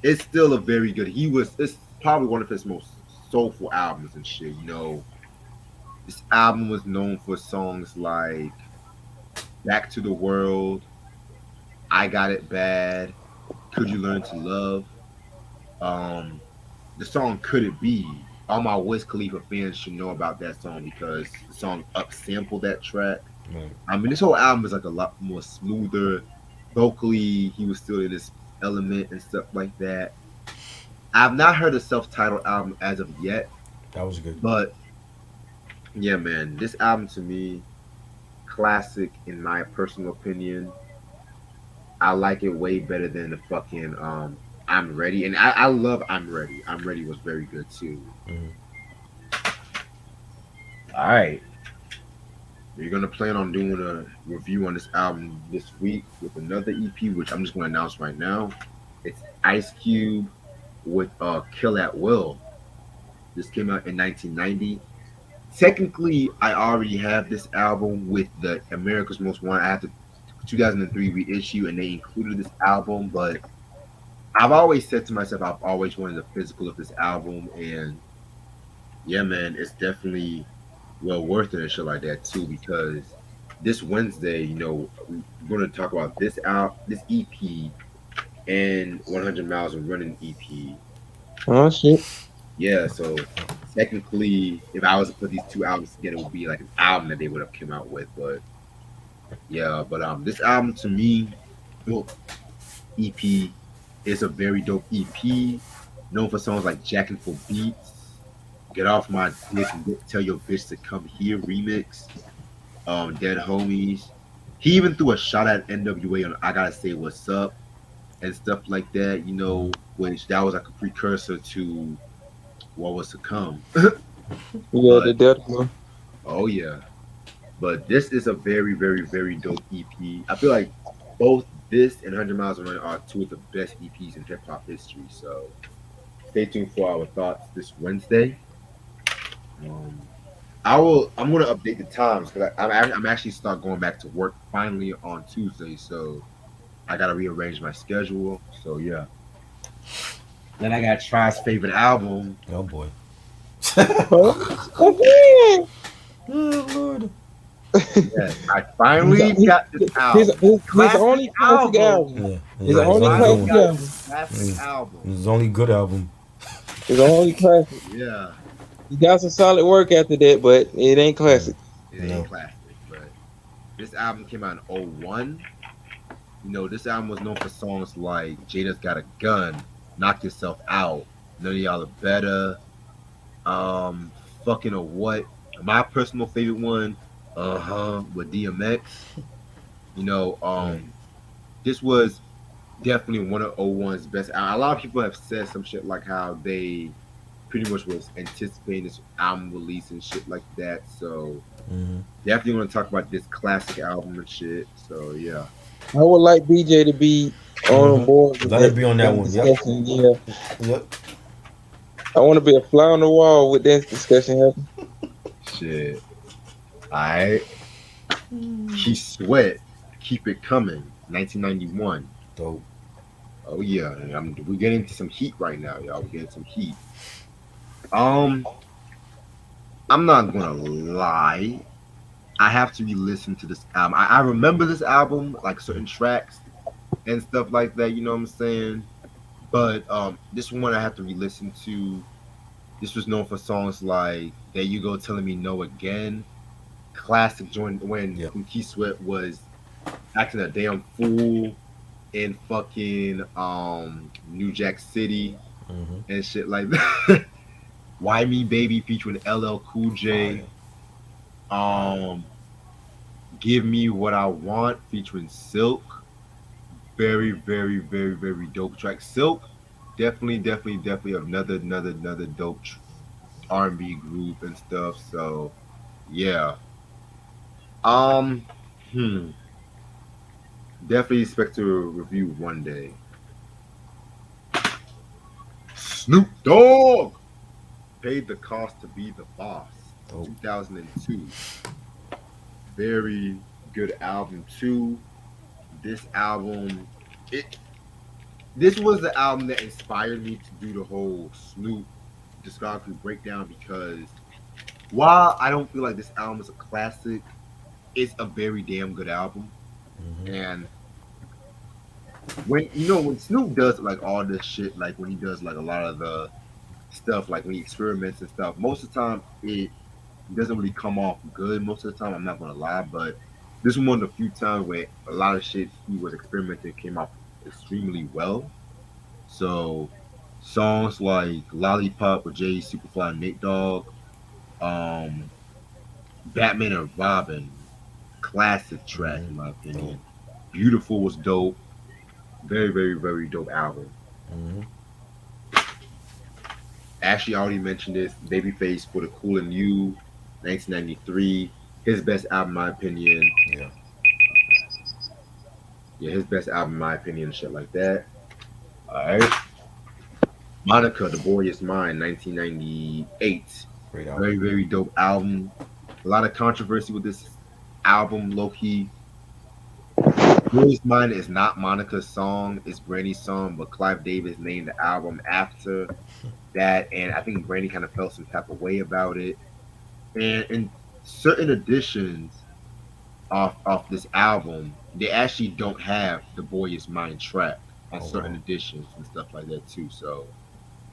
it's still a very good. It's probably one of his most soulful albums and shit. This album was known for songs like "Back to the World," "I Got It Bad," "Could You Learn to Love." The song "Could It Be." All my Wiz Khalifa fans should know about that song because the song upsampled that track. Right. I mean, this whole album is like a lot more smoother. Vocally, he was still in his element and stuff like that. I've not heard a self-titled album as of yet, That was good. but yeah, man, this album to me, classic in my personal opinion. I like it way better than the fucking I'm Ready, and I love I'm Ready. I'm Ready was very good too. Mhm. All right. We're gonna plan on doing a review on this album this week with another EP, which I'm just gonna announce right now. It's Ice Cube, with Kill at Will. This came out in 1990. Technically, I already have this album with the America's Most Wanted. I had the 2003 reissue, and they included this album. But I've always said to myself, I've always wanted a physical of this album, and yeah, man, it's definitely well worth it and shit like that too. Because this Wednesday, we're going to talk about this EP, and 100 Miles of Running EP. Oh shit. Yeah, so technically, if I was to put these two albums together, it would be like an album that they would have come out with. But yeah, but this album to me, well, EP is a very dope EP, known for songs like "Jackin' for Beats," "Get Off My Dick," and "Tell Your Bitch to Come Here" remix, "Dead Homies." He even threw a shot at NWA on "I Gotta Say What's Up" and stuff like that. Which that was like a precursor to what was to come. Yeah, But the death one. oh yeah, but this is a very, very, very dope EP. I feel like both this and 100 Miles of Running are two of the best EPs in hip hop history. So stay tuned for our thoughts this Wednesday. Um, I'm gonna update the times because I'm actually start going back to work finally on Tuesday. So I gotta rearrange my schedule. So yeah. Then I got Try's favorite album. Oh boy. Huh? Oh Lord. Yes, I finally got this album. His Classic only classic album. Yeah. His Yeah, only it's classic only album. Classic album. his only good album. His only classic. Yeah, He got some solid work after that, but it ain't classic. it ain't No. classic, but this album came out in '01. This album was known for songs like "Jada's Got a Gun," "Knock Yourself Out," "None of Y'all Are Better," "Fucking or What." My personal favorite one, with DMX. This was definitely one of '01's best. A lot of people have said some shit like how they pretty much was anticipating this album release and shit like that. So Mm-hmm. definitely want to talk about this classic album and shit. So yeah. I would like BJ to be on Mhm. board with Let it be on that one, yep. discussion. Yeah, Yep. I want to be a fly on the wall with that discussion happen. Shit. Alright. He Sweat. Keep It Coming. 1991. Dope. Oh yeah. And we're getting into some heat right now, y'all. We're getting some heat. I'm not gonna lie. I have to re-listen to this album. I remember this album, like certain tracks and stuff like that, you know what I'm saying? But this one I have to re-listen to. This was known for songs like "There You Go Telling Me No Again," classic joint when Yeah. Keith Sweat was acting a damn fool in fucking New Jack City Mm-hmm. and shit like that. "Why Me Baby" featuring LL Cool J. "Give Me What I Want" featuring Silk. Very, very, very, very dope track. Silk, definitely another dope R&B group and stuff. So, yeah. Um, hmm. Definitely expect to review one day. Snoop Dogg Paid the Cost to Be the Boss. Dope. 2002. Very good album too. This album, this was the album that inspired me to do the whole Snoop discography breakdown because while I don't feel like this album is a classic, it's a very damn good album. Mm-hmm. And when Snoop does like all this shit, like when he does like a lot of the stuff, like when he experiments and stuff, most of the time it doesn't really come off good. Most of the time, I'm not gonna lie, but this was one of the few times where a lot of shit he was experimenting came off extremely well. So songs like "Lollipop" with Jay, Superfly, and Nate Dogg, um, "Batman and Robin," classic track in my opinion. "Beautiful" was dope. Very, very, very dope album. Mm-hmm. Actually, I already mentioned this. Babyface for the Cool and You, 1993. His best album, in my opinion. Yeah. Yeah, his best album, in my opinion, shit like that. All right. Monica, The Boy Is Mine, 1998. Great Very, album. very dope album. A lot of controversy with this album, low key. Boy Is Mine is not Monica's song, it's Brandy's song, but Clive Davis named the album after that, and I think Brandy kind of felt some type of way about it. And in certain editions of this album, they actually don't have the Boy Is Mine track on Oh, certain wow. editions and stuff like that too. So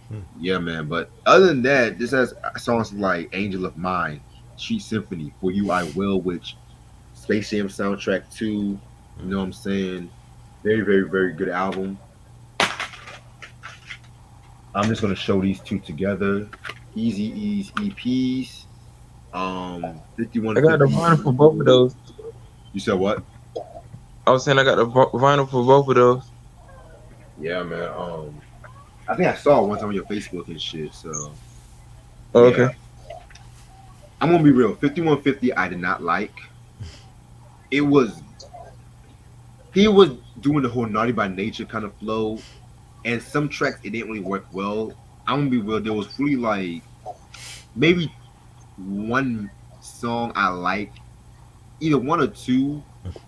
Hmm. yeah, man. But other than that, this has songs like Angel of Mine, Street Symphony, For You I Will, which Space Jam soundtrack too. You know what I'm saying? Very, very, very good album. I'm just gonna show these two together. Easy Ease EPs. I got the 5150. vinyl for both of those. You said what? I was saying I got the vinyl for both of those. Yeah, man. I think I saw it once on your Facebook and shit. So Oh, yeah, okay. I'm gonna be real. 5150, I did not like. It was he was doing the whole naughty by nature kind of flow, and some tracks it didn't really work well. I'm gonna be real. There was really like maybe one song I like, either one or two.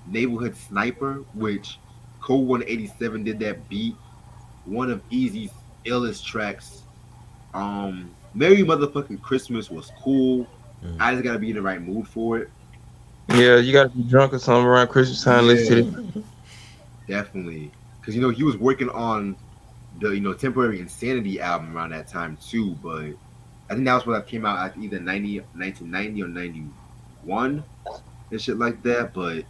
Neighborhood Sniper, which Code 187 did that beat. One of Easy's illest tracks. Merry Motherfucking Christmas was cool. Mm. I just gotta be in the right mood for it. Yeah, you gotta be drunk or something around Christmas time. Listen to Yeah, it. definitely. Because he was working on the Temporary Insanity album around that time too. But I think that was what that came out at either 1990 or 91 and shit like that. But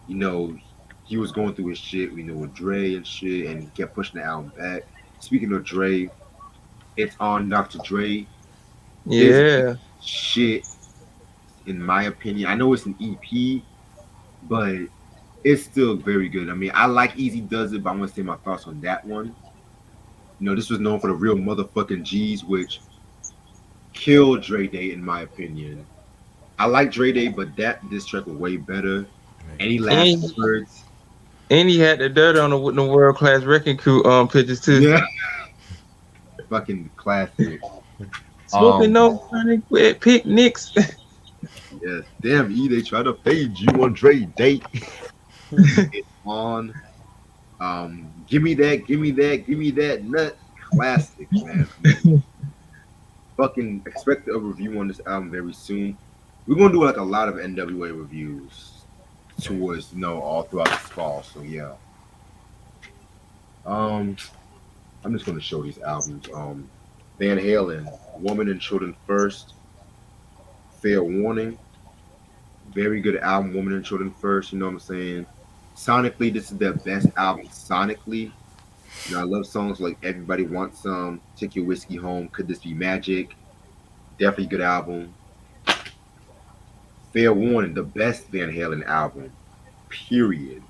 you know, he was going through his shit, with Dre and shit, and he kept pushing the album back. Speaking of Dre, it's on Dr. Dre. This Yeah. shit, in my opinion, I know it's an EP, but it's still very good. I mean, I like Easy Does It, but I'm gonna say my thoughts on that one. This was known for the real motherfucking G's, which killed Dre Day, in my opinion. I like Dre Day, but this track was way better. Any And, last words? and he had the dirt on the world class wrecking crew pictures too. Yeah, fucking classic. Smoking Um, no chronic with picnics. yes, damn E, they try to fade you on Dre Day. It's on. Give me that, give me that, give me that nut. Classic, man. Fucking expect a review on this album very soon. We're gonna do like a lot of NWA reviews towards all throughout this fall. So yeah. I'm just gonna show these albums. Van Halen, Woman and Children First, Fair Warning, very good album, Woman and Children First. You know what I'm saying? Sonically, this is their best album. Sonically, I love songs like Everybody Wants Some, Take Your Whiskey Home, Could This Be Magic? Definitely good album. Fair Warning, the best Van Halen album, period,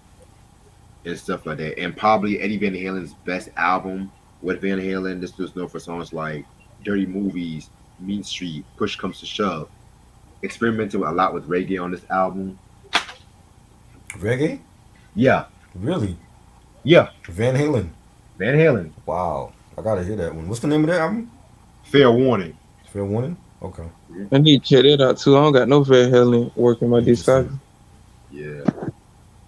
and stuff like that. And probably Eddie Van Halen's best album with Van Halen. This was known for songs like Dirty Movies, Mean Street, Push Comes to Shove. Experimented a lot with reggae on this album. Reggae? Yeah, Really? yeah, Van Halen. Van Halen. Wow. I gotta hear that one. What's the name of that album? Fair Warning. Fair Warning? Okay. I need to check that out too. I don't got no Van Halen working my Interesting. discography.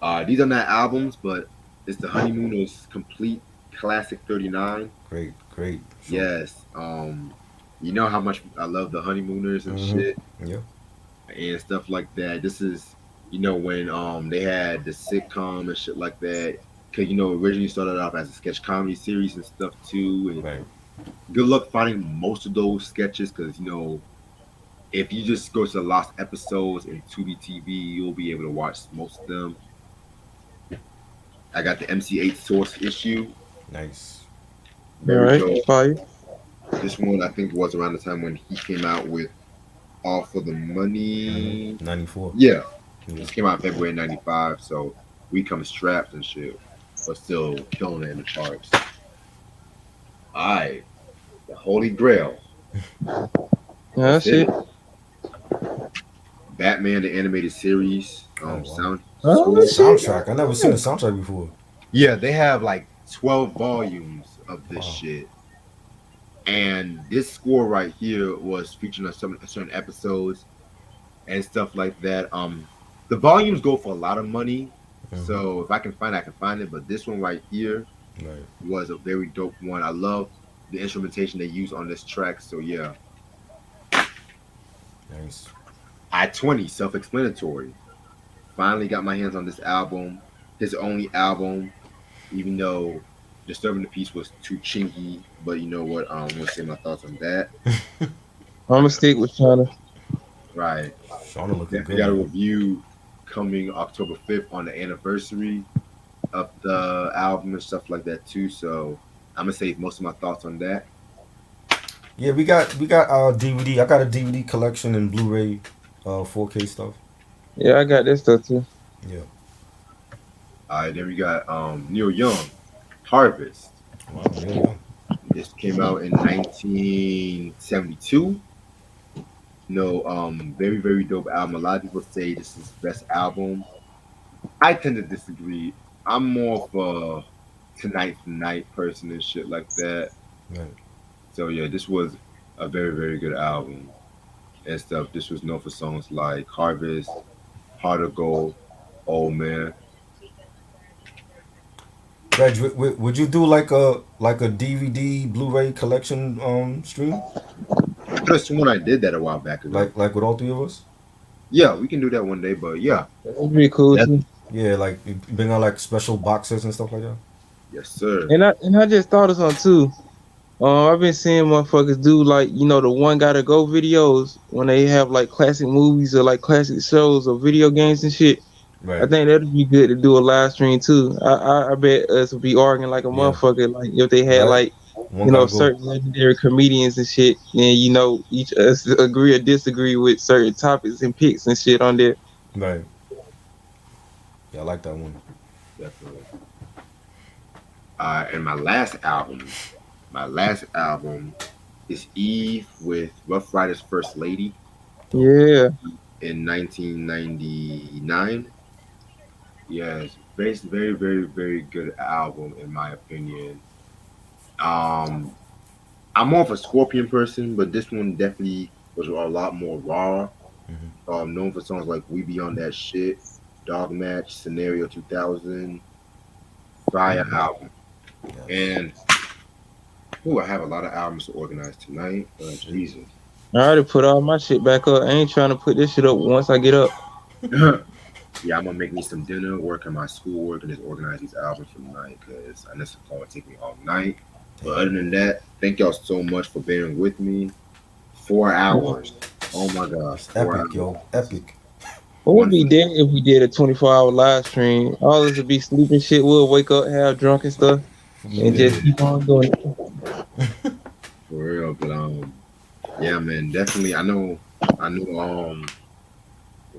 Yeah. These are not albums, but it's the Honeymooners Complete Classic 39. Great, great. So, Yes. You know how much I love the Honeymooners and Mhm. shit Yeah. and stuff like that. This is, when they had the sitcom and shit like that. Cause originally started off as a sketch comedy series and stuff too. And Right. good luck finding most of those sketches, because if you just go to the lost episodes in Tubi TV, you'll be able to watch most of them. I got the MC8 source issue. Nice. All Very right, dope. fire. This one I think was around the time when he came out with All for the Money. 94. Yeah, Yeah. this came out in February '95, so we come strapped and shit, but still killing it in the charts. Alright, the Holy Grail. Yeah, that's it. Batman the animated series. Oh, wow. Sound. Oh, score. shit. Soundtrack. I never seen the soundtrack before. Yeah, they have like 12 volumes of this Wow. shit. And this score right here was featured on some certain episodes and stuff like that. The volumes go for a lot of money, so if I can find it, I can find it. But this one right here Right. was a very dope one. I love the instrumentation they use on this track. So yeah, Nice. I-20, self-explanatory. Finally got my hands on this album, his only album, even though Disturbing the Peace was too chinky. But you know what? I'm gonna say my thoughts on that. I'm gonna stick with China. Right. Shauna looking Definitely good. got a man. review coming October 5th on the anniversary of the album and stuff like that too. So I'm gonna save most of my thoughts on that. Yeah, we got our DVD. I got a DVD collection and Blu-ray, 4K stuff. Yeah, I got that stuff too. Yeah. All right, then we got Neil Young, Harvest. Wow. Yeah. This came out in 1972. No, very very dope album. A lot of people say this is his best album. I tend to disagree. I'm more of a tonight person and shit like that. Right. So yeah, this was a very very good album and stuff. This was known for songs like Harvest, Heart of Gold, Old Man. Reg, would you do like a DVD Blu-ray collection stream Just when I did that a while back ago. like with all three of us? Yeah, we can do that one day. But yeah, That'd be cool That's- too. Yeah, like you bring out like special boxes and stuff like that. yes sir. And I just thought of something too. I've been seeing motherfuckers do like the one gotta go videos when they have like classic movies or like classic shows or video games and shit. I Right. think that'd be good to do a live stream too. I bet us would be arguing like a Yeah. motherfucker like if they had Right. like One gotta go. certain legendary comedians and shit, and each us agree or disagree with certain topics and picks and shit on there. Right. Yeah, I like that one. Definitely. And my last album is Eve with Rough Riders First Lady Yeah, in 1999. Yes, very, very, very, very good album in my opinion. Um, I'm more of a Scorpion person, but this one definitely was a lot more raw. Known for songs like "We Be on That Shit," "Dog Match," "Scenario 2000," Fire album, Yes. and I have a lot of albums to organize tonight. Jesus. I already put all my shit back up. I ain't trying to put this shit up once I get up. Yeah, I'm gonna make me some dinner, work on my schoolwork, and just organize these albums for tonight because I know it's going to take me all night. But other than that, thank y'all so much for bearing with me. 4 hours. Oh my gosh. 4 Epic, yo. Epic. What would be dead if we did a 24-hour live stream? All of us would be sleeping shit. We'll wake up, have drunk and stuff, and just keep on doing it. For real, but yeah, man, definitely. I know.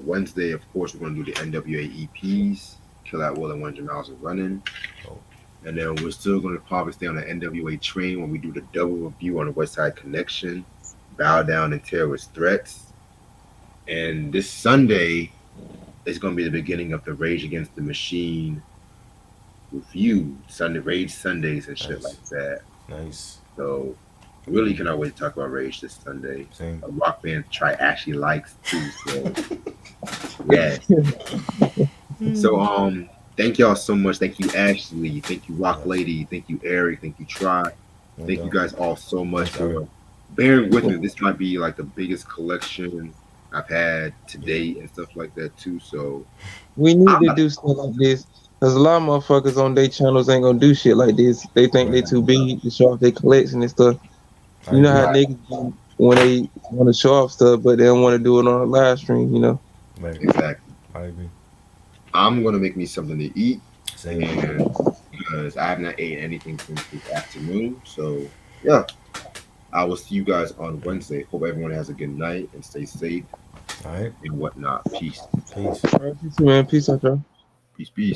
Wednesday, of course, we're gonna do the NWA EPs, Kill That Will and 100 Miles of Running, Oh. and then we're still gonna probably stay on the NWA train when we do the double review on the West Side Connection, Bow Down and Terrorist Threats, and this Sunday is gonna be the beginning of the Rage Against the Machine review, Sunday Rage Sundays and shit Nice. like that. Nice. So really cannot wait to talk about Rage this Sunday. Same. A rock band Try actually likes too. So yeah. So thank y'all so much. Thank you Ashley. Thank you Rock Lady. Thank you Eric. Thank you Try. No Thank you doubt. guys all so much Thanks, for bearing with me. This might be like the biggest collection I've had to date and stuff like that too. So We need to do stuff like this. Cause a lot of motherfuckers on their channels ain't gonna do shit like this. They think they too big to show off their collection and stuff. I You know how agree. niggas do when they want to show off stuff, but they don't want to do it on a live stream. Right. exactly. I agree. I'm gonna make me something to eat Same. and because I have not ate anything since this afternoon. So yeah. I will see you guys on Wednesday. Hope everyone has a good night and stay safe All right. and whatnot. Peace. Peace. All right, peace, man. Peace out, y'all. Peace, peace.